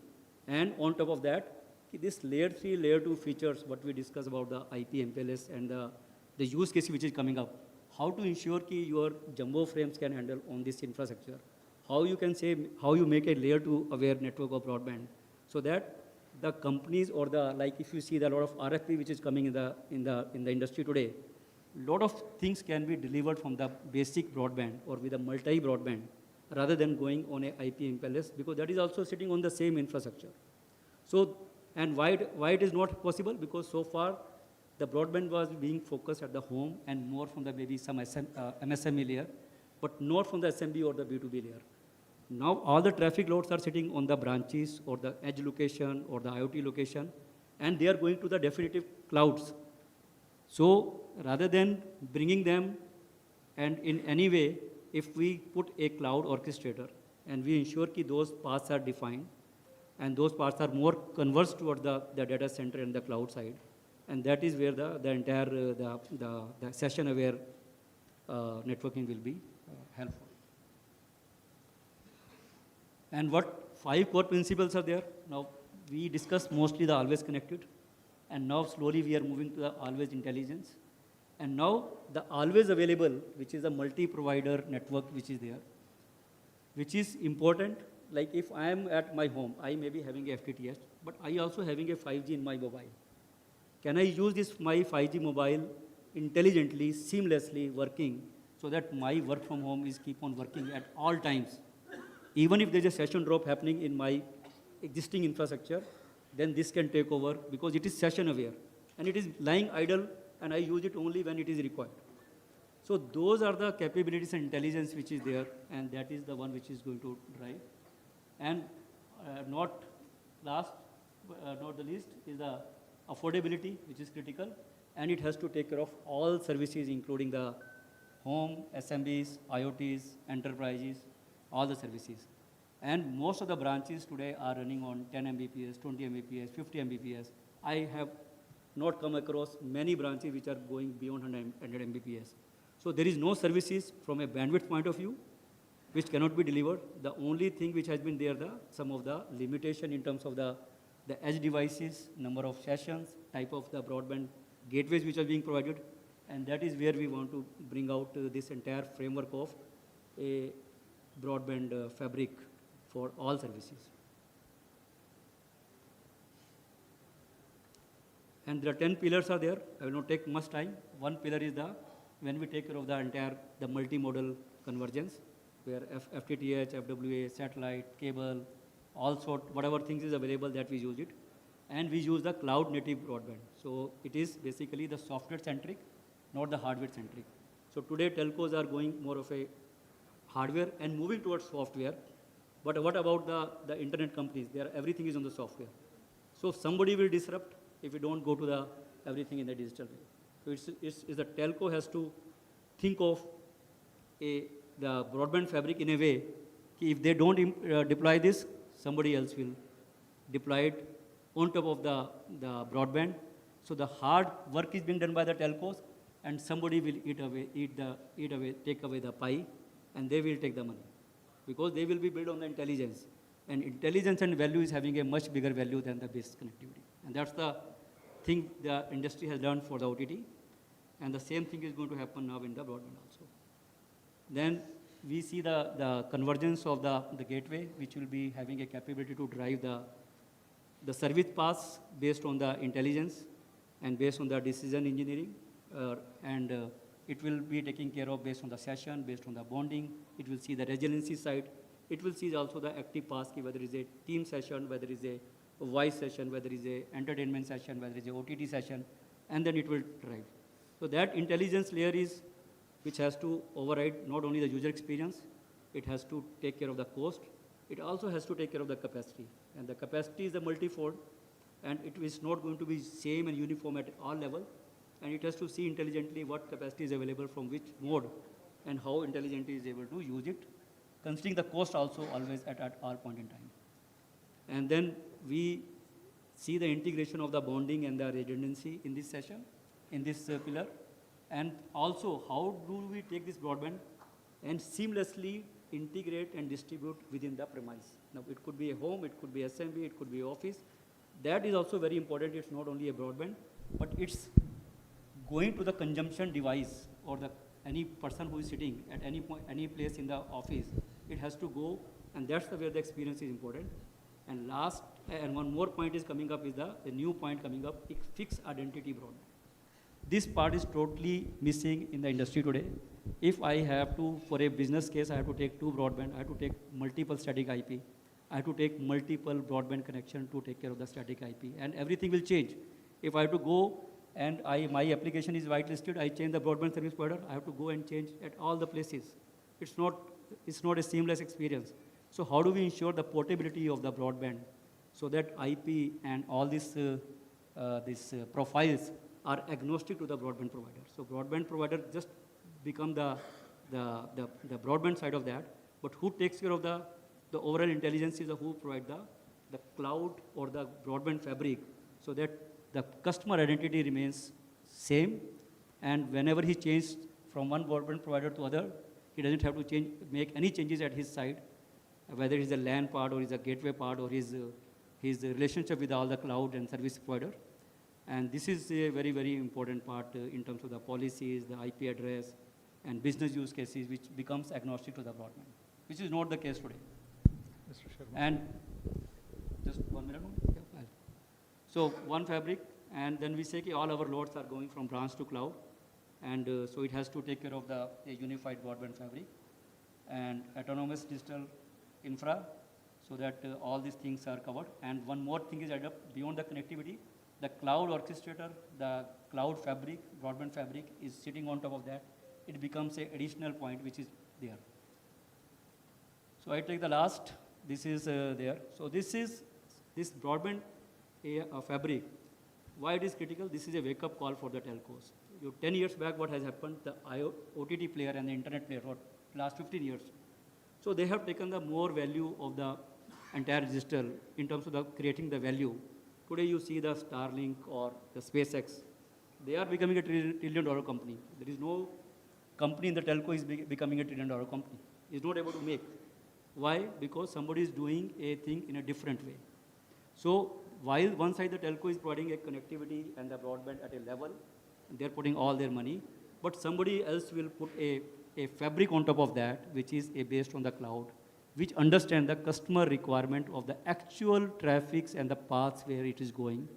Speaker 21: And on top of that, this layer 3, layer 2 features, what we discuss about the IP, MPLS, and the use case which is coming up, how to ensure that your jumbo frames can handle on this infrastructure, how you make a layer 2 aware network of broadband, so that the companies or like if you see the lot of RFP which is coming in the industry today, lot of things can be delivered from the basic broadband or with a multi-broadband rather than going on a IP MPLS, because that is also sitting on the same infrastructure. So, and why it is not possible? Because so far the broadband was being focused at the home and more from the maybe some MSME layer, but not from the SMB or the B2B layer. Now all the traffic loads are sitting on the branches or the edge location or the IoT location, and they are going to the definitive clouds. So rather than bringing them, and in any way, if we put a cloud orchestrator and we ensure that those paths are defined and those paths are more converged toward the data center and the cloud side, and that is where the entire the session aware networking will be helpful. And what 5 core principles are there? Now we discussed mostly the always connected, and now slowly we are moving to the always intelligence. And now the always available, which is a multi-provider network which is there, which is important. Like if I am at my home, I may be having a FTTH, but I also having a 5G in my mobile. Can I use this my 5G mobile intelligently, seamlessly working, so that my work from home is keep on working at all times? Even if there is a session drop happening in my existing infrastructure, then this can take over because it is session aware and it is lying idle, and I use it only when it is required. So those are the capabilities and intelligence which is there, and that is the one which is going to drive. And not last, not the least, is the affordability, which is critical, and it has to take care of all services, including the home, SMBs, IoTs, enterprises, all the services. And most of the branches today are running on 10 Mbps, 20 Mbps, 50 Mbps. I have not come across many branches which are going beyond 100 Mbps. So there is no services from a bandwidth point of view which cannot be delivered. The only thing which has been there, some of the limitation in terms of the edge devices, number of sessions, type of the broadband gateways which are being provided, and that is where we want to bring out this entire framework of a broadband fabric for all services. And there are 10 pillars are there. I will not take much time. One pillar is when we take care of the entire, the multimodal convergence, where FTTH, FWA, satellite, cable, all sort, whatever things is available that we use it. And we use the cloud native broadband. So it is basically the software centric, not the hardware centric. So today telcos are going more of a hardware and moving towards software. But what about the internet companies? Everything is on the software. So somebody will disrupt if we don't go to everything in the digital way. So it's the telco has to think of the broadband fabric in a way, if they don't deploy this, somebody else will deploy it on top of the broadband. So the hard work is being done by the telcos, and somebody will take away the pie, and they will take the money. Because they will be built on the intelligence. And intelligence and value is having a much bigger value than the base connectivity. And that's the thing the industry has learned for the OTT. And the same thing is going to happen now in the broadband also. Then we see the convergence of the gateway, which will be having a capability to drive the service paths based on the intelligence and based on the decision engineering. It will be taken care of based on the session, based on the bonding. It will see the resiliency side. It will see also the active paths, whether it is a team session, whether it is a voice session, whether it is a entertainment session, whether it is a OTT session, and then it will drive. So that intelligence layer is which has to override not only the user experience, it has to take care of the cost, it also has to take care of the capacity. And the capacity is a multi-fold, and it is not going to be same and uniform at all level. And it has to see intelligently what capacity is available from which mode and how intelligently is able to use it, considering the cost also always at all point in time. And then we see the integration of the bonding and the redundancy in this session, in this pillar. And also, how do we take this broadband and seamlessly integrate and distribute within the premise? Now, it could be a home, it could be SMB, it could be office. That is also very important. It's not only a broadband, but it's going to the consumption device or any person who is sitting at any point, any place in the office. It has to go, and that's where the experience is important. And last, and one more point is coming up is the new point coming up, fixed identity broadband. This part is totally missing in the industry today. If I have to, for a business case, I have to take two broadband, I have to take multiple static IP, I have to take multiple broadband connection to take care of the static IP, and everything will change. If I have to go and my application is whitelisted, I change the broadband service provider, I have to go and change at all the places. It's not a seamless experience. So how do we ensure the portability of the broadband so that IP and all these profiles are agnostic to the broadband provider? So broadband provider just become the broadband side of that, but who takes care of the overall intelligence is who provide the cloud or the broadband fabric so that the customer identity remains same, and whenever he changes from one broadband provider to other, he doesn't have to make any changes at his side, whether it's a LAN part or it's a gateway part or his relationship with all the cloud and service provider. And this is a very, very important part in terms of the policies, the IP address, and business use cases, which becomes agnostic to the broadband, which is not the case today.
Speaker 18: Mr. Sharma.
Speaker 21: And just 1 minute only. Yeah. So one fabric, and then we say all our loads are going from branch to cloud, and so it has to take care of a unified broadband fabric and autonomous digital infra, so that all these things are covered. And one more thing is added up beyond the connectivity. The cloud orchestrator, the cloud fabric, broadband fabric is sitting on top of that. It becomes an additional point which is there. So I take the last. This is there. So this broadband fabric Why it is critical? This is a wake-up call for the telcos. 10 years back, what has happened? The OTT player and the internet player for last 15 years. So they have taken the more value of the entire digital in terms of the creating the value. Today you see the Starlink or the SpaceX. They are becoming a trillion-dollar company. There is no company in the telco is becoming a trillion-dollar company. Is not able to make. Why? Because somebody is doing a thing in a different way. So while one side the telco is providing a connectivity and the broadband at a level, they're putting all their money, but somebody else will put a fabric on top of that, which is based on the cloud, which understand the customer requirement of the actual traffics and the paths where it is going.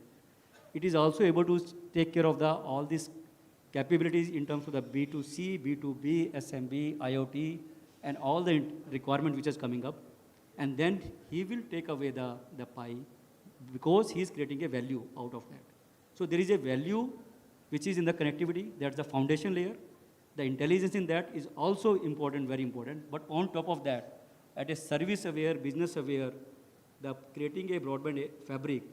Speaker 21: It is also able to take care of all these capabilities in terms of the B2C, B2B, SMB, IoT, and all the requirement which is coming up. And then he will take away the pie because he is creating a value out of that. So there is a value which is in the connectivity, that's the foundation layer. The intelligence in that is also important, very important. But on top of that, at a service aware, business aware, the creating a broadband fabric,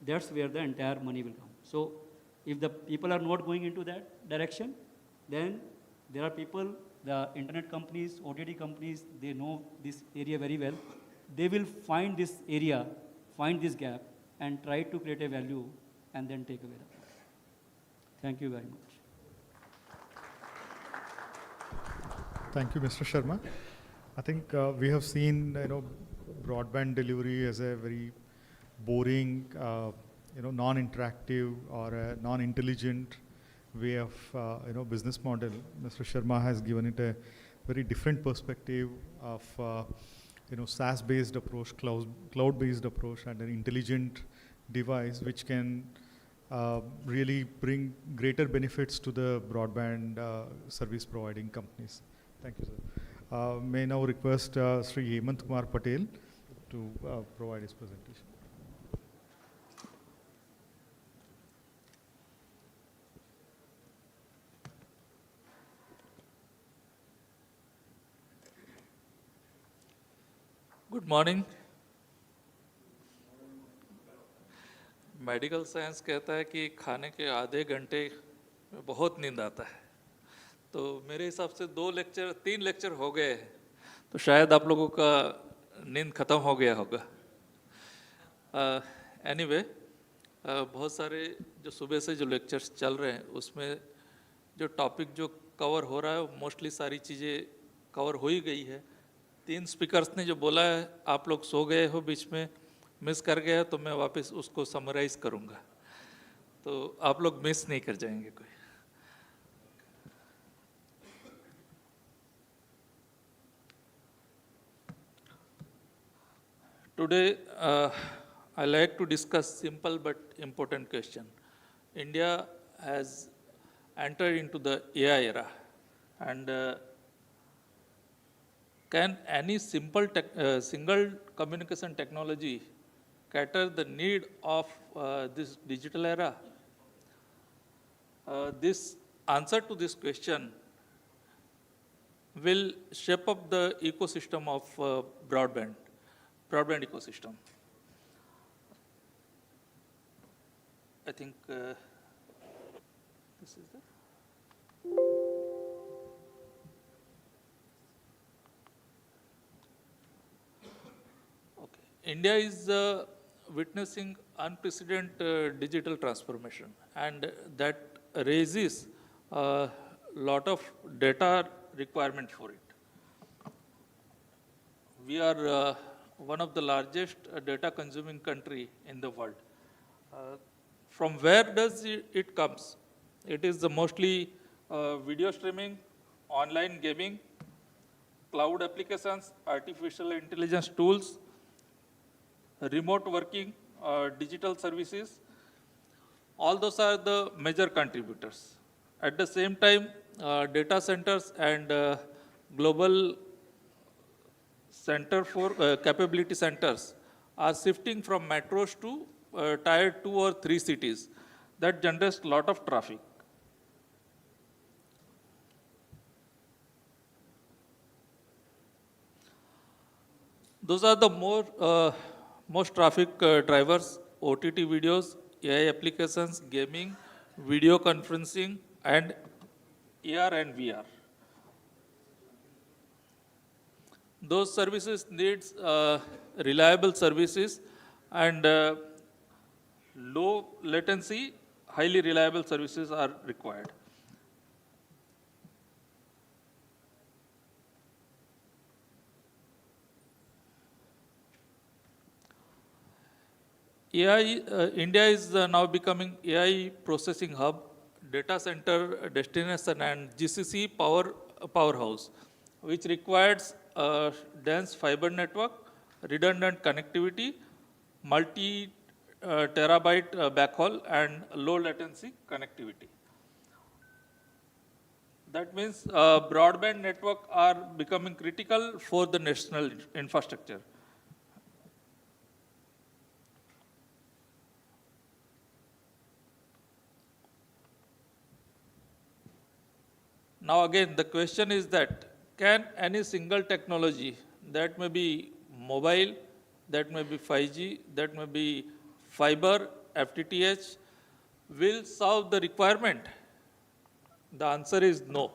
Speaker 21: that's where the entire money will come. So if the people are not going into that direction, then there are people, the internet companies, OTT companies, they know this area very well. They will find this area, find this gap, and try to create a value, and then take away the pie. Thank you very much.
Speaker 18: Thank you, Mr. Sharma. I think we have seen, broadband delivery as a very boring, non-interactive or a non-intelligent way of, business model. Mr. Sharma has given it a very different perspective of, SaaS-based approach, cloud-based approach, and an intelligent device which can really bring greater benefits to the broadband service providing companies. Thank you, sir. May I now request Sri Hemant Kumar Patel to provide his presentation.
Speaker 3: Good morning. Medical science कहता है कि खाने के आधे घंटे में बहुत नींद आता है, तो मेरे हिसाब से 3 लेक्चर हो गए हैं, तो शायद आप लोगों का नींद ख़त्म हो गया होगा। एनीवे, बहुत सारे जो सुबह से जो लेक्चर्स चल रहे हैं उसमें जो टॉपिक जो कवर हो रहा है मोस्टली सारी चीज़ें कवर हो ही गई है। 3 स्पीकर्स ने जो बोला है आप लोग सो गए हो, बीच में मिस कर गए, तो मैं वापस उसको समराइज करूँगा, तो आप लोग मिस नहीं कर जाएंगे कोई। Today, I like to discuss simple but important question. India has entered into the AI era, and can any single communication technology cater the need of this digital era? This answer to this question will shape up the ecosystem of broadband ecosystem. I think this is the. Okay. India is witnessing unprecedented digital transformation, and that raises a lot of data requirement for it. We are one of the largest data consuming country in the world. From where does it comes? It is mostly video streaming, online gaming, cloud applications, artificial intelligence tools, remote working, digital services. All those are the major contributors. At the same time, data centers and global center for capability centers are shifting from metros to tier 2 or 3 cities. That generates a lot of traffic. Those are the most traffic drivers: OTT videos, AI applications, gaming, video conferencing, and AR and VR. Those services needs reliable services and low latency, highly reliable services are required. AI, India is now becoming AI processing hub, data center destination, and GCC powerhouse, which requires a dense fiber network, redundant connectivity, multi-terabyte backhaul, and low latency connectivity. That means broadband network are becoming critical for the national infrastructure. Now again, the question is that can any single technology, that may be mobile, that may be 5G, that may be fiber, FTTH, will solve the requirement? The answer is no.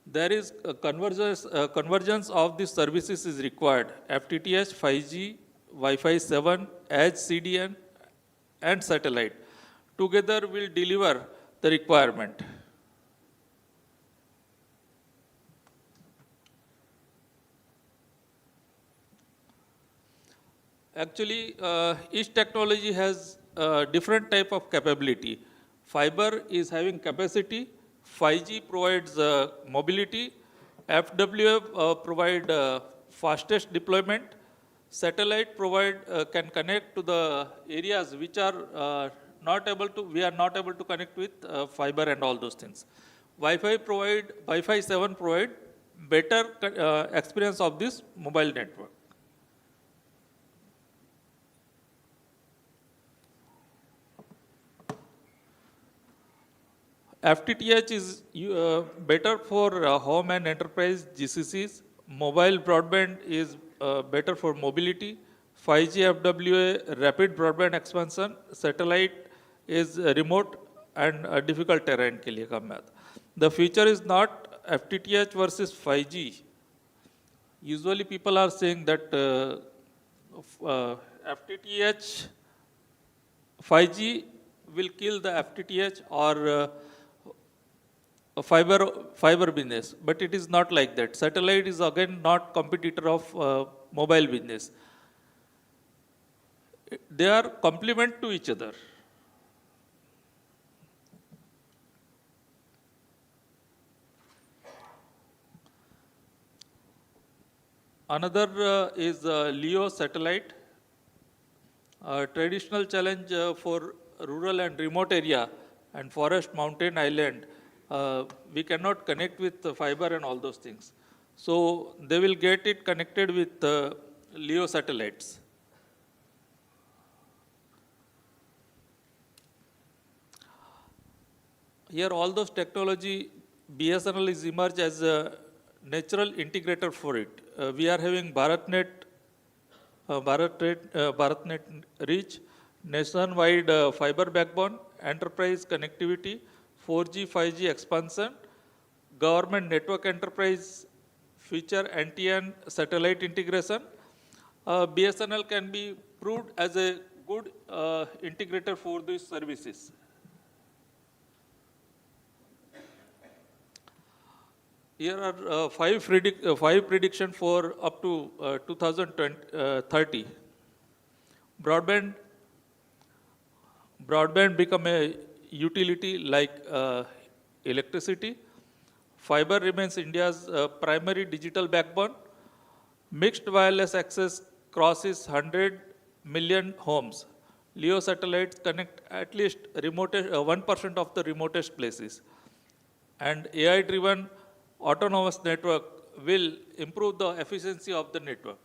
Speaker 3: There is a convergence of these services is required. FTTH, 5G, Wi-Fi 7, Edge, CDN, and satellite together will deliver the requirement. Actually, each technology has different type of capability. Fiber is having capacity, 5G provides mobility, FWA provide fastest deployment, satellite can connect to the areas which are we are not able to connect with fiber and all those things. Wi-Fi 7 provide better experience of this mobile network. FTTH is better for home and enterprise GCCs. Mobile broadband is better for mobility. 5G FWA, rapid broadband expansion. Satellite is remote and difficult terrain के लिए काम में आता. The future is not FTTH versus 5G. Usually people are saying that FTTH, 5G will kill the FTTH or fiber business, but it is not like that. Satellite is again not competitor of mobile business. They are complement to each other. Another is LEO satellite. Traditional challenge for rural and remote area and forest, mountain, island. We cannot connect with fiber and all those things. So they will get it connected with LEO satellites. Here all those technology, BSNL is emerged as a natural integrator for it. We are having BharatNet reach, nationwide fiber backbone, enterprise connectivity, 4G, 5G expansion, government network enterprise feature NTN satellite integration. BSNL can be proved as a good integrator for these services. Here are five predictions for up to 2030. Broadband become a utility like electricity. Fiber remains India's primary digital backbone. Mixed wireless access crosses 100 million homes. LEO satellites connect at least 1% of the remotest places. And AI-driven autonomous network will improve the efficiency of the network.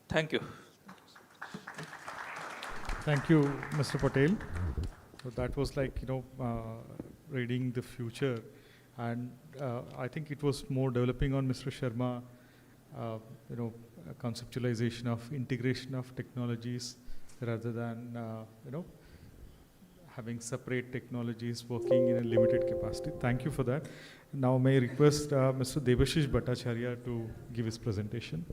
Speaker 3: Thank you.
Speaker 18: Thank you, Mr. Patel. So that was like, reading the future. And I think it was more developing on Mr. Sharma, conceptualization of integration of technologies rather than, having separate technologies working in a limited capacity. Thank you for that. Now may I request Mr. Debashish Bhattacharya to give his presentation.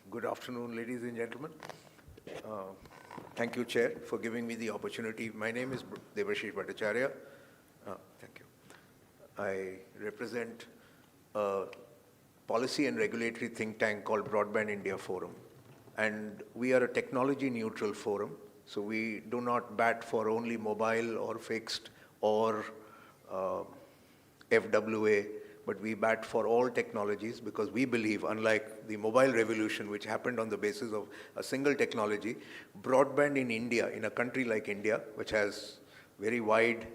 Speaker 6: Good afternoon, ladies and gentlemen. Thank you, Chair, for giving me the opportunity. My name is Debashish Bhattacharya. Thank you. I represent a policy and regulatory think tank called Broadband India Forum. And we are a technology-neutral forum, so we do not bat for only mobile or fixed or FWA, but we bat for all technologies because we believe, unlike the mobile revolution, which happened on the basis of a single technology, broadband in India, in a country like India, which has very wide,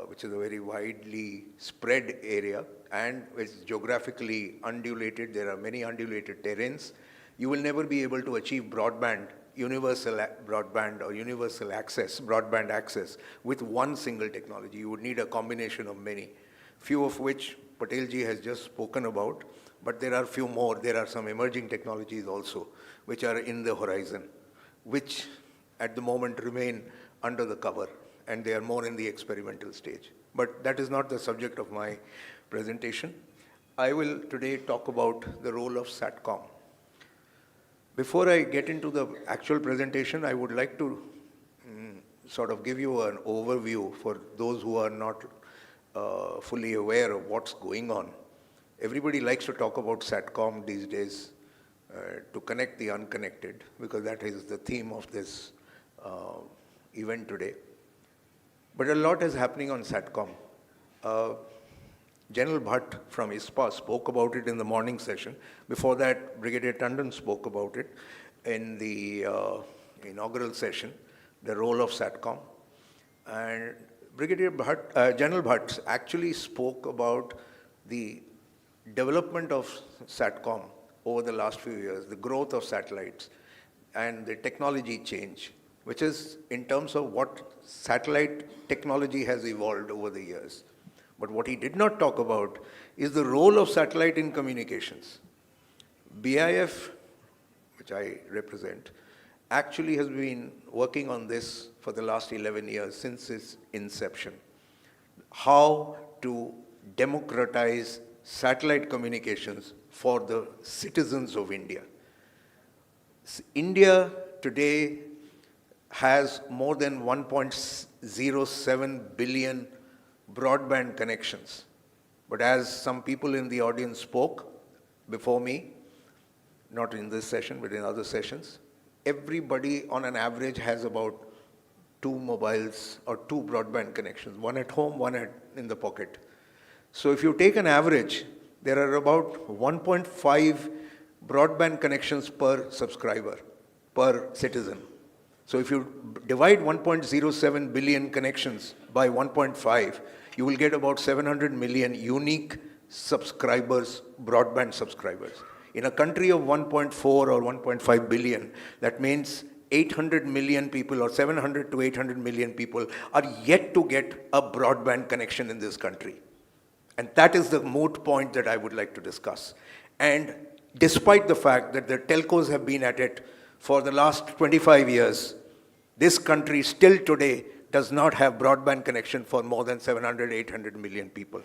Speaker 6: which is a very widely spread area and is geographically undulated, there are many undulated terrains, you will never be able to achieve broadband, universal broadband or universal access, broadband access with one single technology. You would need a combination of many, few of which Patelji has just spoken about, but there are few more. There are some emerging technologies also, which are in the horizon, which at the moment remain under the cover, and they are more in the experimental stage. But that is not the subject of my presentation. I will today talk about the role of SATCOM. Before I get into the actual presentation, I would like to sort of give you an overview for those who are not fully aware of what's going on. Everybody likes to talk about SATCOM these days to connect the unconnected, because that is the theme of this event today. But a lot is happening on SATCOM. General Bhatt from ISPA spoke about it in the morning session. Before that, Brigadier Tandon spoke about it in the inaugural session, the role of SATCOM. And Brigadier Bhatt, General Bhatt actually spoke about the development of SATCOM over the last few years, the growth of satellites and the technology change, which is in terms of what satellite technology has evolved over the years. But what he did not talk about is the role of satellite in communications. BIF, which I represent, actually has been working on this for the last 11 years, since its inception. How to democratize satellite communications for the citizens of India. India today has more than 1.07 billion broadband connections. But as some people in the audience spoke before me, not in this session, but in other sessions, everybody on an average has about 2 mobiles or 2 broadband connections, one at home, one in the pocket. So if you take an average, there are about 1.5 broadband connections per subscriber, per citizen. So if you divide 1.07 billion connections by 1.5, you will get about 700 million unique subscribers, broadband subscribers. In a country of 1.4 or 1.5 billion, that means 800 million people or 700 to 800 million people are yet to get a broadband connection in this country. And that is the moot point that I would like to discuss. And despite the fact that the telcos have been at it for the last 25 years, this country still today does not have broadband connection for more than 700, 800 million people.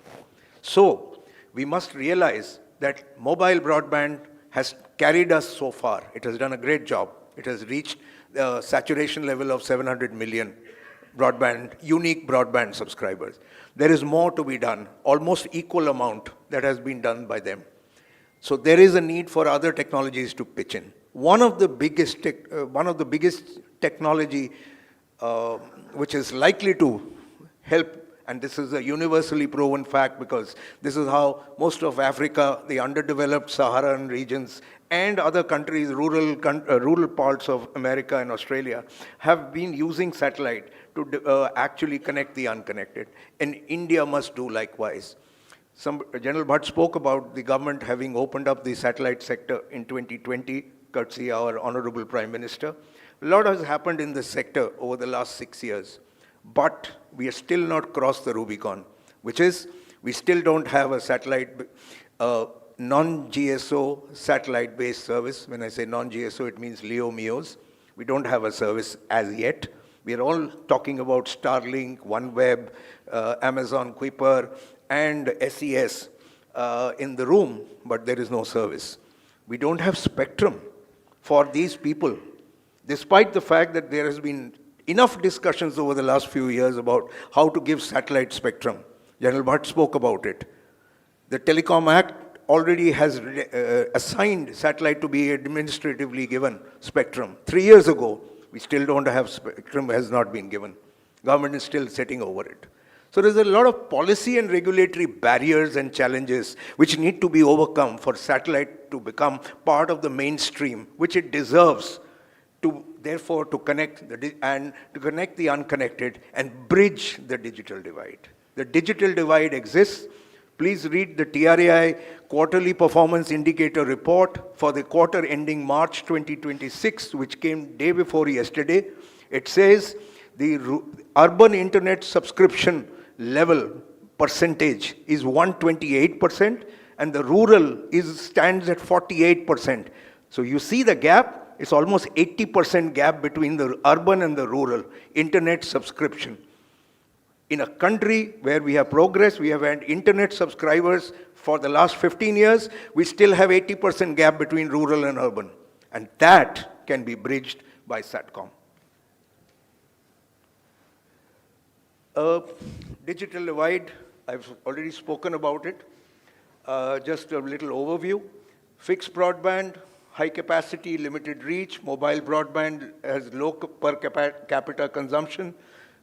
Speaker 6: So we must realize that mobile broadband has carried us so far. It has done a great job. It has reached the saturation level of 700 million broadband, unique broadband subscribers. There is more to be done, almost equal amount that has been done by them. So there is a need for other technologies to pitch in. One of the biggest technology which is likely to help, and this is a universally proven fact because this is how most of Africa, the underdeveloped Saharan regions, and other countries, rural parts of America and Australia, have been using satellite to actually connect the unconnected. And India must do likewise. General Bhatt spoke about the government having opened up the satellite sector in 2020, courtesy our Honorable Prime Minister. A lot has happened in this sector over the last 6 years, but we have still not crossed the Rubicon, which is we still don't have a satellite, non-GSO satellite-based service. When I say non-GSO, it means LEO MEOs. We don't have a service as yet. We are all talking about Starlink, OneWeb, Amazon Kuiper, and SES in the room, but there is no service. We don't have spectrum for these people, despite the fact that there has been enough discussions over the last few years about how to give satellite spectrum. General Bhatt spoke about it. The Telecom Act already has assigned satellite to be administratively given spectrum. 3 years ago, we still don't have spectrum, has not been given. Government is still sitting over it. So there's a lot of policy and regulatory barriers and challenges which need to be overcome for satellite to become part of the mainstream, which it deserves to, therefore, to connect the unconnected and bridge the digital divide. The digital divide exists. Please read the TRAI Quarterly Performance Indicator Report for the quarter ending March 2026, which came day before yesterday. It says the urban internet subscription level percentage is 128%, and the rural stands at 48%. So you see the gap, it's almost 80% gap between the urban and the rural internet subscription. In a country where we have progress, we have had internet subscribers for the last 15 years, we still have 80% gap between rural and urban. And that can be bridged by SATCOM. Digital divide, I've already spoken about it. Just a little overview. Fixed broadband, high capacity, limited reach. Mobile broadband has low per capita consumption.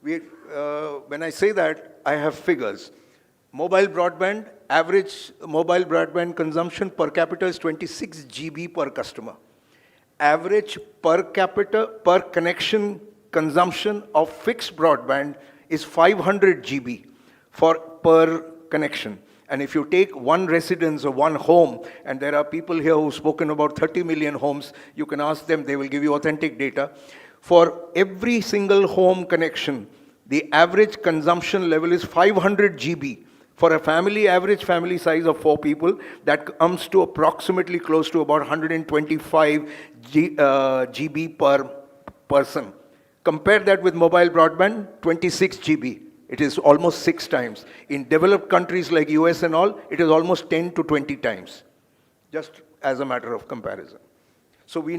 Speaker 6: When I say that, I have figures. Mobile broadband, average mobile broadband consumption per capita is 26 GB per customer. Average per capita, per connection consumption of fixed broadband is 500 GB per connection. And if you take one residence or one home, and there are people here who've spoken about 30 million homes, you can ask them, they will give you authentic data. For every single home connection, the average consumption level is 500 GB. For a family, average family size of 4 people, that comes to approximately close to about 125 GB per person. Compare that with mobile broadband, 26 GB. It is almost 6 times. In developed countries like US and all, it is almost 10 to 20 times, just as a matter of comparison. So you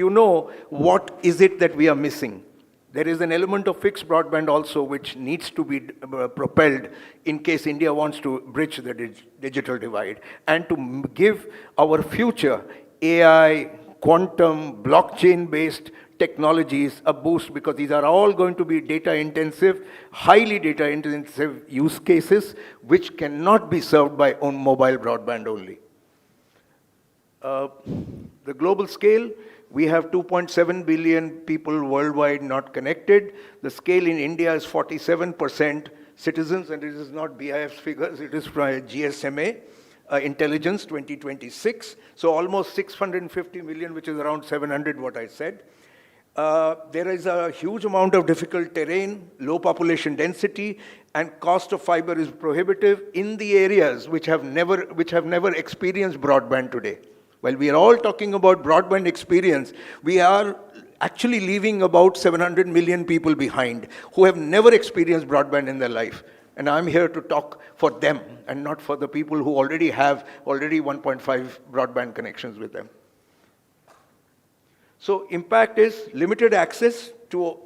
Speaker 6: know what is it that we are missing. There is an element of fixed broadband also which needs to be propelled in case India wants to bridge the digital divide and to give our future AI, quantum, blockchain-based technologies a boost, because these are all going to be data-intensive, highly data-intensive use cases which cannot be served by mobile broadband only. The global scale, we have 2.7 billion people worldwide not connected. The scale in India is 47% citizens, and it is not BIF's figures, it is from GSMA Intelligence 2026. So almost 650 million, which is around 700, what I said. There is a huge amount of difficult terrain, low population density, and cost of fiber is prohibitive in the areas which have never experienced broadband today. While we are all talking about broadband experience, we are actually leaving about 700 million people behind who have never experienced broadband in their life. And I'm here to talk for them and not for the people who already have 1.5 broadband connections with them. So impact is limited access to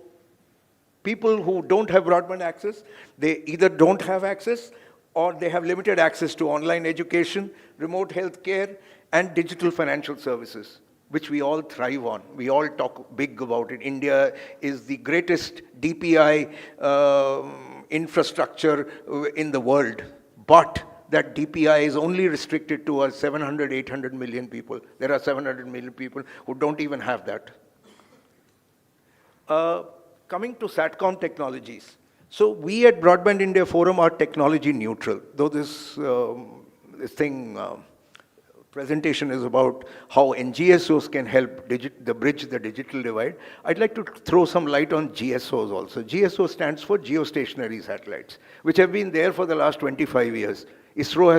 Speaker 6: people who don't have broadband access. They either don't have access or they have limited access to online education, remote health care, and digital financial services, which we all thrive on. We all talk big about it. India is the greatest DPI infrastructure in the world, but that DPI is only restricted to 700, 800 million people. There are 700 million people who don't even have that. Coming to SATCOM technologies, So we at Broadband India Forum are technology neutral, though this presentation is about how NGSOs can help bridge the digital divide. I'd like to throw some light on GSOs also. GSO stands for geostationary satellites, which have been there for the last 25 years. ISRO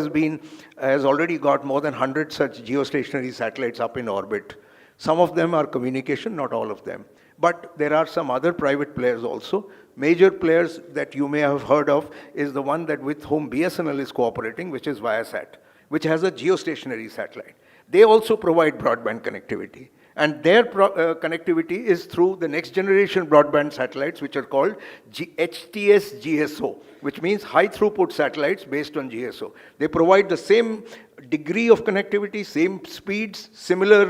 Speaker 6: has already got more than 100 such geostationary satellites up in orbit. Some of them are communication, not all of them. But there are some other private players also. Major players that you may have heard of is the one that with whom BSNL is cooperating, which is Viasat, which has a geostationary satellite. They also provide broadband connectivity. And their connectivity is through the next generation broadband satellites, which are called HTS GSO, which means high throughput satellites based on GSO. They provide the same degree of connectivity, same speeds, similar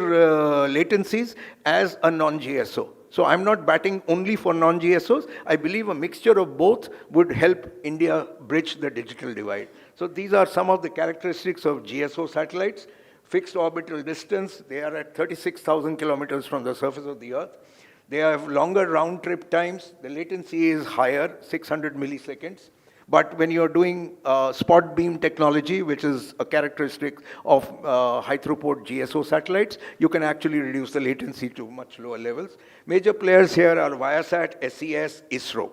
Speaker 6: latencies as a non-GSO. So I'm not batting only for non-GSOs. I believe a mixture of both would help India bridge the digital divide. So these are some of the characteristics of GSO satellites. Fixed orbital distance, they are at 36,000 kilometers from the surface of the Earth. They have longer round trip times. The latency is higher, 600 milliseconds. But when you're doing spot beam technology, which is a characteristic of high throughput GSO satellites, you can actually reduce the latency to much lower levels. Major players here are Viasat, SES, ISRO.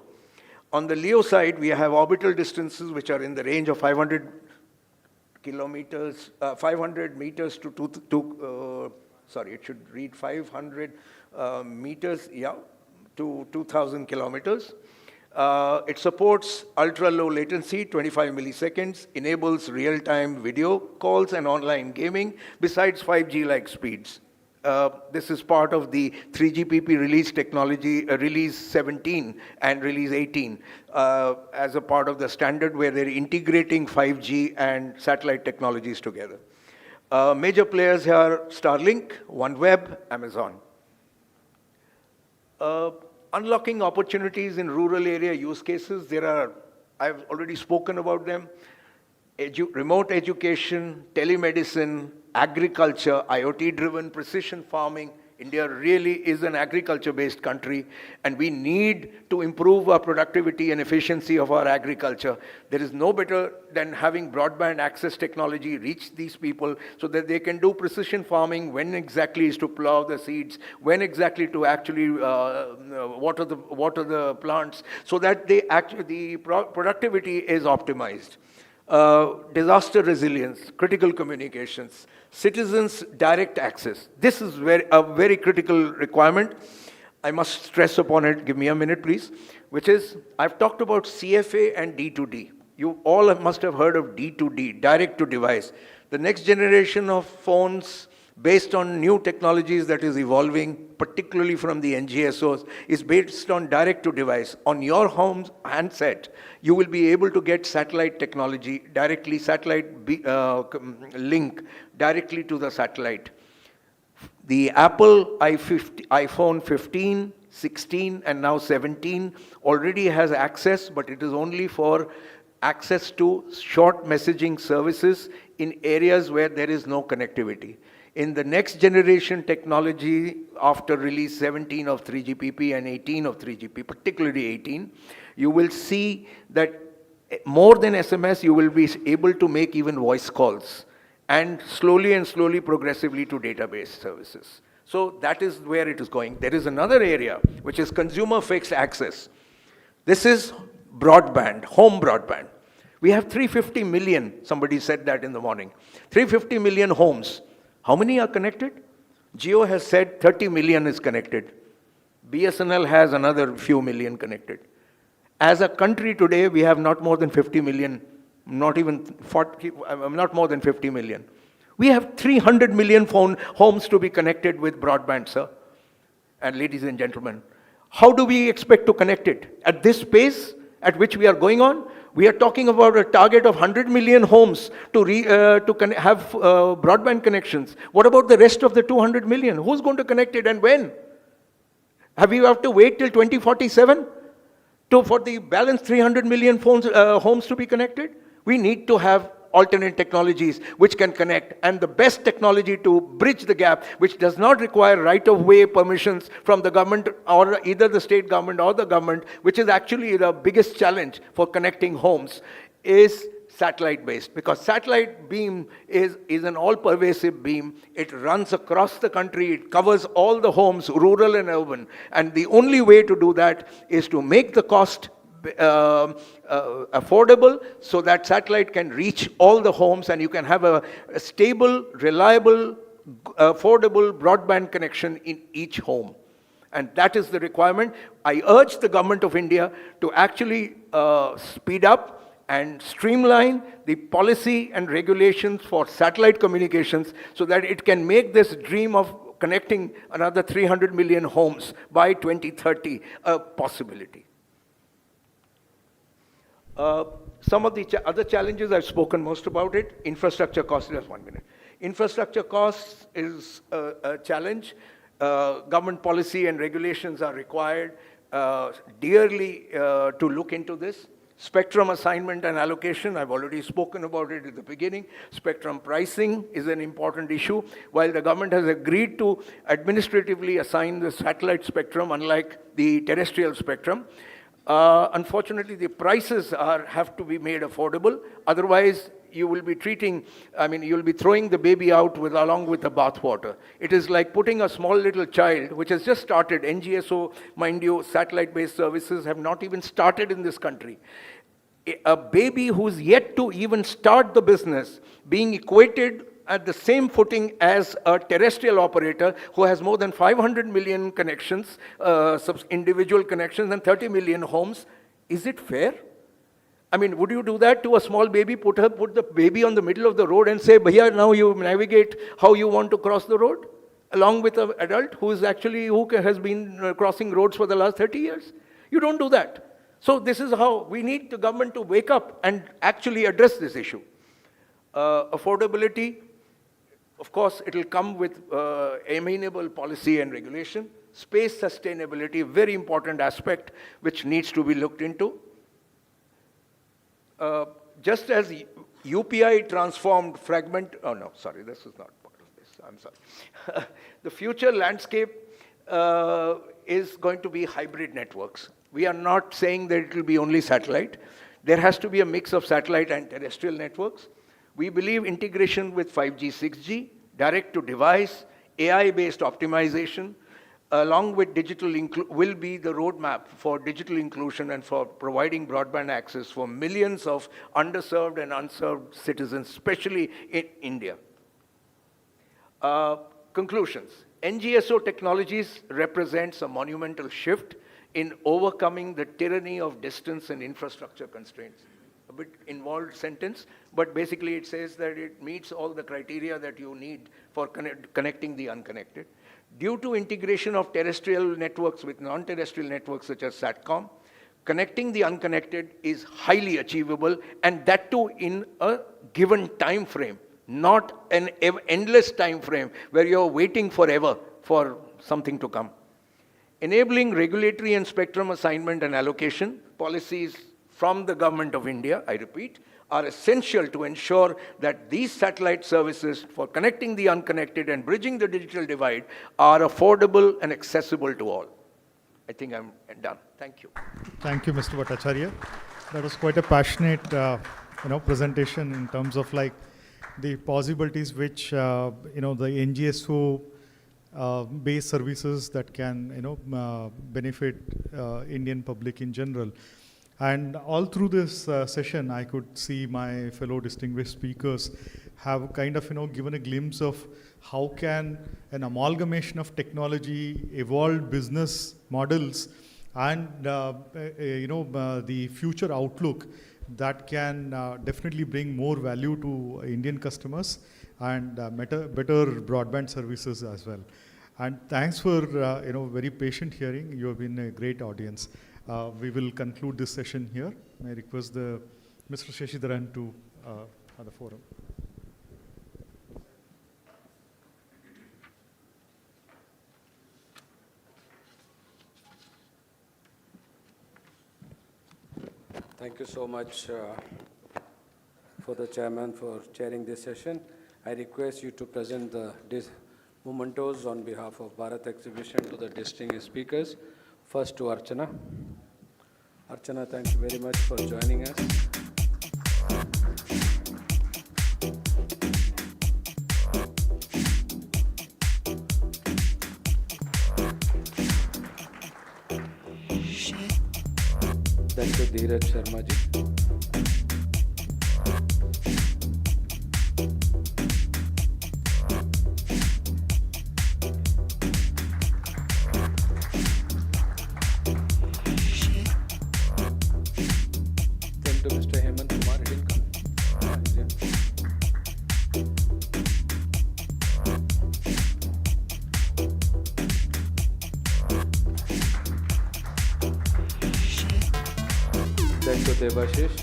Speaker 6: On the LEO side, we have orbital distances which are in the range of 500 kilometers, 500 meters to it should read 500 meters, to 2,000 kilometers. It supports ultra-low latency, 25 milliseconds, enables real-time video calls and online gaming, besides 5G-like speeds. This is part of the 3GPP release technology, release 17 and release 18, as a part of the standard where they're integrating 5G and satellite technologies together. Major players here are Starlink, OneWeb, Amazon. Unlocking opportunities in rural area use cases, I've already spoken about them. Remote education, telemedicine, agriculture, IoT-driven precision farming. India really is an agriculture-based country, and we need to improve our productivity and efficiency of our agriculture. There is no better than having broadband access technology reach these people so that they can do precision farming, when exactly is to plow the seeds, when exactly to actually water the plants, so that the productivity is optimized. Disaster resilience, critical communications, citizens' direct access. This is a very critical requirement. I must stress upon it, give me a minute please, which is, I've talked about CFA and D2D. You all must have heard of D2D, direct to device. The next generation of phones based on new technologies that is evolving, particularly from the NGSOs, is based on direct-to-device. On your home's handset, you will be able to get satellite technology directly, link directly to the satellite. The Apple iPhone 15, 16, and now 17 already has access, but it is only for access to short messaging services in areas where there is no connectivity. In the next generation technology, after release 17 of 3GPP and 18 of 3GP, particularly 18, you will see that more than SMS, you will be able to make even voice calls, and slowly, progressively to database services. So that is where it is going. There is another area, which is consumer fixed access. This is broadband, home broadband. We have 350 million, somebody said that in the morning, 350 million homes. How many are connected? Jio has said 30 million is connected. BSNL has another few million connected. As a country today, we have not more than 50 million, not more than 50 million. We have 300 million homes to be connected with broadband, sir. And ladies and gentlemen, how do we expect to connect it? At this pace at which we are going on, we are talking about a target of 100 million homes to have broadband connections. What about the rest of the 200 million? Who's going to connect it and when? We have to wait till 2047 for the balance 300 million homes to be connected? We need to have alternate technologies which can connect, and the best technology to bridge the gap, which does not require right-of-way permissions from the government or either the state government or the government, which is actually the biggest challenge for connecting homes, is satellite-based, because satellite beam is an all-pervasive beam. It runs across the country. It covers all the homes, rural and urban. And the only way to do that is to make the cost affordable, so that satellite can reach all the homes and you can have a stable, reliable, affordable broadband connection in each home. And that is the requirement. I urge the government of India to actually speed up and streamline the policy and regulations for satellite communications so that it can make this dream of connecting another 300 million homes by 2030 a possibility. Some of the other challenges, I've spoken most about it. Infrastructure costs, just 1 minute. Infrastructure costs is a challenge. Government policy and regulations are required dearly to look into this. Spectrum assignment and allocation, I've already spoken about it at the beginning. Spectrum pricing is an important issue. While the government has agreed to administratively assign the satellite spectrum, unlike the terrestrial spectrum, unfortunately the prices have to be made affordable. Otherwise, you will be you'll be throwing the baby out along with the bathwater. It is like putting a small little child, which has just started. NGSO, mind you, satellite-based services have not even started in this country. A baby who's yet to even start the business, being equated at the same footing as a terrestrial operator who has more than 500 million connections, individual connections, and 30 million homes. Is it fair? I mean, would you do that to a small baby, put the baby on the middle of the road and say, Bhaiya, now you navigate how you want to cross the road, along with an adult who has been crossing roads for the last 30 years? You don't do that. So this is how we need the government to wake up and actually address this issue. Affordability, of course, it will come with amenable policy and regulation. Space sustainability, very important aspect which needs to be looked into. Just as UPI transformed fragment, oh no, sorry, this is not part of this, I'm sorry. The future landscape is going to be hybrid networks. We are not saying that it will be only satellite. There has to be a mix of satellite and terrestrial networks. We believe integration with 5G, 6G, direct-to-device, AI-based optimization, along with digital will be the roadmap for digital inclusion and for providing broadband access for millions of underserved and unserved citizens, especially in India. Conclusions. NGSO technologies represents a monumental shift in overcoming the tyranny of distance and infrastructure constraints. A bit involved sentence, but basically it says that it meets all the criteria that you need for connecting the unconnected. Due to integration of terrestrial networks with non-terrestrial networks such as SATCOM, connecting the unconnected is highly achievable, and that too in a given time frame, not an endless time frame where you're waiting forever for something to come. Enabling regulatory and spectrum assignment and allocation policies from the Government of India, I repeat, are essential to ensure that these satellite services for connecting the unconnected and bridging the digital divide are affordable and accessible to all. I think I'm done. Thank you.
Speaker 18: Thank you, Mr. Bhattacharya. That was quite a passionate, presentation in terms of like the possibilities which, the NGSO based services that can, benefit Indian public in general. And all through this session, I could see my fellow distinguished speakers have kind of, given a glimpse of how can an amalgamation of technology, evolved business models, and, the future outlook that can definitely bring more value to Indian customers and better broadband services as well. And thanks for, very patient hearing. You have been a great audience. We will conclude this session here. May I request Mr. Shashidharan to have the forum.
Speaker 4: Thank you so much, for the chairman for chairing this session. I request you to present the mementos on behalf of Bharat Exhibition to the distinguished speakers. First to Archana. Archana, thank you very much for joining us. Then to Dheeraj Sharma ji. Then to Mr. Hemant Kumar, he didn't come. Then to Debashish.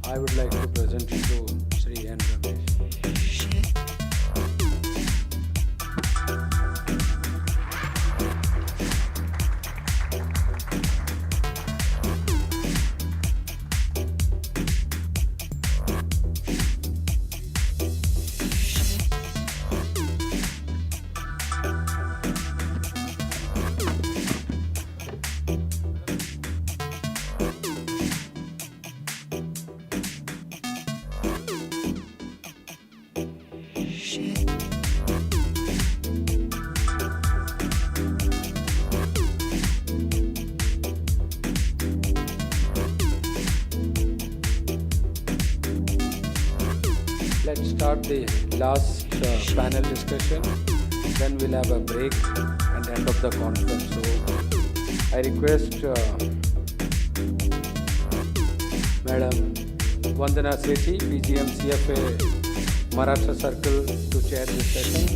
Speaker 4: I would like to present you to Sri N. Ramesh. Let's start the last panel discussion. Then we'll have a break and end of the conference. So I request Madam Vandana Sethi, PGM CFA Maharashtra Circle, to chair this session.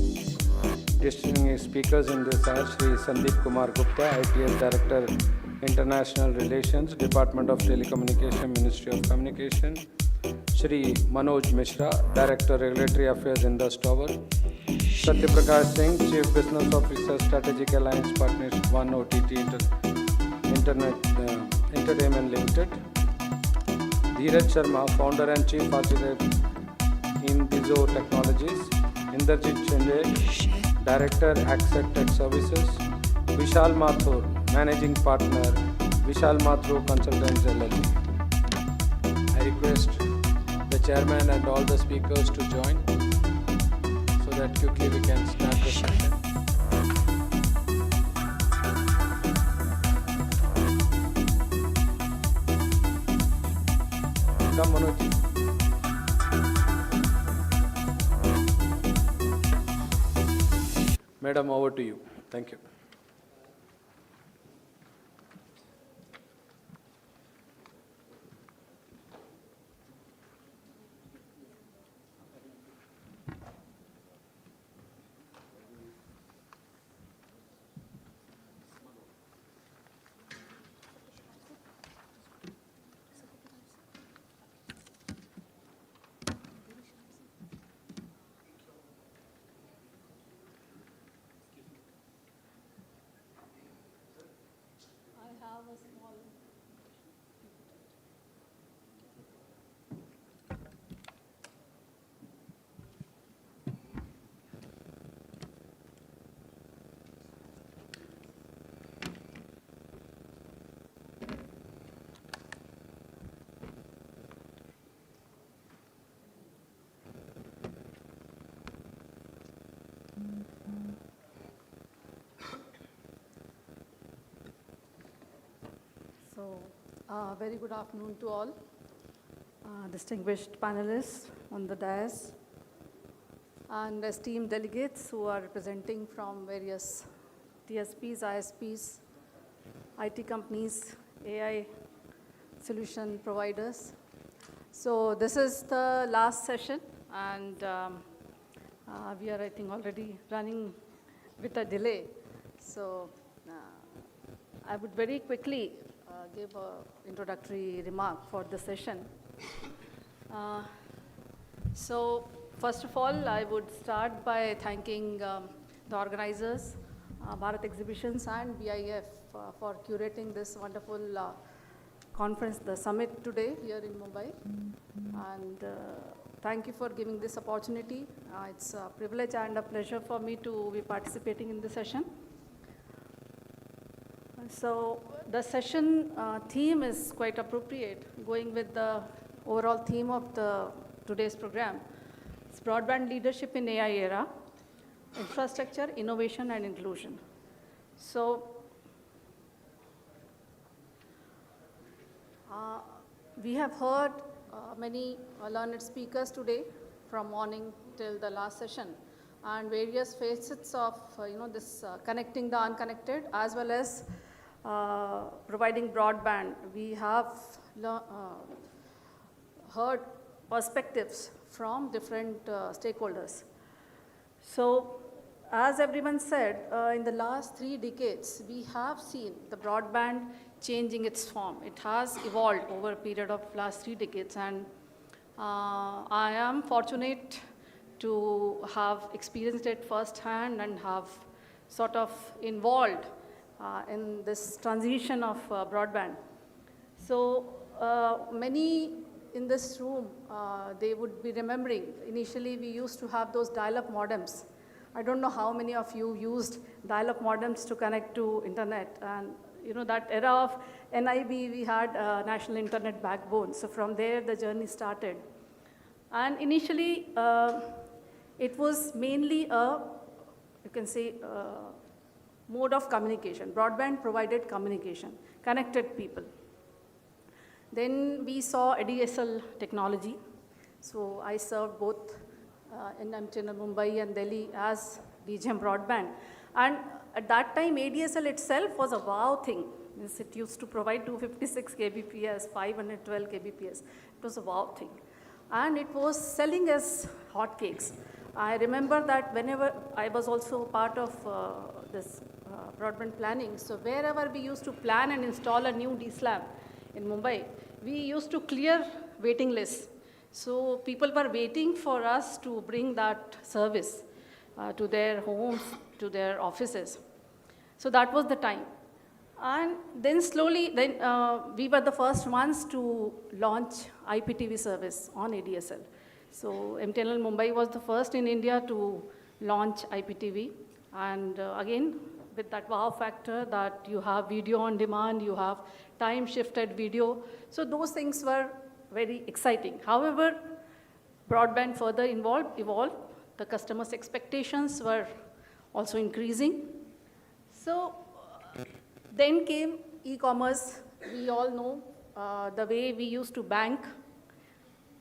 Speaker 4: Distinguished speakers in this are Sri Sandeep Kumar Gupta, IPS Director, International Relations, Department of Telecommunication, Ministry of Communication. Shri Manoj Mishra, Director, Regulatory Affairs, Indus Tower. Satyaprakash Singh, Chief Business Officer, Strategic Alliance Partnership 1 OTT Entertainment Limited. Dheeraj Sharma, Founder and Chief Architect in Bizo Technologies. Inderjit Shinde, Director, Access Tech Services. Vishal Mathur, Managing Partner, Vishal Mathur Consultants LLP. I request the chairman and all the speakers to join so that quickly we can start the session. Come, Manoj. Madam, over to you. Thank you.
Speaker 7: So, very good afternoon to all, distinguished panelists on the dais, and esteemed delegates who are representing from various TSPs, ISPs, IT companies, AI solution providers. So this is the last session, and we are, I think, already running with a delay. So I would very quickly give an introductory remark for the session. So first of all, I would start by thanking the organizers, Bharat Exhibitions and BIF for curating this wonderful conference, the summit today here in Mumbai. And thank you for giving this opportunity. It's a privilege and a pleasure for me to be participating in the session. So the session theme is quite appropriate, going with the overall theme of today's program. It's broadband leadership in AI era, infrastructure, innovation, and inclusion. So we have heard many learned speakers today from morning till the last session, and various facets of this connecting the unconnected as well as providing broadband. We have heard perspectives from different stakeholders. So as everyone said, in the last 3 decades, we have seen the broadband changing its form. It has evolved over a period of last 3 decades, and I am fortunate to have experienced it firsthand and have sort of involved in this transition of broadband. So many in this room, they would be remembering, initially we used to have those dial-up modems. I don't know how many of you used dial-up modems to connect to internet. And that era of NIB, we had National Internet Backbone. So from there, the journey started. And initially, it was mainly you can say, mode of communication. Broadband provided communication, connected people. Then we saw ADSL technology. So I served both in Mumbai and Delhi as DGM Broadband. And at that time, ADSL itself was a wow thing. It used to provide 256 kbps, 512 kbps. It was a wow thing. And it was selling as hotcakes. I remember that whenever I was also part of this broadband planning, so wherever we used to plan and install a new DSLAM in Mumbai, we used to clear waiting lists. So people were waiting for us to bring that service to their homes, to their offices. So that was the time. And then slowly, we were the first ones to launch IPTV service on ADSL. So MTNL Mumbai was the first in India to launch IPTV. And again, with that wow factor that you have video on demand, you have time-shifted video. So those things were very exciting. However, broadband further evolved. The customers' expectations were also increasing. So then came e-commerce. We all know the way we used to bank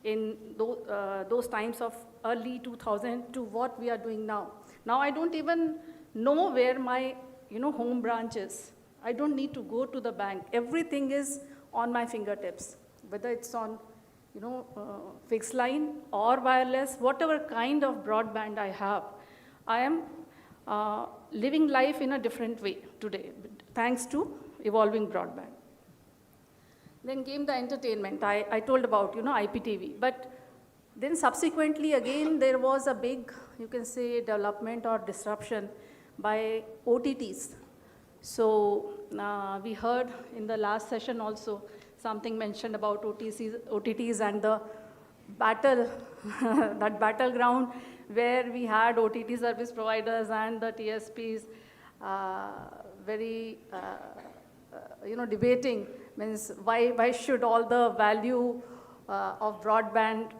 Speaker 7: in those times of early 2000 to what we are doing now. Now I don't even know where my home branch is. I don't need to go to the bank. Everything is on my fingertips, whether it's on fixed line or wireless, whatever kind of broadband I have. I am living life in a different way today, thanks to evolving broadband. Then came the entertainment. I told about, IPTV. But then subsequently, again, there was a big, you can say, development or disruption by OTTs. So we heard in the last session also something mentioned about OTTs and the battle, that battleground where we had OTT service providers and the TSPs very, debating, means why should all the value of broadband,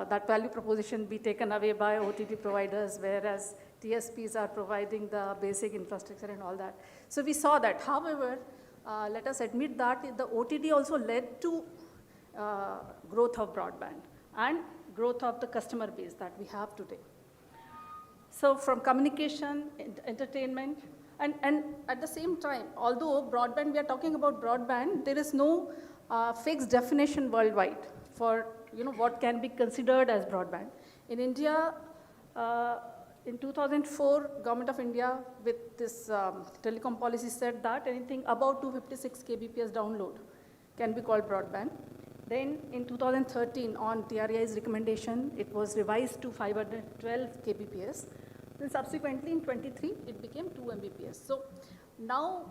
Speaker 7: that value proposition be taken away by OTT providers, whereas TSPs are providing the basic infrastructure and all that. So we saw that. However, let us admit that the OTT also led to growth of broadband and growth of the customer base that we have today. So from communication, entertainment, and at the same time, although broadband, we are talking about broadband, there is no fixed definition worldwide for what can be considered as broadband. In India, in 2004, Government of India with this telecom policy said that anything above 256 kbps download can be called broadband. Then in 2013, on TRAI's recommendation, it was revised to 512 kbps. Then subsequently in 23, it became 2 Mbps. So now,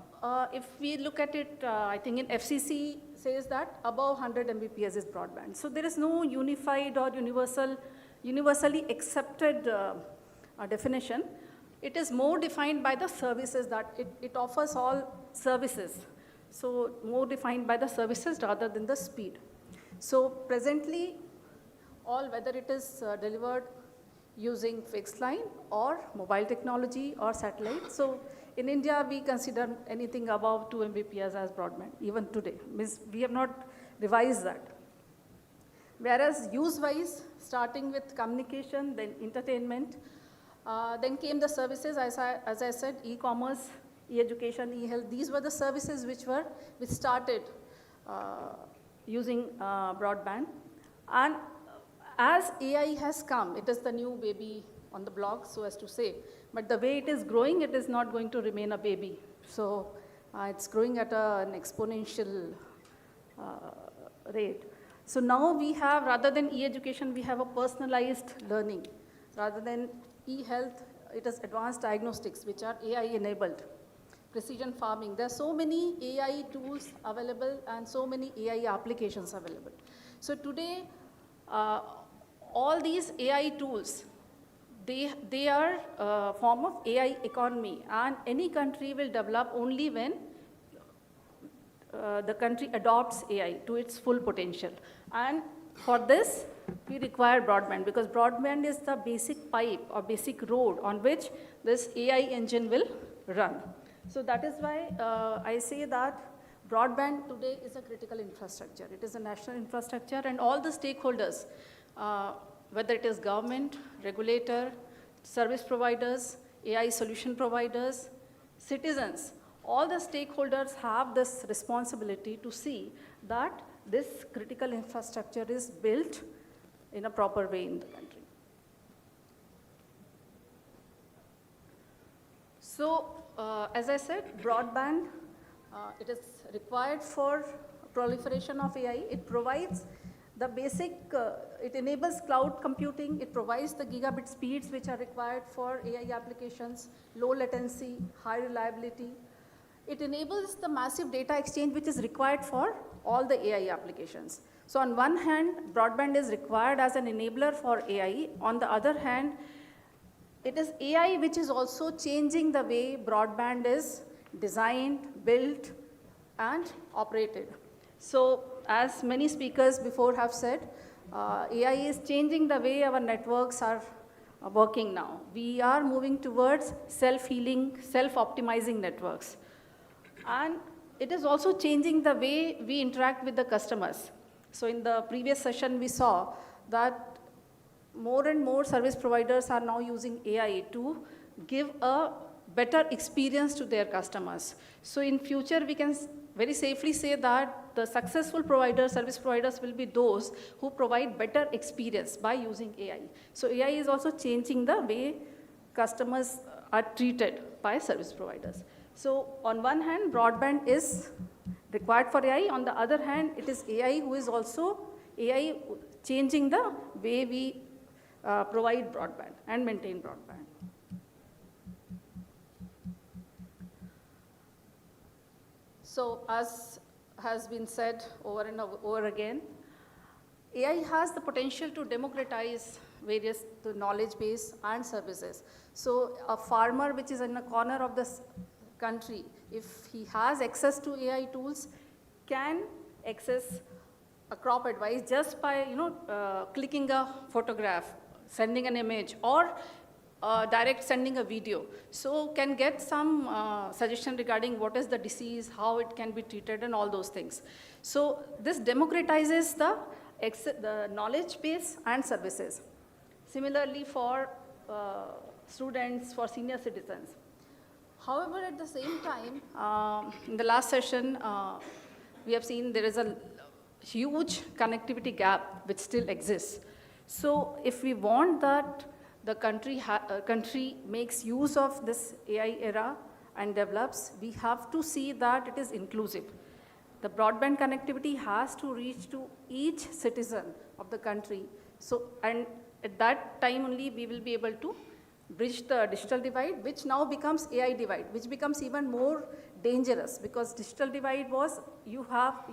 Speaker 7: if we look at it, I think in FCC says that above 100 Mbps is broadband. So there is no unified or universally accepted definition. It is more defined by the services that it offers all services. So more defined by the services rather than the speed. So presently, whether it is delivered using fixed line or mobile technology or satellite. So in India, we consider anything above 2 Mbps as broadband, even today. Means we have not revised that. Whereas use-wise, starting with communication, then entertainment, then came the services, as I said, e-commerce, e-education, e-health. These were the services which started using broadband. And as AI has come, it is the new baby on the block, so as to say. But the way it is growing, it is not going to remain a baby. So it's growing at an exponential rate. So now we have, rather than e-education, we have a personalized learning. Rather than e-health, it is advanced diagnostics, which are AI-enabled. Precision farming. There are so many AI tools available and so many AI applications available. So today, all these AI tools, they are a form of AI economy, and any country will develop only when the country adopts AI to its full potential. And for this, we require broadband, because broadband is the basic pipe or basic road on which this AI engine will run. So that is why I say that broadband today is a critical infrastructure. It is a national infrastructure, and all the stakeholders, whether it is government, regulator, service providers, AI solution providers, citizens, all the stakeholders have this responsibility to see that this critical infrastructure is built in a proper way in the country. So, as I said, broadband, it is required for proliferation of AI. It provides the basic, it enables cloud computing, it provides the gigabit speeds which are required for AI applications, low latency, high reliability. It enables the massive data exchange which is required for all the AI applications. So on one hand, broadband is required as an enabler for AI. On the other hand, it is AI which is also changing the way broadband is designed, built, and operated. So as many speakers before have said, AI is changing the way our networks are working now. We are moving towards self-healing, self-optimizing networks. And it is also changing the way we interact with the customers. So in the previous session, we saw that more and more service providers are now using AI to give a better experience to their customers. So in future, we can very safely say that the successful providers, service providers will be those who provide better experience by using AI. So AI is also changing the way customers are treated by service providers. So on one hand, broadband is required for AI. On the other hand, it is AI who is also AI changing the way we provide broadband and maintain broadband. So as has been said over and over again, AI has the potential to democratize various knowledge base and services. So a farmer which is in a corner of this country, if he has access to AI tools, can access a crop advice just by clicking a photograph, sending an image, or direct sending a video. So can get some suggestion regarding what is the disease, how it can be treated, and all those things. So this democratizes the knowledge base and services. Similarly for students, for senior citizens. However, at the same time, in the last session, we have seen there is a huge connectivity gap which still exists. So if we want that the country makes use of this AI era and develops, we have to see that it is inclusive. The broadband connectivity has to reach to each citizen of the country. So, and at that time only we will be able to bridge the digital divide, which now becomes AI divide, which becomes even more dangerous, because digital divide was you have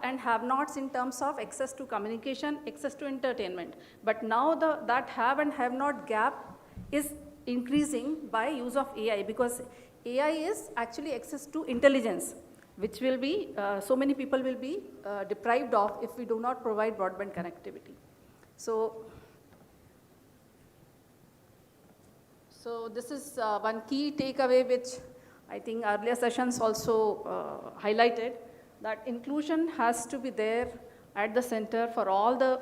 Speaker 7: and have nots in terms of access to communication, access to entertainment. But now that have and have not gap is increasing by use of AI, because AI is actually access to intelligence, which will be, so many people will be deprived of if we do not provide broadband connectivity. So this is one key takeaway which I think earlier sessions also highlighted, that inclusion has to be there at the center for all the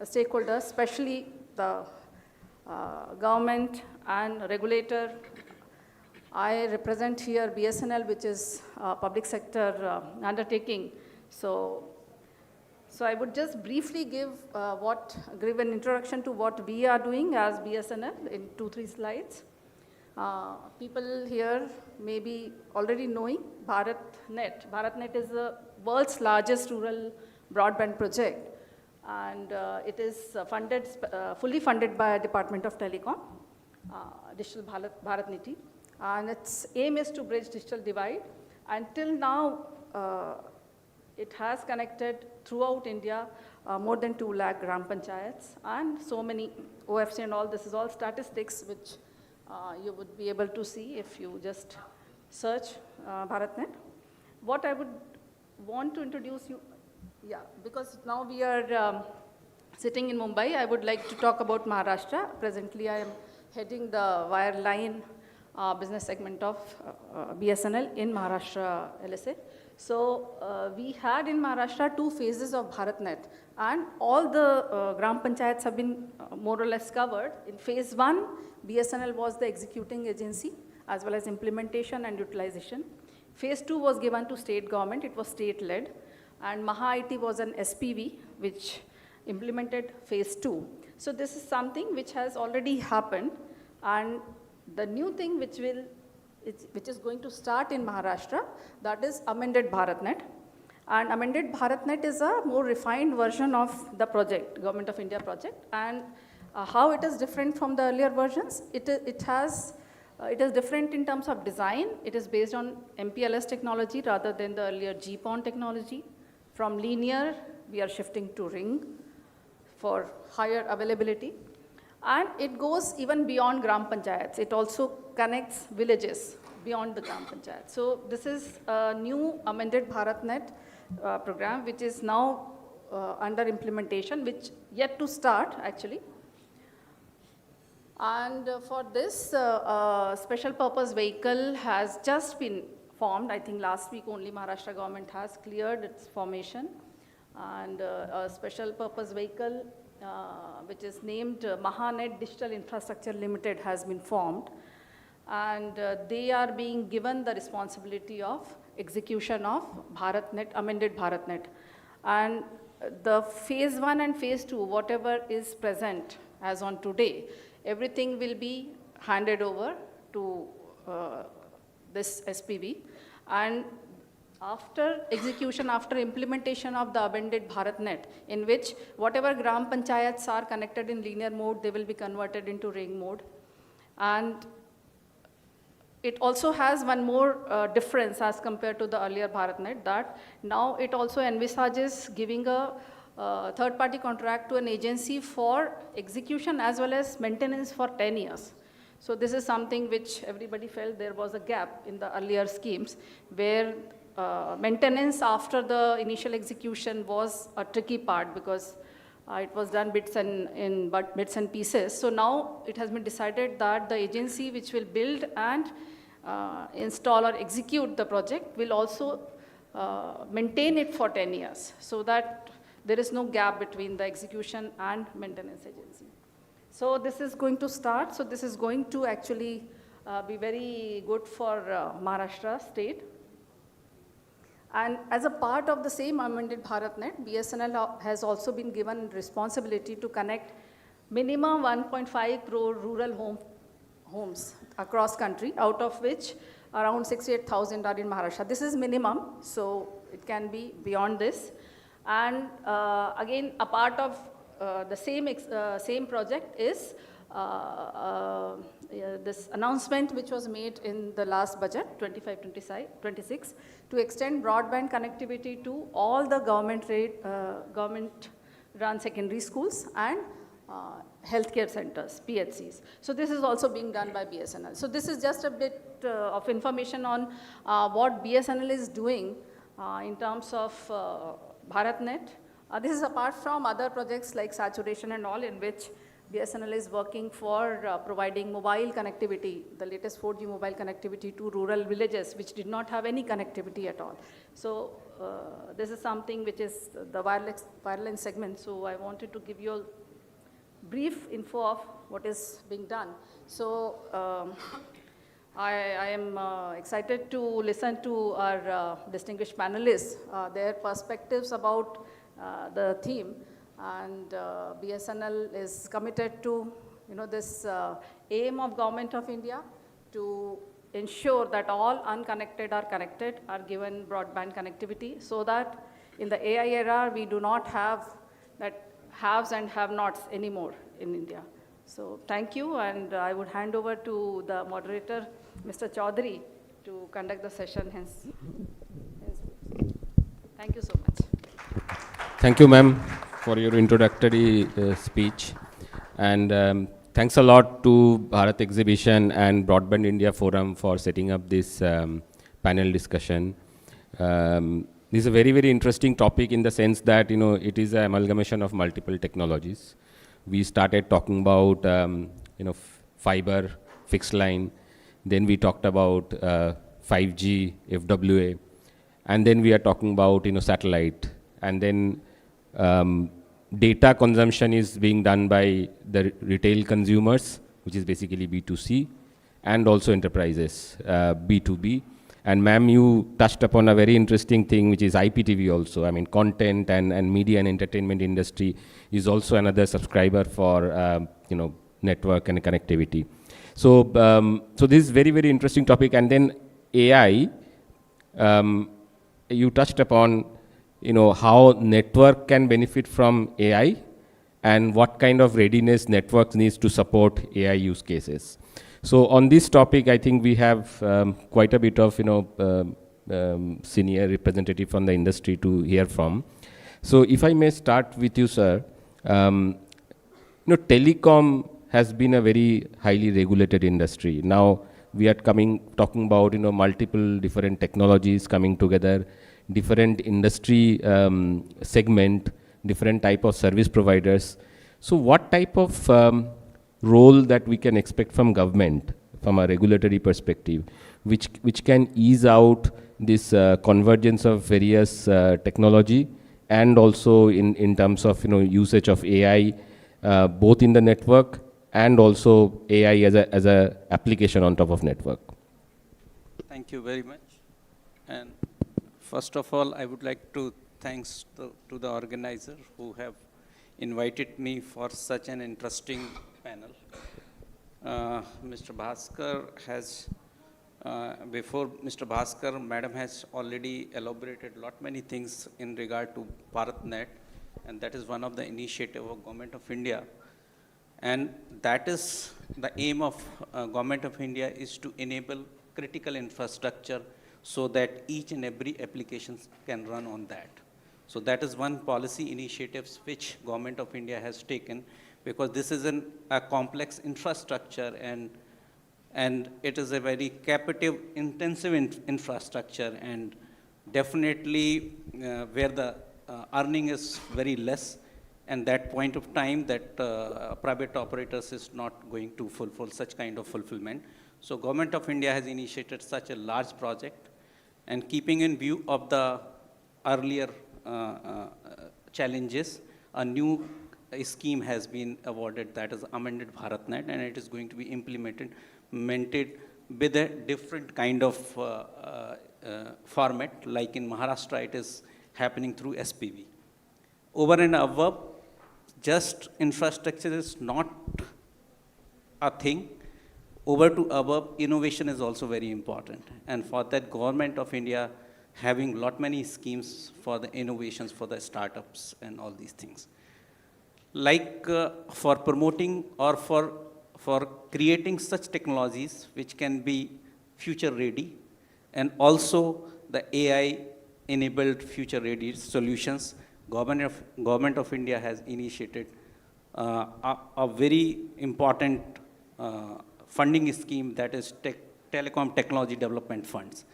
Speaker 7: stakeholders, especially the government and regulator. I represent here BSNL, which is a public sector undertaking. So I would just briefly give an introduction to what we are doing as BSNL in 2-3 slides. People here may be already knowing BharatNet. BharatNet is the world's largest rural broadband project, and it is fully funded by Department of Telecom, Digital BharatNet. And its aim is to bridge digital divide. Until now, it has connected throughout India more than 2 lakh gram panchayats and so many OFC and all. This is all statistics which you would be able to see if you just search BharatNet. What I would want to introduce you, because now we are sitting in Mumbai, I would like to talk about Maharashtra. Presently, I am heading the wireline business segment of BSNL in Maharashtra LSA. So we had in Maharashtra 2 phases of BharatNet, and all the gram panchayats have been more or less covered. In phase 1, BSNL was the executing agency as well as implementation and utilization. Phase 2 was given to state government, it was state-led, and Maha-IT was an SPV which implemented phase 2. So this is something which has already happened, and the new thing which is going to start in Maharashtra, that is amended BharatNet. And amended BharatNet is a more refined version of the project, Government of India project. And how it is different from the earlier versions, it is different in terms of design. It is based on MPLS technology rather than the earlier GPON technology. From linear, we are shifting to ring for higher availability. And it goes even beyond gram panchayats. It also connects villages beyond the gram panchayat. So this is a new amended BharatNet program, which is now under implementation, which yet to start actually. And for this, special purpose vehicle has just been formed. I think last week only Maharashtra government has cleared its formation. And a special purpose vehicle which is named Mahanet Digital Infrastructure Limited has been formed, and they are being given the responsibility of execution of BharatNet, amended BharatNet. And the phase 1 and phase 2, whatever is present as on today, everything will be handed over to this SPV. And after execution, after implementation of the amended BharatNet, in which whatever gram panchayats are connected in linear mode, they will be converted into ring mode. And it also has one more difference as compared to the earlier BharatNet, that now it also envisages giving a third-party contract to an agency for execution as well as maintenance for 10 years. So this is something which everybody felt there was a gap in the earlier schemes, where maintenance after the initial execution was a tricky part, because it was done bits and pieces. So now it has been decided that the agency which will build and install or execute the project will also maintain it for 10 years, so that there is no gap between the execution and maintenance agency. So this is going to start. So this is going to actually be very good for Maharashtra state. And as a part of the same amended BharatNet, BSNL has also been given responsibility to connect minimum 1.5 crore rural homes across country, out of which around 68,000 are in Maharashtra. This is minimum, so it can be beyond this. And again, a part of the same project is this announcement which was made in the last budget, 25-26, to extend broadband connectivity to all the government-run secondary schools and healthcare centers, PHCs. So this is also being done by BSNL. So this is just a bit of information on what BSNL is doing in terms of BharatNet. This is apart from other projects like saturation and all, in which BSNL is working for providing mobile connectivity, the latest 4G mobile connectivity to rural villages which did not have any connectivity at all. So this is something which is the wireless segment. So I wanted to give you a brief info of what is being done. So I am excited to listen to our distinguished panelists, their perspectives about the theme. And BSNL is committed to, this aim of Government of India to ensure that all unconnected are connected, are given broadband connectivity, so that in the AI era, we do not have that haves and have-nots anymore in India. So thank you, and I would hand over to the moderator, Mr. Chaudhary, to conduct the session. Hence. Thank you so much.
Speaker 8: Thank you, ma'am, for your introductory speech. And thanks a lot to Bharat Exhibition and Broadband India Forum for setting up this panel discussion. This is a very, very interesting topic in the sense that, it is an amalgamation of multiple technologies. We started talking about, fiber, fixed line. Then we talked about 5G, FWA. And then we are talking about, satellite. And then data consumption is being done by the retail consumers, which is basically B2C, and also enterprises, B2B. And ma'am, you touched upon a very interesting thing, which is IPTV also. I mean, content and media and entertainment industry is also another subscriber for, network and connectivity. So, so this is very, very interesting topic. And then AI, you touched upon, how network can benefit from AI and what kind of readiness networks needs to support AI use cases. So on this topic, I think we have quite a bit of, senior representative from the industry to hear from. So if I may start with you, sir, telecom has been a very highly regulated industry. Now we are talking about, multiple different technologies coming together, different industry segment, different type of service providers. So what type of role that we can expect from government, from a regulatory perspective, which can ease out this convergence of various technology, and also in terms of usage of AI, both in the network and also AI as a application on top of network.
Speaker 22: Thank you very much. And first of all, I would like to thanks to the organizer who have invited me for such an interesting panel. Mr. Bhaskar has, before Mr. Bhaskar, Madam has already elaborated many things in regard to BharatNet, and that is one of the initiative of Government of India. And that is the aim of Government of India, is to enable critical infrastructure so that each and every application can run on that. So that is one policy initiatives which Government of India has taken, because this is a complex infrastructure, and it is a very capital intensive infrastructure, and definitely where the earning is very less, and that point of time that private operators is not going to fulfill such kind of fulfillment. So Government of India has initiated such a large project, and keeping in view of the earlier challenges, a new scheme has been awarded, that is amended BharatNet, and it is going to be implemented with a different kind of format. Like in Maharashtra, it is happening through SPV. Over and above, just infrastructure is not a thing. Over to above, innovation is also very important. And for that, Government of India having lot many schemes for the innovations, for the startups and all these things. Like for promoting or for creating such technologies which can be future ready, and also the AI enabled future ready solutions. Government of India has initiated a very important funding scheme, that is telecom technology development funds.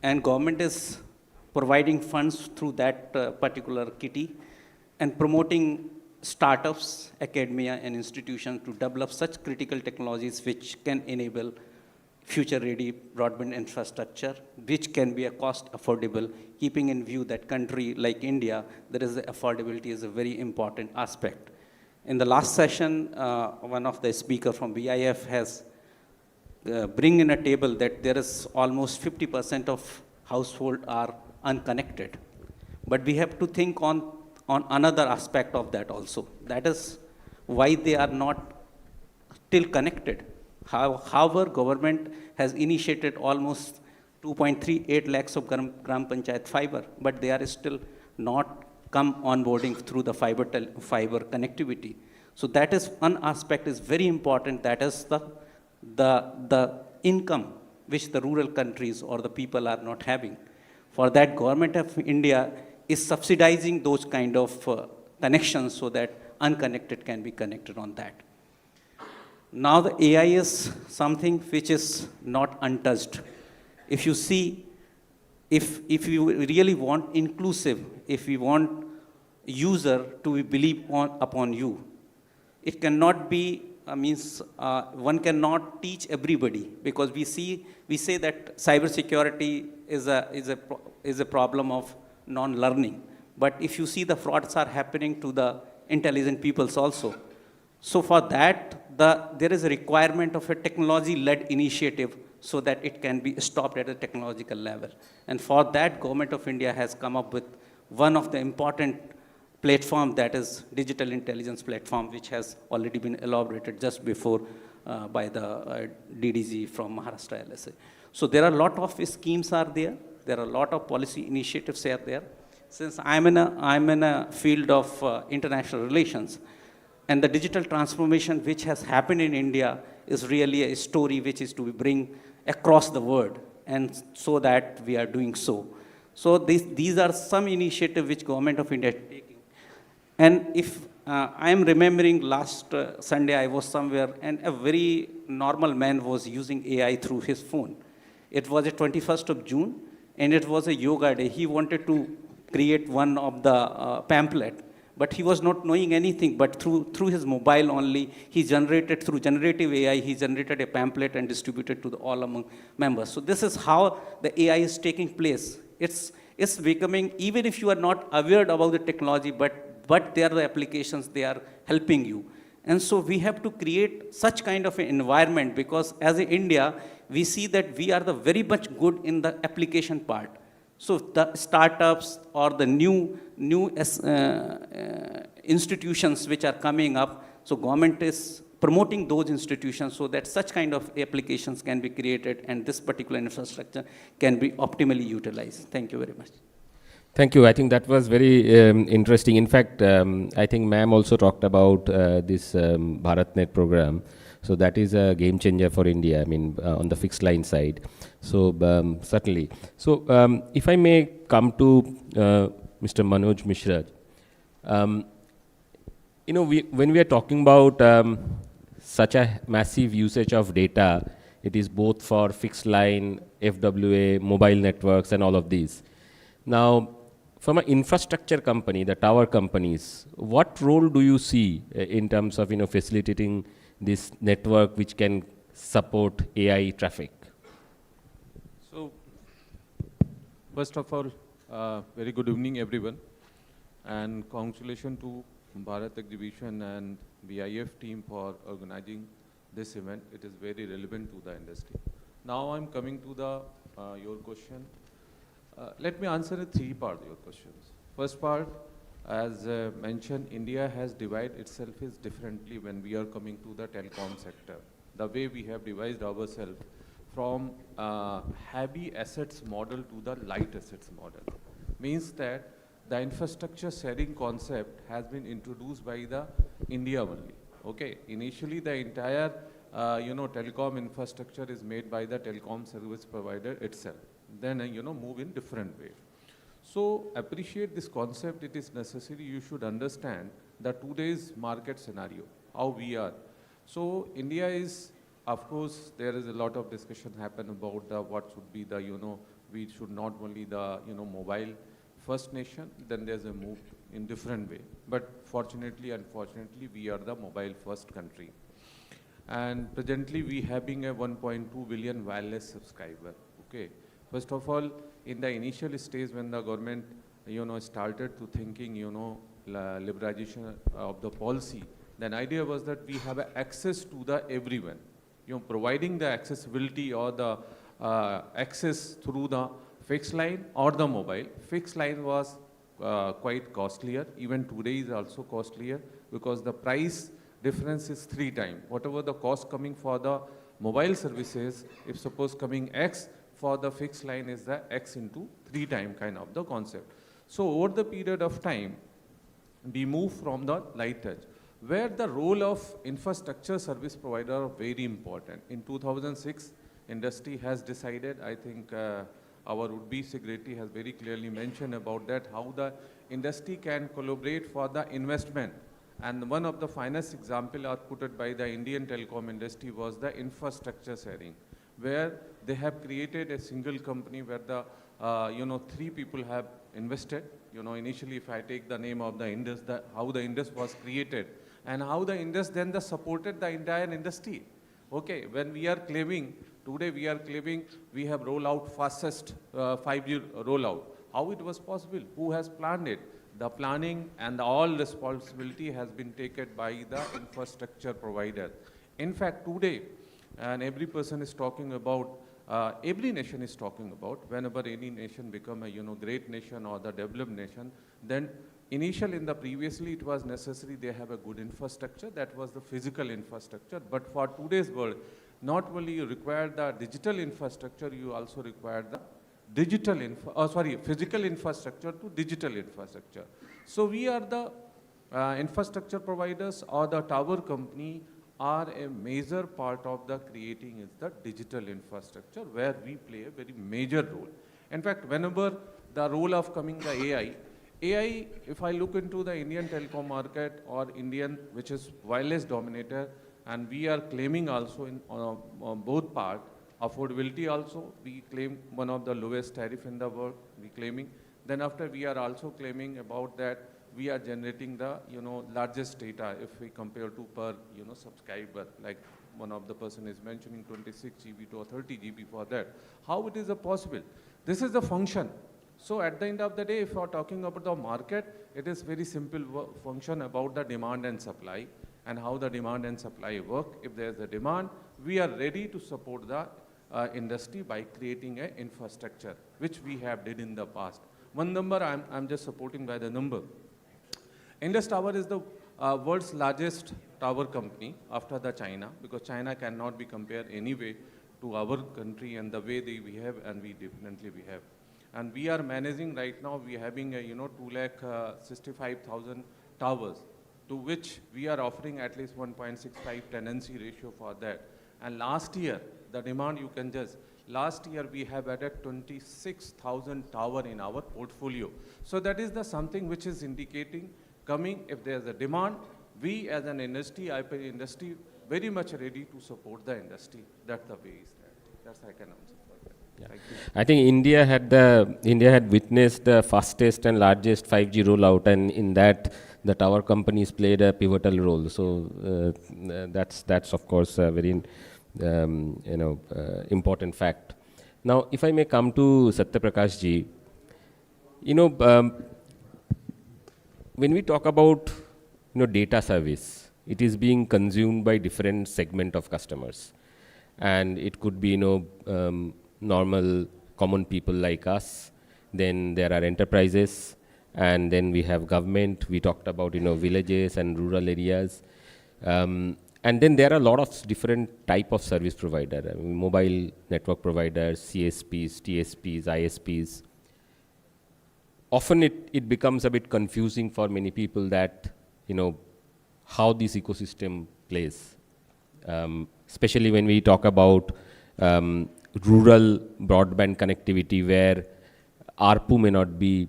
Speaker 22: And government is providing funds through that particular kitty and promoting startups, academia and institutions to develop such critical technologies which can enable future-ready broadband infrastructure, which can be a cost affordable, keeping in view that country like India, there is affordability is a very important aspect. In the last session, one of the speakers from BIF has bring in a table that there is almost 50% of households are unconnected. But we have to think on another aspect of that also. That is why they are not still connected. However, government has initiated almost 2.38 lakhs of Gram Panchayat fiber, but they are still not come onboarding through the fiber connectivity. So that is one aspect is very important. That is the income which the rural countries or the people are not having. For that, Government of India is subsidizing those kind of connections so that unconnected can be connected on that. Now the AI is something which is not untouched. If you see, if you really want inclusive, if we want user to believe upon you, it cannot be, one cannot teach everybody, because we say that cybersecurity is a problem of non-learning. But if you see, the frauds are happening to the intelligent peoples also. So for that, there is a requirement of a technology-led initiative so that it can be stopped at a technological level. And for that, Government of India has come up with one of the important platform, that is digital intelligence platform, which has already been elaborated just before by the DDG from Maharashtra LSA. So there are a lot of schemes are there. There are a lot of policy initiatives are there. Since I'm in a field of international relations, and the digital transformation which has happened in India is really a story which is to bring across the world, and so that we are doing so. So these are some initiatives which Government of India is taking. And if I am remembering last Sunday I was somewhere and a very normal man was using AI through his phone. It was the 21st of June and it was a yoga day. He wanted to create one of the pamphlet, but he was not knowing anything, but through his mobile only, he generated, through generative AI, he generated a pamphlet and distributed to all among members. So this is how the AI is taking place. It's becoming, even if you are not aware about the technology, but there are the applications, they are helping you. And so we have to create such kind of an environment, because as in India, we see that we are the very much good in the application part. So the startups or the new institutions which are coming up, so government is promoting those institutions so that such kind of applications can be created and this particular infrastructure can be optimally utilized. Thank you very much.
Speaker 8: Thank you. I think that was very interesting. In fact, I think ma'am also talked about this BharatNet program. So that is a game changer for India, I mean, on the fixed line side. So certainly. So if I may come to Mr. Manoj Mishra, you know, when we are talking about such a massive usage of data, it is both for fixed line, FWA, mobile networks and all of these. Now, from an infrastructure company, the tower companies, what role do you see in terms of, you know, facilitating this network which can support AI traffic?
Speaker 10: So, first of all, very good evening, everyone, and congratulations to Bharat Exhibition and BIF team for organizing this event. It is very relevant to the industry. Now I'm coming to the your question. Let me answer in three parts of your questions. First part, as mentioned, India has divided itself is differently when we are coming to the telecom sector. The way we have divided ourselves from heavy assets model to the light assets model means that the infrastructure sharing concept has been introduced by the India only. Okay, initially the entire telecom infrastructure is made by the telecom service provider itself. Then move in different way. So appreciate this concept. It is necessary. You should understand the today's market scenario, how we are. So India is, of course, there is a lot of discussion happen about the what should be the we should not only the mobile first nation, then there's a move in different way. But fortunately, unfortunately, we are the mobile first country. And presently we having a 1.2 billion wireless subscriber. Okay. First of all, in the initial stage when the government, started to thinking, liberalization of the policy, then idea was that we have access to the everyone. Providing the accessibility or the access through the fixed line or the mobile. Fixed line was quite costlier. Even today is also costlier because the price difference is 3 times. Whatever the cost coming for the mobile services, if suppose coming X, for the fixed line is the X into 3 times kind of the concept. So over the period of time, we move from the light touch, where the role of infrastructure service provider are very important. In 2006, industry has decided, I think our would-be secretary has very clearly mentioned about that, how the industry can collaborate for the investment. And one of the finest example are put by the Indian telecom industry was the infrastructure sharing, where they have created a single company where the 3 people have invested. Initially, if I take the name of the Indus, how the Indus was created, and how the Indus then supported the entire industry. Okay, when we are claiming, today we are claiming we have rolled out fastest 5G rollout. How it was possible? Who has planned it? The planning and all responsibility has been taken by the infrastructure provider. In fact, today, and every person is talking about, every nation is talking about, whenever any nation become a great nation or the developed nation, then initial in the previously it was necessary they have a good infrastructure, that was the physical infrastructure. But for today's world, not only you require the digital infrastructure, you also require the physical infrastructure to digital infrastructure. So we are the infrastructure providers or the tower company are a major part of the creating is the digital infrastructure, where we play a very major role. In fact, whenever the role of coming the AI, if I look into the Indian telecom market or Indian, which is wireless dominator, and we are claiming also in on both part, affordability also, we claim one of the lowest tariff in the world, we claiming. Then after we are also claiming about that we are generating the largest data if we compare to per subscriber, like one of the person is mentioning 26 GB to 30 GB for that. How it is possible? This is the function. So at the end of the day, if we are talking about the market, it is very simple function about the demand and supply and how the demand and supply work. If there is a demand, we are ready to support the industry by creating an infrastructure, which we have did in the past. One number I'm just supporting by the number. Indus Tower is the world's largest tower company after the China, because China cannot be compared anyway to our country and the way they behave, and we definitely behave. And we are managing right now, we are having a 2,65,000 towers, to which we are offering at least 1.65 tenancy ratio for that. And last year, the demand you can just, last year we have added 26,000 tower in our portfolio. So that is the something which is indicating coming, if there's a demand, we as an industry, IP industry, very much ready to support the industry. That's the way is that. That's I can answer for that.
Speaker 8: Yeah.
Speaker 10: Thank you.
Speaker 8: I think India had witnessed the fastest and largest 5G rollout, and in that the tower companies played a pivotal role. So that's of course a very important fact. Now, if I may come to Satyaprakash ji, when we talk about data service, it is being consumed by different segment of customers, and it could be normal common people like us. Then there are enterprises, and then we have government. We talked about, villages and rural areas. And then there are a lot of different type of service provider, mobile network providers, CSPs, TSPs, ISPs. Often it becomes a bit confusing for many people that, how this ecosystem plays. Especially when we talk about rural broadband connectivity where ARPU may not be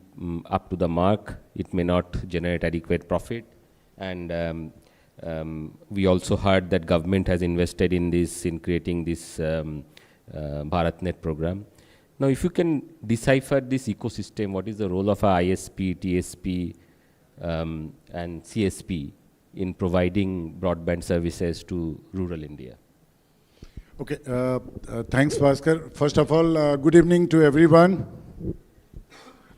Speaker 8: up to the mark, it may not generate adequate profit. And we also heard that government has invested in this, in creating this BharatNet program. Now, if you can decipher this ecosystem, what is the role of a ISP, TSP, and CSP in providing broadband services to rural India?
Speaker 11: Okay, thanks, Bhaskar. First of all, good evening to everyone.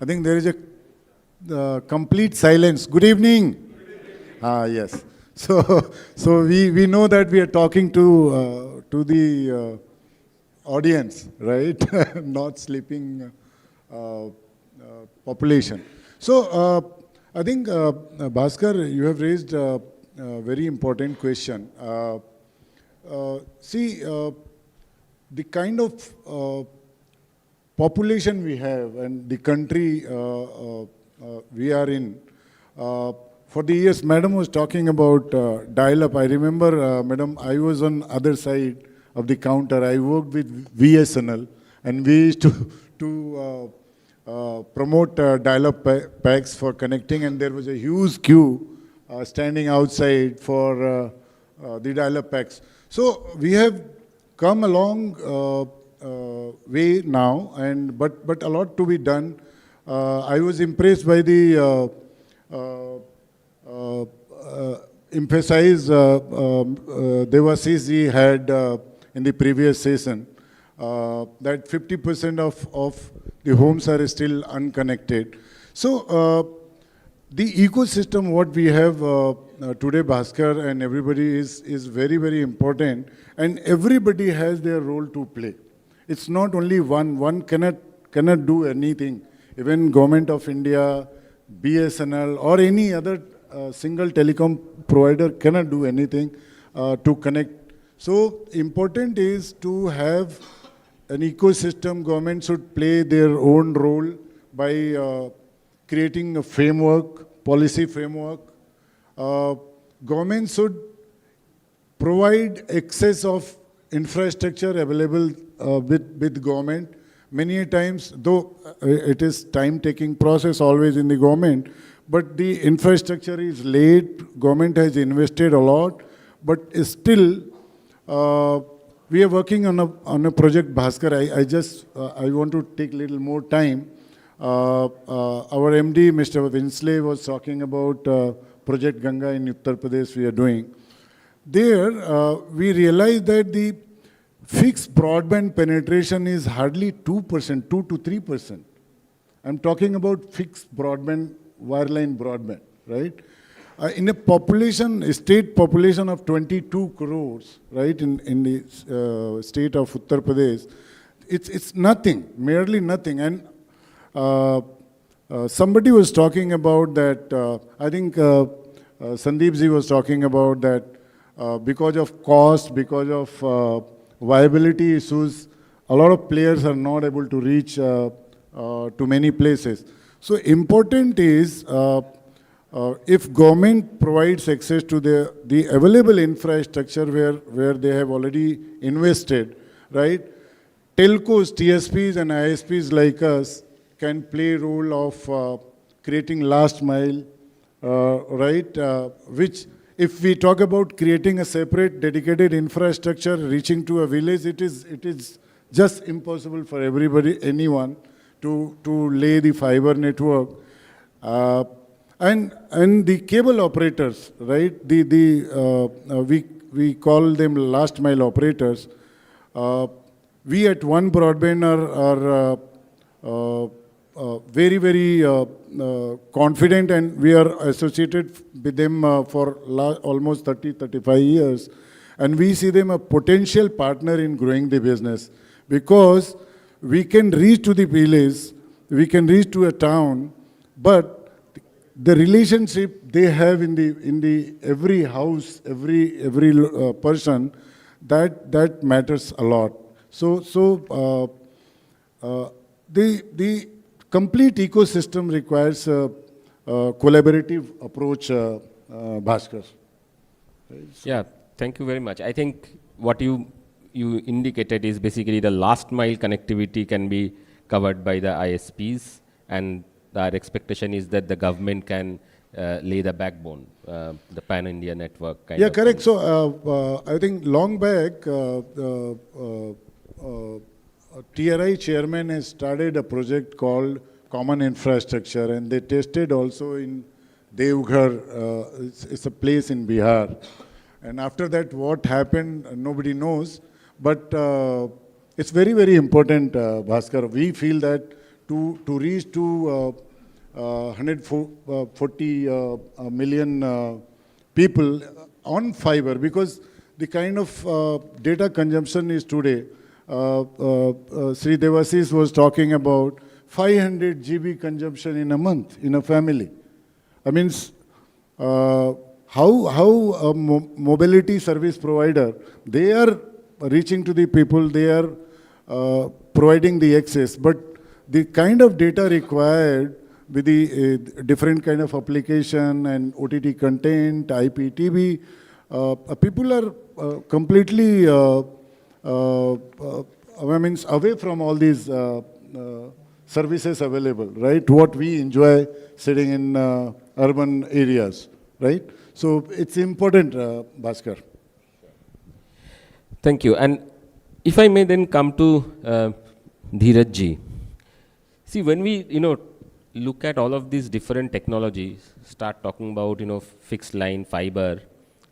Speaker 11: I think there is a complete silence. Good evening. Yes. So we know that we are talking to the audience, right? Not sleeping population. So I think, Bhaskar, you have raised a very important question. See, the kind of population we have and the country we are in, for the years, Madam was talking about dial-up. I remember, Madam, I was on other side of the counter. I worked with VSNL, and we used to promote dial-up packs for connecting, and there was a huge queue standing outside for the dial-up packs. So we have come a long way now, but a lot to be done. I was impressed by the emphasis Devashish ji had in the previous session, that 50% of the homes are still unconnected. So the ecosystem what we have today, Bhaskar, and everybody is very, very important, and everybody has their role to play. It's not only one cannot do anything. Even Government of India, BSNL, or any other single telecom provider cannot do anything to connect. So important is to have an ecosystem. Government should play their own role by creating a framework, policy framework. Government should provide access of infrastructure available with government. Many times, though it is time-taking process always in the government, but the infrastructure is late. Government has invested a lot, but still we are working on a project, Bhaskar. I want to take a little more time. Our MD, Mr. Winsley, was talking about Project Ganga in Uttar Pradesh we are doing. There, we realized that the fixed broadband penetration is hardly 2%, 2 to 3%. I'm talking about fixed broadband, wireline broadband, right? In a population, state population of 22 crores, right, in the state of Uttar Pradesh, it's nothing, merely nothing. And somebody was talking about that, I think Sandeep ji was talking about that because of cost, because of viability issues, a lot of players are not able to reach to many places. So important is if government provides access to the available infrastructure where they have already invested, right? Telcos, TSPs and ISPs like us can play a role of creating last mile, right? Which if we talk about creating a separate dedicated infrastructure reaching to a village, it is just impossible for everybody, anyone, to lay the fiber network. And the cable operators, right? We call them last mile operators. We at One Broadband are very, very confident, and we are associated with them for almost 35 years. And we see them a potential partner in growing the business, because we can reach to the village, we can reach to a town, but the relationship they have in the every house, every person, that matters a lot. So the complete ecosystem requires a collaborative approach, Bhaskar.
Speaker 8: Yeah, thank you very much. I think what you indicated is basically the last mile connectivity can be covered by the ISPs, and our expectation is that the government can lay the backbone, the pan-India network kind
Speaker 11: Yeah,
Speaker 8: of
Speaker 11: correct.
Speaker 8: thing.
Speaker 11: So I think long back, TRI chairman has started a project called Common Infrastructure, and they tested also in Devghar. It's a place in Bihar. And after that, what happened, nobody knows. But it's very, very important, Bhaskar. We feel that to reach to 140 million people on fiber, because the kind of data consumption is today, Sri Devasis was talking about 500 GB consumption in a month in a family. I mean, how a mobility service provider, they are reaching to the people, they are providing the access, but the kind of data required with the different kind of application and OTT content, IPTV, people are completely away from all these services available, right? What we enjoy sitting in urban areas, right? So it's important, Bhaskar.
Speaker 8: Thank you. And if I may then come to Dheeraj ji. See, when we, look at all of these different technologies, start talking about, fixed line, fiber,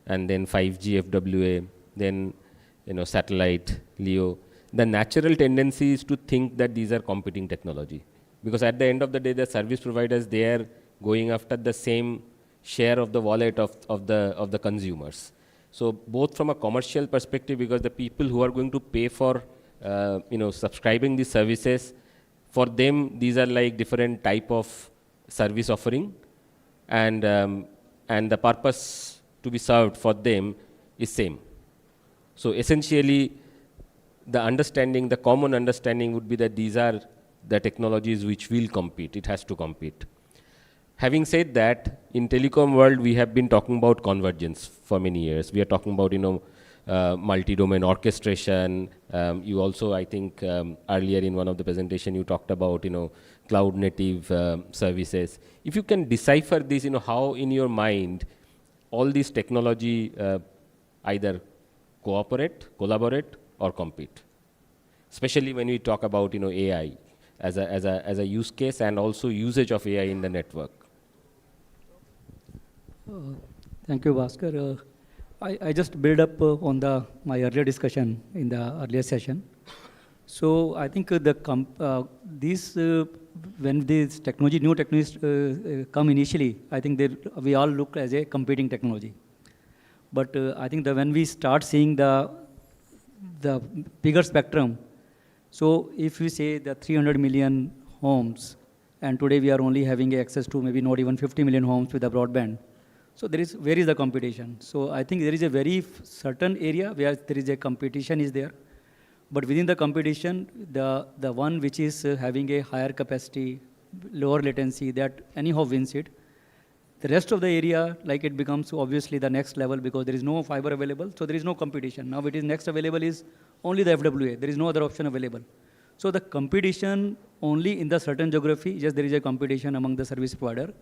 Speaker 8: and then 5G FWA, then, satellite, LEO, the natural tendency is to think that these are competing technology. Because at the end of the day, the service providers, they are going after the same share of the wallet of the consumers. So both from a commercial perspective, because the people who are going to pay for, subscribing these services, for them, these are like different type of service offering, and the purpose to be served for them is same. So essentially, the common understanding would be that these are the technologies which will compete. It has to compete. Having said that, in telecom world, we have been talking about convergence for many years. We are talking about, multi-domain orchestration. You also, I think, earlier in one of the presentation, you talked about, cloud native services. If you can decipher this, how in your mind, all these technology either cooperate, collaborate, or compete. Especially when we talk about, AI as a use case and also usage of AI in the network.
Speaker 21: Thank you, Bhaskar. I just build up on my earlier discussion in the earlier session. So I think when these new technologies come initially, I think we all look as a competing technology. But I think that when we start seeing the bigger spectrum, so if we say the 300 million homes, and today we are only having access to maybe not even 50 million homes with the broadband. So where is the competition? So I think there is a very certain area where there is a competition is there. But within the competition, the one which is having a higher capacity, lower latency, that anyhow wins it. The rest of the area, like it becomes obviously the next level because there is no fiber available, so there is no competition. Now it is next available is only the FWA. There is no other option available. So the competition only in the certain geography, yes, there is a competition among the service provider.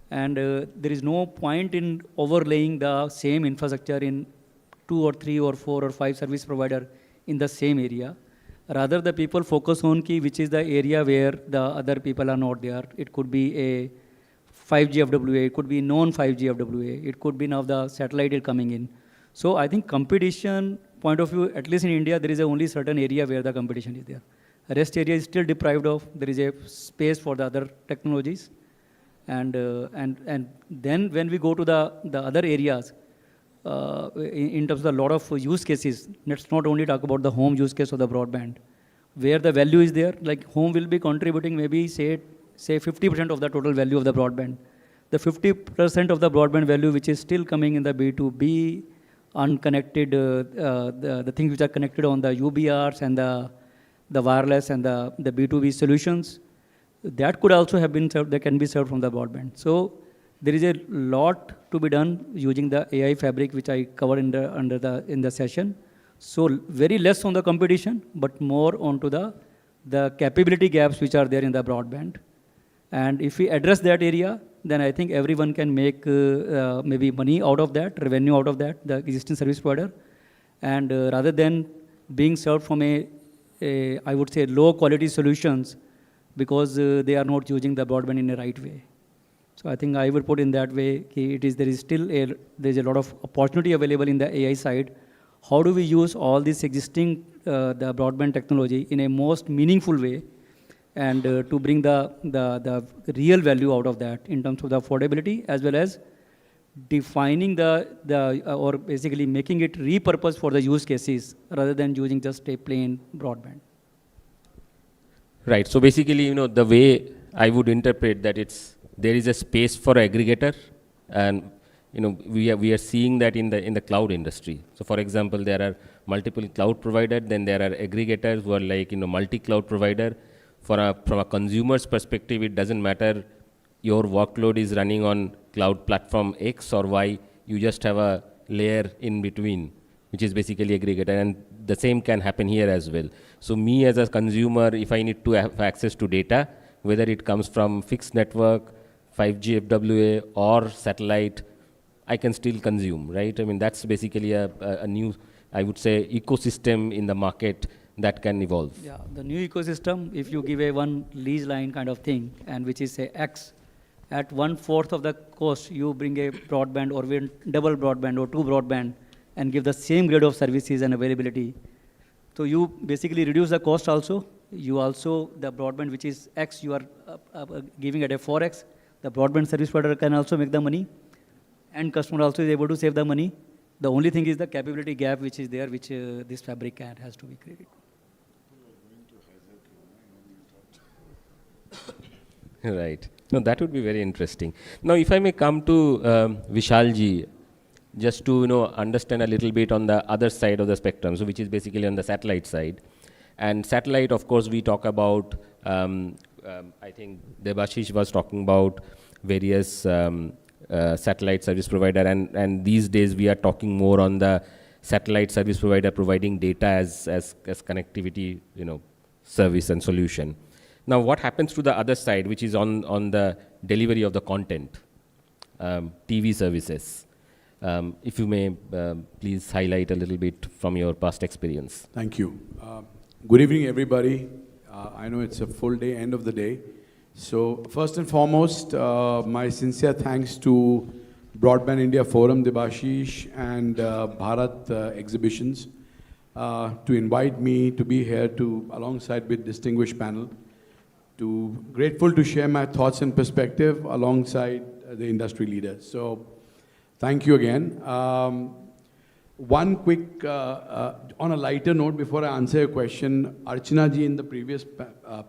Speaker 21: And there is no point in overlaying the same infrastructure in 2 or 3 or 4 or 5 service provider in the same area. Rather, the people focus on which is the area where the other people are not there. It could be a 5G FWA, it could be non-5G FWA, it could be now the satellite is coming in. So I think competition point of view, at least in India, there is only certain area where the competition is there. The rest area is still deprived of, there is a space for the other technologies. And then when we go to the other areas, in terms of a lot of use cases, let's not only talk about the home use case of the broadband, where the value is there, like home will be contributing maybe say 50% of the total value of the broadband. the 50% of the broadband value which is still coming in the B2B, unconnected, the things which are connected on the UBRs and the wireless and the B2B solutions, that could also have been served, that can be served from the broadband. So there is a lot to be done using the AI fabric, which I covered in the session. So very less on the competition, but more onto the capability gaps which are there in the broadband. And if we address that area, then I think everyone can make maybe money out of that, revenue out of that, the existing service provider. And rather than being served from I would say, low quality solutions, because they are not using the broadband in the right way. So I think I would put in that way, there is still a lot of opportunity available in the AI side. How do we use all this existing the broadband technology in a most meaningful way, and to bring the real value out of that in terms of the affordability, as well as defining or basically making it repurposed for the use cases rather than using just a plain broadband.
Speaker 8: Right. So basically, the way I would interpret that, there is a space for aggregator, and we are seeing that in the cloud industry. So for example, there are multiple cloud providers, then there are aggregators who are like multi-cloud provider. From a consumer's perspective, it doesn't matter your workload is running on cloud platform X or Y, you just have a layer in between, which is basically aggregator, and the same can happen here as well. So me as a consumer, if I need to have access to data, whether it comes from fixed network, 5G FWA or satellite, I can still consume, right? I mean, that's basically a new, I would say, ecosystem in the market that can evolve.
Speaker 21: Yeah, the new ecosystem, if you give a one lease line kind of thing, and which is say X, at 1/4 of the cost, you bring a broadband or double broadband or two broadband and give the same grade of services and availability. So you basically reduce the cost also. You also, the broadband which is X, you are giving at a 4X. The broadband service provider can also make the money, and customer also is able to save the money. The only thing is the capability gap which is there, which this fabric has to be created.
Speaker 8: Right. No, that would be very interesting. Now, if I may come to Vishalji, just to understand a little bit on the other side of the spectrum, so which is basically on the satellite side. And satellite, of course, we talk about, I think Debashish was talking about various satellite service provider, and these days we are talking more on the satellite service provider providing data as connectivity, service and solution. Now, what happens to the other side, which is on the delivery of the content, TV services? If you may, please highlight a little bit from your past experience.
Speaker 9: Thank you. Good evening, everybody. I know it's a full day, end of the day. So first and foremost, my sincere thanks to Broadband India Forum, Debashish, and Bharat Exhibitions to invite me to be here alongside with distinguished panel. Grateful to share my thoughts and perspective alongside the industry leaders. So thank you again. One quick, on a lighter note, before I answer your question, Archana ji in the previous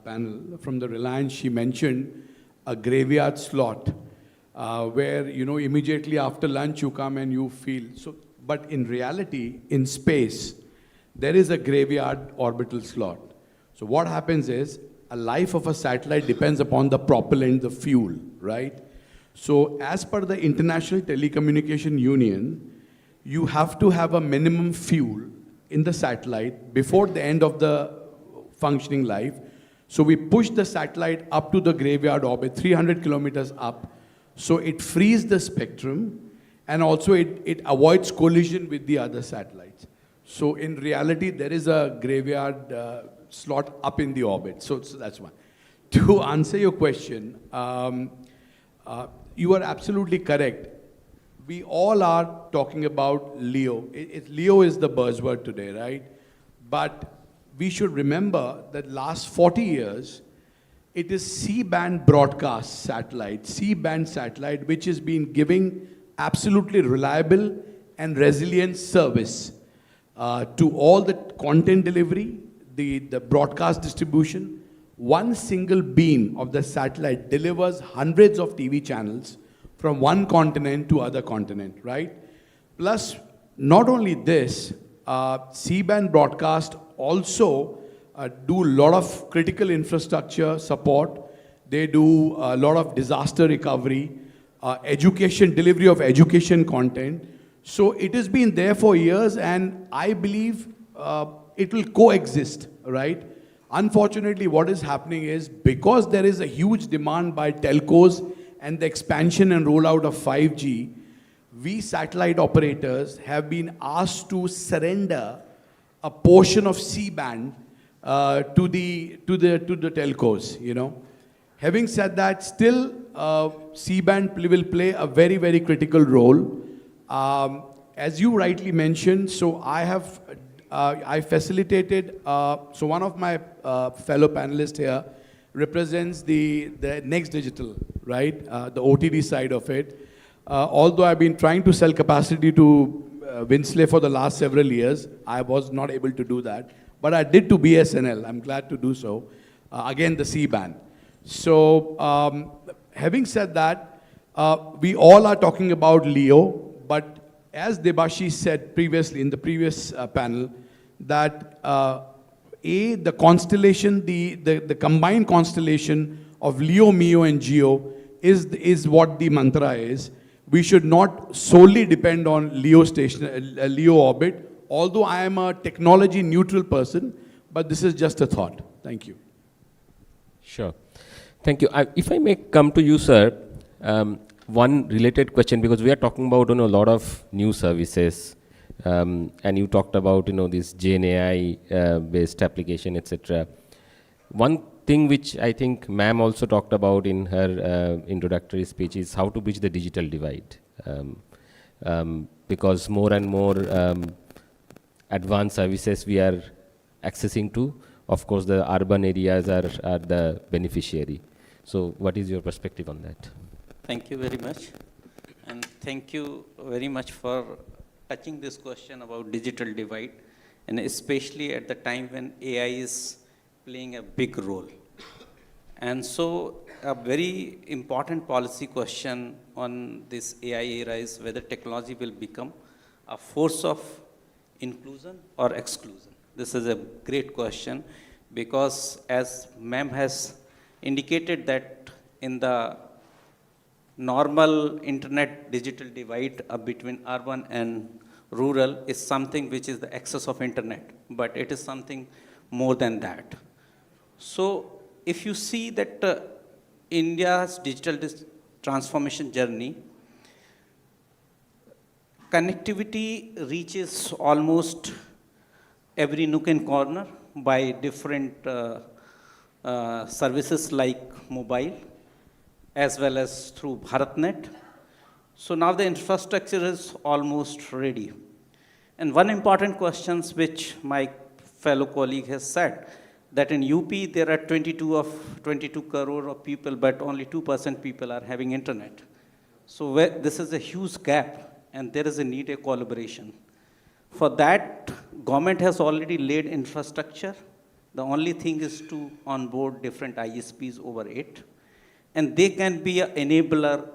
Speaker 9: panel from the Reliance, she mentioned a graveyard slot where, immediately after lunch you come and you feel. So, but in reality, in space, there is a graveyard orbital slot. So what happens is, a life of a satellite depends upon the propellant, the fuel, right? So as per the International Telecommunication Union, you have to have a minimum fuel in the satellite before the end of the functioning life. So we push the satellite up to the graveyard orbit, 300 kilometers up. So it frees the spectrum, and also it avoids collision with the other satellites. So in reality, there is a graveyard slot up in the orbit. So that's one. To answer your question, you are absolutely correct. We all are talking about LEO. LEO is the buzzword today, right? But we should remember that last 40 years, it is C-band broadcast satellite, C-band satellite, which has been giving absolutely reliable and resilient service to all the content delivery, the broadcast distribution. One single beam of the satellite delivers hundreds of TV channels from one continent to other continent, right? Plus, not only this, C-band broadcast also do a lot of critical infrastructure support. They do a lot of disaster recovery, education, delivery of education content. So it has been there for years, and I believe it will coexist, right? Unfortunately, what is happening is because there is a huge demand by telcos and the expansion and rollout of 5G, we satellite operators have been asked to surrender a portion of C-band to the telcos, you know. Having said that, still C-band will play a very, very critical role. As you rightly mentioned, so I facilitated, so one of my fellow panelists here represents the Next Digital, right? The OTD side of it. Although I've been trying to sell capacity to Winsley for the last several years, I was not able to do that. But I did to BSNL. I'm glad to do so. Again, the C-band. So having said that, we all are talking about LEO, but as Debashi said previously in the previous panel, that the constellation, the combined constellation of LEO, MEO, and GEO is what the mantra is. We should not solely depend on LEO orbit, although I am a technology neutral person, but this is just a thought. Thank you.
Speaker 8: Sure. Thank you. If I may come to you, sir, one related question, because we are talking about a lot of new services, and you talked about this GenAI based application, etc. One thing which I think ma'am also talked about in her introductory speech is how to bridge the digital divide, because more and more advanced services we are accessing to, of course the urban areas are the beneficiary. So what is your perspective on that?
Speaker 22: Thank you very much, and thank you very much for touching this question about digital divide, and especially at the time when AI is playing a big role. And so a very important policy question on this AI era is whether technology will become a force of inclusion or exclusion. This is a great question, because as ma'am has indicated that in the normal internet digital divide between urban and rural is something which is the access of internet, but it is something more than that. So if you see that India's digital transformation journey, connectivity reaches almost every nook and corner by different services like mobile, as well as through BharatNet. So now the infrastructure is almost ready. And one important question which my fellow colleague has said, that in UP there are 22 crore of people, but only 2% people are having internet. So this is a huge gap, and there is a need of collaboration. For that, government has already laid infrastructure. The only thing is to onboard different ISPs over it. And they can be an enabler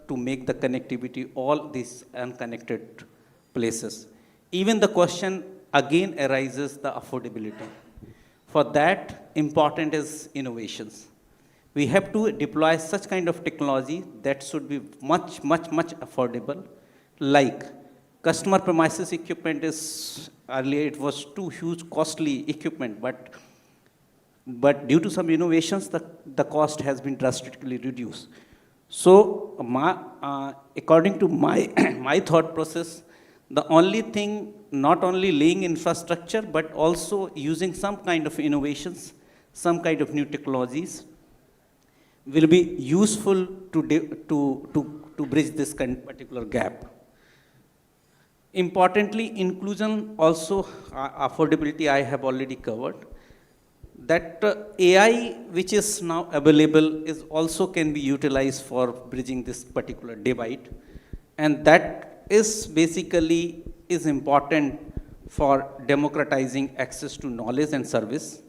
Speaker 22: to make the connectivity all these unconnected places. Even the question again arises the affordability. For that, important is innovations. We have to deploy such kind of technology that should be much affordable, like customer premises equipment is, earlier it was too huge, costly equipment, but due to some innovations, the cost has been drastically reduced. So, according to my thought process, the only thing, not only laying infrastructure, but also using some kind of innovations, some kind of new technologies, will be useful to bridge this particular gap. Importantly, inclusion, also affordability I have already covered. That AI which is now available is also can be utilized for bridging this particular divide, and that is basically is important for democratizing access to knowledge and service.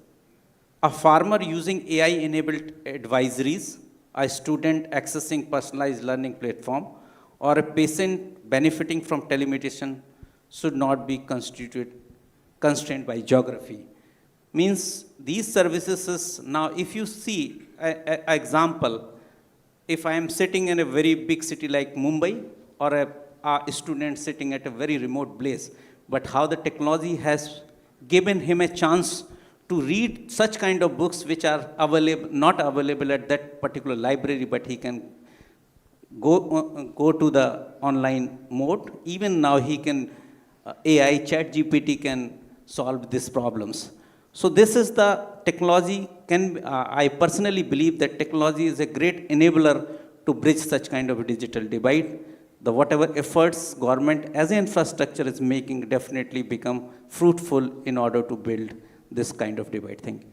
Speaker 22: A farmer using AI enabled advisories a student accessing personalized learning platform, or a patient benefiting from telemedicine should not be constrained by geography. Means these services is now, if you see an example, if I am sitting in a very big city like Mumbai, or a student sitting at a very remote place, but how the technology has given him a chance to read such kind of books which are not available at that particular library, but he can go to the online mode. Even now he can, AI, chat GPT can solve these problems. So this is the technology, I personally believe that technology is a great enabler to bridge such kind of a digital divide. The whatever efforts government as an infrastructure is making definitely become fruitful in order to build this kind of divide. Thank you.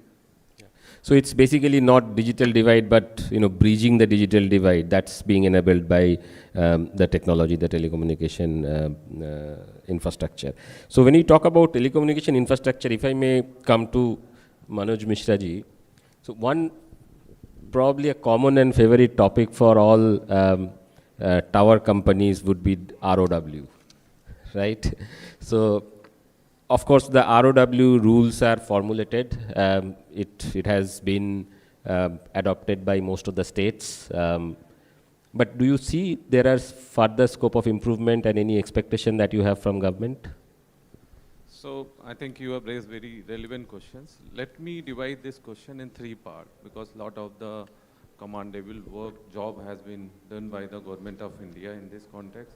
Speaker 8: So it's basically not digital divide, but bridging the digital divide that's being enabled by the technology, the telecommunication infrastructure. So when you talk about telecommunication infrastructure, if I may come to Manoj Mishra ji, so one probably a common and favorite topic for all tower companies would be ROW, right? So of course, the ROW rules are formulated. It has been adopted by most of the states. But do you see there is further scope of improvement and any expectation that you have from government?
Speaker 10: So I think you have raised very relevant questions. Let me divide this question in three parts, because a lot of the commendable job has been done by the government of India in this context.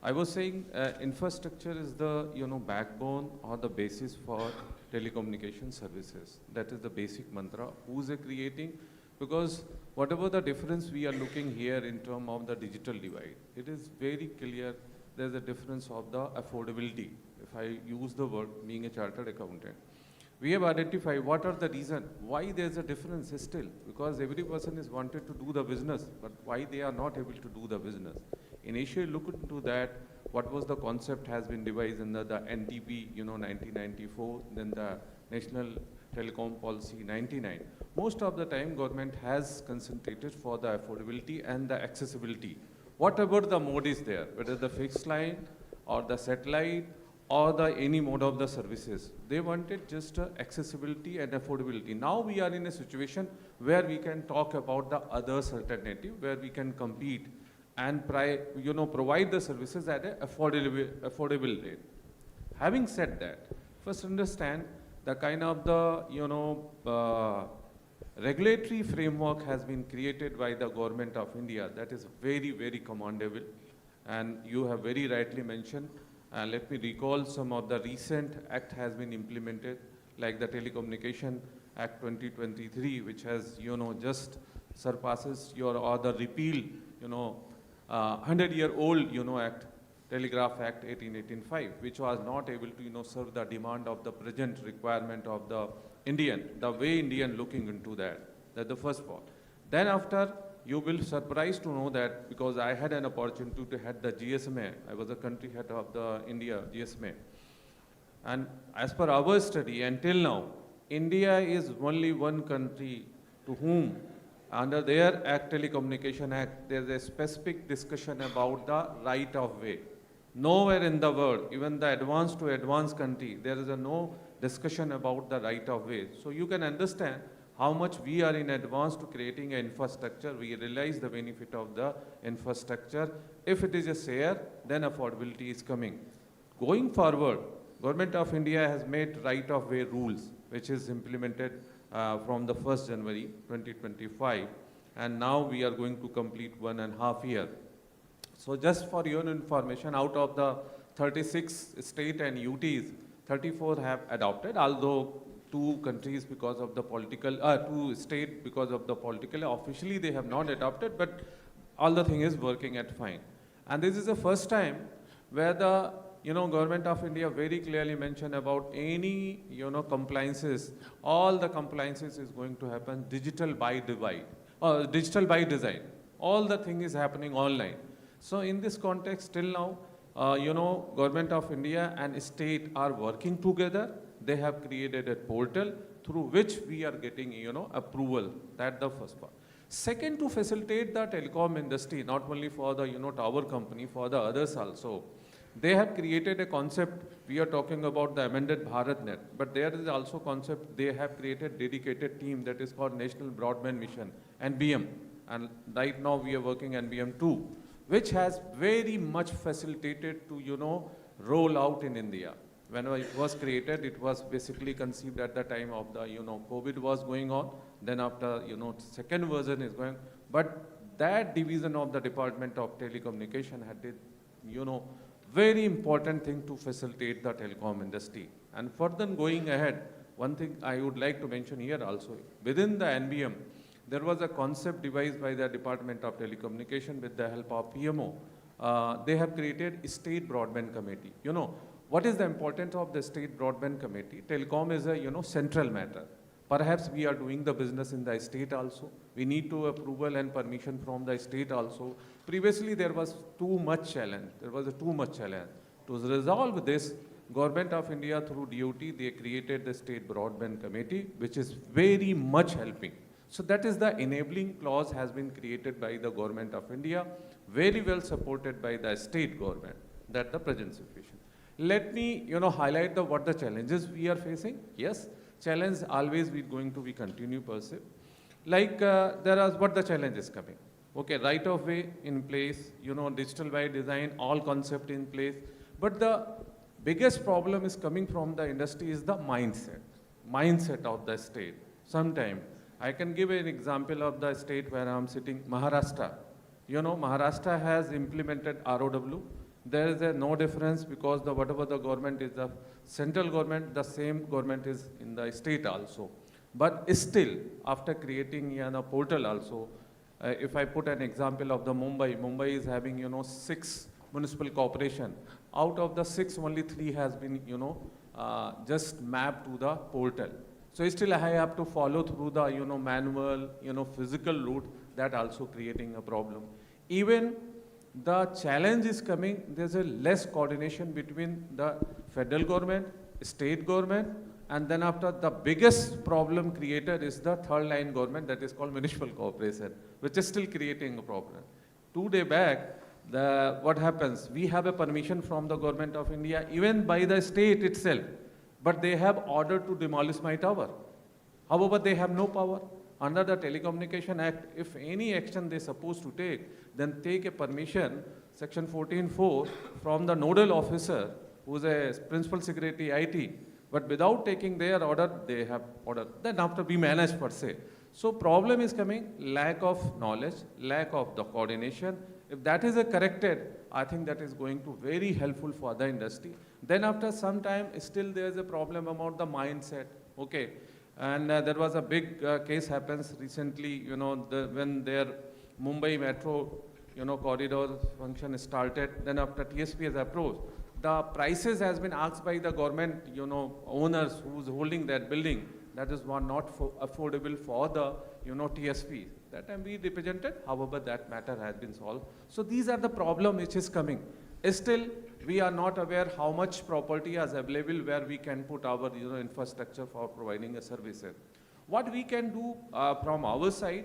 Speaker 10: I was saying infrastructure is the backbone or the basis for telecommunication services. That is the basic mantra. Who's creating? Because whatever the difference we are looking here in terms of the digital divide, it is very clear there's a difference of the affordability. If I use the word being a chartered accountant, we have identified what are the reasons why there's a difference still, because every person is wanted to do the business, but why they are not able to do the business. Initially look into that, what was the concept has been devised in the NTP, 1994, then the National Telecom Policy 99. Most of the time government has concentrated for the affordability and the accessibility. Whatever the mode is there, whether the fixed line or the satellite or any mode of the services, they wanted just accessibility and affordability. Now we are in a situation where we can talk about the others alternative, where we can compete and provide the services at an affordable rate. Having said that, first understand the kind of the regulatory framework has been created by the government of India. That is very, very commendable. And you have very rightly mentioned, let me recall some of the recent act has been implemented, like the Telecommunication Act 2023, which has, just surpasses or the repeal, 100-year-old, act, Telegraph Act 1885, which was not able to, serve the demand of the present requirement of the Indian, the way Indian looking into that. That's the first part. Then after, you will be surprised to know that, because I had an opportunity to head the GSMA, I was a country head of the India GSMA. And as per our study, until now, India is only one country to whom, under their Act, Telecommunication Act, there is a specific discussion about the right of way. Nowhere in the world, even the advanced to advanced country, there is no discussion about the right of way. So you can understand how much we are in advance to creating an infrastructure. We realize the benefit of the infrastructure. If it is a share, then affordability is coming. Going forward, Government of India has made right of way rules, which is implemented from the 1st January 2025, and now we are going to complete 1.5 years. So just for your information, out of the 36 state and UTs, 34 have adopted, although 2 countries because of the political, 2 states because of the political, officially they have not adopted, but all the thing is working at fine. And this is the first time where the Government of India very clearly mentioned about any, compliances, all the compliances is going to happen digital by divide, or digital by design. All the thing is happening online. So in this context, till now, Government of India and state are working together. They have created a portal through which we are getting, approval. That's the first part. Second, to facilitate the telecom industry, not only for the tower company, for the others also. They have created a concept, we are talking about the amended BharatNet, but there is also concept, they have created dedicated team that is called National Broadband Mission, NBM. And right now we are working NBM2, which has very much facilitated to, roll out in India. When it was created, it was basically conceived at the time of the, COVID was going on. Then after, second version is going, but that division of the Department of Telecommunication had did, very important thing to facilitate the telecom industry. And further going ahead, one thing I would like to mention here also, within the NBM, there was a concept devised by the Department of Telecommunication with the help of PMO. They have created a state broadband committee. What is the importance of the state broadband committee? Telecom is a, central matter. Perhaps we are doing the business in the state also. We need to approval and permission from the state also. Previously, there was too much challenge. There was a too much challenge. To resolve this, Government of India through DOT, they created the State Broadband Committee, which is very much helping. So that is the enabling clause has been created by the Government of India, very well supported by the state government, that the present situation. Let me, highlight what the challenges we are facing. Yes, challenge always we going to be continue perceive. Like there are what the challenge is coming. Okay, right of way in place, digital by design, all concept in place. But the biggest problem is coming from the industry is the mindset of the state. Sometime I can give an example of the state where I'm sitting, Maharashtra. Maharashtra has implemented ROW. There is no difference because whatever the government is the central government, the same government is in the state also. But still, after creating a portal also, if I put an example of the Mumbai is having 6 municipal corporation. Out of the 6, only 3 has been just mapped to the portal. So still I have to follow through the manual physical route, that also creating a problem. Even the challenge is coming, there's a less coordination between the federal government, state government, and then after the biggest problem creator is the third line government, that is called municipal corporation, which is still creating a problem. 2 days back, what happens? We have a permission from the Government of India, even by the state itself, but they have ordered to demolish my tower. However, they have no power. Under the Telecommunication Act, if any action they're supposed to take, then take a permission, section 14(4), from the nodal officer, who's a principal secretary IT, but without taking their order, they have order. Then after we manage per se. So problem is coming, lack of knowledge, lack of the coordination. If that is corrected, I think that is going to very helpful for the industry. Then after some time, still there is a problem about the mindset. Okay. And there was a big case happens recently, when their Mumbai metro, corridor function started, then after TSP has approached, the prices has been asked by the government, owners who's holding that building, that is one not affordable for the, TSP. That time we represented, however, that matter has been solved. So these are the problem which is coming. Still, we are not aware how much property is available where we can put our infrastructure for providing a services. What we can do from our side,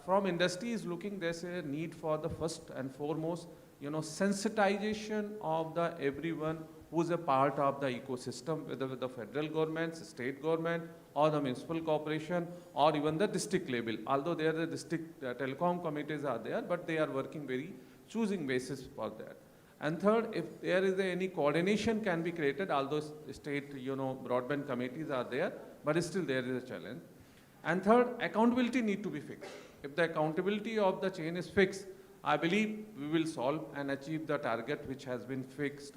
Speaker 10: from industry is looking, there's a need for the first and foremost, sensitization of the everyone who's a part of the ecosystem, whether with the federal government, state government, or the municipal corporation, or even the district level. Although there are the district telecom committees are there, but they are working very choosing basis for that. And third, if there is any coordination can be created, although state, broadband committees are there, but still there is a challenge. And third, accountability need to be fixed. If the accountability of the chain is fixed, I believe we will solve and achieve the target which has been fixed,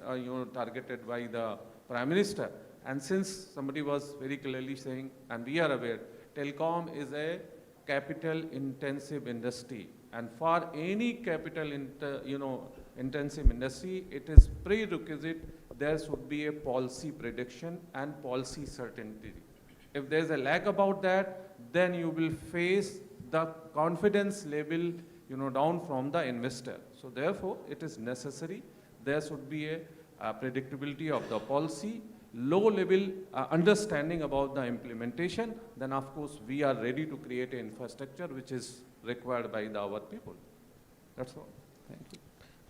Speaker 10: targeted by the Prime Minister. And since somebody was very clearly saying, and we are aware, telecom is a capital intensive industry. And for any capital intensive industry, it is prerequisite there should be a policy prediction and policy certainty. If there's a lack about that, then you will face the confidence level down from the investor. So therefore, it is necessary there should be a predictability of the policy, low-level understanding about the implementation, then of course we are ready to create an infrastructure which is required by our people. That's all.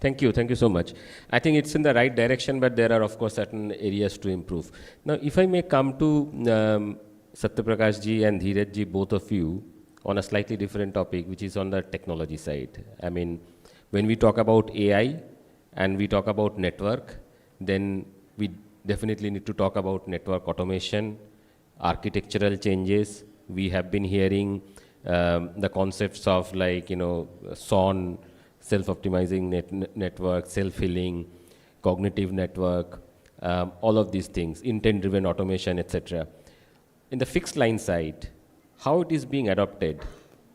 Speaker 10: Thank you.
Speaker 8: Thank you so much. I think it's in the right direction, but there are of course certain areas to improve. Now, if I may come to Satyaprakash ji and Dheeraj ji, both of you, on a slightly different topic, which is on the technology side. I mean, when we talk about AI and we talk about network, then we definitely need to talk about network automation, architectural changes. We have been hearing the concepts of like, SON, self-optimizing network, self-healing, cognitive network, all of these things, intent-driven automation, etc. In the fixed line side, how it is being adopted,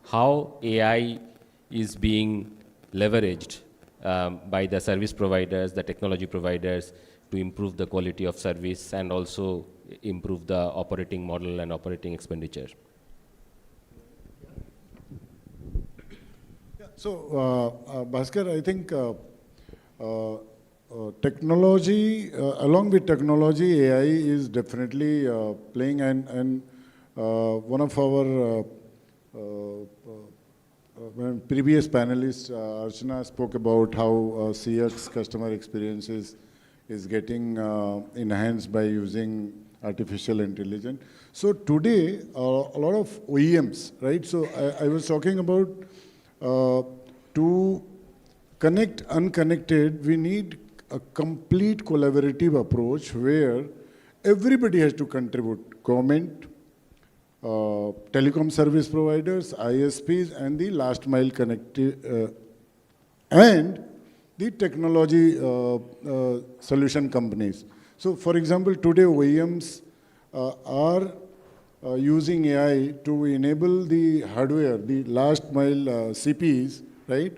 Speaker 8: how AI is being leveraged by the service providers, the technology providers to improve the quality of service and also improve the operating model and operating expenditure.
Speaker 11: So, Bhaskar, I think technology, along with technology, AI is definitely playing, and one of our previous panelists, Archana, spoke about how CX, customer experiences, is getting enhanced by using artificial intelligence. So today, a lot of OEMs, right? So I was talking about to connect unconnected, we need a complete collaborative approach where everybody has to contribute. Government, telecom service providers, ISPs, and the last mile connectivity, and the technology solution companies. So for example, today OEMs are using AI to enable the hardware, the last mile CPs, right,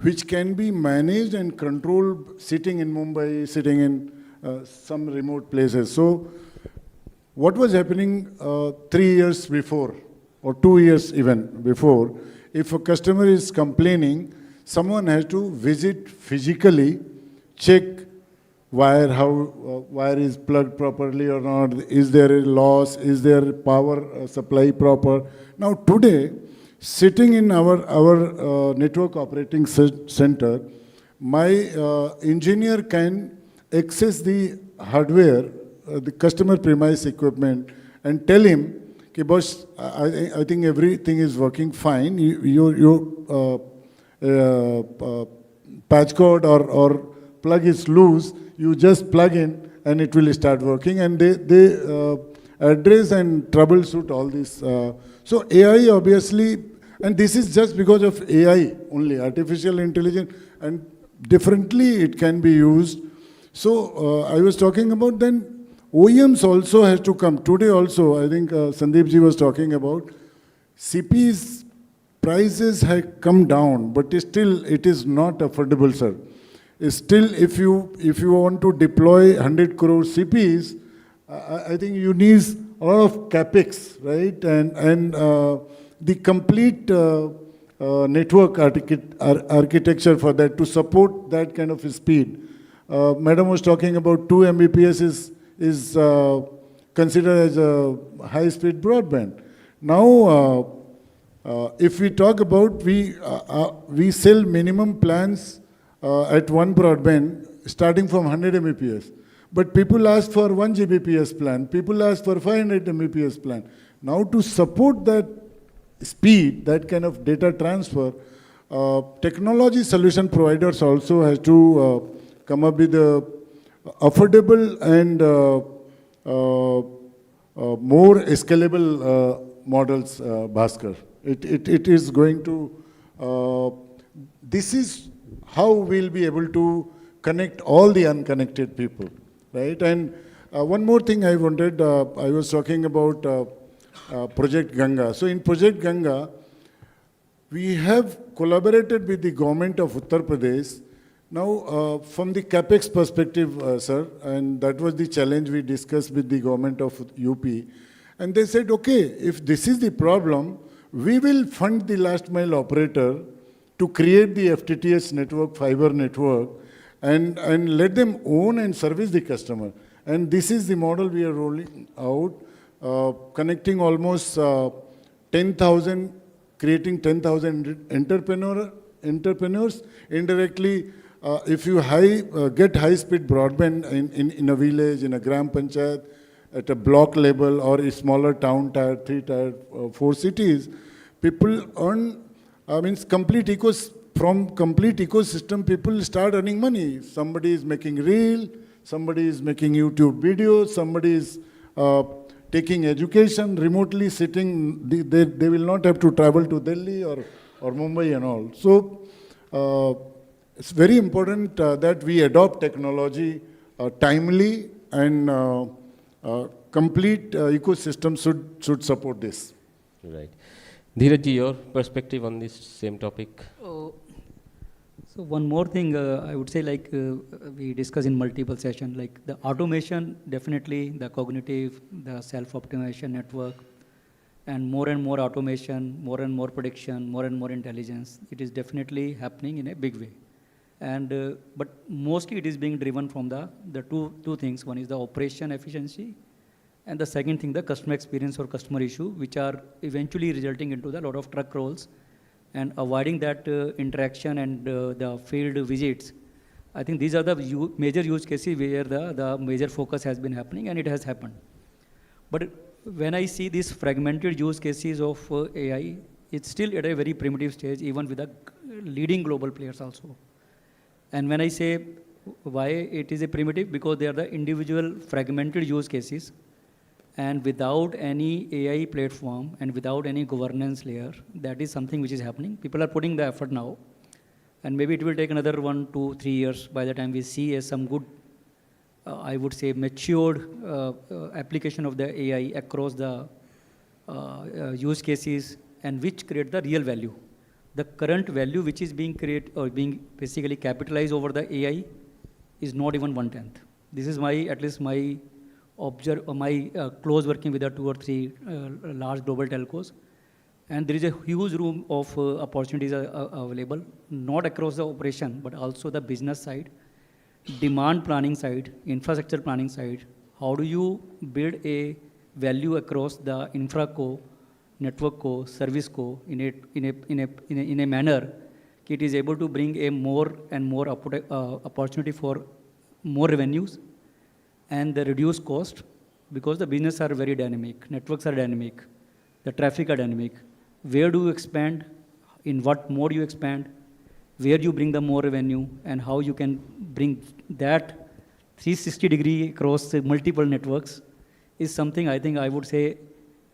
Speaker 11: which can be managed and controlled sitting in Mumbai, sitting in some remote places. So what was happening 3 years before, or 2 years even before, if a customer is complaining, someone has to visit physically, check wire is plugged properly or not, is there a loss, is there power supply proper. Now today, sitting in our network operating center, my engineer can access the hardware, the customer premise equipment, and tell him, okay, boss, I think everything is working fine. Your patch cord or plug is loose, you just plug in and it will start working, and they address and troubleshoot all this. So AI obviously, and this is just because of AI only, artificial intelligence, and differently it can be used. So I was talking about then OEMs also has to come. Today also, I think Sandeep ji was talking about, CP's prices have come down, but still it is not affordable, sir. Still, if you want to deploy 100 crore CPs, I think you need a lot of capex, right? And the complete network architecture for that to support that kind of speed. Madam was talking about 2 Mbps is considered as a high-speed broadband. Now, if we talk about, we sell minimum plans at one broadband starting from 100 Mbps. But people ask for 1 Gbps plan. People ask for 500 Mbps plan. Now to support that speed, that kind of data transfer, technology solution providers also has to come up with affordable and more scalable models, Bhaskar. It is going to, this is how we'll be able to connect all the unconnected people, right? And one more thing I wanted, I was talking about Project Ganga. So in Project Ganga, we have collaborated with the government of Uttar Pradesh. Now, from the capex perspective, sir, and that was the challenge we discussed with the government of UP. And they said, okay, if this is the problem, we will fund the last mile operator to create the FTTH network, fiber network, and let them own and service the customer. And this is the model we are rolling out, connecting almost 10,000, creating 10,000 entrepreneurs. Indirectly, if you get high-speed broadband in a village, in a gram panchayat, at a block level or a smaller town, tier 3, tier 4 cities, people earn, from complete ecosystem, people start earning money. Somebody is making reel, somebody is making YouTube videos, somebody is taking education, remotely sitting, they will not have to travel to Delhi or Mumbai and all. So it's very important that we adopt technology timely, and complete ecosystem should support this.
Speaker 8: Right. Dheeraj, your perspective on this same topic?
Speaker 21: So one more thing, I would say, like we discussed in multiple sessions, like the automation, definitely the cognitive, the self-optimization network, and more automation, more and more prediction, more and more intelligence. It is definitely happening in a big way. And but mostly it is being driven from the two things. One is the operation efficiency, and the second thing, the customer experience or customer issue, which are eventually resulting into a lot of truck rolls. And avoiding that interaction and the field visits, I think these are the major use cases where the major focus has been happening, and it has happened. But when I see these fragmented use cases of AI, it's still at a very primitive stage, even with the leading global players also. And when I say why it is a primitive, because they are the individual fragmented use cases, and without any AI platform and without any governance layer, that is something which is happening. People are putting the effort now, and maybe it will take another 1, 2, 3 years by the time we see some good, I would say, matured application of the AI across the use cases, and which create the real value. The current value which is being created or being basically capitalized over the AI is not even 1/10. This is at least my close working with the 2 or 3 large global telcos. And there is a huge room of opportunities available, not across the operation, but also the business side, demand planning side, infrastructure planning side. How do you build a value across the infra co, network co, service co in a manner that it is able to bring a more and more opportunity for more revenues and the reduced cost, because the business are very dynamic, networks are dynamic, the traffic are dynamic. Where do you expand? In what mode you expand? Where you bring the more revenue, and how you can bring that 360-degree across multiple networks is something I think I would say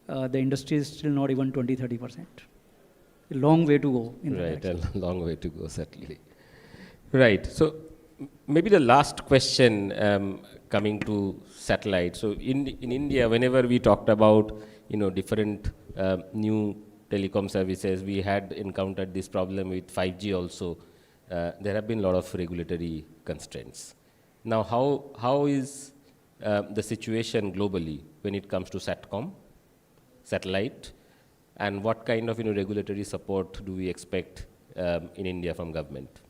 Speaker 21: the industry is still not even 20-30%. A long way to go.
Speaker 8: Right, a long way to go, certainly. Right, so maybe the last question coming to satellite. So in India, whenever we talked about different new telecom services, we had encountered this problem with 5G also. There have been a lot of regulatory constraints. Now, how is the situation globally when it comes to SATCOM, satellite, and what kind of regulatory support do we expect in India from government?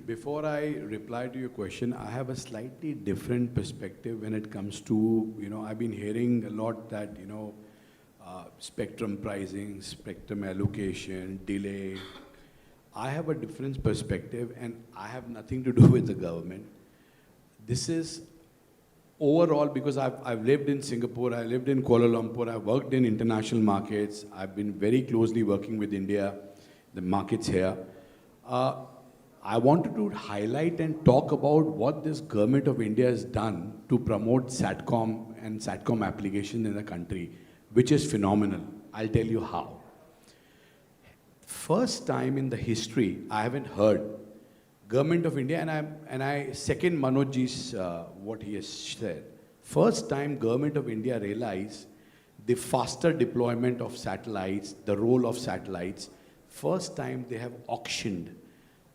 Speaker 9: Before I reply to your question, I have a slightly different perspective when it comes to, I've been hearing a lot that, spectrum pricing, spectrum allocation, delay. I have a different perspective, and I have nothing to do with the government. This is overall, because I've lived in Singapore, I lived in Kuala Lumpur, I've worked in international markets, I've been very closely working with India, the markets here. I wanted to highlight and talk about what this government of India has done to promote SATCOM and SATCOM application in the country, which is phenomenal. I'll tell you how. First time in the history, I haven't heard government of India, and I second Manojji's what he has said. First time government of India realized the faster deployment of satellites, the role of satellites. First time they have auctioned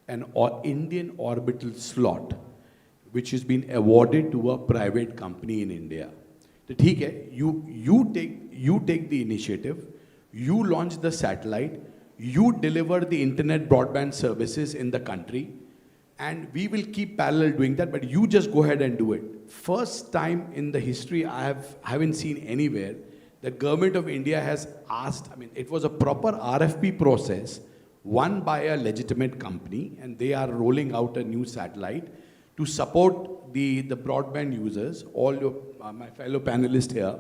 Speaker 9: an Indian orbital slot, which has been awarded to a private company in India. You take the initiative, you launch the satellite, you deliver the internet broadband services in the country, And we will keep parallel doing that, but you just go ahead and do it. First time in the history haven't seen anywhere that Government of India has asked, I mean, it was a proper RFP process won by a legitimate company, and they are rolling out a new satellite to support the broadband users. All your, my fellow panelists here,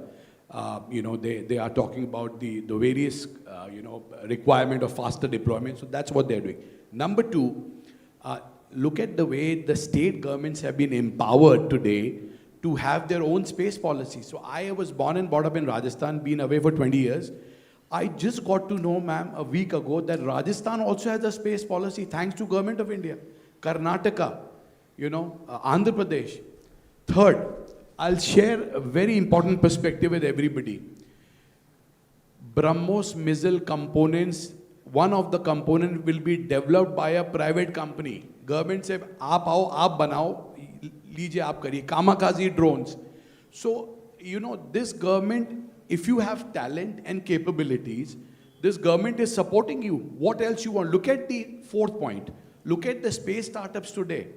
Speaker 9: they are talking about the various, requirement of faster deployment. So that's what they're doing. Number two, look at the way the state governments have been empowered today to have their own space policy. So I was born and brought up in Rajasthan, been away for 20 years. I just got to know, ma'am, a week ago that Rajasthan also has a space policy thanks to Government of India. Karnataka, Andhra Pradesh. Third, I'll share a very important perspective with everybody. BrahMos missile components, one of the components will be developed by a private company. Government said, aap aao, aap banao, lijiye aap kariye, kamikaze drones. So, this government, if you have talent and capabilities, this government is supporting you. What else you want? Look at the fourth point. Look at the space startups today.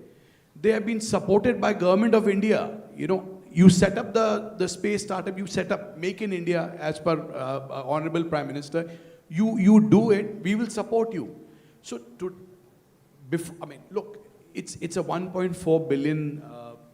Speaker 9: They have been supported by Government of India. You set up the space startup, you set up Make in India as per Honorable Prime Minister. You do it, we will support you. So, look, it's a 1.4 billion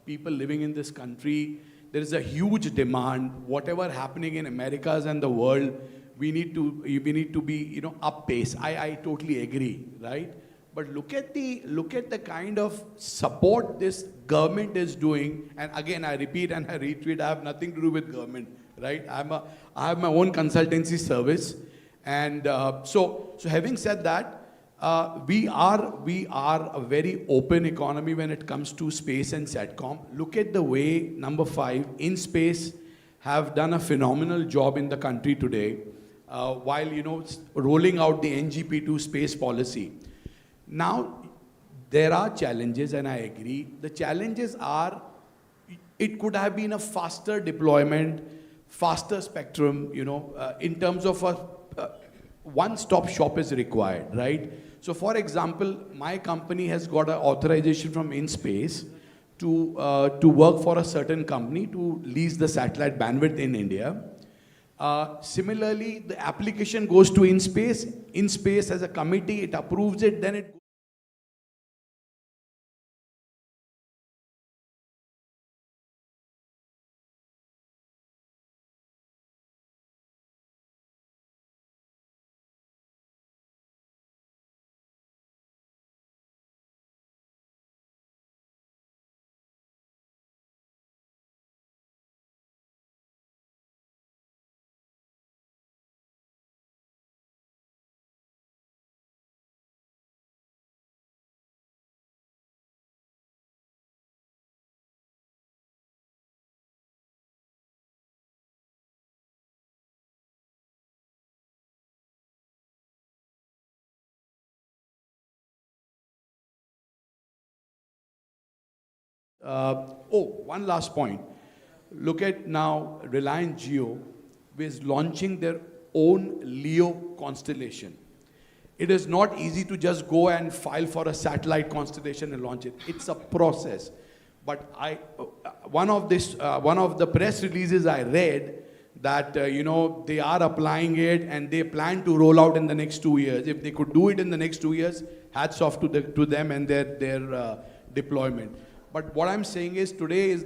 Speaker 9: people living in this country. There is a huge demand. Whatever happening in Americas and the world, we need to be, up pace. I totally agree, right? But look at the kind of support this government is doing. And again, I repeat and I retweet, I have nothing to do with government, right? I have my own consultancy service. And so having said that, we are a very open economy when it comes to space and SATCOM. Look at the way, number 5, InSpace have done a phenomenal job in the country today, while, rolling out the NGP2 space policy. Now, there are challenges, and I agree. The challenges are, it could have been a faster deployment, faster spectrum, in terms of a one-stop shop is required, right? So, for example, my company has got an authorization from InSpace to work for a certain company to lease the satellite bandwidth in India. Similarly, the application goes to InSpace. InSpace as a committee, it approves it, then it one last point. Look at now Reliance Jio is launching their own LEO constellation. It is not easy to just go and file for a satellite constellation and launch it. It's a process. But one of the press releases I read that they are applying it and they plan to roll out in the next 2 years. If they could do it in the next 2 years, hats off to them and their deployment. But what I'm saying is today is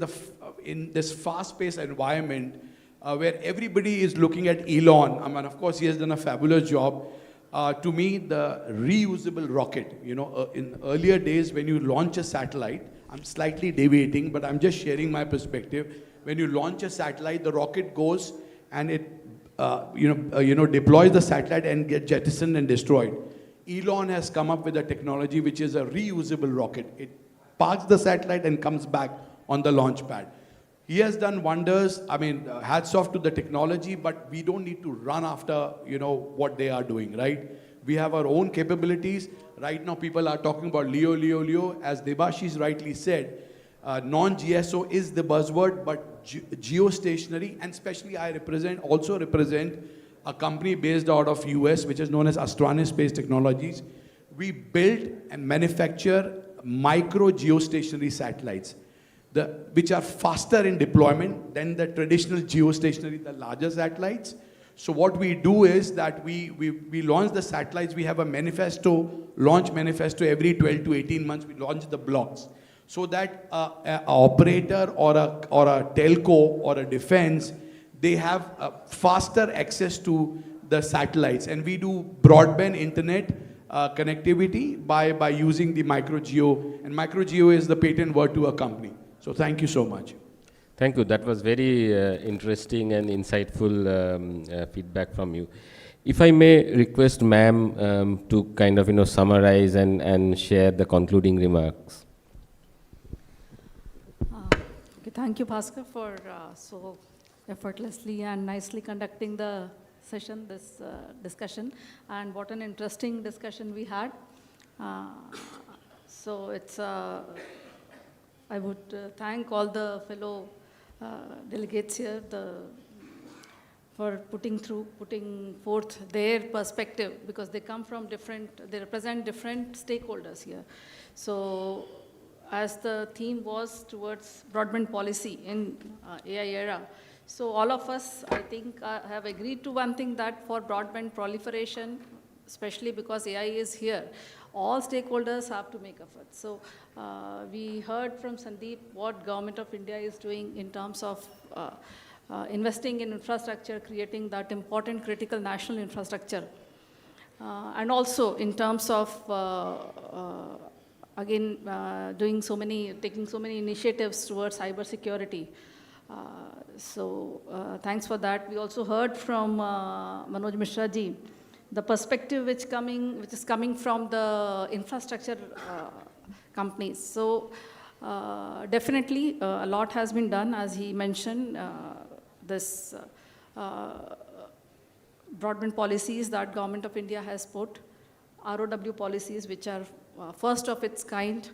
Speaker 9: in this fast-paced environment where everybody is looking at Elon. I mean, of course, he has done a fabulous job. To me, the reusable rocket, in earlier days when you launch a satellite, I'm slightly deviating, but I'm just sharing my perspective. When you launch a satellite, the rocket goes and it, deploys the satellite and gets jettisoned and destroyed. Elon has come up with a technology which is a reusable rocket. It parks the satellite and comes back on the launch pad. He has done wonders. I mean, hats off to the technology, but we don't need to run after, what they are doing, right? We have our own capabilities. Right now, people are talking about LEO. As Debashish rightly said, non-GSO is the buzzword, but geostationary, and especially I also represent a company based out of US, which is known as Astranis Space Technologies. We build and manufacture micro geostationary satellites, which are faster in deployment than the traditional geostationary, the larger satellites. So what we do is that we launch the satellites. We have a manifesto, launch manifesto every 12 to 18 months. We launch the blocks so that an operator or a telco or a defense, they have faster access to the satellites. And we do broadband internet connectivity by using the micro geo. And micro geo is the patent word to a company. So thank you so much.
Speaker 8: Thank you. That was very interesting and insightful feedback from you. If I may request ma'am to kind of summarize and share the concluding remarks.
Speaker 7: Okay, thank you, Bhaskar, for so effortlessly and nicely conducting the session, this discussion, and what an interesting discussion we had. So it's I would thank all the fellow delegates here for putting forth their perspective, because they come from they represent different stakeholders here. So as the theme was towards broadband policy in AI era, so all of us, I think, have agreed to one thing, that for broadband proliferation, especially because AI is here, all stakeholders have to make efforts. So we heard from Sandeep what Government of India is doing in terms of investing in infrastructure, creating that important critical national infrastructure. And also in terms of, again, taking so many initiatives towards cybersecurity. So thanks for that. We also heard from Manoj Mishra ji, the perspective which is coming from the infrastructure companies. So definitely a lot has been done, as he mentioned, this broadband policies that Government of India has put, ROW policies which are first of its kind,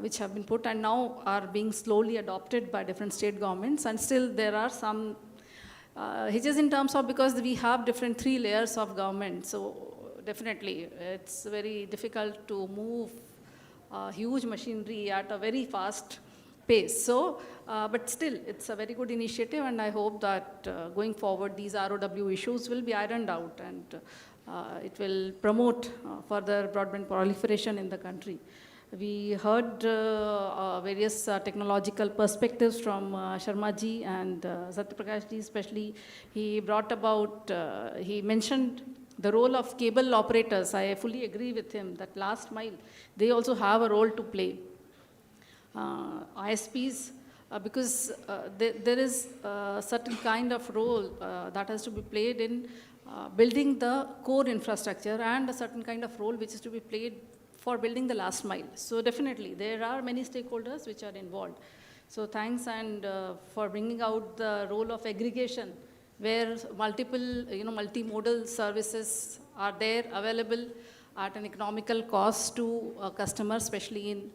Speaker 7: which have been put and now are being slowly adopted by different state governments, and still there are some hitches in terms of, because we have different 3 layers of government, so definitely it's very difficult to move huge machinery at a very fast pace. So, but still, it's a very good initiative, and I hope that going forward, these ROW issues will be ironed out, and it will promote further broadband proliferation in the country. We heard various technological perspectives from Sharma ji and Satyaprakash ji, especially. He brought about, he mentioned the role of cable operators. I fully agree with him that last mile, they also have a role to play. ISPs, because there is a certain kind of role that has to be played in building the core infrastructure, and a certain kind of role which is to be played for building the last mile. So definitely, there are many stakeholders which are involved. So thanks, and for bringing out the role of aggregation, where multiple, multimodal services are there available at an economical cost to customers, especially in,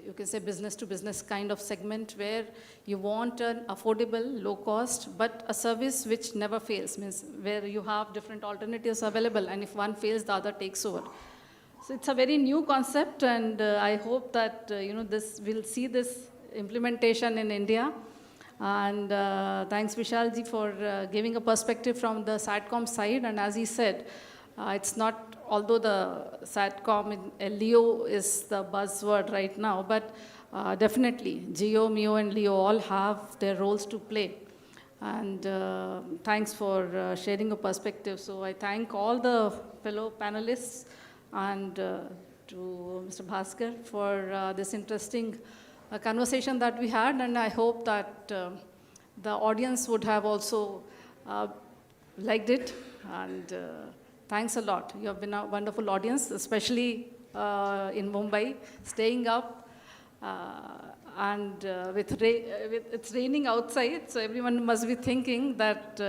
Speaker 7: you can say, business to business kind of segment, where you want an affordable, low cost, but a service which never fails, means where you have different alternatives available, and if one fails, the other takes over. So it's a very new concept, and I hope that, we'll see this implementation in India. And thanks, Vishal ji, for giving a perspective from the SATCOM side. And as he said, it's not, although the SATCOM in LEO is the buzzword right now, but definitely GEO, MEO, and LEO all have their roles to play. And thanks for sharing a perspective. So I thank all the fellow panelists and to Mr. Bhaskar for this interesting conversation that we had, and I hope that the audience would have also liked it, and thanks a lot. You have been a wonderful audience, especially in Mumbai, staying up, and it's raining outside, so everyone must be thinking that,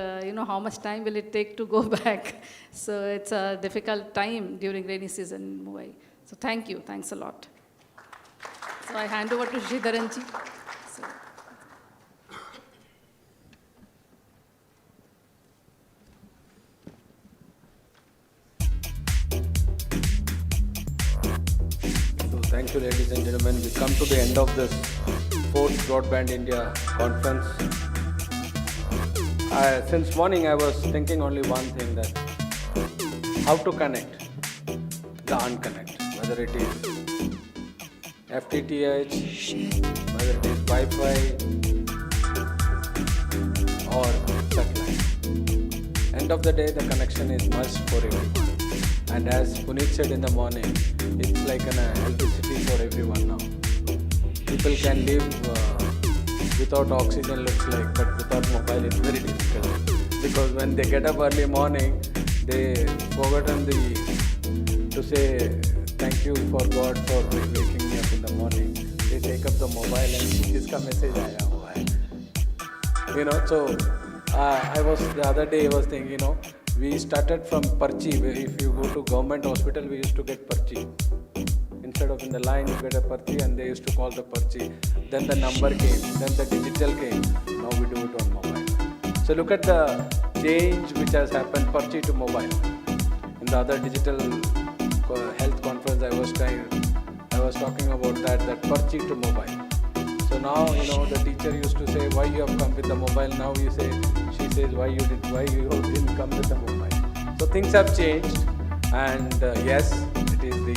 Speaker 7: how much time will it take to go back? So it's a difficult time during rainy season in Mumbai. So thank you, thanks a lot. So I hand over to Sridharan ji.
Speaker 2: Thank you, ladies and gentlemen. We come to the end of this 4th Broadband India conference. Since morning, I was thinking only one thing, that how to connect the unconnect, whether it is FTTH, whether it is Wi-Fi or satellite. End of the day, the connection is must for everyone. And as Puneet said in the morning, it's like an electricity for everyone now. People can live without oxygen, looks like, but without mobile it's very difficult. Because when they get up early morning, they forgotten to say thank you for God for waking me up in the morning. They take up the mobile and kiska message aaya hua hai. So I was the other day I was thinking, we started from Parchi. If you go to government hospital, we used to get Parchi. Instead of in the line, you get a Parchi and they used to call the Parchi. Then the number came, then the digital came. Now we do it on mobile. So look at the change which has happened, Parchi to mobile. In the other digital health conference I was talking about that Parchi to mobile. So now, the teacher used to say, why you have come with the mobile? Now she says, why you didn't come with the mobile? So things have changed, and yes, it is the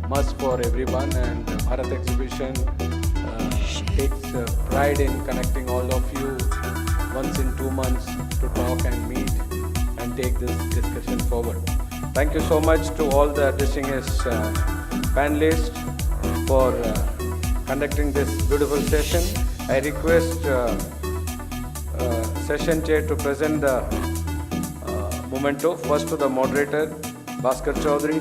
Speaker 2: must for everyone, and Bharat Exhibition takes pride in connecting all of you once in 2 months to talk and meet and take this discussion forward. Thank you so much to all the distinguished panelists for conducting this beautiful session. I request session chair to present the memento. First to the moderator, Bhaskar Chaudhary,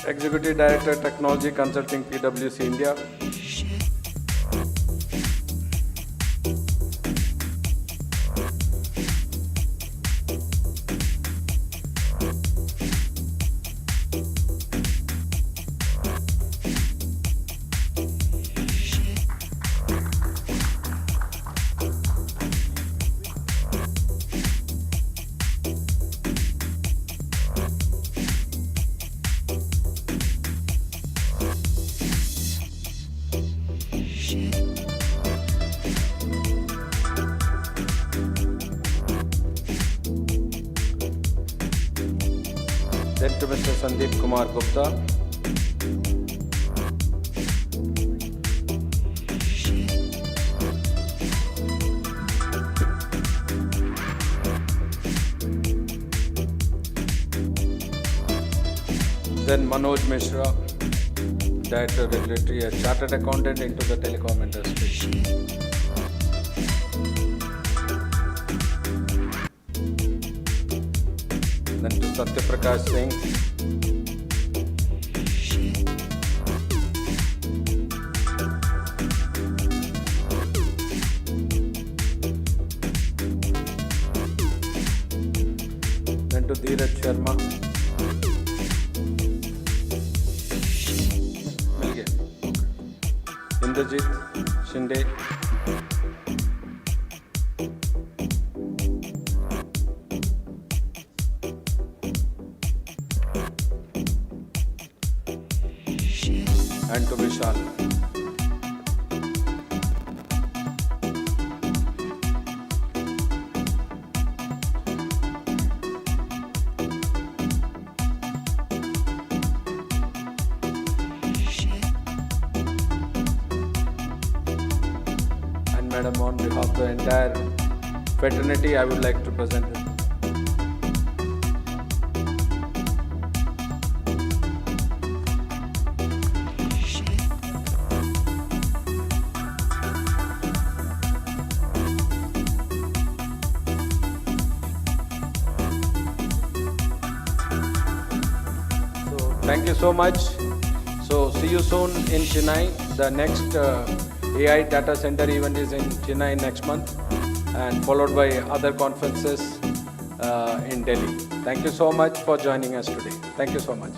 Speaker 2: Executive Director, Technology Consulting, PwC India. Then to Mr. Sandeep Kumar Gupta. Then Manoj Mishra, Director Regulatory, a Chartered Accountant into the telecom industry. Then to Satya Prakash Singh, then to Dheeraj Sharma, Indrajit Shinde, and to Vishal. And Madam, on behalf of the entire fraternity, I would like to present it. Thank you so much. So see you soon in Chennai. The next AI data center event is in Chennai next month, and followed by other conferences in Delhi. Thank you so much for joining us today. Thank you so much.